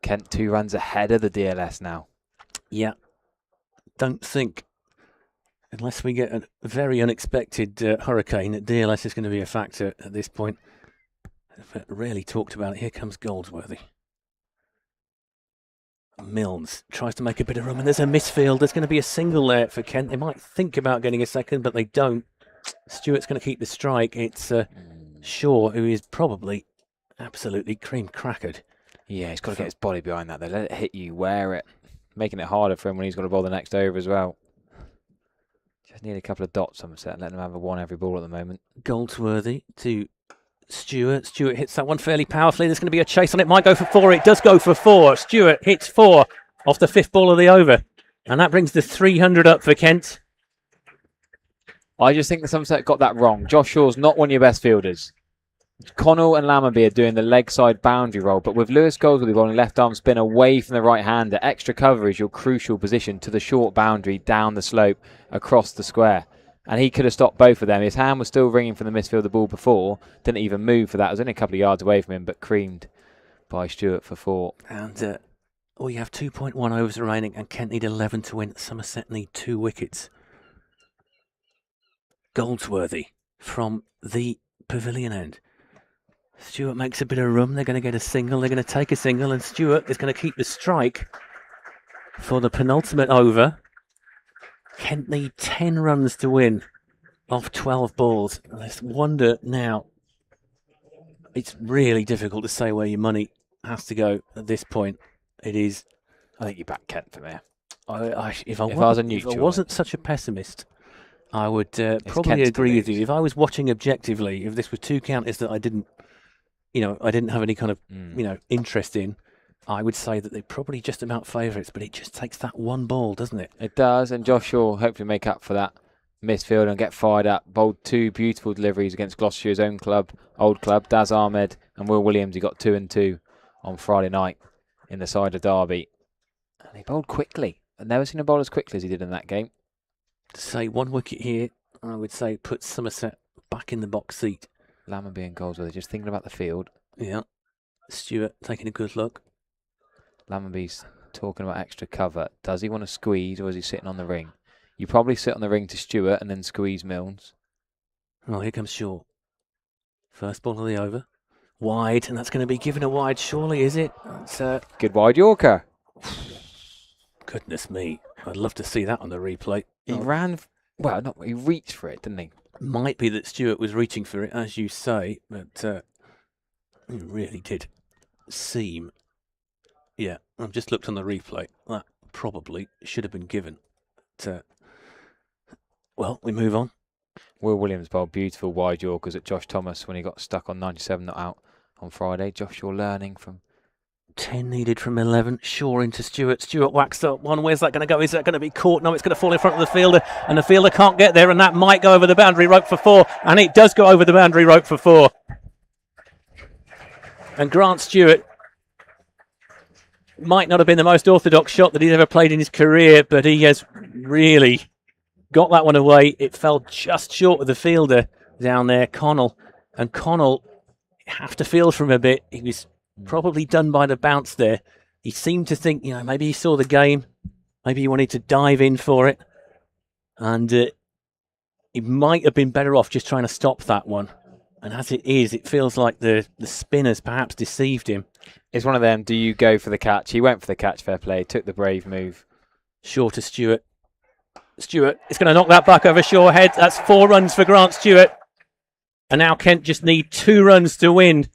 Kent 2 runs ahead of the DLS now. Yeah. Don't think, unless we get a very unexpected hurricane, that DLS is going to be a factor at this point. But rarely talked about it. Here comes Goldsworthy. Milnes tries to make a bit of room, and there's a misfield. There's going to be a single there for Kent. They might think about getting a second, but they don't. Stewart's going to keep the strike. It's Shaw who is probably absolutely cream crackered. Yeah, he's got to get his body behind that. They let it hit you, wear it, making it harder for him when he's got to bowl the next over as well. Just need a couple of dots, Somerset, letting them have a one every ball at the moment. Goldsworthy to Stewart. Stewart hits that one fairly powerfully. There's going to be a chase on it. Might go for 4. It does go for 4. Stewart hits 4 off the 5th ball of the over. And that brings the 300 up for Kent. I just think the Somerset got that wrong. Josh Shaw's not one of your best fielders. Connell and Lammerby are doing the leg side boundary roll, but with Lewis Goldsworthy bowling left arm spin away from the right hander, extra cover is your crucial position to the short boundary down the slope across the square. And he could have stopped both of them. His hand was still ringing from the misfield the ball before, didn't even move for that. It was only a couple of yards away from him, but creamed by Stewart for 4. And we have 2.1 overs remaining, and Kent need 11 to win. Somerset need 2 wickets. Goldsworthy from the pavilion end. Stewart makes a bit of room. They're going to get a single. They're going to take a single, and Stewart is going to keep the strike for the penultimate over. Kent need 10 runs to win off 12 balls. Let's wonder now. It's really difficult to say where your money has to go at this point. It is. I think you back Kent for me. If I wasn't such a pessimist, I would probably Kent's agree with you. If I was watching objectively, if this were 2 counties that I didn't have any kind of, interest in, I would say that they're probably just about favourites, but it just takes that one ball, doesn't it? It does, and Josh Shaw hopefully make up for that misfield and get fired up. Bowled 2 beautiful deliveries against Gloucestershire's own club, old club, Daz Ahmed and Will Williams. He got 2 and 2 on Friday night in the side of Derby. And he bowled quickly. I've never seen a bowl as quickly as he did in that game. To say 1 wicket here, I would say puts Somerset back in the box seat. Lammerby and Goldsworthy just thinking about the field. Yeah. Stewart taking a good look. Lammerby's talking about extra cover. Does he want to squeeze or is he sitting on the ring? You probably sit on the ring to Stewart and then squeeze Milnes. Well, here comes Shaw. First ball of the over. Wide, and that's going to be given a wide, surely, is it? It's, good wide Yorker. Goodness me. I'd love to see that on the replay. He ran, he reached for it, didn't he? Might be that Stewart was reaching for it, as you say, but it really did seem. Yeah, I've just looked on the replay. That probably should have been given. But, well, we move on. Will Williams bowled beautiful wide Yorkers at Josh Thomas when he got stuck on 97 not out on Friday. Josh Shaw learning from 10 needed from 11. Shaw into Stewart. Stewart waxed up one. Where's that going to go? Is that going to be caught? No, it's going to fall in front of the fielder, and the fielder can't get there, and that might go over the boundary rope for 4, and it does go over the boundary rope for 4. And Grant Stewart might not have been the most orthodox shot that he's ever played in his career, but he has really got that one away. It fell just short of the fielder down there, Connell. And Connell, have to feel from a bit. He was probably done by the bounce there. He seemed to think, maybe he saw the game. Maybe he wanted to dive in for it. And he might have been better off just trying to stop that one. And as it is, it feels like the spinners perhaps deceived him. It's one of them, do you go for the catch? He went for the catch, fair play, took the brave move. Shaw to Stewart. Stewart is going to knock that back over Shaw head. That's 4 runs for Grant Stewart. And now Kent just need 2 runs to win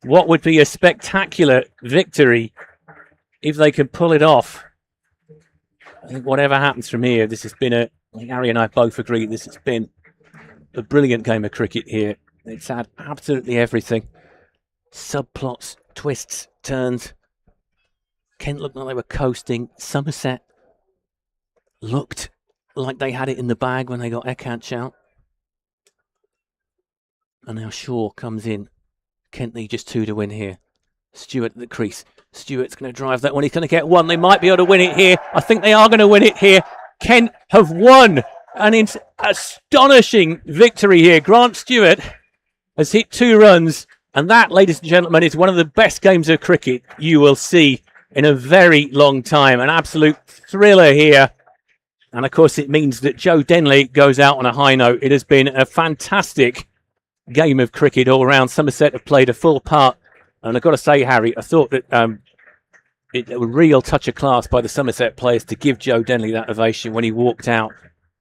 what would be a spectacular victory if they can pull it off. I think whatever happens from here, this has been I think Harry and I both agree, this has been a brilliant game of cricket here. It's had absolutely everything. Subplots, twists, turns. Kent looked like they were coasting. Somerset looked like they had it in the bag when they got Ekant out. And now Shaw comes in. Kent need just 2 to win here. Stewart at the crease. Stewart's going to drive that one. He's going to get 1. They might be able to win it here. I think they are going to win it here. Kent have won an astonishing victory here. Grant Stewart has hit 2 runs. And that, ladies and gentlemen, is one of the best games of cricket you will see in a very long time. An absolute thriller here. And, of course, it means that Joe Denley goes out on a high note. It has been a fantastic game of cricket all round. Somerset have played a full part. And I've got to say, Harry, I thought that it was a real touch of class by the Somerset players to give Joe Denley that ovation when he walked out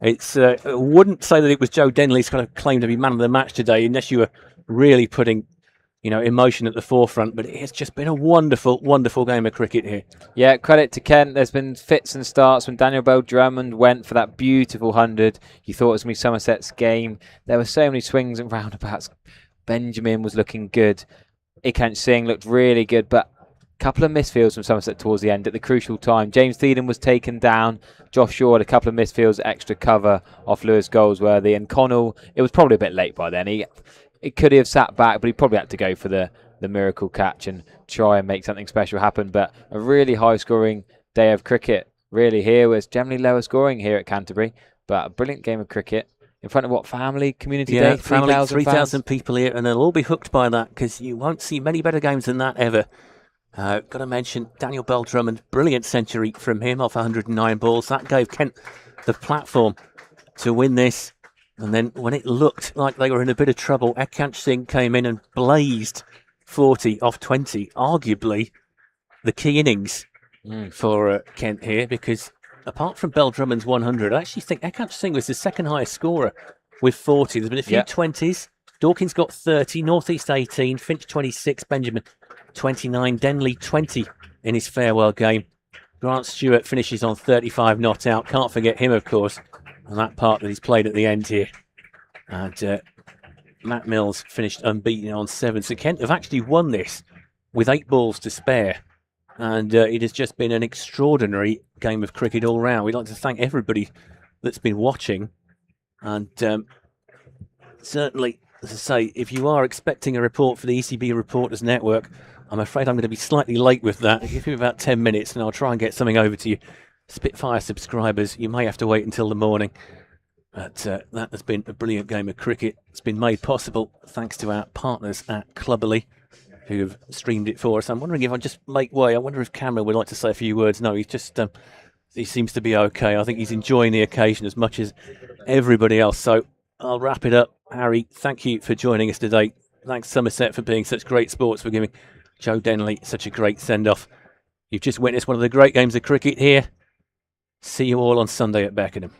It's I wouldn't say that it was Joe Denley's kind of claim to be man of the match today, unless you were really putting, emotion at the forefront. But it's just been a wonderful, wonderful game of cricket here. Yeah, credit to Kent. There's been fits and starts when Daniel Bell-Drummond went for that beautiful 100. You thought it was going to be Somerset's game. There were so many swings and roundabouts. Benjamin was looking good. Ikant Singh looked really good, but a couple of misfields from Somerset towards the end at the crucial time. James Thieden was taken down. Josh Shaw had a couple of misfields, extra cover off Lewis Goldsworthy. And Connell, it was probably a bit late by then. He could have sat back, but he probably had to go for the miracle catch and try and make something special happen. But a really high-scoring day of cricket, really here. Was generally lower scoring here at Canterbury, but a brilliant game of cricket. In front of what, family, community day? 3,000 people here, and they'll all be hooked by that because you won't see many better games than that ever. Got to mention Daniel Bell-Drummond, brilliant century from him off 109 balls. That gave Kent the platform to win this. And then when it looked like they were in a bit of trouble, Ikant Singh came in and blazed 40 off 20. Arguably the key innings for Kent here, because apart from Bell-Drummond's 100, I actually think Ikant Singh was the second highest scorer with 40. There's been a few 20s. Dawkins got 30, North East 18, Finch 26, Benjamin 29, Denley 20 in his farewell game. Grant Stewart finishes on 35 not out. Can't forget him, of course, and that part that he's played at the end here. And Matt Mills finished unbeaten on 7. So Kent have actually won this with 8 balls to spare. And it has just been an extraordinary game of cricket all round. We'd like to thank everybody that's been watching. And certainly, as I say, if you are expecting a report for the ECB Reporters Network, I'm afraid I'm going to be slightly late with that. Give me about 10 minutes and I'll try and get something over to you. Spitfire subscribers, you may have to wait until the morning. But that has been a brilliant game of cricket. It's been made possible thanks to our partners at Clubberly, who have streamed it for us. I'm wondering if I just make way. I wonder if Cameron would like to say a few words. No, he's just he seems to be okay. I think he's enjoying the occasion as much as everybody else. So I'll wrap it up. Harry, thank you for joining us today. Thanks Somerset for being such great sports, for giving Joe Denley such a great send-off. You've just witnessed one of the great games of cricket here. See you all on Sunday at Beckenham.